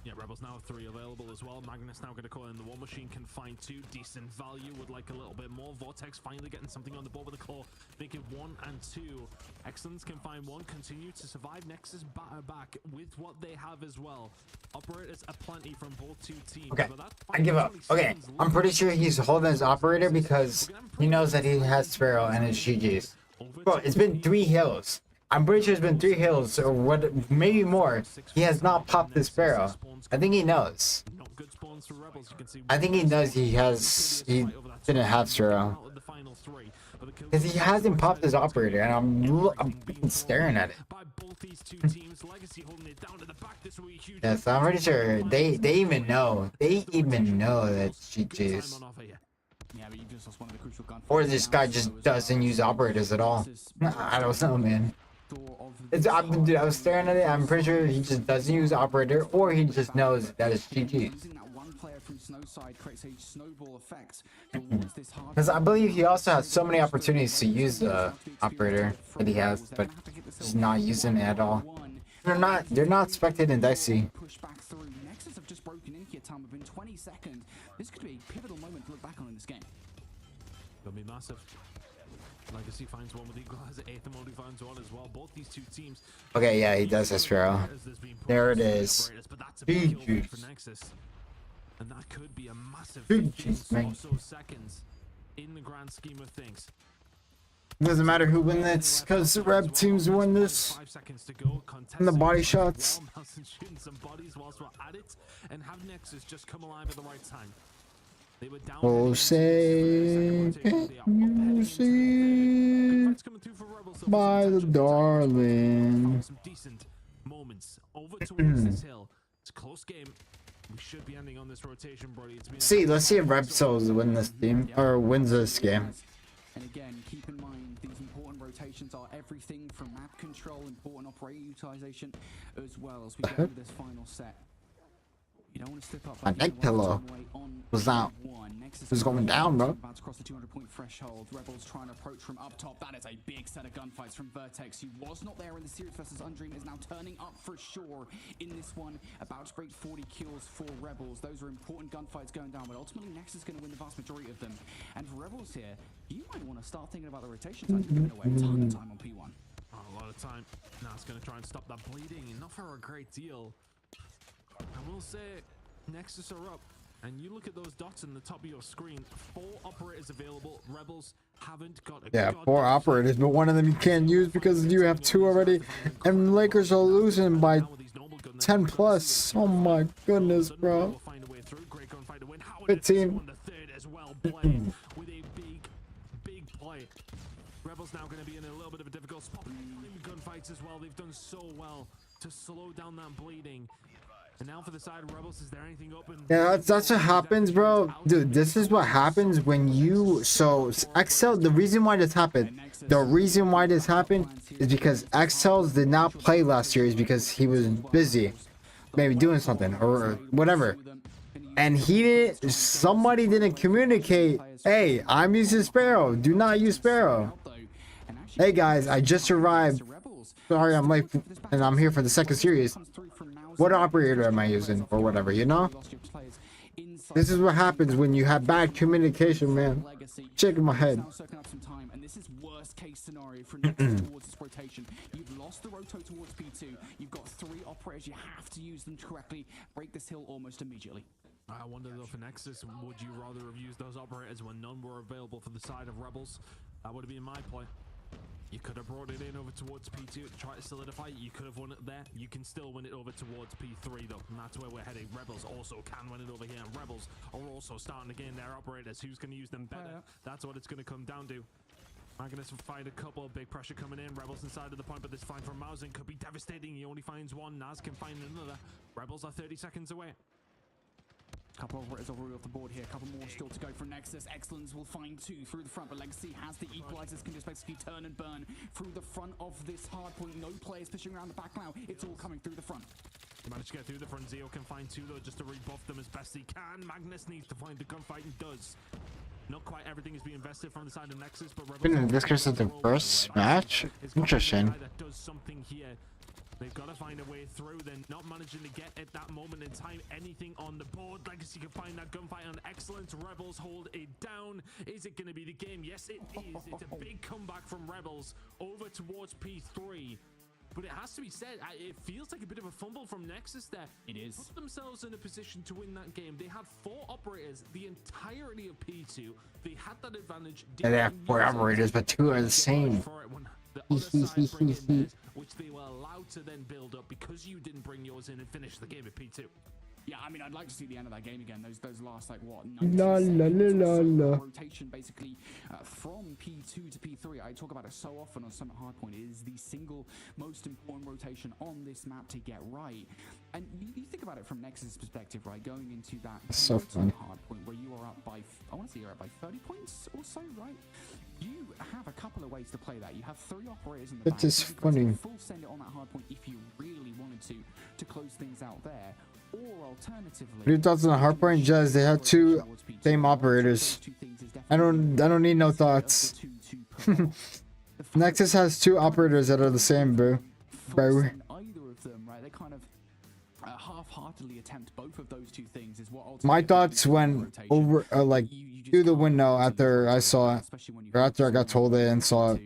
[SPEAKER 2] Yeah, Rebels now have 3 available as well. Magnus now going to call in the War Machine, can find 2. Decent value, would like a little bit more. Vortex finally getting something on the board with the claw, making 1 and 2. Excellence can find 1, continue to survive. Nexus batter back with what they have as well. Operators are plenty from both 2 teams.
[SPEAKER 1] Okay, I give up. Okay, I'm pretty sure he's holding his operator because he knows that he has Sparrow and his GG's. Bro, it's been 3 hills. I'm pretty sure it's been 3 hills or what, maybe more. He has not popped the Sparrow. I think he knows. I think he knows he didn't have Sparrow. Because he hasn't popped his operator, and I'm staring at it. Yes, I'm pretty sure they even know. They even know that GG's. Or this guy just doesn't use operators at all. I don't know, man. Dude, I was staring at it. I'm pretty sure he just doesn't use operator, or he just knows that it's GG's. Because I believe he also has so many opportunities to use the operator that he has, but he's not using it at all. They're not spectated and dicey.
[SPEAKER 3] Nexus have just broken in here, Tom, within 20 seconds. This could be a pivotal moment to look back on in this game.
[SPEAKER 2] It'll be massive. Legacy finds 1 with Equalizer. Aethermody finds 1 as well. Both these 2 teams.
[SPEAKER 1] Okay, yeah, he does have Sparrow. There it is.
[SPEAKER 2] Nexus. And that could be a massive seconds in the grand scheme of things.
[SPEAKER 1] Doesn't matter who wins this, because the rep teams win this.
[SPEAKER 2] 5 seconds to go.
[SPEAKER 1] And the body shots.
[SPEAKER 2] Shooting some bodies whilst we're at it, and have Nexus just come alive at the right time. They were down.
[SPEAKER 1] Oh, say, can you see by the darling?
[SPEAKER 2] Some decent moments over towards this hill. It's a close game. We should be ending on this rotation, Brody.
[SPEAKER 1] See, let's see if Repsols win this team or wins this game.
[SPEAKER 3] And again, keep in mind these important rotations are everything from map control, important operator utilization, as well as we go to this final set. You don't want to slip up.
[SPEAKER 1] My neck pillow was out. It was going down, bro.
[SPEAKER 3] About to cross the 200-point threshold. Rebels trying to approach from up top. That is a big set of gunfights from Vertex. He was not there in the series versus Undream. Is now turning up for sure in this one. About to break 40 kills for Rebels. Those are important gunfights going down, but ultimately Nexus is going to win the vast majority of them. And for Rebels here, you might want to start thinking about the rotation time. You're giving away a ton of time on P1.
[SPEAKER 2] Oh, a lot of time. Now it's going to try and stop that bleeding, and not for a great deal. I will say, Nexus are up, and you look at those dots in the top of your screen. 4 operators available. Rebels haven't got a
[SPEAKER 1] 4 operators, but one of them you can't use because you have 2 already, and Lakers are losing by 10 plus. Oh my goodness, bro. 15.
[SPEAKER 2] With a big play. Rebels now going to be in a little bit of a difficult spot. Gunfights as well. They've done so well to slow down that bleeding. And now for the side of Rebels, is there anything open?
[SPEAKER 1] Yeah, that's what happens, bro. Dude, this is what happens when you... So, Excel, the reason why this happened is because Excels did not play last year is because he was busy. Maybe doing something or whatever. And he didn't... Somebody didn't communicate, hey, I'm using Sparrow. Do not use Sparrow. Hey, guys, I just arrived. Sorry, I'm late, and I'm here for the second series. What operator am I using or whatever, you know? This is what happens when you have bad communication, man. Shaking my head.
[SPEAKER 3] And this is worst case scenario for Nexus towards this rotation. You've lost the roto towards P2. You've got 3 operators. You have to use them correctly. Break this hill almost immediately.
[SPEAKER 2] I wonder though for Nexus, would you rather have used those operators when none were available for the side of Rebels? That would have been my play. You could have brought it in over towards P2 to try to solidify. You could have won it there. You can still win it over towards P3 though, and that's where we're heading. Rebels also can win it over here, and Rebels are also starting to gain their operators. Who's going to use them better? That's what it's going to come down to. Magnus will find a couple of big pressure coming in. Rebels inside of the point, but this find from Mausen could be devastating. He only finds 1. Naz can find another. Rebels are 30 seconds away.
[SPEAKER 3] Couple of operators already off the board here. A couple more still to go from Nexus. Excellence will find 2 through the front, but Legacy has the equalizers. Can just basically turn and burn through the front of this hard point. No players pushing around the back now. It's all coming through the front.
[SPEAKER 2] He managed to get through the front. Zeo can find 2 though, just to rebuff them as best he can. Magnus needs to find the gunfight and does. Not quite everything is being invested from the side of Nexus, but
[SPEAKER 1] This is the first match. Interesting.
[SPEAKER 2] That does something here. They've got to find a way through. They're not managing to get at that moment in time anything on the board. Legacy can find that gunfight on Excellence. Rebels hold it down. Is it going to be the game? Yes, it is. It's a big comeback from Rebels over towards P3. But it has to be said, it feels like a bit of a fumble from Nexus there.
[SPEAKER 3] It is.
[SPEAKER 2] Put themselves in a position to win that game. They had 4 operators the entirety of P2. They had that advantage.
[SPEAKER 1] And they have 4 operators, but 2 are the same.
[SPEAKER 2] The other side bring in theirs, which they were allowed to then build up because you didn't bring yours in and finish the game at P2.
[SPEAKER 3] Yeah, I mean, I'd like to see the end of that game again. Those last, like, what, rotation, basically, from P2 to P3. I talk about it so often on Summit Hardpoint. It is the single most important rotation on this map to get right. And you think about it from Nexus' perspective, right? Going into that
[SPEAKER 1] so fun.
[SPEAKER 3] Hardpoint where you are up by, I want to say you're up by 30 points or so, right? You have a couple of ways to play that. You have 3 operators in the back.
[SPEAKER 1] It is funny.
[SPEAKER 3] Full send it on that hard point if you really wanted to close things out there. Or alternatively,
[SPEAKER 1] Your thoughts on the Hardpoint? Jazz, they had 2 same operators. I don't need no thoughts. Nexus has 2 operators that are the same, bro.
[SPEAKER 3] Either of them, right? They kind of half-heartedly attempt both of those 2 things. Is what
[SPEAKER 1] My thoughts went over, like, through the window after I saw it, or after I got told it and saw it.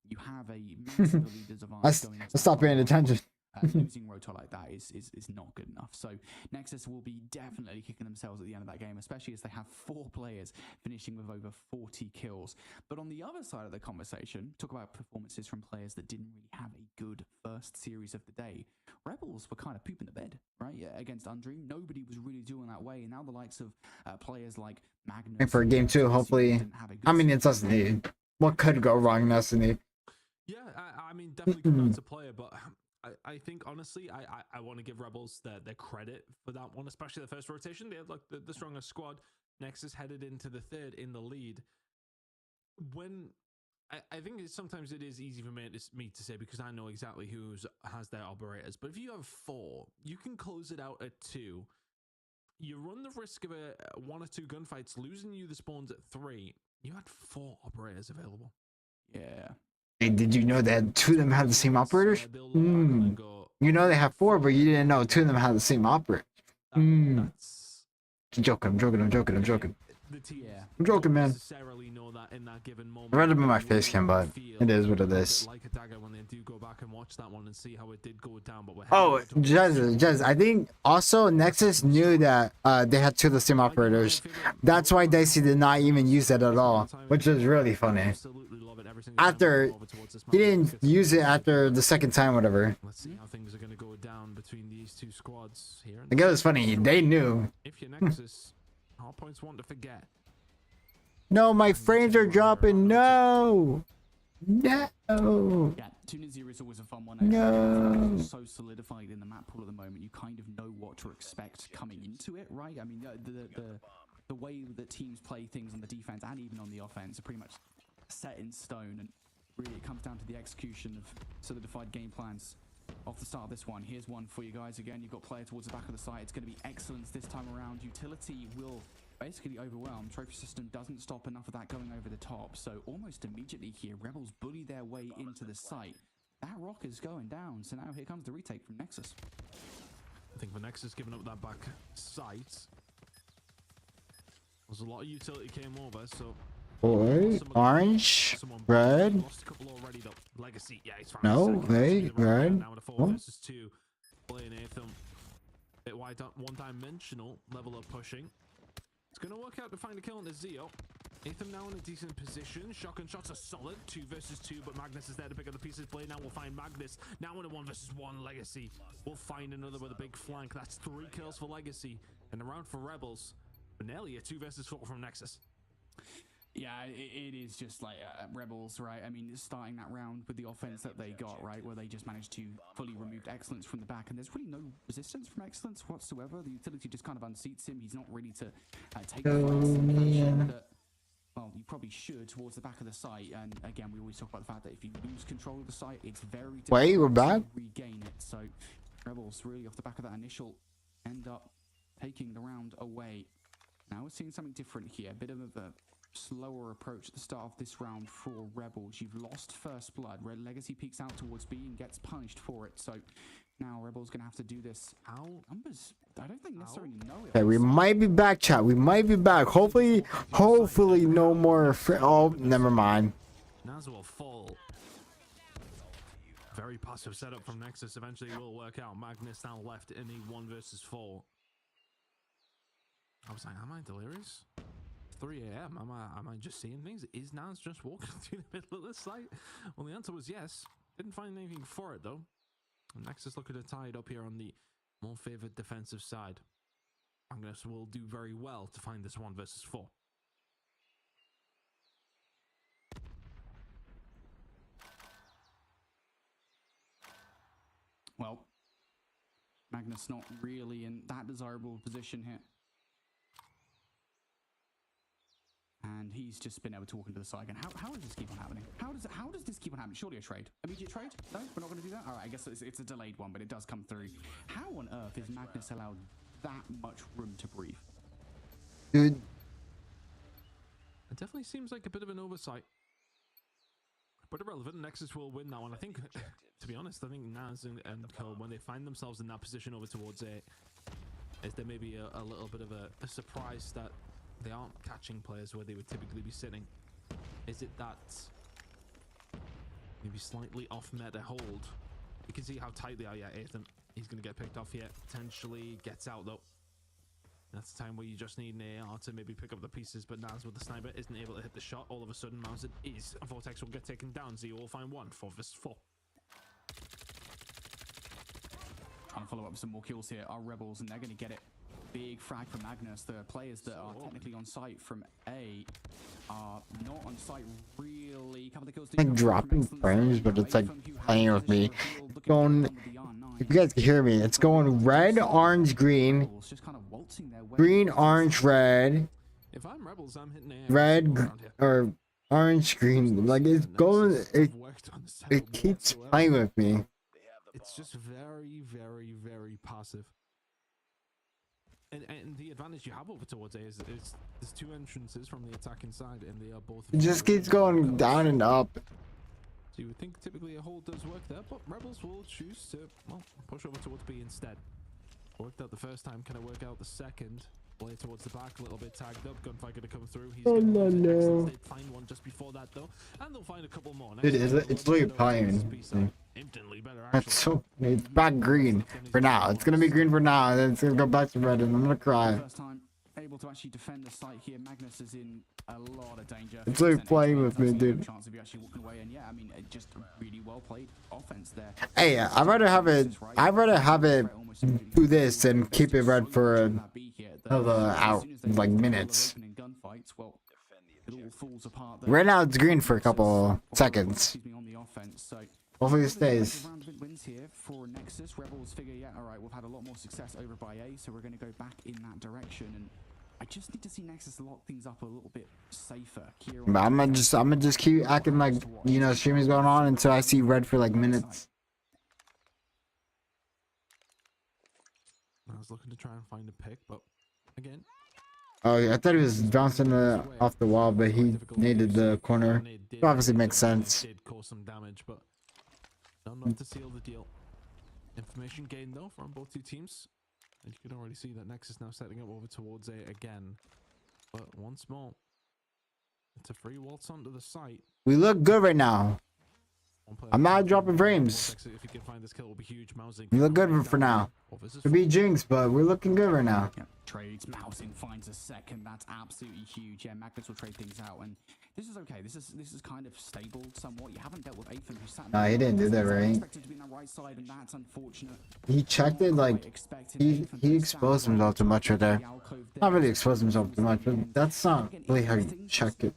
[SPEAKER 3] You have a massively
[SPEAKER 1] I stopped paying attention.
[SPEAKER 3] Losing rotor like that is not good enough. So Nexus will be definitely kicking themselves at the end of that game, especially as they have 4 players finishing with over 40 kills. But on the other side of the conversation, talk about performances from players that didn't really have a good first series of the day. Rebels were kind of pooping the bed, right? Yeah, against Undream, nobody was really doing that way. And now the likes of players like Magnus.
[SPEAKER 1] And for game 2, hopefully. I mean, it's Destiny. What could go wrong in Destiny?
[SPEAKER 2] Yeah, I mean, definitely come down to player, but I think honestly, I want to give Rebels their credit for that one, especially the first rotation. They had like the strongest squad. Nexus headed into the 3rd in the lead. When I think sometimes it is easy for me to say because I know exactly who has their operators. But if you have 4, you can close it out at 2. You run the risk of a 1 or 2 gunfights losing you the spawns at 3. You had 4 operators available.
[SPEAKER 3] Yeah.
[SPEAKER 1] Hey, did you know that 2 of them had the same operators? You know they have 4, but you didn't know 2 of them had the same operator. I'm joking. I'm joking, man. I read them in my face cam, but it is what it is. Oh, Jez, I think also Nexus knew that they had 2 of the same operators. That's why Dicey did not even use it at all, which is really funny. After he didn't use it after the 2nd time, whatever.
[SPEAKER 2] Let's see how things are going to go down between these 2 squads here.
[SPEAKER 1] I guess it's funny. They knew.
[SPEAKER 2] If you're Nexus, Hardpoint's one to forget.
[SPEAKER 1] No, my frames are dropping. No. Yeah,
[SPEAKER 3] 2-0 is always a fun one.
[SPEAKER 1] No.
[SPEAKER 3] So solidified in the map pool at the moment, you kind of know what to expect coming into it, right? I mean, the way that teams play things on the defense and even on the offense are pretty much set in stone, and really it comes down to the execution of solidified game plans off the start of this one. Here's one for you guys again. You've got player towards the back of the site. It's going to be Excellence this time around. Utility will basically overwhelm. Trophy system doesn't stop enough of that going over the top, so almost immediately here Rebels bully their way into the site. That rock is going down, so now here comes the retake from Nexus.
[SPEAKER 2] I think for Nexus giving up that back site, there's a lot of utility came over, so
[SPEAKER 1] boy, orange, red.
[SPEAKER 2] Lost a couple already though. Legacy, yeah, he's
[SPEAKER 1] no, hey, red.
[SPEAKER 2] Now in a 4 versus 2, playing Atham. Bit one-dimensional level of pushing. It's going to work out to find a kill on the Zeo. Atham now in a decent position. Shotgun shots are solid. 2 versus 2, but Magnus is there to pick up the pieces. Blade now will find Magnus. Now in a 1 versus 1. Legacy will find another with a big flank. That's 3 kills for Legacy. And the round for Rebels. But nearly a 2 versus 4 from Nexus.
[SPEAKER 3] Yeah, it is just like Rebels, right? I mean, starting that round with the offense that they got, right, where they just managed to fully remove Excellence from the back, and there's really no resistance from Excellence whatsoever. The utility just kind of unseats him. He's not ready to take the fight that, well, you probably should towards the back of the site. And again, we always talk about the fact that if you lose control of the site, it's very difficult
[SPEAKER 1] we're back?
[SPEAKER 3] to regain it. So Rebels really off the back of that initial end up taking the round away. Now we're seeing something different here, a bit of a slower approach at the start of this round for Rebels. You've lost first blood. Red Legacy peeks out towards B and gets punished for it. So now Rebels gonna have to do this. Numbers, I don't think necessarily know it.
[SPEAKER 1] Okay, we might be back, chat. We might be back. Hopefully no more. Oh, never mind.
[SPEAKER 2] Naz will fall. Very passive setup from Nexus. Eventually will work out. Magnus now left in a 1 versus 4. I was like, am I delirious? 3 a.m. Am I just seeing things? Is Naz just walking through the middle of the site? Well, the answer was yes. Didn't find anything for it though. And Nexus looking to tie it up here on the more favored defensive side. Magnus will do very well to find this 1 versus 4.
[SPEAKER 3] Well, Magnus not really in that desirable position here. And he's just been able to walk into the side again. How does this keep on happening? How does this keep on happening? Surely a trade. Immediate trade? No, we're not going to do that? All right, I guess it's a delayed one, but it does come through. How on earth is Magnus allowed that much room to breathe?
[SPEAKER 1] Dude.
[SPEAKER 2] It definitely seems like a bit of an oversight. But irrelevant, Nexus will win that one. I think, to be honest, I think Naz and Co, when they find themselves in that position over towards A, is there maybe a little bit of a surprise that they aren't catching players where they would typically be sitting? Is it that maybe slightly off meta hold? You can see how tight they are. Yeah, Ethan, he's going to get picked off here. Potentially gets out though. That's the time where you just need an AR to maybe pick up the pieces, but Naz with the sniper isn't able to hit the shot. All of a sudden, Mounted is. Vortex will get taken down. Zio will find 1 for this 4.
[SPEAKER 3] Trying to follow up with some more kills here are Rebels, and they're going to get it. Big frag from Magnus. The players that are technically on site from A are not on site really. Couple of kills
[SPEAKER 1] Like dropping frames, but it's like playing with me. Going, if you guys can hear me, it's going red, orange, green, green, orange, red,
[SPEAKER 2] If I'm Rebels, I'm hitting
[SPEAKER 1] red, or orange, green. Like it's going. It keeps playing with me.
[SPEAKER 2] It's just very, very, very passive. And the advantage you have over towards A is there's 2 entrances from the attacking side, and they are both.
[SPEAKER 1] It just keeps going down and up.
[SPEAKER 2] So you would think typically a hold does work there, but Rebels will choose to, well, push over towards B instead. Worked out the first time, can it work out the second? Play towards the back, a little bit tagged up. Gunfire gonna come through. He's gonna they find 1 just before that though, and they'll find a couple more.
[SPEAKER 1] Dude, it's really playing. That's so. It's back green for now. It's gonna be green for now, and then it's gonna go back to red, and I'm gonna cry.
[SPEAKER 3] First time able to actually defend the site here. Magnus is in a lot of danger.
[SPEAKER 1] It's like playing with me, dude.
[SPEAKER 3] Chance of you actually walking away, and yeah, I mean, just really well played offense there.
[SPEAKER 1] Hey, I'd rather have it do this and keep it red for another like minutes. Right now it's green for a couple seconds. Hopefully it stays.
[SPEAKER 3] Wins here for Nexus. Rebels figure, yeah, all right, we've had a lot more success over by A, so we're going to go back in that direction. And I just need to see Nexus lock things up a little bit safer.
[SPEAKER 1] But I'm gonna just keep acting like, you know, streaming's going on until I see red for like minutes.
[SPEAKER 2] I was looking to try and find a pick, but again.
[SPEAKER 1] Oh, yeah, I thought he was bouncing off the wall, but he needed the corner. It obviously makes sense.
[SPEAKER 2] Did cause some damage, but not enough to seal the deal. Information gained though from both 2 teams, and you can already see that Nexus now setting up over towards A again. But once more, it's a free waltz onto the site.
[SPEAKER 1] We look good right now. I'm not dropping frames.
[SPEAKER 2] If you can find this kill, will be huge.
[SPEAKER 1] We look good for now. Could be jinx, but we're looking good right now.
[SPEAKER 3] Yeah, trades. Mousing finds a second. That's absolutely huge. Yeah, Magnus will trade things out, and this is okay. This is kind of stable somewhat. You haven't dealt with Ethan, who sat.
[SPEAKER 1] No, he didn't do that right.
[SPEAKER 3] Expected to be on the right side, and that's unfortunate.
[SPEAKER 1] He checked it like he exposed himself too much right there. Not really exposed himself too much, but that's not really how you check it.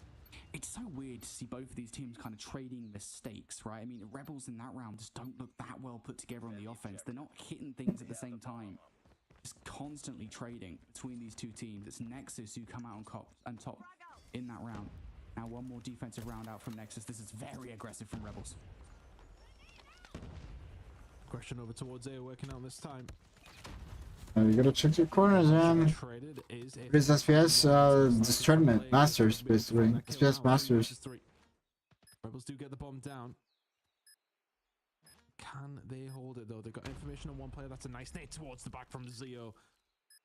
[SPEAKER 3] it's so weird to see both of these teams kind of trading mistakes, right? I mean, Rebels in that round just don't look that well put together on the offense. They're not hitting things at the same time. Just constantly trading between these two teams. It's Nexus who come out on top in that round. Now one more defensive round out from Nexus. This is very aggressive from Rebels.
[SPEAKER 2] Aggression over towards A, working out this time.
[SPEAKER 1] You gotta check your corners, man. It is SPS, this tournament, Masters, basically. SPS Masters.
[SPEAKER 2] Rebels do get the bomb down. Can they hold it though? They've got information on one player. That's a nice nade towards the back from Zio.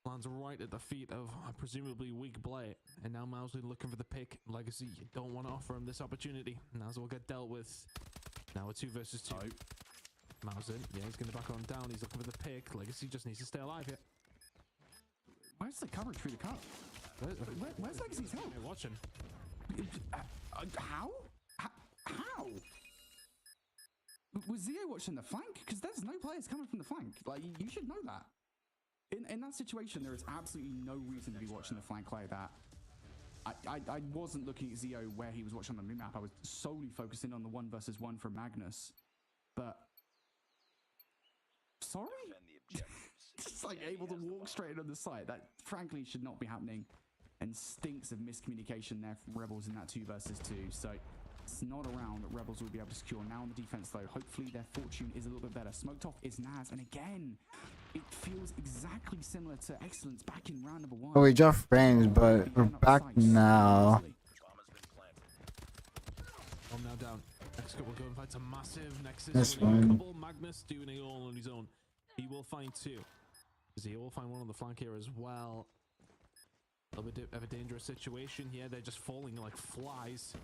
[SPEAKER 2] Lands right at the feet of presumably weak Blade. And now Mousley looking for the pick. Legacy don't want to offer him this opportunity. Naz will get dealt with. Now a 2 versus 2. Mousley, yeah, he's going to back on down. He's looking for the pick. Legacy just needs to stay alive here.
[SPEAKER 3] Where's the coverage through the cut? Where's Legacy's help?
[SPEAKER 2] You're watching.
[SPEAKER 3] How? How? Was Zio watching the flank? Because there's no players coming from the flank. Like, you should know that. In that situation, there is absolutely no reason to be watching the flank like that. I wasn't looking at Zio where he was watching on the map. I was solely focusing on the 1 versus 1 from Magnus. But sorry? Just like able to walk straight on the site. That frankly should not be happening. And stinks of miscommunication there from Rebels in that 2 versus 2. So it's not a round that Rebels will be able to secure. Now on the defense though, hopefully their fortune is a little bit better. Smoked off is Naz, and again, it feels exactly similar to Excellence back in round number 1.
[SPEAKER 1] Oh, we dropped frames, but we're back now.
[SPEAKER 2] Bomb now down. Next couple going fights a massive Nexus.
[SPEAKER 1] That's fine.
[SPEAKER 2] Couple Magnus doing it all on his own. He will find 2. He will find one on the flank here as well. A little bit of a dangerous situation here. They're just falling like flies.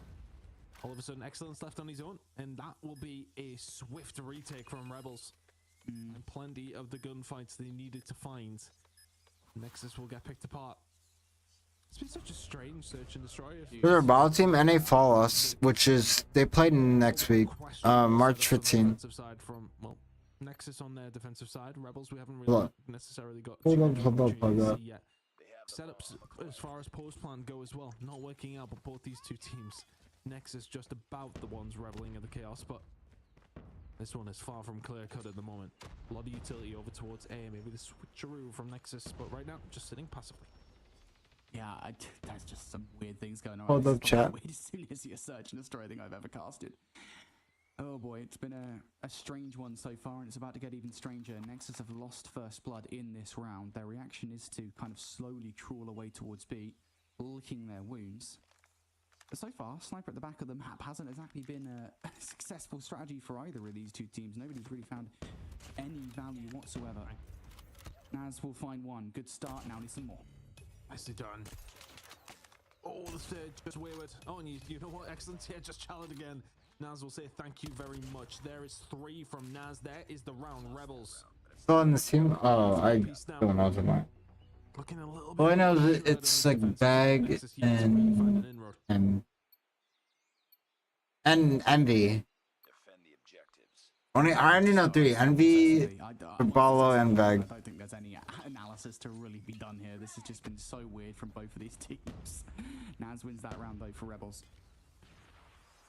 [SPEAKER 2] All of a sudden, Excellence left on his own, and that will be a swift retake from Rebels. And plenty of the gunfights they needed to find. Nexus will get picked apart. It's been such a strange search and destroy.
[SPEAKER 1] Their battle team, NA Fall Us, which is, they played next week, March 15.
[SPEAKER 2] Side from, well, Nexus on their defensive side. Rebels, we haven't really
[SPEAKER 1] Hold
[SPEAKER 2] necessarily got
[SPEAKER 1] up.
[SPEAKER 2] Setups as far as post plan go as well. Not working out, but both these two teams. Nexus just about the ones reveling in the chaos, but this one is far from clear cut at the moment. A lot of utility over towards A, maybe the switcheroo from Nexus, but right now just sitting passively.
[SPEAKER 3] Yeah, there's just some weird things going on.
[SPEAKER 1] Hold up, chat.
[SPEAKER 3] The weirdest search and destroy thing I've ever casted. Oh boy, it's been a strange one so far, and it's about to get even stranger. Nexus have lost first blood in this round. Their reaction is to kind of slowly crawl away towards B, licking their wounds. But so far, sniper at the back of the map hasn't exactly been a successful strategy for either of these two teams. Nobody's really found any value whatsoever. Naz will find one. Good start. Now needs some more.
[SPEAKER 2] Nicely done. Oh, the stage just wayward. Oh, and you know what? Excellent. Yeah, just challenged again. Naz will say thank you very much. There is 3 from Naz. There is the round. Rebels.
[SPEAKER 1] Still on this team? Oh, I don't know tonight.
[SPEAKER 2] Looking a little bit.
[SPEAKER 1] Well, I know it's like Bag and Envy. I only know 3: Envy, Balo, and Bag.
[SPEAKER 3] I don't think there's any analysis to really be done here. This has just been so weird from both of these teams. Naz wins that round though for Rebels.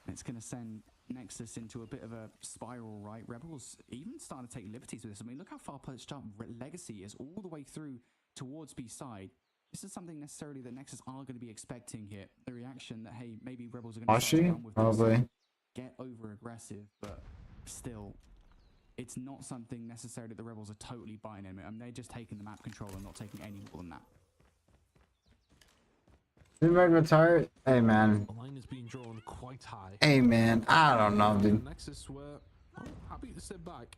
[SPEAKER 3] It's going to send Nexus into a bit of a spiral, right? Rebels even starting to take liberties with this. I mean, look how far pushed up Legacy is all the way through towards B side. This is something necessarily that Nexus are going to be expecting here. The reaction that, hey, maybe Rebels are going to start to run with this, get over aggressive, but still, it's not something necessarily the Rebels are totally buying in. I mean, they're just taking the map control and not taking any more than that.
[SPEAKER 1] Retired? Hey man.
[SPEAKER 2] The line is being drawn quite high.
[SPEAKER 1] Hey man, I don't know, dude.
[SPEAKER 2] Nexus were happy to sit back,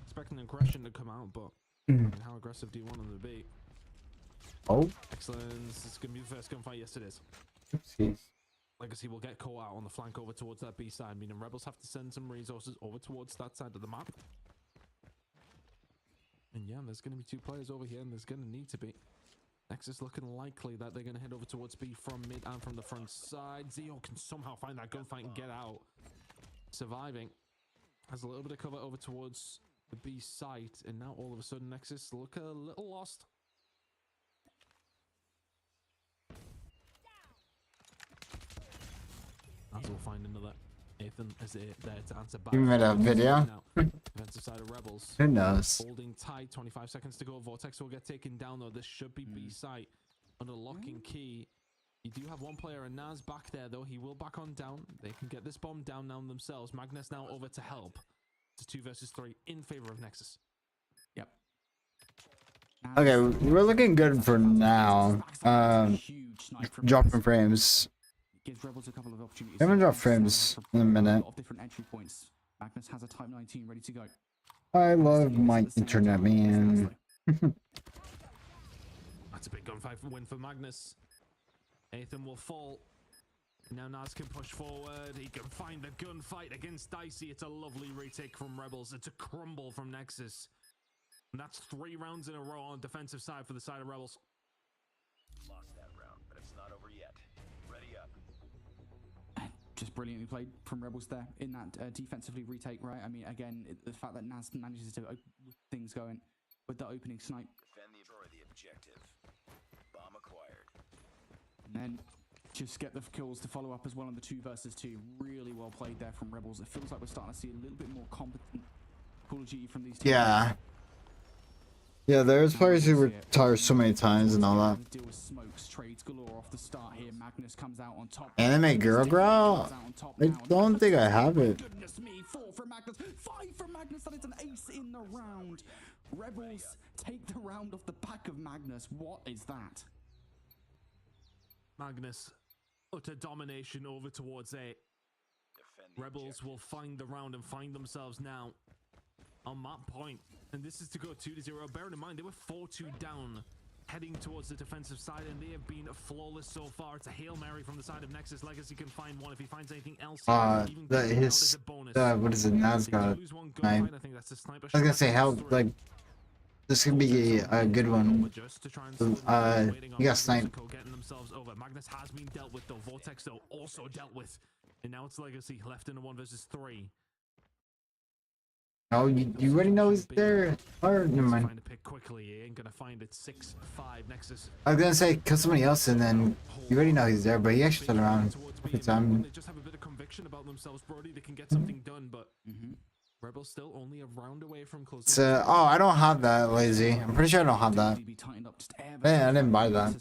[SPEAKER 2] expecting aggression to come out, but how aggressive do you want them to be?
[SPEAKER 1] Oh,
[SPEAKER 2] Excellence. It's gonna be the first gunfight. Yes, it is.
[SPEAKER 1] oopsies.
[SPEAKER 2] Legacy will get caught out on the flank over towards that B side, meaning Rebels have to send some resources over towards that side of the map. And yeah, there's gonna be 2 players over here, and there's gonna need to be. Nexus looking likely that they're going to head over towards B from mid and from the front side. Zio can somehow find that gunfight and get out. Surviving. Has a little bit of cover over towards the B site. And now all of a sudden Nexus look a little lost. As we'll find another Nathan is there to answer back.
[SPEAKER 1] You made a video?
[SPEAKER 2] Defensive side of Rebels.
[SPEAKER 1] Who knows?
[SPEAKER 2] Holding tight, 25 seconds to go. Vortex will get taken down though. This should be B site under lock and key. You do have one player, and Naz back there though. He will back on down. They can get this bomb down now themselves. Magnus now over to help. It's 2 versus 3 in favor of Nexus.
[SPEAKER 3] Yep.
[SPEAKER 1] Okay, we're looking good for now. Dropping frames.
[SPEAKER 3] Gives Rebels a couple of opportunities.
[SPEAKER 1] I'm gonna drop frames in a minute.
[SPEAKER 3] Different entry points. Magnus has a Type 19 ready to go.
[SPEAKER 1] I love my internet, man.
[SPEAKER 2] That's a big gunfight win for Magnus. Nathan will fall. Now Naz can push forward. He can find the gunfight against Dicey. It's a lovely retake from Rebels. It's a crumble from Nexus. And that's 3 rounds in a row on defensive side for the side of Rebels.
[SPEAKER 6] Lost that round, but it's not over yet. Ready up.
[SPEAKER 3] Just brilliantly played from Rebels there in that defensively retake, right? I mean, again, the fact that Naz manages to open things going with the opening snipe.
[SPEAKER 6] Defend the objective. Bomb acquired.
[SPEAKER 3] And then just get the kills to follow up as well on the 2 versus 2. Really well played there from Rebels. It feels like we're starting to see a little bit more competent Call of Duty from these teams.
[SPEAKER 1] Yeah. Yeah, there's players who retire so many times and all that.
[SPEAKER 3] Deal with smokes, trades galore off the start here. Magnus comes out on top.
[SPEAKER 1] Anime Girl Growl? I don't think I have it.
[SPEAKER 3] Goodness me, 4 from Magnus, 5 from Magnus, that is an ace in the round. Rebels take the round off the back of Magnus. What is that?
[SPEAKER 2] Magnus, utter domination over towards A. Rebels will find the round and find themselves now on map point. And this is to go 2-0. Bearing in mind, they were 4-2 down, heading towards the defensive side, and they have been flawless so far. It's a Hail Mary from the side of Nexus. Legacy can find one if he finds anything else.
[SPEAKER 1] What is it? Naz got I was gonna say, how, like, this could be a good one. You got sniped.
[SPEAKER 2] Magnus has been dealt with though. Vortex though also dealt with. And now it's Legacy left in a 1 versus 3.
[SPEAKER 1] Oh, you already know he's there. Or never mind.
[SPEAKER 2] Find a pick quickly. He ain't gonna find it. 6-5 Nexus.
[SPEAKER 1] I was gonna say kill somebody else and then you already know he's there, but he actually turned around every time.
[SPEAKER 2] They just have a bit of conviction about themselves, Brody. They can get something done, but Rebels still only a round away from closing.
[SPEAKER 1] So, oh, I don't have that, lazy. I'm pretty sure I don't have that. Man, I didn't buy that.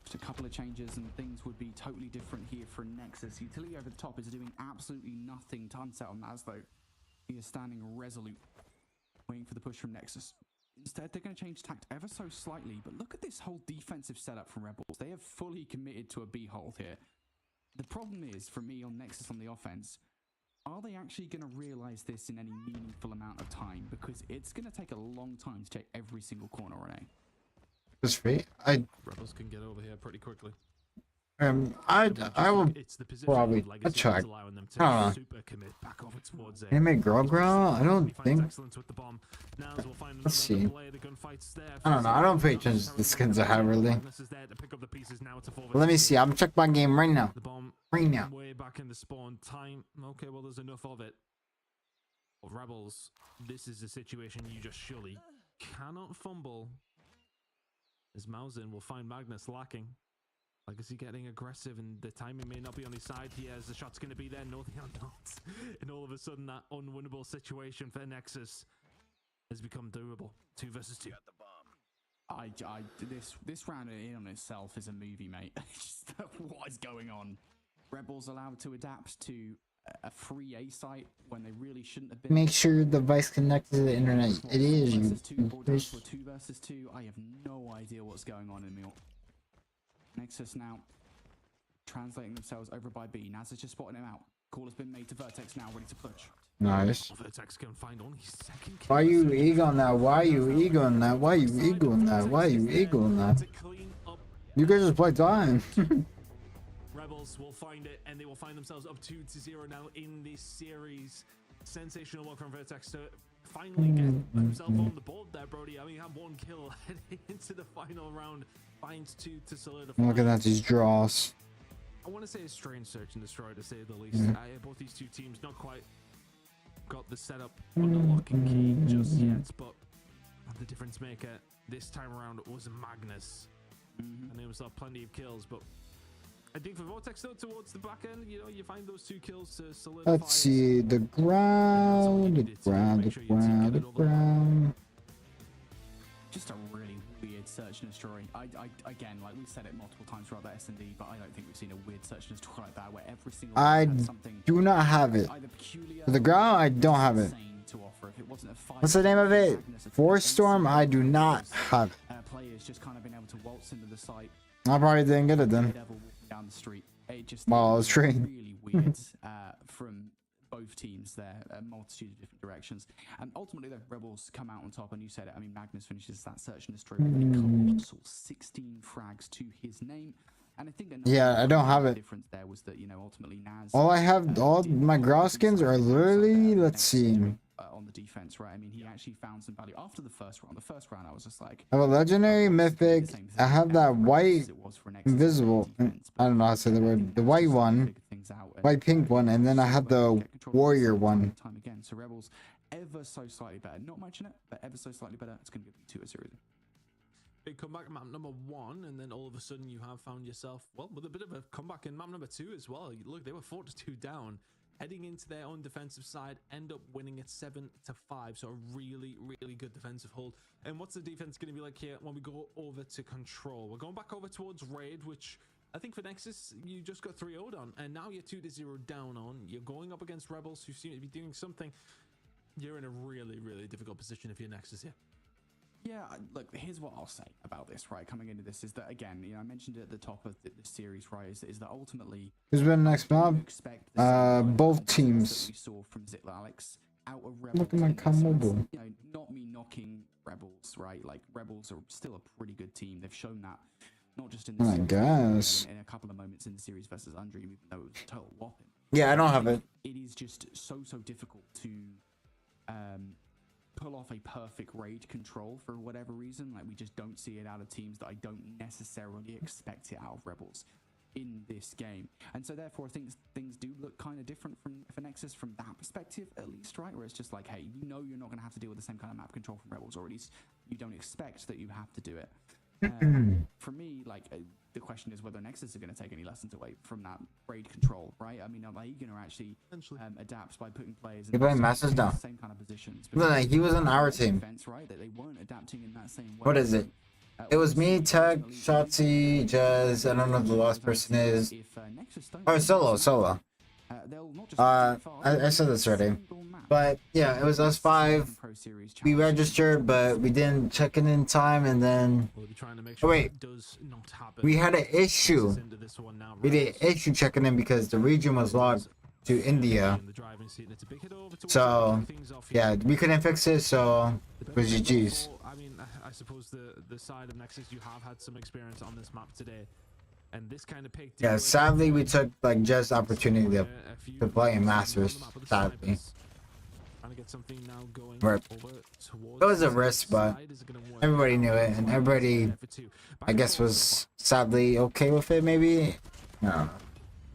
[SPEAKER 3] Just a couple of changes and things would be totally different here for Nexus. Utility over the top is doing absolutely nothing to unsettle Naz though. He is standing resolute, waiting for the push from Nexus. Instead, they're going to change tact ever so slightly, but look at this whole defensive setup from Rebels. They have fully committed to a B hold here. The problem is, for me, on Nexus on the offense, are they actually going to realize this in any meaningful amount of time? Because it's going to take a long time to check every single corner on A.
[SPEAKER 1] It's free.
[SPEAKER 2] Rebels can get over here pretty quickly.
[SPEAKER 1] I will probably check. I don't know. Anime Girl Growl? I don't think. Let's see. I don't know. I don't pay attention to the skins I have really. Let me see. I'm check my game right now. Right now.
[SPEAKER 2] Way back in the spawn time. Okay, well there's enough of it. Rebels, this is a situation you just surely cannot fumble. As Mausen will find Magnus lacking. Legacy getting aggressive and the timing may not be on his side here as the shot's going to be there. No, they are not. And all of a sudden that unwinnable situation for Nexus has become doable. 2 versus 2.
[SPEAKER 3] This round in on itself is a movie, mate. Just, what is going on? Rebels allowed to adapt to a free A site when they really shouldn't have been.
[SPEAKER 1] Make sure your device connected to the internet. It is.
[SPEAKER 3] 2 versus 2. I have no idea what's going on in Milk. Nexus now translating themselves over by B. Naz is just spotting him out. Call has been made to Vertex now, ready to push.
[SPEAKER 1] Nice.
[SPEAKER 2] Vertex can find only second.
[SPEAKER 1] Why you egoing that? Why you egoing that? Why you egoing that? Why you egoing that? You guys just play time.
[SPEAKER 2] Rebels will find it and they will find themselves up 2-0 now in this series. Sensational work from Vertex to finally get himself on the board there, Brody. I mean, he had 1 kill heading into the final round. Finds 2 to solidify.
[SPEAKER 1] Look at that, these draws.
[SPEAKER 2] I want to say a strange search and destroy, to say the least. Both these 2 teams not quite got the setup on the lock and key just yet, but the difference maker this time around was Magnus. and they must have plenty of kills. But I think for Vortex though, towards the back end, you know, you find those 2 kills to solidify.
[SPEAKER 1] Let's see the ground.
[SPEAKER 3] Just a really weird search and destroy. Again, like we said it multiple times throughout the S&D, but I don't think we've seen a weird search and destroy like that where every single
[SPEAKER 1] I do not have it. For the ground, I don't have it. What's the name of it? Force Storm? I do not have it.
[SPEAKER 3] Players just kind of been able to waltz into the site.
[SPEAKER 1] I probably didn't get it then.
[SPEAKER 3] Down the street. It just
[SPEAKER 1] Well, I was trained.
[SPEAKER 3] Really weird from both teams there, a multitude of different directions. And ultimately, the Rebels come out on top, and you said it. I mean, Magnus finishes that search and destroy with a colossal 16 frags to his name. And I think
[SPEAKER 1] I don't have it.
[SPEAKER 3] Difference there was that, you know, ultimately Naz.
[SPEAKER 1] All I have, all my ground skins are literally, let's see.
[SPEAKER 3] On the defense, right? I mean, he actually found some value after the first round. The first round, I was just like,
[SPEAKER 1] I have a legendary mythic. I have that white invisible. I don't know how to say the word. The white one, white pink one, and then I have the warrior one.
[SPEAKER 3] Time again, so Rebels ever so slightly better. Not much in it, but ever so slightly better. It's going to give them 2 a series.
[SPEAKER 2] Big comeback map number 1, and then all of a sudden you have found yourself, well, with a bit of a comeback in map number 2 as well. Look, they were 4-2 down. Heading into their own defensive side, end up winning it 7-5. So a really, really good defensive hold. And what's the defense going to be like here when we go over to control? We're going back over towards raid, which I think for Nexus, you just got 3-0'd on. And now you're 2-0 down on. You're going up against Rebels who seem to be doing something. You're in a really, really difficult position if you're Nexus here.
[SPEAKER 3] Yeah, look, here's what I'll say about this, right? Coming into this is that, again, you know, I mentioned it at the top of the series, right? Is that ultimately...
[SPEAKER 1] Who's been next mob? Both teams.
[SPEAKER 3] We saw from Zitla Alex out of
[SPEAKER 1] Rebels. Look at my cam mobile.
[SPEAKER 3] You know, not me knocking Rebels, right? Like, Rebels are still a pretty good team. They've shown that, not just in the series, in a couple of moments in the series versus Undream, even though it was a total whopping.
[SPEAKER 1] Yeah, I don't have it.
[SPEAKER 3] It is just so difficult to... pull off a perfect raid control for whatever reason. Like, we just don't see it out of teams that I don't necessarily expect it out of Rebels in this game. And so therefore things do look kind of different for Nexus from that perspective, at least, right? Where it's just like, hey, you know, you're not going to have to deal with the same kind of map control from Rebels, or at least you don't expect that you have to do it. For me, like, the question is whether Nexus are going to take any lessons away from that raid control, right? I mean, are they going to actually adapt by putting players in the same kind of positions?
[SPEAKER 1] No, he was on our team.
[SPEAKER 3] Defense, right? That they weren't adapting in that same way.
[SPEAKER 1] What is it? It was me, Tech, Shotzi, Jazz. I don't know who the last person is. Oh, Solo. I said this already. But yeah, it was us 5. We registered, but we didn't check in time, and then... Oh, wait. We had an issue. We did an issue checking in because the region was logged to India. So, yeah, we couldn't fix it, so it was GG's.
[SPEAKER 2] I mean, I suppose the side of Nexus, you have had some experience on this map today. And this kind of pick,
[SPEAKER 1] yeah, sadly we took like just opportunity to play in Masters. Sadly, it was a risk, but everybody knew it, and everybody, I guess, was sadly okay with it. Maybe. No.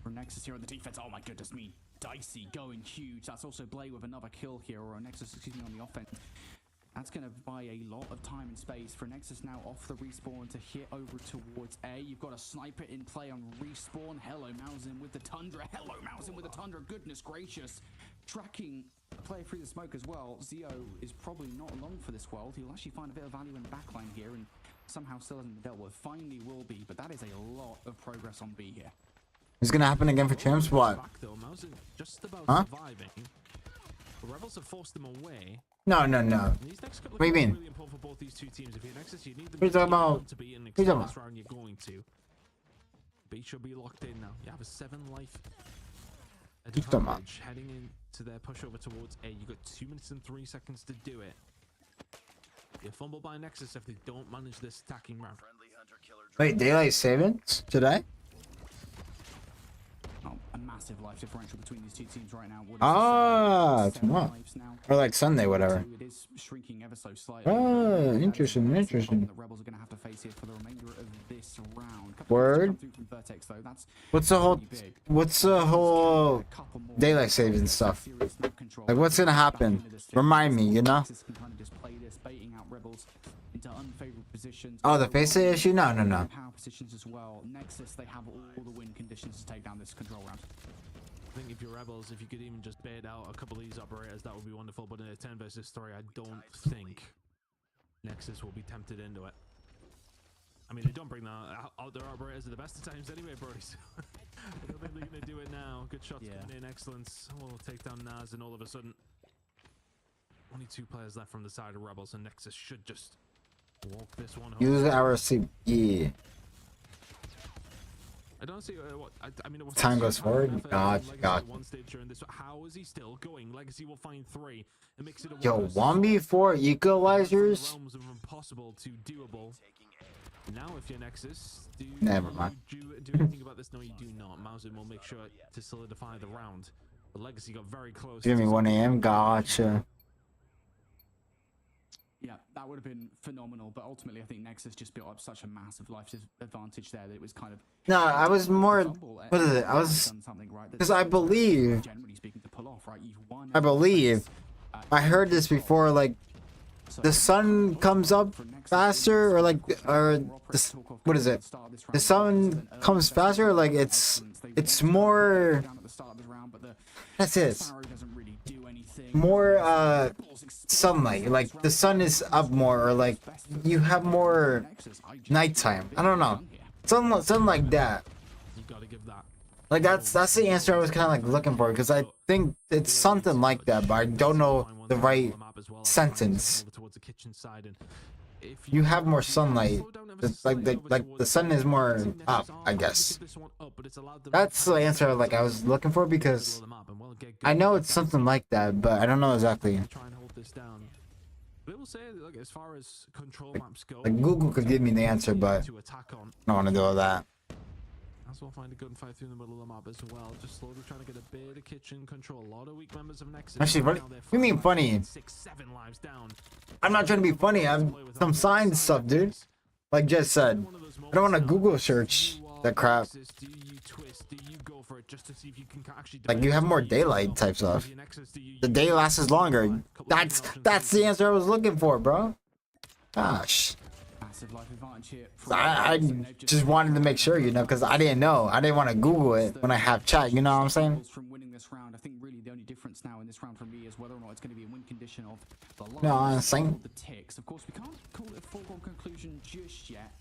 [SPEAKER 3] For Nexus here on the defense, oh my goodness me, Dicey going huge. That's also Blade with another kill here, or Nexus, excuse me, on the offense. That's going to buy a lot of time and space for Nexus now off the respawn to hit over towards A. You've got a sniper in play on respawn. Hello, Mausen with the Tundra. Hello, Mausen with the Tundra. Goodness gracious. Tracking a player through the smoke as well. Zio is probably not alone for this world. He'll actually find a bit of value in the backline here and somehow still hasn't been dealt with. Finally will be, but that is a lot of progress on B here.
[SPEAKER 1] It's going to happen again for Champs? What? Huh?
[SPEAKER 2] The Rebels have forced them away.
[SPEAKER 1] No. What do you mean? What are you talking about?
[SPEAKER 2] You're going to. B should be locked in now. You have a 7 life advantage heading into their push over towards A. You got 2 minutes and 3 seconds to do it. You're fumbled by Nexus if they don't manage this attacking round.
[SPEAKER 1] Wait, daylight savings today?
[SPEAKER 3] Oh, a massive life differential between these two teams right now.
[SPEAKER 1] Tomorrow. Or like Sunday, whatever.
[SPEAKER 3] It is shrinking ever so slightly.
[SPEAKER 1] Oh, interesting.
[SPEAKER 3] The Rebels are going to have to face here for the remainder of this round.
[SPEAKER 1] Word.
[SPEAKER 3] Vertex, though. That's
[SPEAKER 1] What's the whole daylight savings stuff? Like, what's gonna happen? Remind me, you know?
[SPEAKER 3] into unfavorable positions.
[SPEAKER 1] Oh, the face issue? No.
[SPEAKER 3] Power positions as well. Nexus, they have all the win conditions to take down this control round.
[SPEAKER 2] I think if you're Rebels, if you could even just bait out a couple of these operators, that would be wonderful. But in a 10 versus 3, I don't think Nexus will be tempted into it. I mean, they don't bring out their operators at the best of times anyway, Brody. So I don't think they're going to do it now. Good shots coming in, excellence. We'll take down Naz, and all of a sudden, only 2 players left from the side of Rebels, and Nexus should just walk this one home.
[SPEAKER 1] Use our yeah.
[SPEAKER 2] I don't see what I mean.
[SPEAKER 1] Time goes forward. God.
[SPEAKER 2] One stage during this. How is he still going? Legacy will find 3 and mix it.
[SPEAKER 1] Yo, 1v4 equalizers.
[SPEAKER 2] Realms of impossible to doable. Now, if you're Nexus,
[SPEAKER 1] Never mind.
[SPEAKER 2] do anything about this? No, you do not. Mausen will make sure to solidify the round. The Legacy got very close.
[SPEAKER 1] Give me 1 AM. Gotcha.
[SPEAKER 3] Yeah, that would have been phenomenal, but ultimately I think Nexus just built up such a massive life advantage there that it was kind of...
[SPEAKER 1] No, I was more... What is it? I was... Because I believe...
[SPEAKER 3] Generally speaking, to pull off, right? You've won.
[SPEAKER 1] I believe... I heard this before, like... The sun comes up faster, or like... Or... What is it? The sun comes faster, or like it's more... That's it. More, sunlight, like the sun is up more, or like you have more nighttime. I don't know, something like that. Like that's the answer I was kind of like looking for, because I think it's something like that, but I don't know the right sentence. You have more sunlight. It's like the sun is more up, I guess. That's the answer like I was looking for, because I know it's something like that, but I don't know exactly. Like Google could give me the answer, but I don't want to do all that.
[SPEAKER 2] We'll find a gunfight through the middle of the map as well. Just slowly trying to get a bit of kitchen control. A lot of weak members of Nexus.
[SPEAKER 1] Actually, what do you mean funny?
[SPEAKER 2] 6-7 lives down.
[SPEAKER 1] I'm not trying to be funny. I'm some science stuff, dude. Like Jess said, I don't want to Google search that crap. Like you have more daylight type stuff. The day lasts longer. That's the answer I was looking for, bro. Gosh. I just wanted to make sure, you know, because I didn't know. I didn't want to Google it when I have chat, you know what I'm saying?
[SPEAKER 3] From winning this round, I think really the only difference now in this round for me is whether or not it's going to be a win condition of the
[SPEAKER 1] no, I'm saying
[SPEAKER 3] the ticks. Of course, we can't call it a foregone conclusion just yet,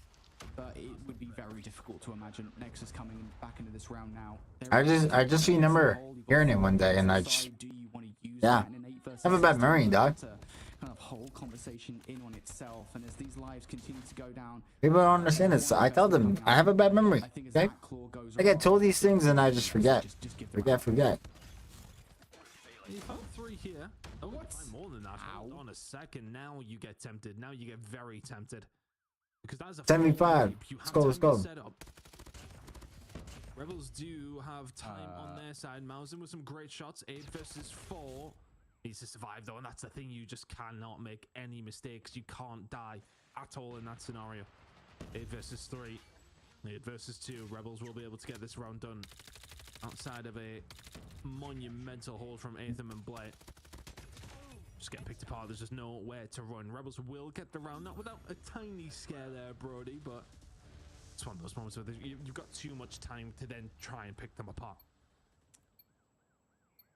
[SPEAKER 3] but it would be very difficult to imagine Nexus coming back into this round now.
[SPEAKER 1] I just remember hearing it one day, and I just I have a bad memory, dog.
[SPEAKER 3] Kind of whole conversation in on itself, and as these lives continue to go down,
[SPEAKER 1] people don't understand it. So I tell them I have a bad memory. Okay, I get told these things and I just forget. Forget.
[SPEAKER 2] You found 3 here. Oh, what? More than that. Hold on a second. Now you get tempted. Now you get very tempted. Because that's a
[SPEAKER 1] 75. Let's go.
[SPEAKER 2] Rebels do have time on their side. Mausen with some great shots. 8 versus 4. Needs to survive though, and that's the thing. You just cannot make any mistakes. You can't die at all in that scenario. 8 versus 3. 8 versus 2. Rebels will be able to get this round done outside of a monumental hold from Atham and Blade. Just getting picked apart. There's just nowhere to run. Rebels will get the round, not without a tiny scare there, Brody, but it's one of those moments where you've got too much time to then try and pick them apart.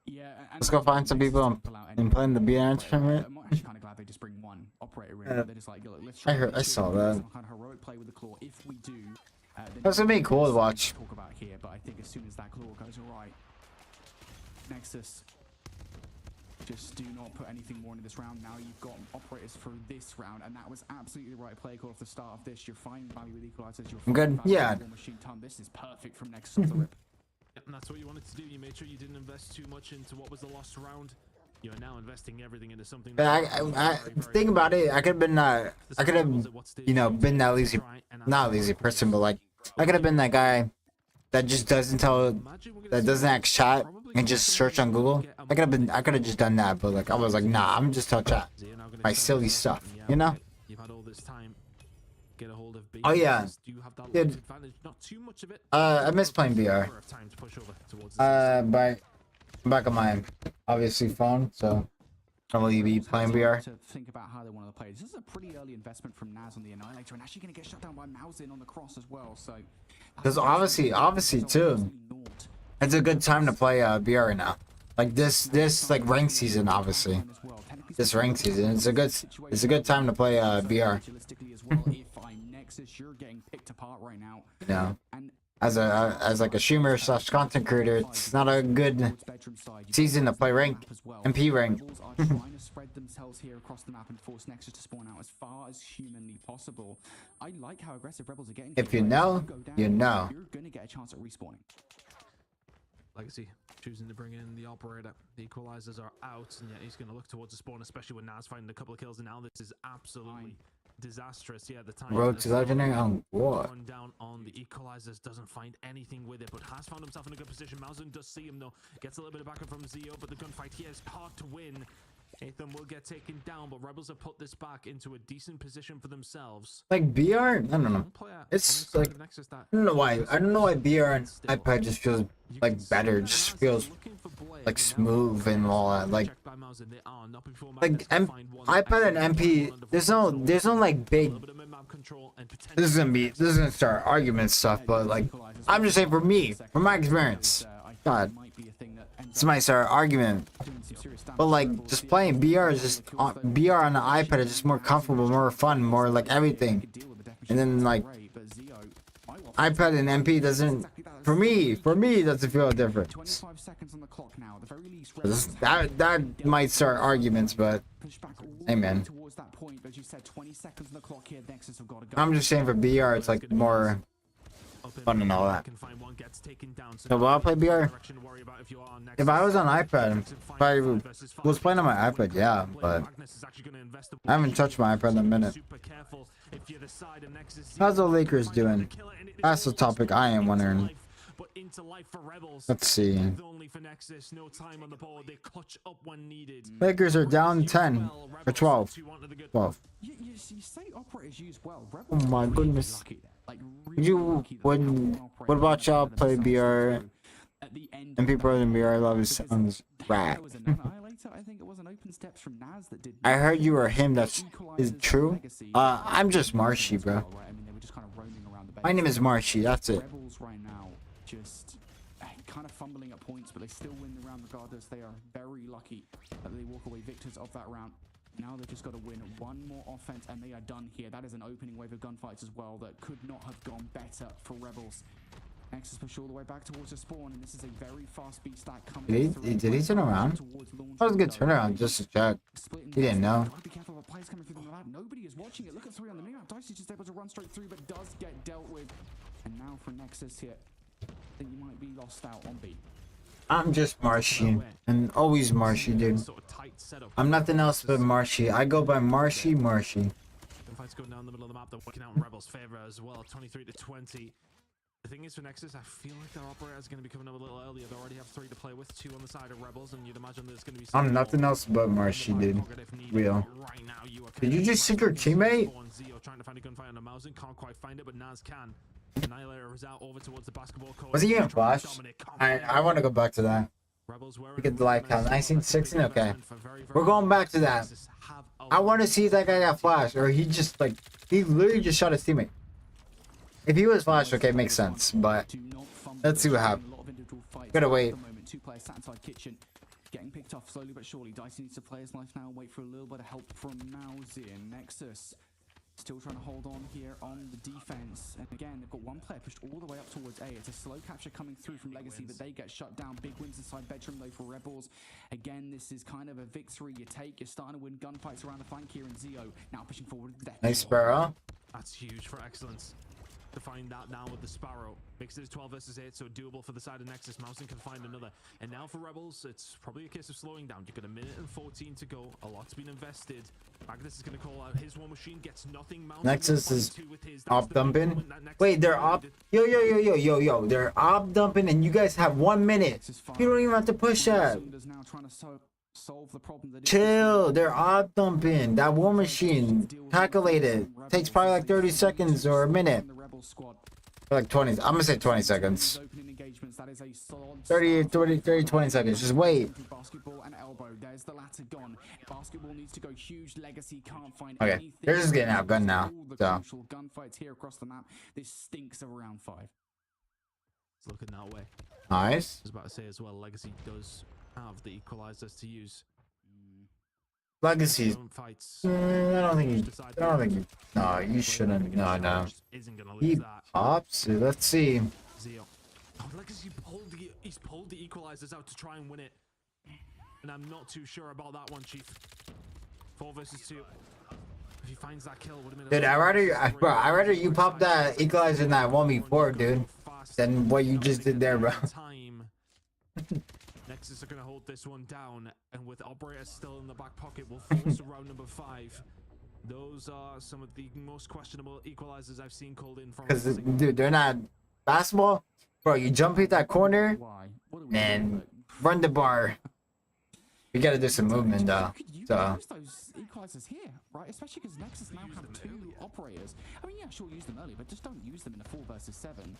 [SPEAKER 3] Yeah,
[SPEAKER 1] let's go find some people and play in the BR tournament.
[SPEAKER 3] I'm actually kind of glad they just bring one operator in. They're just like, let's try
[SPEAKER 1] I saw that.
[SPEAKER 3] Some kind of heroic play with the claw. If we do,
[SPEAKER 1] that's gonna be cool to watch.
[SPEAKER 3] Talk about here, but I think as soon as that claw goes right, Nexus, just do not put anything more into this round. Now you've got operators for this round, and that was absolutely the right play call off the start of this. You're finding value with equalizers. You're
[SPEAKER 1] good. Yeah.
[SPEAKER 3] Machine ton. This is perfect from Nexus off the rip.
[SPEAKER 2] And that's what you wanted to do. You made sure you didn't invest too much into what was the lost round. You are now investing everything into something.
[SPEAKER 1] I think about it. I could have, you know, been that lazy, not lazy person, but like I could have been that guy that just doesn't ask chat and just search on Google. I could have just done that, but like I was like, nah, I'm just tell chat my silly stuff, you know.
[SPEAKER 2] You've had all this time. Get a hold of
[SPEAKER 1] oh yeah, dude. I miss playing VR. But I'm back on my obviously phone, so Will you be playing BR?
[SPEAKER 3] To think about how they want to play. This is a pretty early investment from Naz on the Annihilator, and actually going to get shut down by Mausin on the cross as well. So,
[SPEAKER 1] because obviously too, it's a good time to play BR right now. Like this like ranked season, obviously. This ranked season, it's a good time to play BR. Yeah. As like a streamer / content creator, it's not a good season to play rank, MP rank.
[SPEAKER 3] Trying to spread themselves here across the map and force Nexus to spawn out as far as humanly possible. I like how aggressive Rebels are getting.
[SPEAKER 1] If you know, you know.
[SPEAKER 3] You're gonna get a chance at respawning.
[SPEAKER 2] Legacy choosing to bring in the operator. The equalizers are out, and yet he's going to look towards the spawn, especially when Naz finding a couple of kills. And now this is absolutely disastrous. Yeah, the time
[SPEAKER 1] Road to legendary on what?
[SPEAKER 2] Run down on the equalizers, doesn't find anything with it, but has found himself in a good position. Mausen does see him though, gets a little bit of backup from Zio, but the gunfight here is hard to win. Ethan will get taken down, but Rebels have put this back into a decent position for themselves.
[SPEAKER 1] Like BR, I don't know. It's like I don't know why BR and iPad just feels like better. Just feels like smooth and all that. Like iPad and MP. There's no like big. This is gonna start argument stuff, but like I'm just saying from my experience. God. This might start an argument, but like just playing BR is just BR on the iPad is just more comfortable, more fun, more like everything. And then like iPad and MP doesn't, for me doesn't feel different. That might start arguments, but hey man, I'm just saying for BR it's like more fun and all that. So will I play BR? If I was on iPad, if I was playing on my iPad, yeah, but I haven't touched my iPad in a minute. How's the Lakers doing? That's the topic I am wondering. Let's see. Lakers are down 10 or 12. 12. Oh my goodness. What about y'all play BR? MP Pro and BR love his sounds rap. I heard you were him. That's is it true? I'm just Marshy, bro. My name is Marshy. That's it.
[SPEAKER 3] Just kind of fumbling at points, but they still win the round regardless. They are very lucky that they walk away victors of that round. Now they've just got to win one more offense and they are done here. That is an opening wave of gunfights as well that could not have gone better for Rebels. Nexus push all the way back towards the spawn, and this is a very fast beat stack coming.
[SPEAKER 1] Did he turn around? That was a good turnaround, just to check. He didn't know.
[SPEAKER 3] Be careful of players coming through the lab. Nobody is watching it. Look at 3 on the map. Dicey just able to run straight through, but does get dealt with. And now for Nexus here, I think you might be lost out on B.
[SPEAKER 1] I'm just Marshy, and always Marshy, dude. I'm nothing else but Marshy. I go by Marshy.
[SPEAKER 2] Fights going down the middle of the map. They're working out in Rebels' favor as well. 23-20. The thing is for Nexus, I feel like their operator is going to be coming up a little earlier. They already have 3 to play with, 2 on the side of Rebels, and you'd imagine there's going to be.
[SPEAKER 1] I'm nothing else but Marshy, dude. Real. Did you just sink your teammate?
[SPEAKER 2] Trying to find a gunfight on the Mausen, can't quite find it, but Naz can. Annihilator is out over towards the basketball court.
[SPEAKER 1] Was he even flash? I want to go back to that. Look at the life count. 1916. Okay, we're going back to that. I want to see if that guy got flashed, or he just like he literally just shot his teammate. If he was flashed, okay, makes sense. But let's see what happens. Gotta wait.
[SPEAKER 3] Getting picked off slowly but surely. Dicey needs to play his life now and wait for a little bit of help from Mousy and Nexus. Still trying to hold on here on the defense. And again, they've got one player pushed all the way up towards A. It's a slow capture coming through from Legacy, but they get shut down. Big wins inside bedroom though for Rebels. Again, this is kind of a victory you take. You're starting to win gunfights around the flank here in Zio. Now pushing forward with death.
[SPEAKER 1] Nice Sparrow.
[SPEAKER 2] That's huge for excellence. To find that now with the Sparrow. Makes it 12 versus 8, so doable for the side of Nexus. Mausen can find another. And now for Rebels, it's probably a case of slowing down. You've got 1 minute and 14 to go. A lot's been invested. Magnus is going to call out his war machine, gets nothing.
[SPEAKER 1] Nexus is op dumping. Wait, they're op. Yo. They're op dumping, and you guys have 1 minute. You don't even have to push that. Chill, they're op dumping. That war machine, calculated. Takes probably like 30 seconds or a minute. Like 20. I'm gonna say 20 seconds.
[SPEAKER 3] Opening engagements, that is a solid
[SPEAKER 1] 20 seconds. Just wait.
[SPEAKER 3] Basketball and elbow. There's the latter gone. Basketball needs to go huge. Legacy can't find
[SPEAKER 1] Okay,
[SPEAKER 3] anything.
[SPEAKER 1] they're just getting outgunned now.
[SPEAKER 3] All the
[SPEAKER 1] So
[SPEAKER 3] crucial gunfights here across the map. This stinks of round 5.
[SPEAKER 2] It's looking that way.
[SPEAKER 1] nice.
[SPEAKER 2] I was about to say as well, Legacy does have the equalizers to use.
[SPEAKER 1] Legacies.
[SPEAKER 2] Fights.
[SPEAKER 1] I don't think you. No, you shouldn't. No.
[SPEAKER 2] Isn't gonna
[SPEAKER 1] He
[SPEAKER 2] lose that.
[SPEAKER 1] pops. Let's see.
[SPEAKER 2] Zeo. Oh, Legacy he's pulled the equalizers out to try and win it. And I'm not too sure about that one, Chief. 4 versus 2. If he finds that kill, would have been.
[SPEAKER 1] Dude, I'd rather you pop that equalizer in that 1v4, dude, than what you just did there, bro.
[SPEAKER 2] Nexus are going to hold this one down, and with operators still in the back pocket, will force round number 5. Those are some of the most questionable equalizers I've seen called in from.
[SPEAKER 1] Because, dude, they're not basketball, bro. You jump hit that corner and run the bar. We gotta do some movement though. So
[SPEAKER 3] Use those equalizers here, right? Especially because Nexus now have 2 operators. I mean, yeah, sure, use them early, but just don't use them in a 4 versus 7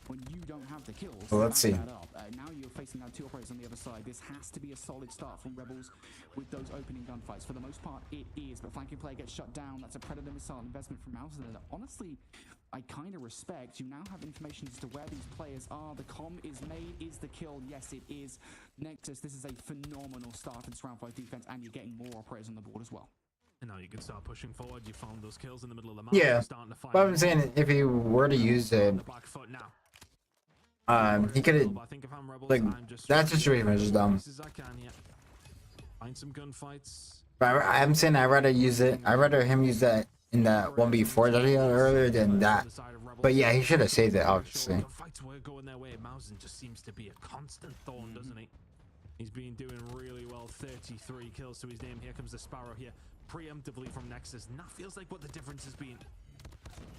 [SPEAKER 3] when you don't have the kills.
[SPEAKER 1] Well, let's see.
[SPEAKER 3] Now you're facing down 2 operators on the other side. This has to be a solid start from Rebels with those opening gunfights. For the most part, it is. But flanking player gets shut down. That's a Predator missile investment from Mauser. Honestly, I kind of respect. You now have information as to where these players are. The comm is made. Is the kill? Yes, it is. Nexus, this is a phenomenal start in this round 5 defense, and you're getting more operators on the board as well.
[SPEAKER 2] And now you can start pushing forward. You found those kills in the middle of the map.
[SPEAKER 1] yeah,
[SPEAKER 2] Starting to fight.
[SPEAKER 1] but I'm saying if he were to use it,
[SPEAKER 2] The back foot now.
[SPEAKER 1] he could have,
[SPEAKER 2] I think if I'm Rebels,
[SPEAKER 1] like,
[SPEAKER 2] I'm just
[SPEAKER 1] that situation was just dumb.
[SPEAKER 2] as I can, yeah. Find some gunfights.
[SPEAKER 1] But I'm saying I'd rather use it. I'd rather him use that in that 1v4 that he had earlier than that. But yeah, he should have saved it, obviously.
[SPEAKER 2] The fights were going their way. Mausen just seems to be a constant thorn, doesn't he? He's been doing really well. 33 kills to his name. Here comes the Sparrow here, preemptively from Nexus. And that feels like what the difference has been.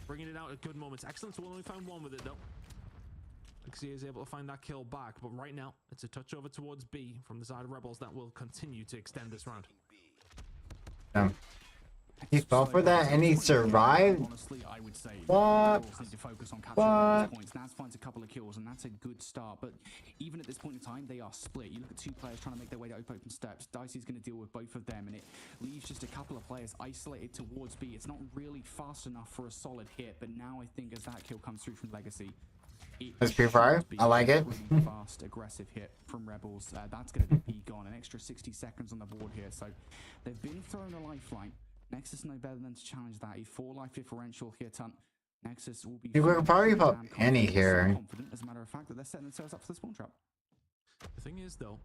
[SPEAKER 2] Bringing it out at good moments. Excellent. We'll only find 1 with it though. Lexi is able to find that kill back, but right now it's a touch over towards B from the side of Rebels that will continue to extend this round.
[SPEAKER 1] He fell for that and he survived.
[SPEAKER 3] Honestly, I would say
[SPEAKER 1] What?
[SPEAKER 3] need to focus on capturing those points. Naz finds a couple of kills, and that's a good start. But even at this point in time, they are split. You look at 2 players trying to make their way to open steps. Dicey's going to deal with both of them, and it leaves just a couple of players isolated towards B. It's not really fast enough for a solid hit, but now I think as that kill comes through from Legacy,
[SPEAKER 1] That's pretty fire. I like it.
[SPEAKER 3] Really fast, aggressive hit from Rebels. That's going to be gone. An extra 60 seconds on the board here. So they've been thrown a lifeline. Nexus no better than to challenge that. A 4 life differential here, Tunt. Nexus will be.
[SPEAKER 1] You could probably pop any here.
[SPEAKER 3] Confident, as a matter of fact, that they're setting themselves up for the spawn trap.
[SPEAKER 2] The thing is, though,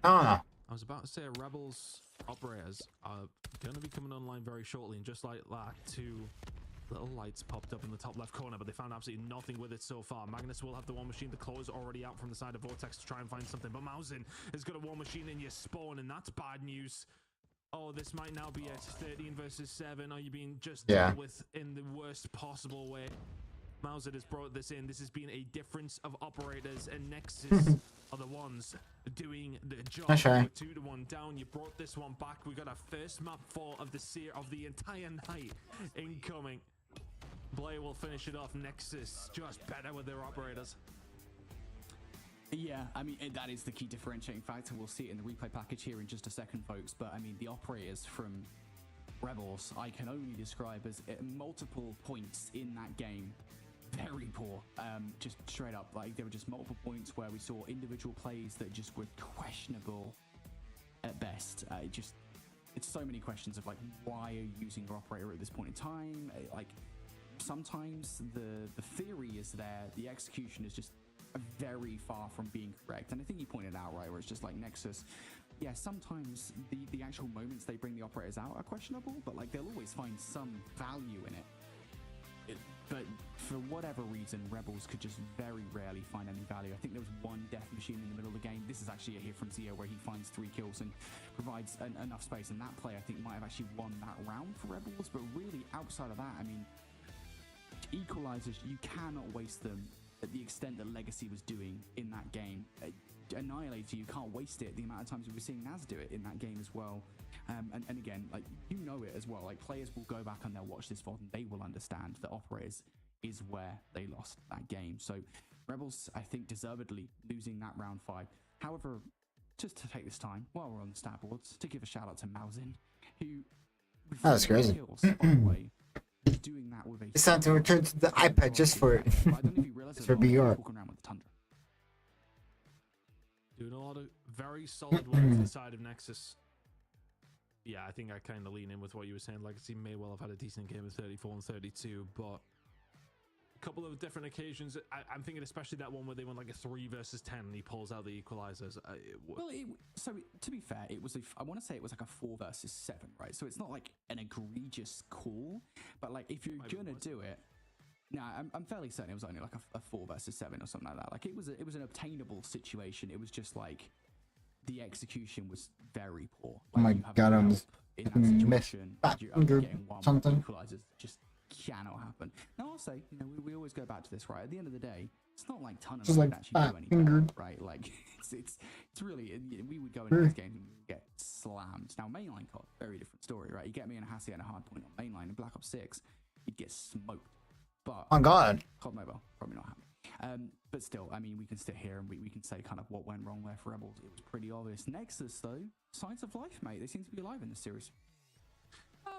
[SPEAKER 1] I don't know.
[SPEAKER 2] I was about to say Rebels operators are going to be coming online very shortly, and just like that, 2 little lights popped up in the top left corner, but they found absolutely nothing with it so far. Magnus will have the War Machine. The claw is already out from the side of Vortex to try and find something, but Mausen has got a War Machine in your spawn, and that's bad news. Oh, this might now be a 13 versus 7. Are you being just dealt with in the worst possible way? Mauser has brought this in. This has been a difference of operators, and Nexus are the ones doing the job.
[SPEAKER 1] That's right.
[SPEAKER 2] 2-1 down. You brought this one back. We got our first map 4 of the entire night incoming. Blair will finish it off. Nexus just better with their operators.
[SPEAKER 3] Yeah, I mean, that is the key differentiating factor. We'll see it in the replay package here in just a second, folks. But I mean, the operators from Rebels, I can only describe as at multiple points in that game, very poor. Just straight up, like there were just multiple points where we saw individual plays that just were questionable at best. It's so many questions of like, why are you using your operator at this point in time? Like, sometimes the theory is there, the execution is just very far from being correct. And I think you pointed out, right, where it's just like Nexus, yeah, sometimes the actual moments they bring the operators out are questionable, but like they'll always find some value in it. But for whatever reason, Rebels could just very rarely find any value. I think there was 1 death machine in the middle of the game. This is actually a hit from Zeo where he finds 3 kills and provides enough space, and that play I think might have actually won that round for Rebels. But really, outside of that, I mean, equalizers, you cannot waste them at the extent that Legacy was doing in that game. Annihilator, you can't waste it the amount of times we were seeing Naz do it in that game as well. And again, like, you know it as well, like players will go back and they'll watch this VOD and they will understand that operators is where they lost that game. So Rebels, I think, deservedly losing that round 5. However, just to take this time while we're on the stat boards to give a shout out to Malzin, who
[SPEAKER 1] that's crazy.
[SPEAKER 3] Kills, by the way, is doing that with a
[SPEAKER 1] It's time to return to the iPad just for for BR.
[SPEAKER 2] Doing a lot of very solid work to the side of Nexus. Yeah, I think I kind of lean in with what you were saying. Legacy may well have had a decent game of 34 and 32, but a couple of different occasions. I'm thinking especially that one where they went like a 3 versus 10 and he pulls out the equalizers.
[SPEAKER 3] So to be fair, it was I want to say it was like a 4 versus 7, right? So it's not like an egregious call, but like if you're gonna do it, no, I'm fairly certain it was only like a 4 versus 7 or something like that. Like it was an obtainable situation. It was just like the execution was very poor. Like,
[SPEAKER 1] oh my god, I'm just
[SPEAKER 3] situation,
[SPEAKER 1] something.
[SPEAKER 3] Equalizers just cannot happen. Now I'll say, you know, we always go back to this, right? At the end of the day, it's not like ton of
[SPEAKER 1] just like
[SPEAKER 3] actually do any better, right? Like it's really, we would go into these games and we would get slammed. Now mainline COD, very different story, right? You get me in a Hassie and a Hardpoint on mainline in Black Ops 6, you'd get smoked. But
[SPEAKER 1] oh god,
[SPEAKER 3] COD Mobile probably not happening. But still, I mean, we can sit here and we can say kind of what went wrong there for Rebels. It was pretty obvious. Nexus, though, signs of life, mate. They seem to be alive in this series.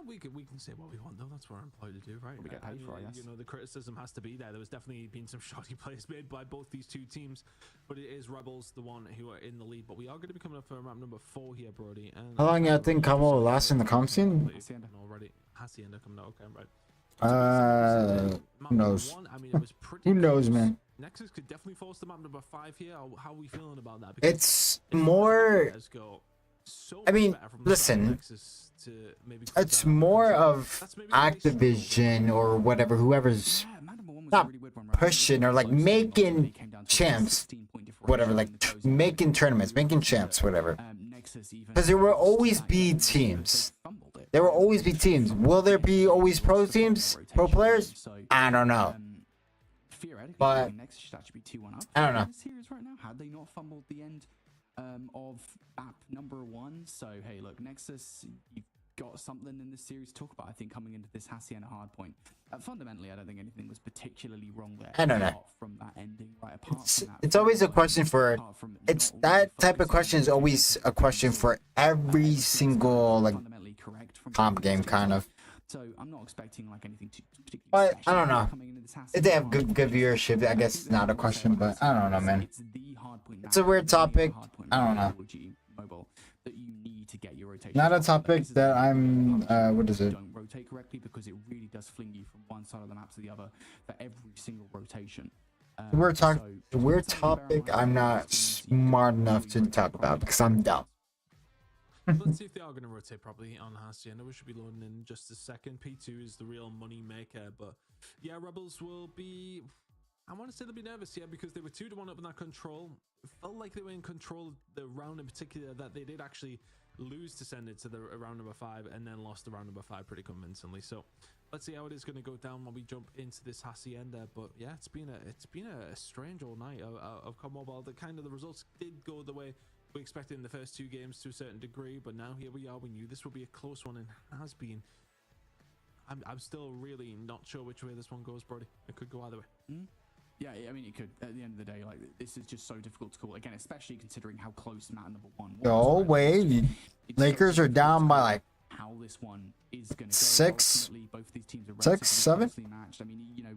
[SPEAKER 2] We can say what we want, though. That's what we're employed to do, right?
[SPEAKER 3] We get paid for it, yes.
[SPEAKER 2] You know, the criticism has to be there. There was definitely been some shoddy plays made by both these two teams, but it is Rebels, the one who are in the lead. But we are going to be coming up for map number 4 here, Brody. And
[SPEAKER 1] how long you think Camo will last in the comp scene?
[SPEAKER 2] Already, Hacienda coming out. Okay, right.
[SPEAKER 1] Who knows?
[SPEAKER 2] I mean, it was pretty
[SPEAKER 1] Who knows,
[SPEAKER 2] close.
[SPEAKER 1] man?
[SPEAKER 2] Nexus could definitely force the map number 5 here. How are we feeling about that?
[SPEAKER 1] Because it's more. I mean, listen. It's more of Activision or whatever, whoever's not pushing or like making champs, whatever, like making tournaments, making champs, whatever. Because there will always be teams. There will always be teams. Will there be always pro teams, pro players? I don't know. But I don't know.
[SPEAKER 3] Had they not fumbled the end of map number 1? So hey, look, Nexus, you've got something in this series to talk about. I think coming into this Hacienda Hardpoint, fundamentally, I don't think anything was particularly wrong there.
[SPEAKER 1] I don't know.
[SPEAKER 3] From that ending, right? Apart from that,
[SPEAKER 1] it's always a question for. It's that type of question is always a question for every single like comp game, kind of.
[SPEAKER 3] So I'm not expecting like anything too particularly.
[SPEAKER 1] But I don't know. If they have good viewership, I guess it's not a question. But I don't know, man. It's a weird topic. I don't know.
[SPEAKER 3] That you need to get your rotation.
[SPEAKER 1] Not a topic that I'm. What is it?
[SPEAKER 3] Don't rotate correctly because it really does fling you from one side of the map to the other for every single rotation.
[SPEAKER 1] Weird topic. I'm not smart enough to talk about because I'm dumb.
[SPEAKER 2] Let's see if they are going to rotate properly on Hacienda. We should be loading in just a second. P2 is the real money maker, but yeah, Rebels will be. I want to say they'll be nervous, yeah, because they were 2-1 up in that control. It felt like they were in control of the round in particular, that they did actually lose to send it to the round number 5 and then lost the round number 5 pretty convincingly. So let's see how it is going to go down when we jump into this Hacienda. But yeah, it's been a strange all night of CoD Mobile. The results did go the way we expected in the first 2 games to a certain degree, but now here we are. We knew this would be a close one and has been. I'm still really not sure which way this one goes, Brody. It could go either way.
[SPEAKER 3] Yeah, I mean, it could. At the end of the day, like, this is just so difficult to call. Again, especially considering how close map number 1 was.
[SPEAKER 1] No way. Lakers are down by like
[SPEAKER 3] how this one is going to go.
[SPEAKER 1] 6,
[SPEAKER 3] both of these teams are
[SPEAKER 1] 6, 7.
[SPEAKER 3] Matched. I mean, you know,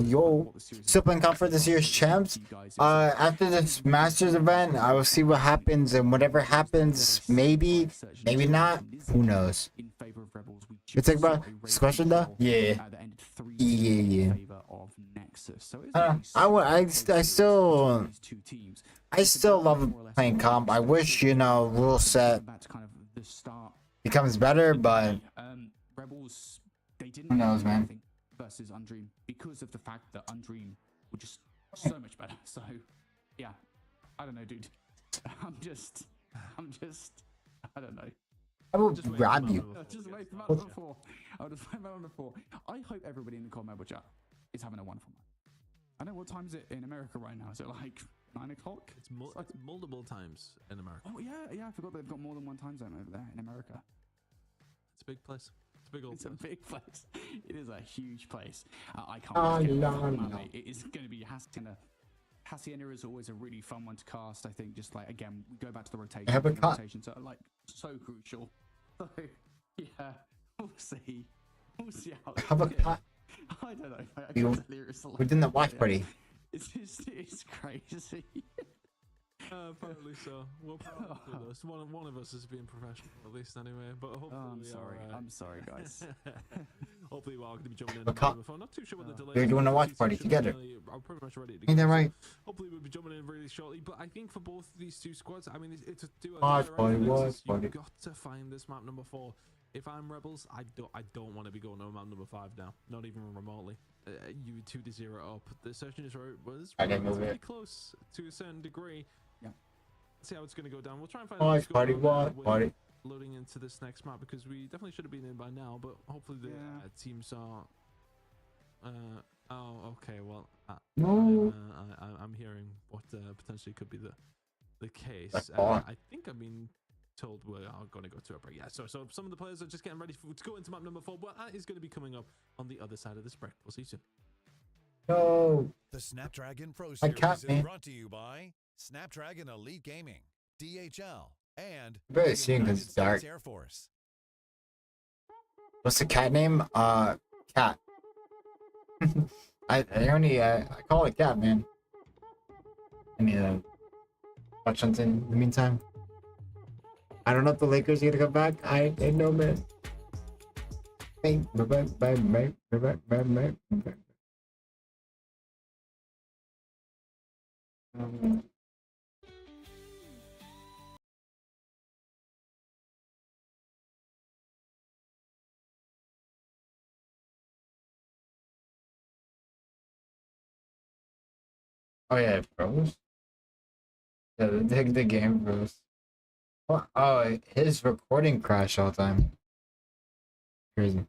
[SPEAKER 1] Yo. Still playing COD for this year's champs. After this Masters event, I will see what happens, and whatever happens, maybe not. Who knows? You think about this question though? Yeah. I still love playing comp. I wish, you know, rule set becomes better, but
[SPEAKER 3] Rebels, they didn't
[SPEAKER 1] who knows, man.
[SPEAKER 3] Versus Undream because of the fact that Undream were just so much better. So yeah, I don't know, dude. I'm just I don't know.
[SPEAKER 1] I will grab you.
[SPEAKER 3] Just wait for map number 4. I'll just wait for map number 4. I hope everybody in the CoD Mobile chat is having a wonderful night. I know, what time is it in America right now? Is it like 9 o'clock?
[SPEAKER 2] It's multiple times in America.
[SPEAKER 3] Oh yeah, I forgot they've got more than one time zone over there in America.
[SPEAKER 2] It's a big place. a big old
[SPEAKER 3] It's a
[SPEAKER 2] place.
[SPEAKER 3] big place. It is a huge place. I can't
[SPEAKER 1] Oh,
[SPEAKER 3] wait to get
[SPEAKER 1] no,
[SPEAKER 3] on that,
[SPEAKER 1] no.
[SPEAKER 3] mate. It is going to be Hacienda is always a really fun one to cast. I think just like again, we go back to the rotation.
[SPEAKER 1] have a
[SPEAKER 3] The
[SPEAKER 1] cut.
[SPEAKER 3] rotations are like so crucial. So yeah, we'll see. We'll see how.
[SPEAKER 1] Have a cut.
[SPEAKER 3] I don't know. I
[SPEAKER 1] We-
[SPEAKER 3] can't tell you it's
[SPEAKER 1] We did the watch
[SPEAKER 3] yeah.
[SPEAKER 1] party.
[SPEAKER 3] It's crazy.
[SPEAKER 2] Apparently so. We'll probably do this. One of us is being professional, at least anyway. But hopefully
[SPEAKER 3] I'm sorry. I'm sorry, guys.
[SPEAKER 2] Hopefully we're all going to be jumping in.
[SPEAKER 1] But cut.
[SPEAKER 2] Before. Not too sure what the delay
[SPEAKER 1] We're
[SPEAKER 2] is.
[SPEAKER 1] doing a watch
[SPEAKER 2] Season
[SPEAKER 1] party
[SPEAKER 2] should
[SPEAKER 1] together.
[SPEAKER 2] I'm pretty much ready to
[SPEAKER 1] Ain't that
[SPEAKER 2] go, so
[SPEAKER 1] right?
[SPEAKER 2] hopefully we'll be jumping in really shortly. But I think for both these two squads, I mean, it's a do
[SPEAKER 1] Watch party, watch
[SPEAKER 2] Nexus,
[SPEAKER 1] party.
[SPEAKER 2] you've got to find this map number 4. If I'm Rebels, I don't want to be going to map number 5 now. Not even remotely. You 2-0 up. The search and destroy was
[SPEAKER 1] I didn't move
[SPEAKER 2] relatively
[SPEAKER 1] it.
[SPEAKER 2] close to a certain degree.
[SPEAKER 3] Yeah.
[SPEAKER 2] See how it's going to go down. We'll try and find
[SPEAKER 1] Watch
[SPEAKER 2] what's going
[SPEAKER 1] party,
[SPEAKER 2] on
[SPEAKER 1] watch
[SPEAKER 2] with
[SPEAKER 1] party.
[SPEAKER 2] loading into this next map, because we definitely should have been in by now, but hopefully the
[SPEAKER 3] Yeah.
[SPEAKER 2] teams are oh, okay, well
[SPEAKER 1] No.
[SPEAKER 2] I'm hearing what potentially could be the case.
[SPEAKER 1] That's far.
[SPEAKER 2] I think I've been told we are going to go to a break. Yeah, so some of the players are just getting ready to go into map number 4, but that is going to be coming up on the other side of this break. We'll see you soon.
[SPEAKER 1] No.
[SPEAKER 5] The Snapdragon Pro
[SPEAKER 1] I
[SPEAKER 5] Series
[SPEAKER 1] can't,
[SPEAKER 5] is
[SPEAKER 1] man.
[SPEAKER 5] brought to you by Snapdragon Elite Gaming, DHL, and
[SPEAKER 1] You better
[SPEAKER 5] the
[SPEAKER 1] see him 'cause
[SPEAKER 5] United
[SPEAKER 1] it's dark.
[SPEAKER 5] States Air Force.
[SPEAKER 1] What's the cat name? Cat. I call it cat, man. I need to watch something in the meantime. I don't know if the Lakers are gonna come back. I know, man. Oh yeah, bros. Yeah, the game bros. Oh, his recording crashed all the time. Crazy.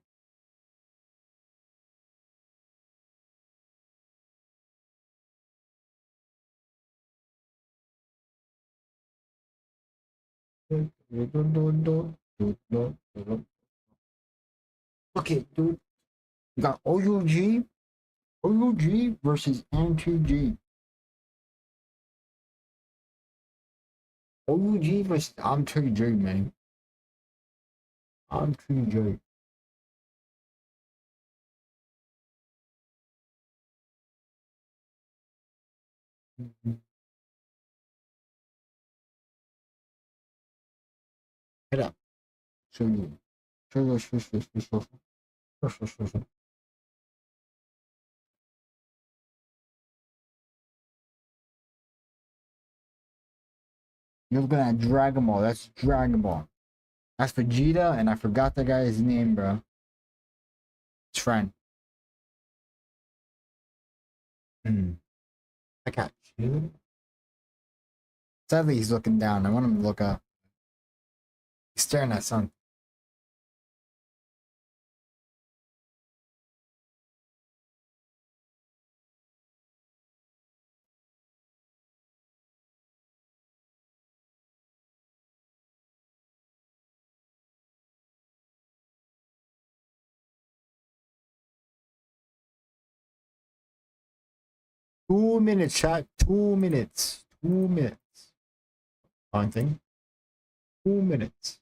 [SPEAKER 1] Okay, dude. We got OUG versus M2G. OUG versus M2G, man. M2G. Get up. Show you. Show. You're looking at Dragon Ball. That's Dragon Ball. That's Vegeta, and I forgot the guy's name, bro. His friend. I got you. Sadly, he's looking down. I want him to look up. He's staring at something. Two minutes, chat. 2 minutes. 2 minutes. Fine thing. 2 minutes.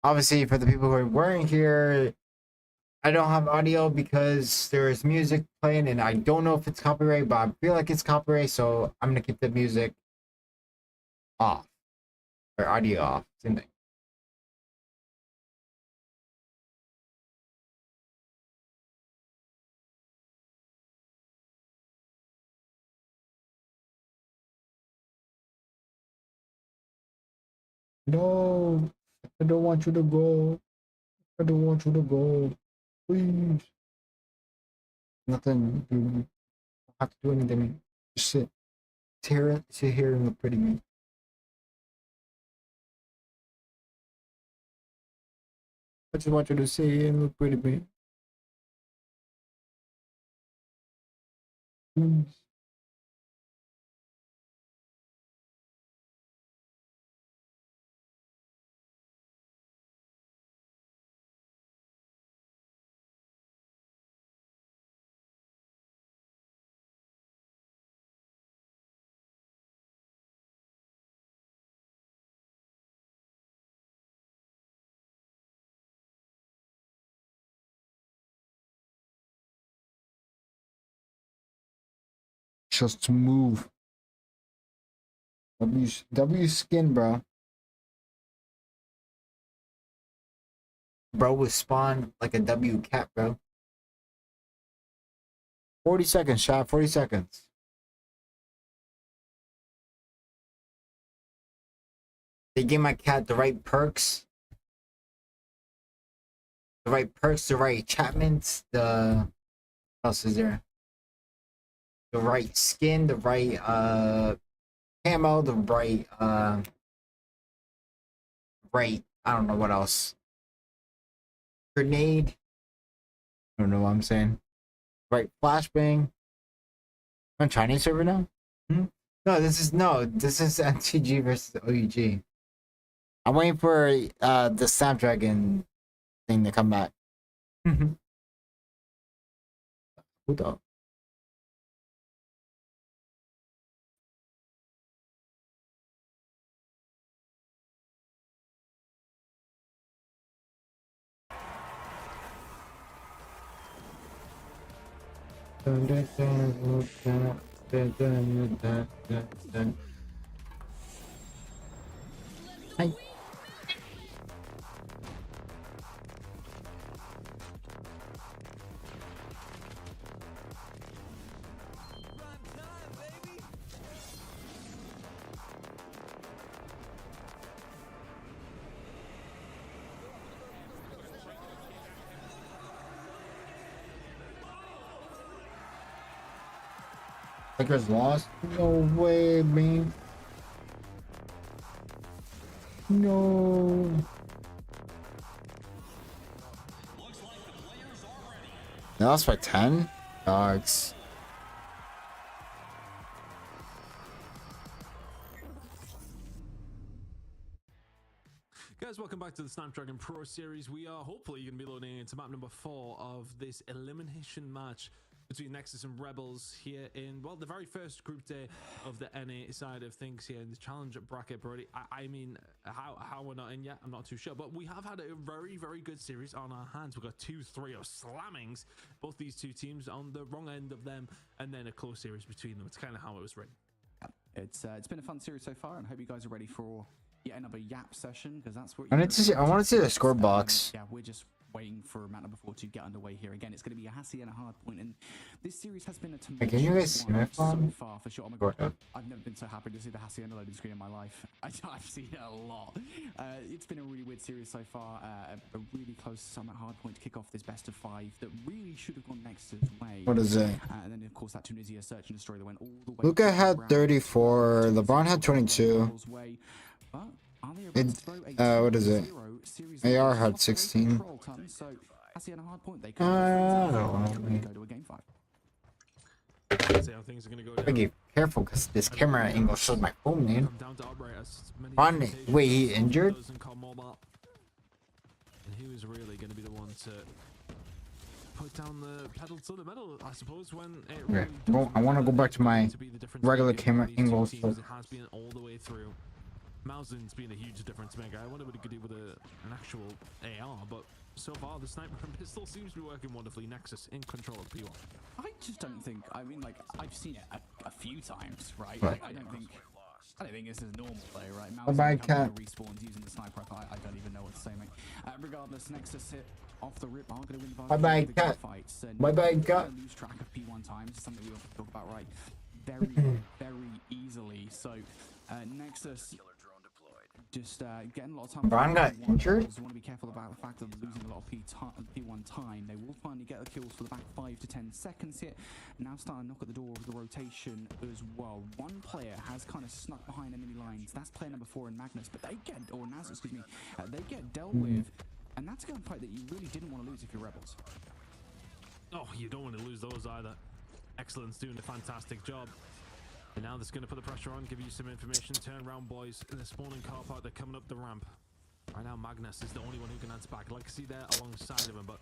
[SPEAKER 1] Obviously, for the people who weren't here, I don't have audio because there's music playing, and I don't know if it's copyright, but I feel like it's copyright, so I'm gonna keep the music off or audio off. Same thing. No, I don't want you to go. I don't want you to go. Please. Nothing. You don't have to do anything. Just sit. Sit here and look pretty, man. I just want you to sit here and look pretty, man. Please. Just move. W skin, bro. Bro was spawned like a W cat, bro. 40 seconds, shot. 40 seconds. They gave my cat the right perks. The right perks, the right enchantments, the... What else is there? The right skin, the right camo, the right I don't know what else. Grenade. I don't know what I'm saying. Right flashbang. On Chinese server now? No, this is MTG versus OUG. I'm waiting for the Snapdragon thing to come back. Who the? Hi. Lakers lost? No way, man. No. They lost by 10? Dogs.
[SPEAKER 2] Guys, welcome back to the Snapdragon Pro Series. We are hopefully going to be loading into map number 4 of this elimination match between Nexus and Rebels here in, well, the very first group day of the NA side of things here in the challenge bracket, Brody. I mean, how we're not in yet, I'm not too sure, but we have had a very, very good series on our hands. We've got 2-3 of slammings, both these two teams on the wrong end of them, and then a close series between them. It's kind of how it was written.
[SPEAKER 3] It's been a fun series so far, and I hope you guys are ready for yet another Yap session, because that's what
[SPEAKER 1] I want to see the score box.
[SPEAKER 3] Yeah, we're just waiting for map number 4 to get underway here. Again, it's going to be a Hassie and a Hardpoint, and this series has been a tumultuous
[SPEAKER 1] Can you guys see my phone?
[SPEAKER 3] so far for sure. Oh my God, I've never been so happy to see the Hassie on the loading screen in my life. I've seen it a lot. It's been a really weird series so far. A really close summit Hardpoint to kick off this best of 5 that really should have gone Nexus's way.
[SPEAKER 1] What is it?
[SPEAKER 3] And then of course that Tunisia search and destroy that went all the way.
[SPEAKER 1] Luka had 34. LeBron had 22.
[SPEAKER 3] But
[SPEAKER 1] what is it? AR had 16. I don't know. Be careful, because this camera angle shows my phone, man. Ron, wait, he injured?
[SPEAKER 2] And he was really going to be the one to put down the pedal to the metal, I suppose, when it really
[SPEAKER 1] well, I want to go back to my regular camera angle.
[SPEAKER 2] It has been all the way through. Mausen's been a huge difference maker. I wonder what he could do with an actual AR, but so far the sniper and pistol seems to be working wonderfully. Nexus in control of P1.
[SPEAKER 3] I just don't think. I mean, like, I've seen it a few times, right? Like, I don't think this is normal play, right?
[SPEAKER 1] Bye-bye, cat.
[SPEAKER 3] Respawns using the sniper rifle. I don't even know what to say, mate. Regardless, Nexus hit off the rip. I'm gonna win the
[SPEAKER 1] bye-bye, cat. Bye-bye, cat.
[SPEAKER 3] Lose track of P1 times. Something we often talk about, right? Very, very easily. So, Nexus. Just getting a lot of time.
[SPEAKER 1] Brian got injured.
[SPEAKER 3] So want to be careful about the fact of losing a lot of P1 time. They will finally get the kills for the back 5 to 10 seconds here. Now starting to knock at the door of the rotation as well. One player has kind of snuck behind enemy lines. That's player number 4 in Magnus, but they get, or Naz, excuse me, they get dealt with, and that's a gunfight that you really didn't want to lose if you're Rebels.
[SPEAKER 2] Oh, you don't want to lose those either. Excellent's doing a fantastic job. And now that's going to put the pressure on, give you some information. Turn around, boys. In the spawning car park, they're coming up the ramp. Right now, Magnus is the only one who can answer back. Like I see there alongside of him, but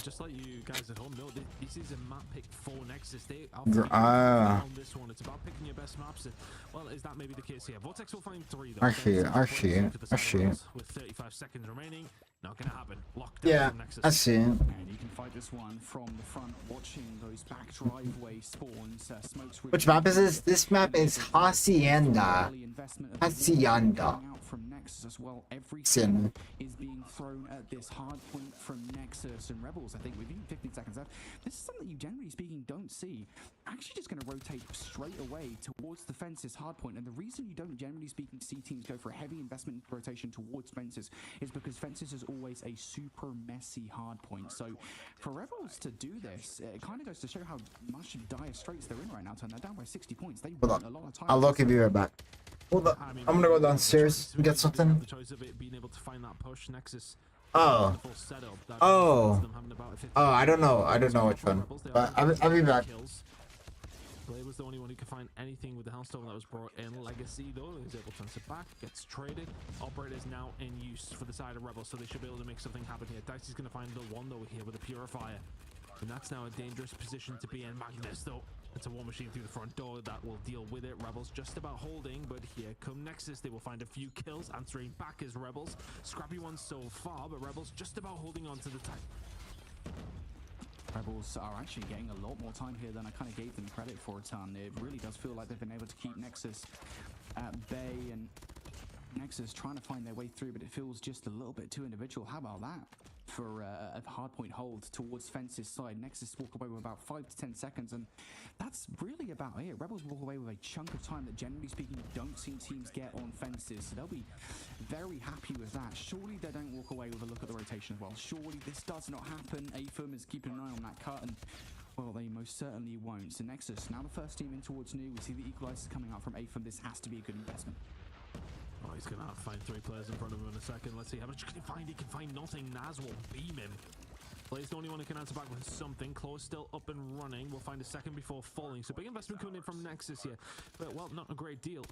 [SPEAKER 2] just like you guys at home know, this is a map pick for Nexus. They are on this one. It's about picking your best maps. And, well, is that maybe the case here? Vortex will find 3, though.
[SPEAKER 1] I see it.
[SPEAKER 2] With 35 seconds remaining. Not gonna happen. Lockdown
[SPEAKER 1] Yeah,
[SPEAKER 2] from Nexus.
[SPEAKER 1] I see it.
[SPEAKER 3] And you can fight this one from the front, watching those back driveway spawns. Smokes really
[SPEAKER 1] Which map is this? This map is Hacienda. Hacienda.
[SPEAKER 3] From Nexus as well.
[SPEAKER 1] Sin.
[SPEAKER 3] Everything is being thrown at this hard point from Nexus and Rebels. I think with even 15 seconds left, this is something you generally speaking don't see. Actually just going to rotate straight away towards the fences hard point. And the reason you don't generally speaking see teams go for a heavy investment rotation towards fences is because fences is always a super messy hard point. So for Rebels to do this, it kind of goes to show how much dire straits they're in right now. And they're down by 60 points. They
[SPEAKER 1] Hold
[SPEAKER 3] want
[SPEAKER 1] on.
[SPEAKER 3] a lot of time.
[SPEAKER 1] I'll look if you're right back. Hold up. I'm gonna go downstairs and get something.
[SPEAKER 2] The choice of it being able to find that push Nexus.
[SPEAKER 1] Oh. Oh. Oh, I don't know. I don't know which one. But I'll be back.
[SPEAKER 2] Blade was the only one who could find anything with the Hellstone that was brought in. Legacy, though, is able to turn it back, gets traded. Operator is now in use for the side of Rebels, so they should be able to make something happen here. Dicey's going to find the one, though, here with a Purifier. And that's now a dangerous position to be in. Magnus, though, it's a war machine through the front door that will deal with it. Rebels just about holding, but here come Nexus. They will find a few kills, answering back as Rebels. Scrappy ones so far, but Rebels just about holding on to the tight.
[SPEAKER 3] Rebels are actually getting a lot more time here than I kind of gave them credit for a ton. It really does feel like they've been able to keep Nexus at bay, and Nexus trying to find their way through, but it feels just a little bit too individual. How about that for a hardpoint hold towards Fence's side? Nexus walk away with about 5 to 10 seconds, and that's really about it. Rebels walk away with a chunk of time that, generally speaking, you don't see teams get on Fences, so they'll be very happy with that. Surely they don't walk away with a look at the rotation as well. Surely this does not happen. AFIM is keeping an eye on that cut, and well, they most certainly won't. So Nexus, now the first team in towards new. We see the equalizers coming out from AFIM. This has to be a good investment.
[SPEAKER 2] Oh, he's going to have to find 3 players in front of him in a second. Let's see how much can he find. He can find nothing. Naz will beam him. Blaze the only one who can answer back with something. Close still up and running. We'll find a second before falling. So big investment coming in from Nexus here. But, well, not a great deal.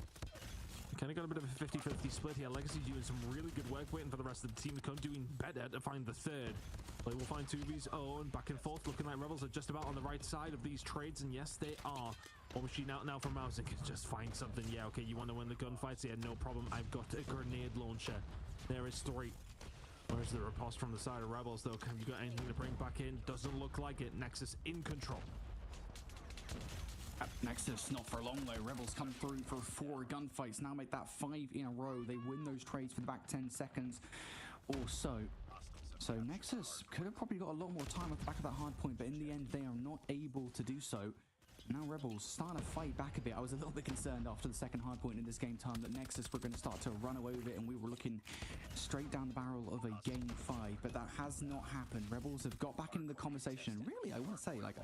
[SPEAKER 2] Kind of got a bit of a 50-50 split here. Legacy doing some really good work, waiting for the rest of the team to come, doing better to find the third. Play will find 2V's own, back and forth, looking like Rebels are just about on the right side of these trades, and yes, they are. War machine out now from Mousing. Just find something. Yeah, okay, you want to win the gunfights? Yeah, no problem. I've got a grenade launcher. There is 3. Where's the riposte from the side of Rebels, though? Have you got anything to bring back in? Doesn't look like it. Nexus in control.
[SPEAKER 3] Nexus, not for long though. Rebels come through for 4 gunfights. Now make that 5 in a row. They win those trades for the back 10 seconds or so. So Nexus could have probably got a lot more time at the back of that hard point, but in the end they are not able to do so. Now Rebels starting to fight back a bit. I was a little bit concerned after the second hard point in this game time that Nexus were going to start to run away with it, and we were looking straight down the barrel of a game 5, but that has not happened. Rebels have got back into the conversation. Really, I want to say, like,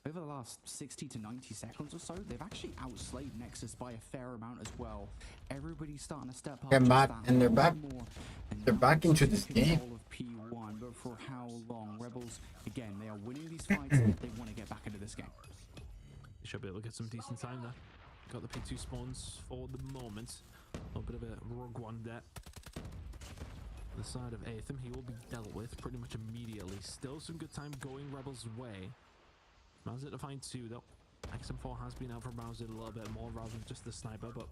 [SPEAKER 3] over the last 60 to 90 seconds or so, they've actually outslayed Nexus by a fair amount as well. Everybody's starting to step up.
[SPEAKER 1] They're back, and they're back. They're back into this game.
[SPEAKER 3] Of P1, but for how long? Rebels, again, they are winning these fights. They want to get back into this game.
[SPEAKER 2] Should be able to get some decent time there. Got the P2 spawns for the moment. A little bit of a rogue one there. The side of Aetham, he will be dealt with pretty much immediately. Still some good time going Rebels' way. Mauser to find 2 though. XM4 has been out for Mauser a little bit more rather than just the sniper, but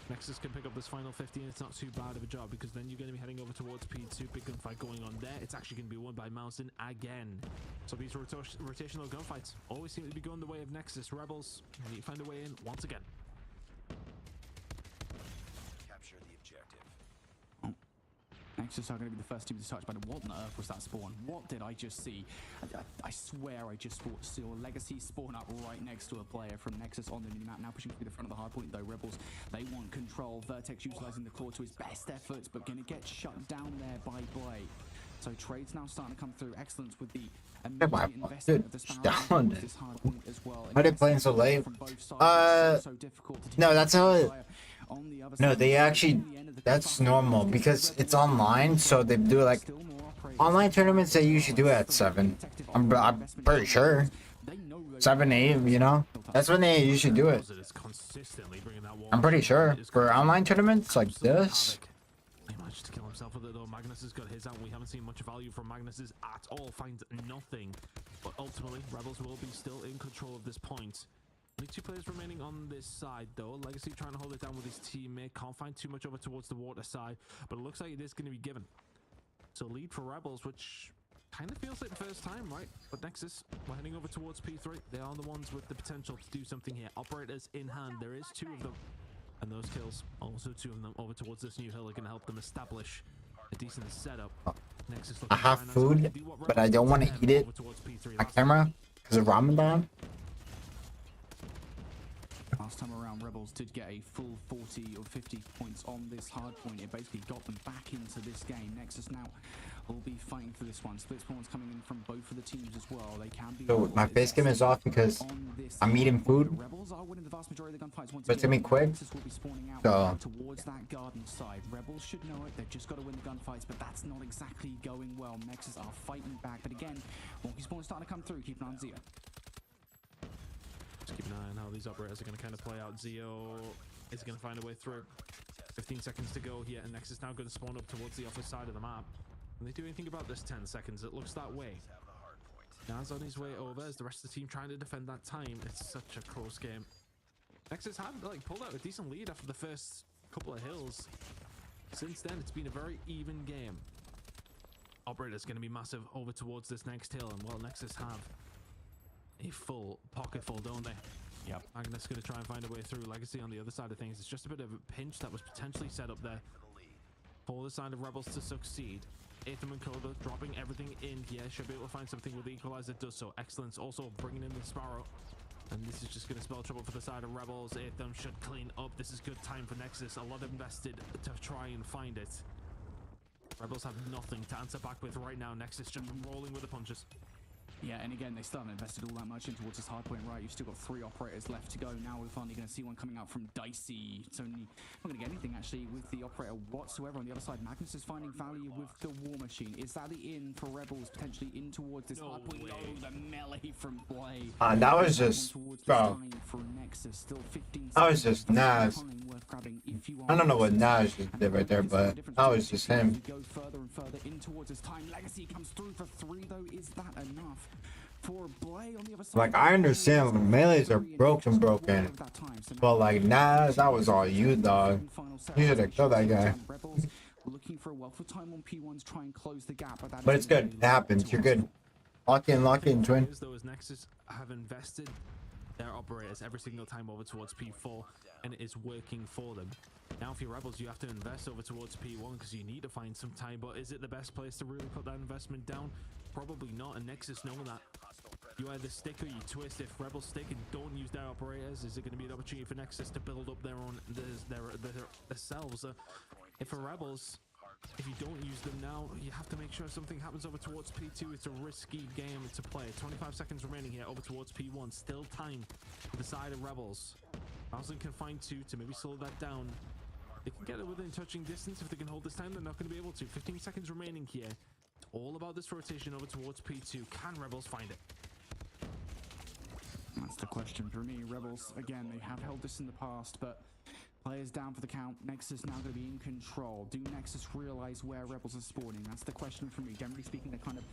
[SPEAKER 2] Nexus can pick up this final 15. It's not too bad of a job, because then you're going to be heading over towards P2. Big gunfight going on there. It's actually going to be won by Mauser again. So these rotational gunfights always seem to be going the way of Nexus. Rebels need to find a way in once again.
[SPEAKER 6] Capture the objective.
[SPEAKER 3] Nexus are going to be the first team to touch, but what on earth was that spawn? What did I just see? I swear I just saw Legacy spawn up right next to a player from Nexus on the new map. Now pushing through the front of the hardpoint though. Rebels, they want control. Vertex utilizing the claw to his best efforts, but going to get shut down there by Blade. So trades now starting to come through. Excellence with the immediate investment of the
[SPEAKER 1] down.
[SPEAKER 3] this hardpoint as well.
[SPEAKER 1] Why are they playing so late? No, that's how it... No, they actually... That's normal, because it's online, so they do like... Online tournaments, they usually do it at 7. I'm pretty sure. 7, 8, you know? That's when they usually do it. I'm pretty sure. For online tournaments like this...
[SPEAKER 2] He managed to kill himself with it though. Magnus has got his out. We haven't seen much value from Magnus's at all. Finds nothing. But ultimately, Rebels will be still in control of this point. Only 2 players remaining on this side though. Legacy trying to hold it down with his teammate. Can't find too much over towards the water side, but it looks like it is going to be given. So lead for Rebels, which kind of feels like the first time, right? But Nexus, we're heading over towards P3. They are the ones with the potential to do something here. Operators in hand. There is 2 of them. And those kills, also 2 of them over towards this new hill, are going to help them establish a decent setup. Nexus
[SPEAKER 1] I have food, but I don't want to eat it on camera because of Ramadan.
[SPEAKER 3] Last time around, Rebels did get a full 40 or 50 points on this hard point. It basically got them back into this game. Nexus now will be fighting for this one. Split spawns coming in from both of the teams as well. They can be.
[SPEAKER 1] So my face cam is off because I'm eating food,
[SPEAKER 3] Rebels are winning the vast majority of the gunfights once
[SPEAKER 1] but it's gonna be quick.
[SPEAKER 3] Will be spawning out
[SPEAKER 1] So
[SPEAKER 3] towards that garden side. Rebels should know it. They've just got to win the gunfights, but that's not exactly going well. Nexus are fighting back, but again, wonky spawns starting to come through. Keep an eye on Zio.
[SPEAKER 2] Just keep an eye on how these operators are going to kind of play out. Zio is going to find a way through. 15 seconds to go here, and Nexus now going to spawn up towards the opposite side of the map. When they do anything about this 10 seconds, it looks that way. Naz on his way over as the rest of the team trying to defend that time. It's such a close game. Nexus had like pulled out a decent lead after the first couple of hills. Since then, it's been a very even game. Operator's going to be massive over towards this next hill, and well, Nexus have a full pocket full, don't they?
[SPEAKER 3] Yep.
[SPEAKER 2] Magnus going to try and find a way through. Legacy on the other side of things. It's just a bit of a pinch that was potentially set up there for the side of Rebels to succeed. Aetham and CoD dropping everything in here. Should be able to find something with the equalizer. Does so. Excellence also bringing in the Sparrow. And this is just going to spell trouble for the side of Rebels. Aetham should clean up. This is good time for Nexus. A lot invested to try and find it. Rebels have nothing to answer back with right now. Nexus just rolling with the punches.
[SPEAKER 3] Yeah, and again, they still haven't invested all that much in towards this hard point, right? You've still got 3 operators left to go. Now we're finally going to see one coming out from Dicey. It's only not going to get anything, actually, with the operator whatsoever. On the other side, Magnus is finding value with the War Machine. Is that the in for Rebels, potentially in towards this hard point? No, the melee from Play.
[SPEAKER 1] that was just, bro. That was just Naz. I don't know what Naz just did right there, but that was just him.
[SPEAKER 3] Go further and further in towards this time. Legacy comes through for 3, though. Is that enough? For Blay on the other side,
[SPEAKER 1] like, I understand when melees are broken, but like Naz, that was all you, dog. You should have killed that guy.
[SPEAKER 3] Looking for a wealth of time on P1s, try and close the gap,
[SPEAKER 1] But it's good. It happens. You're good. Lock in, twin.
[SPEAKER 2] Those Nexus have invested their operators every single time over towards P4, and it is working for them. Now, if you're Rebels, you have to invest over towards P1 because you need to find some time. But is it the best place to really put that investment down? Probably not. And Nexus know that. You either stick or you twist. If Rebels stick and don't use their operators, is it going to be an opportunity for Nexus to build up their own themselves? If for Rebels, if you don't use them now, you have to make sure something happens over towards P2. It's a risky game to play. 25 seconds remaining here over towards P1. Still time for the side of Rebels. Bowsen can find 2 to maybe slow that down. They can get it within touching distance. If they can hold this time, they're not going to be able to. 15 seconds remaining here. It's all about this rotation over towards P2. Can Rebels find it?
[SPEAKER 3] That's the question for me. Rebels, again, they have held this in the past, but players down for the count. Nexus now going to be in control. Do Nexus realize where Rebels are spawning? That's the question for me. Generally speaking, they're kind of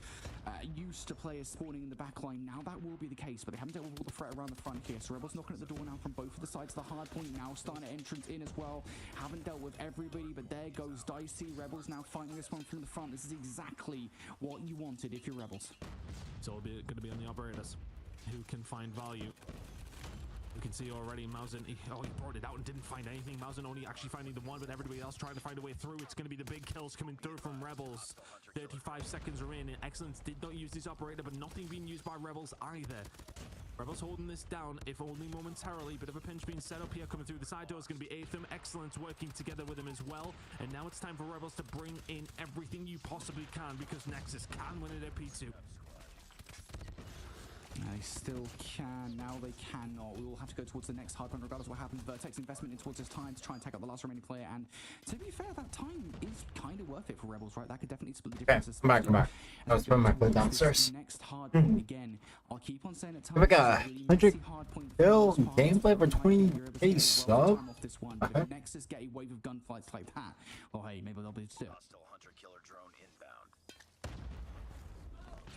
[SPEAKER 3] used to players spawning in the back line. Now that will be the case, but they haven't dealt with all the threat around the front here. So Rebels knocking at the door now from both of the sides of the hard point. Now starting an entrance in as well. Haven't dealt with everybody, but there goes Dicey. Rebels now fighting this one from the front. This is exactly what you wanted if you're Rebels.
[SPEAKER 2] It's all going to be on the operators who can find value. You can see already Mausen, he brought it out and didn't find anything. Mausen only actually finding the one, but everybody else trying to find a way through. It's going to be the big kills coming through from Rebels. 35 seconds remaining. Excellence did not use this operator, but nothing being used by Rebels either. Rebels holding this down, if only momentarily. Bit of a pinch being set up here, coming through the side door is going to be Aetham. Excellence working together with him as well. And now it's time for Rebels to bring in everything you possibly can, because Nexus can win it at P2.
[SPEAKER 3] They still can. Now they cannot. We will have to go towards the next hard point regardless of what happens. Vertex investment in towards this time to try and take out the last remaining player. And to be fair, that time is kind of worth it for Rebels, right? That could definitely split the difference.
[SPEAKER 1] Okay, come back. I was putting my foot downstairs.
[SPEAKER 3] Next hard point again. I'll keep on saying it.
[SPEAKER 1] We got 100 kill gameplay for 20k sub.
[SPEAKER 3] If Nexus get a wave of gunfights like that, well, hey, maybe they'll be still.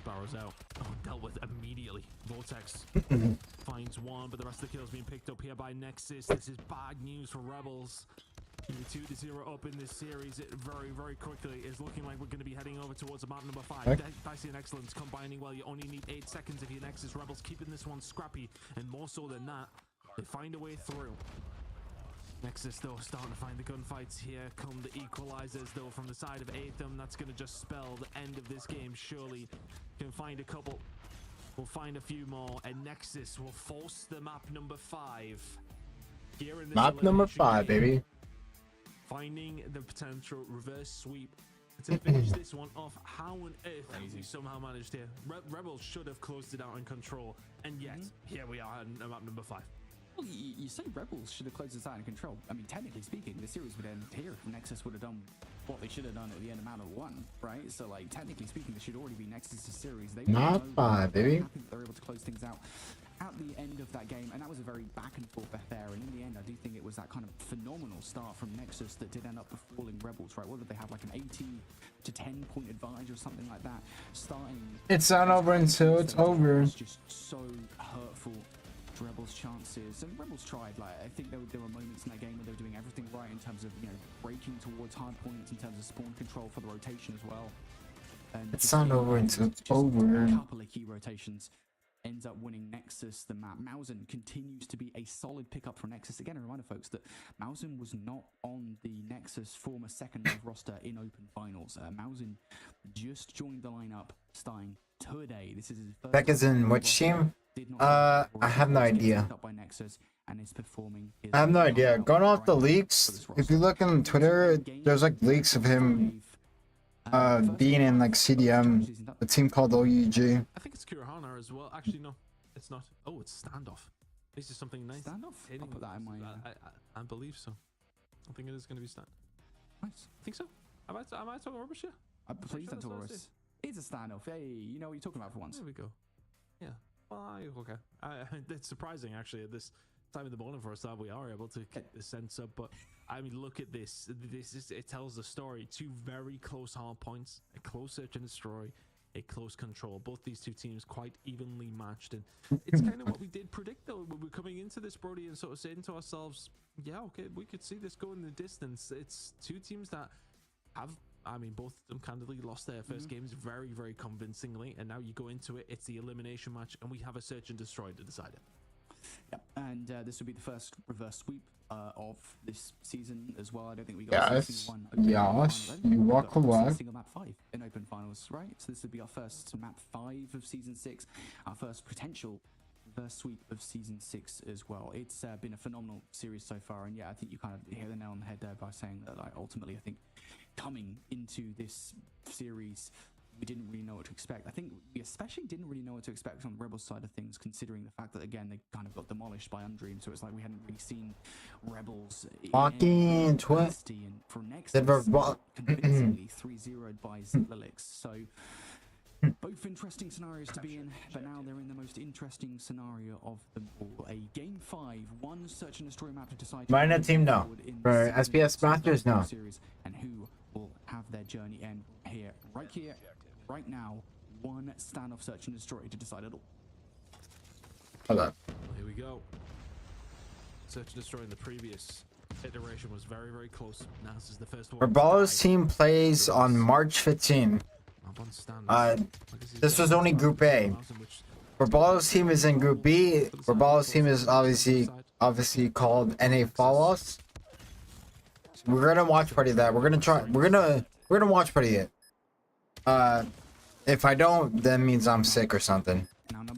[SPEAKER 2] Sparrow's out. Oh, dealt with immediately. Vortex finds one, but the rest of the kills being picked up here by Nexus. This is bad news for Rebels. 2-0 up in this series very quickly. It's looking like we're going to be heading over towards map number 5.
[SPEAKER 1] Okay.
[SPEAKER 2] Dicey and Excellence combining well. You only need 8 seconds if you're Nexus Rebels, keeping this one scrappy, and more so than that, they find a way through. Nexus though starting to find the gunfights. Here come the equalizers though from the side of Aetham. That's going to just spell the end of this game. Surely can find a couple. We'll find a few more, and Nexus will force the map number 5. Here in this
[SPEAKER 1] Map number 5,
[SPEAKER 2] game,
[SPEAKER 1] baby.
[SPEAKER 2] finding the potential reverse sweep to finish this one off. How on earth have we somehow managed here? Rebels should have closed it out in control, and yet here we are at map number 5.
[SPEAKER 3] Well, you say Rebels should have closed this out in control. I mean, technically speaking, the series would end here if Nexus would have done what they should have done at the end of map 1, right? So, like, technically speaking, this should already be Nexus' series. They
[SPEAKER 1] Map 5, baby.
[SPEAKER 3] Happy that they're able to close things out at the end of that game, and that was a very back and forth affair. And in the end, I do think it was that kind of phenomenal start from Nexus that did end up befalling Rebels, right? What did they have, like an 18 to 10 point advantage or something like that? Starting,
[SPEAKER 1] It's not over until it's over.
[SPEAKER 3] It's just so hurtful to Rebels' chances, and Rebels tried. Like, I think there were moments in that game where they were doing everything right in terms of, you know, breaking towards hard points, in terms of spawn control for the rotation as well. And
[SPEAKER 1] It's not over until it's over.
[SPEAKER 3] A couple of key rotations ends up winning Nexus the map. Mausen continues to be a solid pickup for Nexus. Again, a reminder, folks, that Mausen was not on the Nexus former second wave roster in open finals. Mausen just joined the lineup starting today. This is his first.
[SPEAKER 1] Becca's in which team? I have no idea. I have no idea. Going off the leaks, if you look on Twitter, there's like leaks of him being in like CDM, a team called OUG.
[SPEAKER 2] I think it's Kurahana as well. Actually, no, it's not. Oh, it's Standoff. This is something nice.
[SPEAKER 3] Standoff? I'll put that in my...
[SPEAKER 2] I believe so. I think it is going to be Stand.
[SPEAKER 3] Nice.
[SPEAKER 2] I think so. Am I talking rubbish here?
[SPEAKER 3] Please don't talk rubbish. It's a standoff. Hey, you know what you're talking about for once.
[SPEAKER 2] There we go. Yeah. Well, okay. It's surprising actually at this time in the morning for us that we are able to get the sense up. But I mean, look at this. It tells the story. 2 very close hard points, a close search and destroy, a close control. Both these 2 teams quite evenly matched, and it's kind of what we did predict though. We were coming into this, Brody, and sort of saying to ourselves, yeah, okay, we could see this go in the distance. It's 2 teams that have, I mean, both of them candidly lost their first games very convincingly, and now you go into it, it's the elimination match, and we have a search and destroy to decide it.
[SPEAKER 3] Yep, and this will be the first reverse sweep of this season as well. I don't think we got a single one.
[SPEAKER 1] Yes, you are correct.
[SPEAKER 3] Single map 5 in open finals, right? So this would be our first map 5 of season 6, our first potential reverse sweep of season 6 as well. It's been a phenomenal series so far, and yeah, I think you kind of hit the nail on the head there by saying that, like, ultimately, I think coming into this series, we didn't really know what to expect. I think we especially didn't really know what to expect on the Rebels side of things, considering the fact that, again, they kind of got demolished by Undream, so it's like we hadn't really seen Rebels
[SPEAKER 1] Fucking twist.
[SPEAKER 3] And for next convincingly 3-0'd by Zitlalix. So both interesting scenarios to be in, but now they're in the most interesting scenario of them all. A game 5, 1 search and destroy map to decide.
[SPEAKER 1] Mine team, no. For SPS Masters, no.
[SPEAKER 3] And who will have their journey end here, right now. 1 standoff search and destroy to decide it all.
[SPEAKER 1] Hold on.
[SPEAKER 2] Here we go. Search and destroy in the previous iteration was very close. Now this is the first one.
[SPEAKER 1] Rabala's team plays on March 15. This was only Group A. Rabala's team is in Group B. Rabala's team is obviously called NA Follows. We're gonna watch party that. We're gonna watch party it. If I don't, that means I'm sick or something.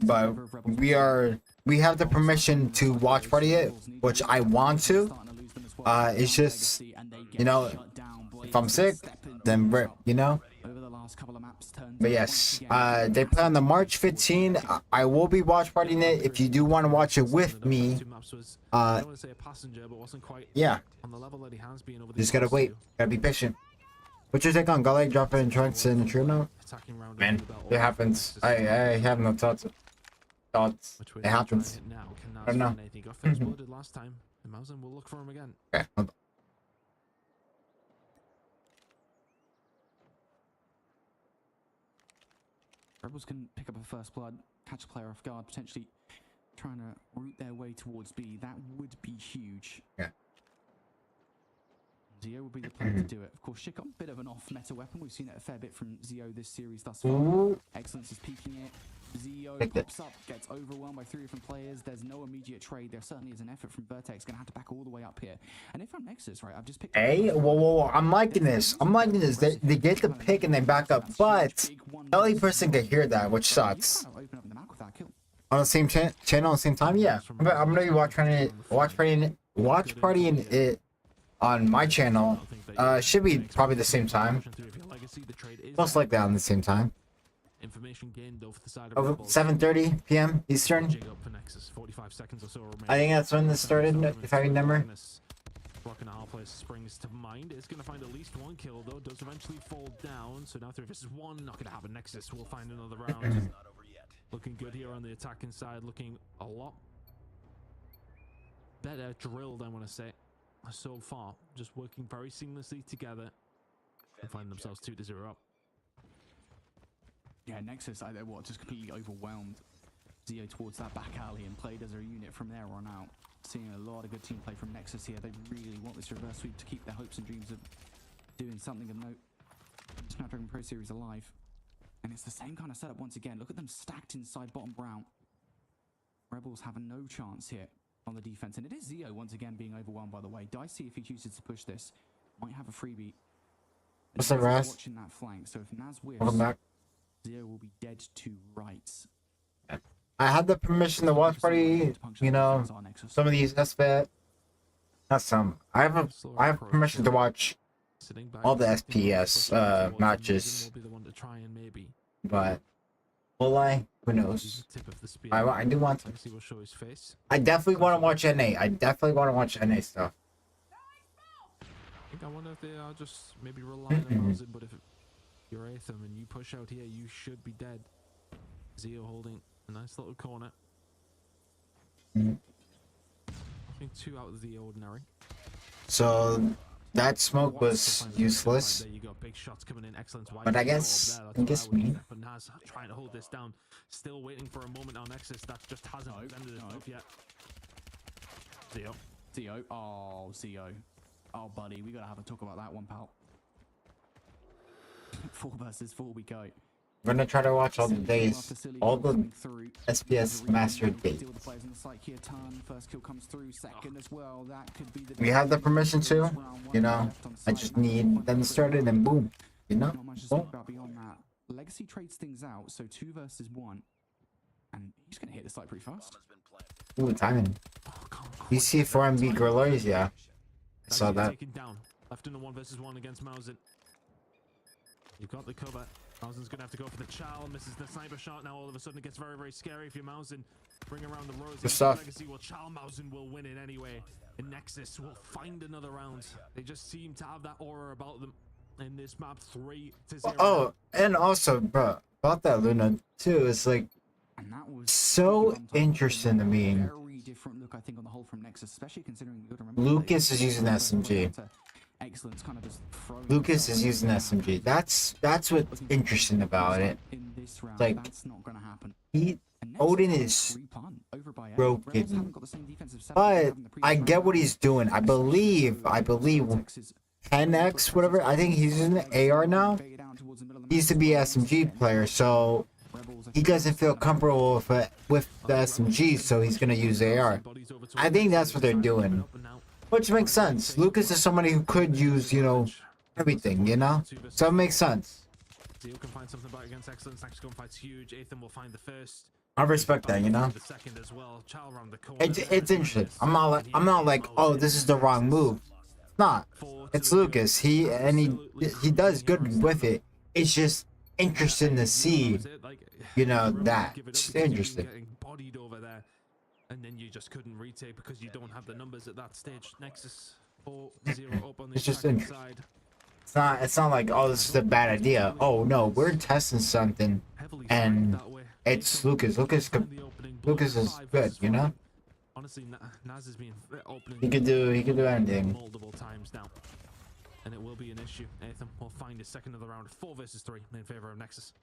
[SPEAKER 1] But we have the permission to watch party it, which I want to. It's just, you know, if I'm sick, then we're, you know. But yes, they play on the March 15. I will be watch partying it. If you do want to watch it with me, yeah, just gotta wait, gotta be patient. What's your take on Gully dropping trunks in Truno? Man, it happens. I have no thoughts. It happens. I don't know. Okay, hold on.
[SPEAKER 3] Rebels can pick up a first blood, catch a player off guard, potentially trying to route their way towards B. That would be huge.
[SPEAKER 1] Yeah.
[SPEAKER 3] Zio will be the player to do it. Of course, Shikon, bit of an off-meta weapon. We've seen it a fair bit from Zio this series thus far.
[SPEAKER 1] Ooh.
[SPEAKER 3] Excellence is peeking it. Zio
[SPEAKER 1] Take
[SPEAKER 3] pops up, gets overwhelmed by 3 different players. There's no immediate trade. There certainly is an effort from Vertex. Going to have to back all the way up here. And if I'm Nexus, right, I've just picked...
[SPEAKER 1] Hey, whoa. I'm liking this. They get the pick and they back up, but the only person can hear that, which sucks. On the same channel at the same time, yeah. I'm gonna be watch partying it on my channel. Should be probably the same time. Most likely on the same time.
[SPEAKER 2] Information gained over the side
[SPEAKER 1] Over
[SPEAKER 2] of
[SPEAKER 1] 7:30 p.m. Eastern. I think that's when this started, if I remember.
[SPEAKER 2] Rock and a half place springs to mind. It's going to find at least 1 kill, though. Does eventually fall down. So now 3 versus 1. Not going to happen. Nexus will find another round. Looking good here on the attacking side. Looking a lot better drilled, I want to say, so far. Just working very seamlessly together. And find themselves 2-0 up.
[SPEAKER 3] Yeah, Nexus, just completely overwhelmed Zio towards that back alley and played as a unit from there on out. Seeing a lot of good team play from Nexus here. They really want this reverse sweep to keep their hopes and dreams of doing something of note. Snapdragon Pro Series alive. And it's the same kind of setup once again. Look at them stacked inside bottom brown. Rebels have no chance here on the defense. And it is Zio once again being overwhelmed, by the way. Dicey, if he chooses to push this, might have a freebie.
[SPEAKER 1] What's up, Raz?
[SPEAKER 3] Watching that flank. So if Naz whiffs,
[SPEAKER 1] Welcome back.
[SPEAKER 3] Zio will be dead to rights.
[SPEAKER 1] I had the permission to watch party, you know, some of these SPS. Not some. I have permission to watch all the SPS matches. But will I? Who knows? I do want to. I definitely want to watch NA. I definitely want to watch NA stuff.
[SPEAKER 2] I wonder if they are just maybe relying on Mountain, but if you're Aetham and you push out here, you should be dead. Zio holding a nice little corner. I think 2 out of the ordinary.
[SPEAKER 1] So that smoke was useless.
[SPEAKER 2] There you go, big shots coming in, excellent.
[SPEAKER 1] But I guess me.
[SPEAKER 2] But Naz trying to hold this down, still waiting for a moment on Nexus. That just hasn't ended itself yet.
[SPEAKER 3] Zio. Oh, Zio. Oh, buddy, we gotta have a talk about that one, pal. 4 versus 4 we go.
[SPEAKER 1] We're gonna try to watch all the days, all the SPS master days. We have the permission to, you know. I just need them started and boom, you know.
[SPEAKER 3] Beyond that, Legacy trades things out, so 2 versus 1, and he's gonna hit the site pretty fast.
[SPEAKER 1] Ooh, timing. DC4MB Gorlois, yeah. I saw that.
[SPEAKER 2] Left in a 1 versus 1 against Mausen. You've got the cover. Mausen's gonna have to go for the chow. Misses the sniper shot. Now all of a sudden it gets very, very scary if you're Mausen. Bring around the rose. Legacy. Well, chow Mausen will win it anyway. And Nexus will find another round. They just seem to have that aura about them in this map. 3-0.
[SPEAKER 1] Oh, and also, bro, about that Luna too. It's like so interesting to me.
[SPEAKER 3] Very different look, I think, on the whole from Nexus, especially considering you got to remember
[SPEAKER 1] Lucas is using SMG.
[SPEAKER 3] Excellence kind of just
[SPEAKER 1] Lucas is using SMG. That's what's interesting about it. Like,
[SPEAKER 3] that's not gonna happen.
[SPEAKER 1] Odin is broken, but I get what he's doing. I believe 10x whatever. I think he's using the AR now. He used to be an SMG player, so he doesn't feel comfortable with the SMG, so he's gonna use AR. I think that's what they're doing. Which makes sense. Lucas is somebody who could use, you know, everything, you know? So it makes sense.
[SPEAKER 2] Zio can find something back against Excellence. Next gun fights huge. Aetham will find the first.
[SPEAKER 1] I respect that, you know?
[SPEAKER 2] The second as well. Child around the corner.
[SPEAKER 1] It's interesting. I'm not like, oh, this is the wrong move. It's not. It's Lucas. He does good with it. It's just interesting to see, you know, that. It's interesting.
[SPEAKER 2] Bodied over there. And then you just couldn't retake because you don't have the numbers at that stage. Nexus 4-0 up on the side.
[SPEAKER 1] It's not like, oh, this is a bad idea. Oh no, we're testing something, and it's Lucas. Lucas is good, you know.
[SPEAKER 2] Honestly, Naz has been opening.
[SPEAKER 1] He could do anything.
[SPEAKER 2] Multiple times now, and it will be an issue. Aetham will find his second of the round. 4 versus 3 in favor of Nexus.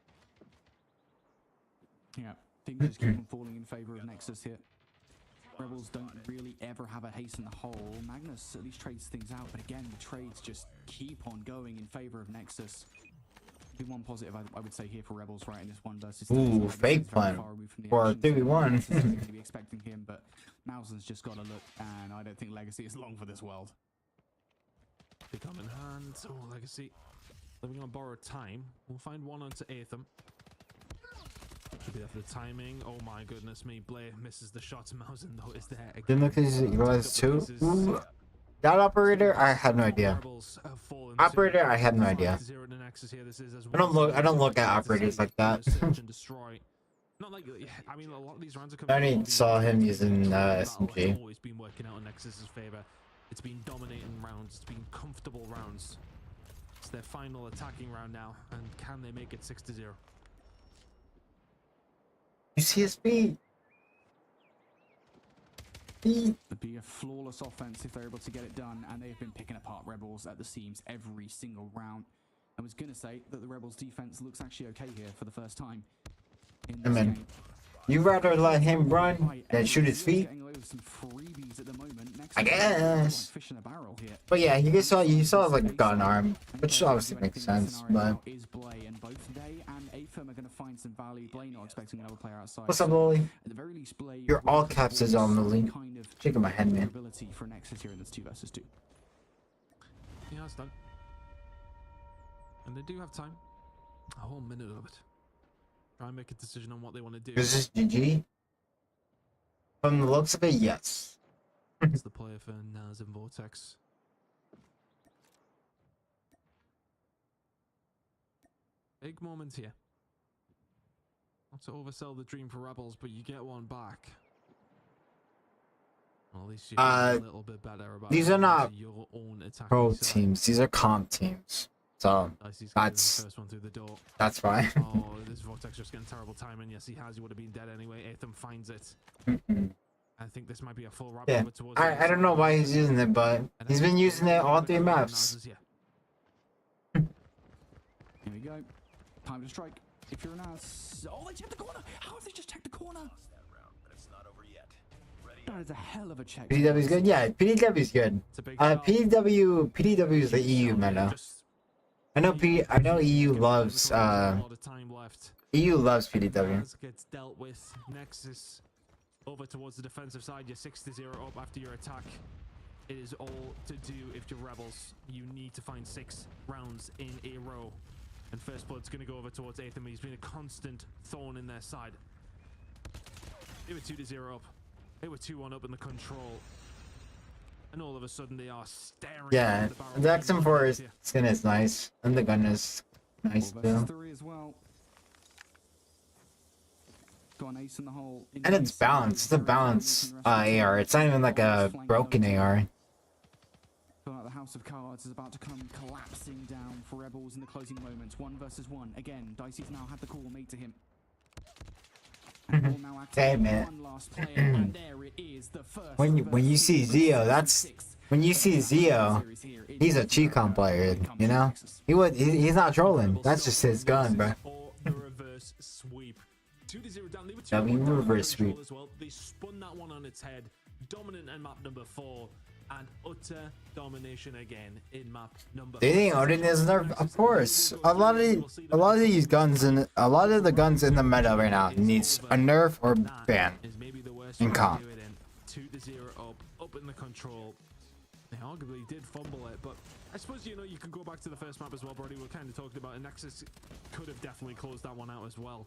[SPEAKER 3] Yeah, things just keep on falling in favor of Nexus here. Rebels don't really ever have a haste in the hole. Magnus at least trades things out, but again, the trades just keep on going in favor of Nexus. Be one positive I would say here for Rebels, right, in this 1 versus 3.
[SPEAKER 1] Ooh, fake plan for 3v1.
[SPEAKER 3] Be expecting him, but Mausen's just got to look, and I don't think Legacy is long for this world.
[SPEAKER 2] Become in hand. Oh, Legacy. Then we're going to borrow time. We'll find one onto Aetham. Should be there for the timing. Oh my goodness me. Blair misses the shot. Mausen though is there again.
[SPEAKER 1] Didn't look at his was too. Ooh. That operator, I had no idea. Operator, I had no idea. I don't look at operators like that.
[SPEAKER 2] Not like, I mean, a lot of these rounds are
[SPEAKER 1] I only saw him using SMG.
[SPEAKER 2] Always been working out in Nexus's favor. It's been dominating rounds. It's been comfortable rounds. It's their final attacking round now, and can they make it 6-0?
[SPEAKER 1] You see his speed.
[SPEAKER 3] It'd be a flawless offense if they're able to get it done, and they've been picking apart Rebels at the seams every single round. I was going to say that the Rebels defense looks actually okay here for the first time in this game.
[SPEAKER 1] You rather let him run than shoot his feet? I guess. But yeah, you saw like a gun arm, which obviously makes sense. But what's up, Lily? Your all caps is on, Lily. Shaking my head, man.
[SPEAKER 2] Yeah, it's done. And they do have time. A whole minute of it. Try and make a decision on what they want to do.
[SPEAKER 1] Is this GG? From the looks of it, yes.
[SPEAKER 2] It's the player for Naz and Vortex. Big moment here. Not to oversell the dream for Rebels, but you get one back. Well, at least you're a little bit better about
[SPEAKER 1] these are not
[SPEAKER 2] your own
[SPEAKER 1] pro teams. These are comp teams. So that's fine.
[SPEAKER 2] Oh, this Vortex just getting terrible timing. Yes, he has. He would have been dead anyway. Aetham finds it. I think this might be a full wrap over towards.
[SPEAKER 1] I don't know why he's using it, but he's been using it all 3 maps.
[SPEAKER 3] Here we go. Time to strike. If you're an ass. Oh, they checked the corner. How have they just checked the corner? That is a hell of a check.
[SPEAKER 1] PDW is good. Yeah, PDW is good. PDW is the EU meta. I know EU loves EU loves PDW.
[SPEAKER 2] Gets dealt with. Nexus over towards the defensive side. You're 6-0 up after your attack. It is all to do if you're Rebels. You need to find 6 rounds in a row. And First Blood's going to go over towards Aetham. He's been a constant thorn in their side. They were 2-0 up. They were 2-1 up in the control. And all of a sudden they are staring.
[SPEAKER 1] Yeah, the XM4 skin is nice. And the gun is nice too. And it's balanced. It's a balanced AR. It's not even like a broken AR.
[SPEAKER 3] The House of Cards is about to come collapsing down for Rebels in the closing moments. 1 versus 1. Again, Dicey's now had the call made to him.
[SPEAKER 1] Hey man. When you see Zio, he's a cheat comp player, you know? He's not trolling. That's just his gun, bro.
[SPEAKER 2] Reverse sweep. 2-0 down. They were
[SPEAKER 1] 2-1 reverse sweep.
[SPEAKER 2] As well. They spun that one on its head. Dominant in map number 4. And utter domination again in map number 5.
[SPEAKER 1] They think Odin is nerf, of course. A lot of these guns and a lot of the guns in the meta right now needs a nerf or ban in comp.
[SPEAKER 2] 2-0 up in the control. They arguably did fumble it, but I suppose you can go back to the first map as well, Brody. We kind of talked about it. Nexus could have definitely closed that one out as well.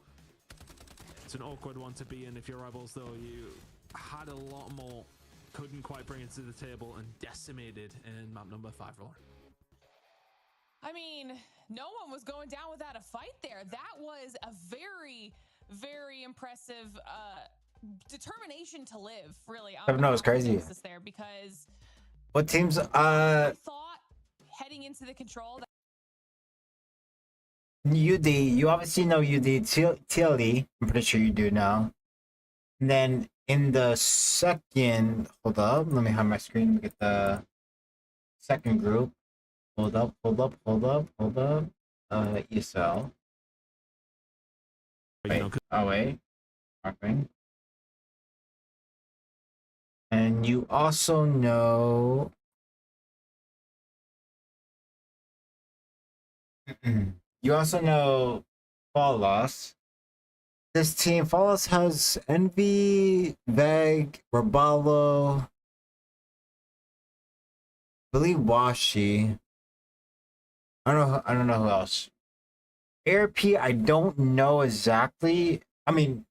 [SPEAKER 2] It's an awkward one to be in if you're Rebels, though. You had a lot more. Couldn't quite bring it to the table and decimated in map number 5.
[SPEAKER 4] I mean, no one was going down without a fight there. That was a very, very impressive determination to live, really.
[SPEAKER 1] I know, it's crazy.
[SPEAKER 4] There because
[SPEAKER 1] what teams?
[SPEAKER 4] I thought heading into the control.
[SPEAKER 1] UD, you obviously know UD. TLE, I'm pretty sure you do now. And then in the second, hold up, let me have my screen. Let me get the second group. Hold up. ESL. Wait, oh wait. Marking. And you also know you also know Fallout. This team, Fallout, has Envy, Veg, Rabalo, I believe Washi. I don't know who else. ARP, I don't know exactly. I mean,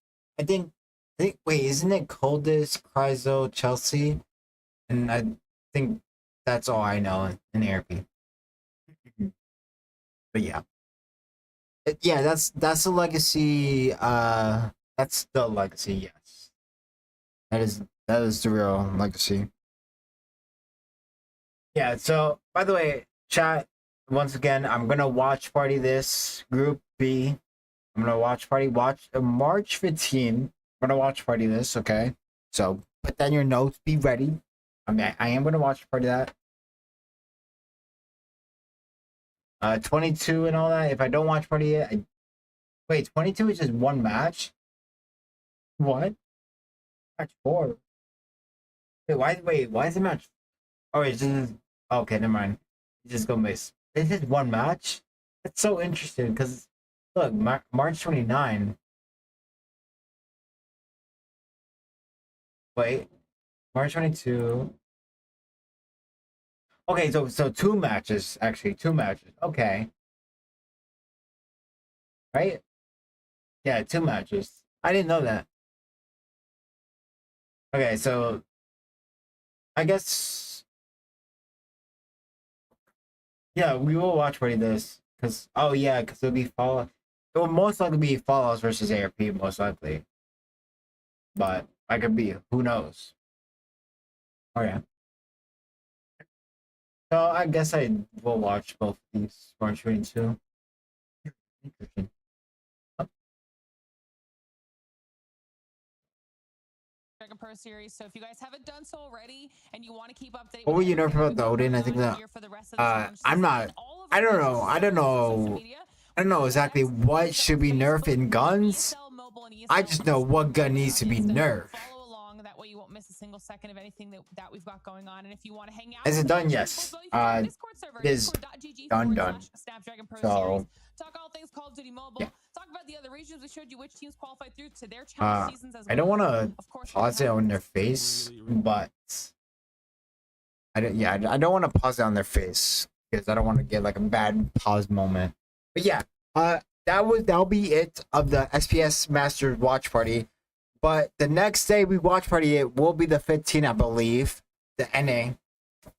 [SPEAKER 1] wait, isn't it Coldest, Cryzo, Chelsea? And I think that's all I know in ARP. But yeah. Yeah, that's a legacy. That's the legacy. Yes, that is the real legacy. Yeah. So, by the way, chat. Once again, I'm gonna watch party this group B. I'm gonna watch March 15. I'm gonna watch party this. Okay. So put that in your notes. Be ready. I mean, I am gonna watch party that. 22 and all that. If I don't watch party it, wait, 22 is just one match. What? Match 4. Wait, why is it match? Oh, it's just okay, never mind. Just go miss. This is one match? It's so interesting because look, March 29. Wait, March 22. Okay, so two matches, actually, two matches. Okay. Right? Yeah, two matches. I didn't know that. Okay, so I guess yeah, we will watch party this because oh yeah, because it'll be Fallout. It will most likely be Fallout versus ARP, most likely. But I could be, who knows? Oh yeah. So I guess I will watch both of these March 22. Interesting.
[SPEAKER 4] Dragon Pro series. So if you guys haven't done so already and you want to keep updated,
[SPEAKER 1] what were you nerfed about the Odin? I think that I'm not. I don't know. I don't know exactly what should be nerfed in guns. I just know what gun needs to be nerfed.
[SPEAKER 4] Follow along, that way you won't miss a single second of anything that we've got going on. And if you want to hang out,
[SPEAKER 1] is it done? Yes. It is done. So
[SPEAKER 4] talk all things Call of Duty Mobile.
[SPEAKER 1] Yeah.
[SPEAKER 4] Talk about the other regions. We showed you which teams qualified through to their challenge seasons as well.
[SPEAKER 1] I don't want to pause it on their face, but I don't want to pause it on their face because I don't want to get like a bad pause moment. But yeah, that'll be it of the SPS Masters watch party. But the next day we watch party it will be the 15th, I believe, the NA.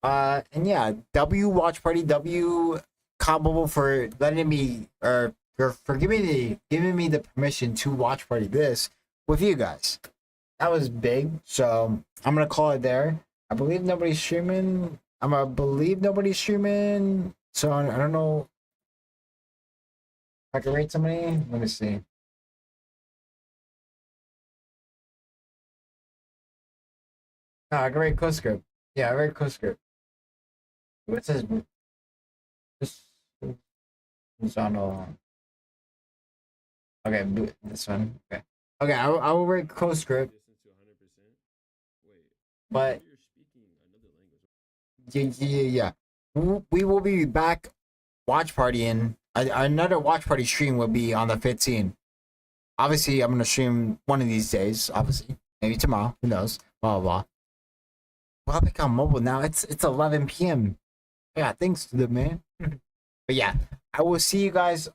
[SPEAKER 1] And yeah, W watch party, W combo for letting me for giving me the permission to watch party this with you guys. That was big, so I'm gonna call it there. I believe nobody's streaming. So I don't know if I can rate somebody. Let me see. No, I can rate CoScript. Yeah, I rate CoScript. What says this? It's on. Okay, this one. Okay. I will rate CoScript. But yeah. We will be back watch partying. Another watch party stream will be on the 15th. Obviously, I'm gonna stream one of these days. Obviously, maybe tomorrow. Who knows? Blah blah blah. Well, I become mobile now. It's 11 p.m. Yeah, thanks to the man. But yeah, I will see you guys.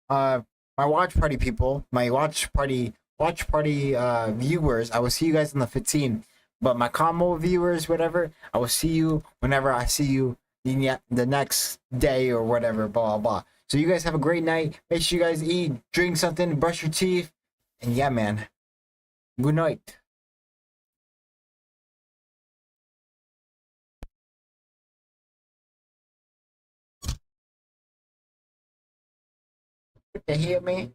[SPEAKER 1] My watch party people, my watch party viewers. I will see you guys on the 15th. But my combo viewers, whatever, I will see you whenever I see you the next day or whatever, blah, blah, blah. So you guys have a great night. Make sure you guys eat, drink something, brush your teeth. And yeah, man. Good night. What the hell, man?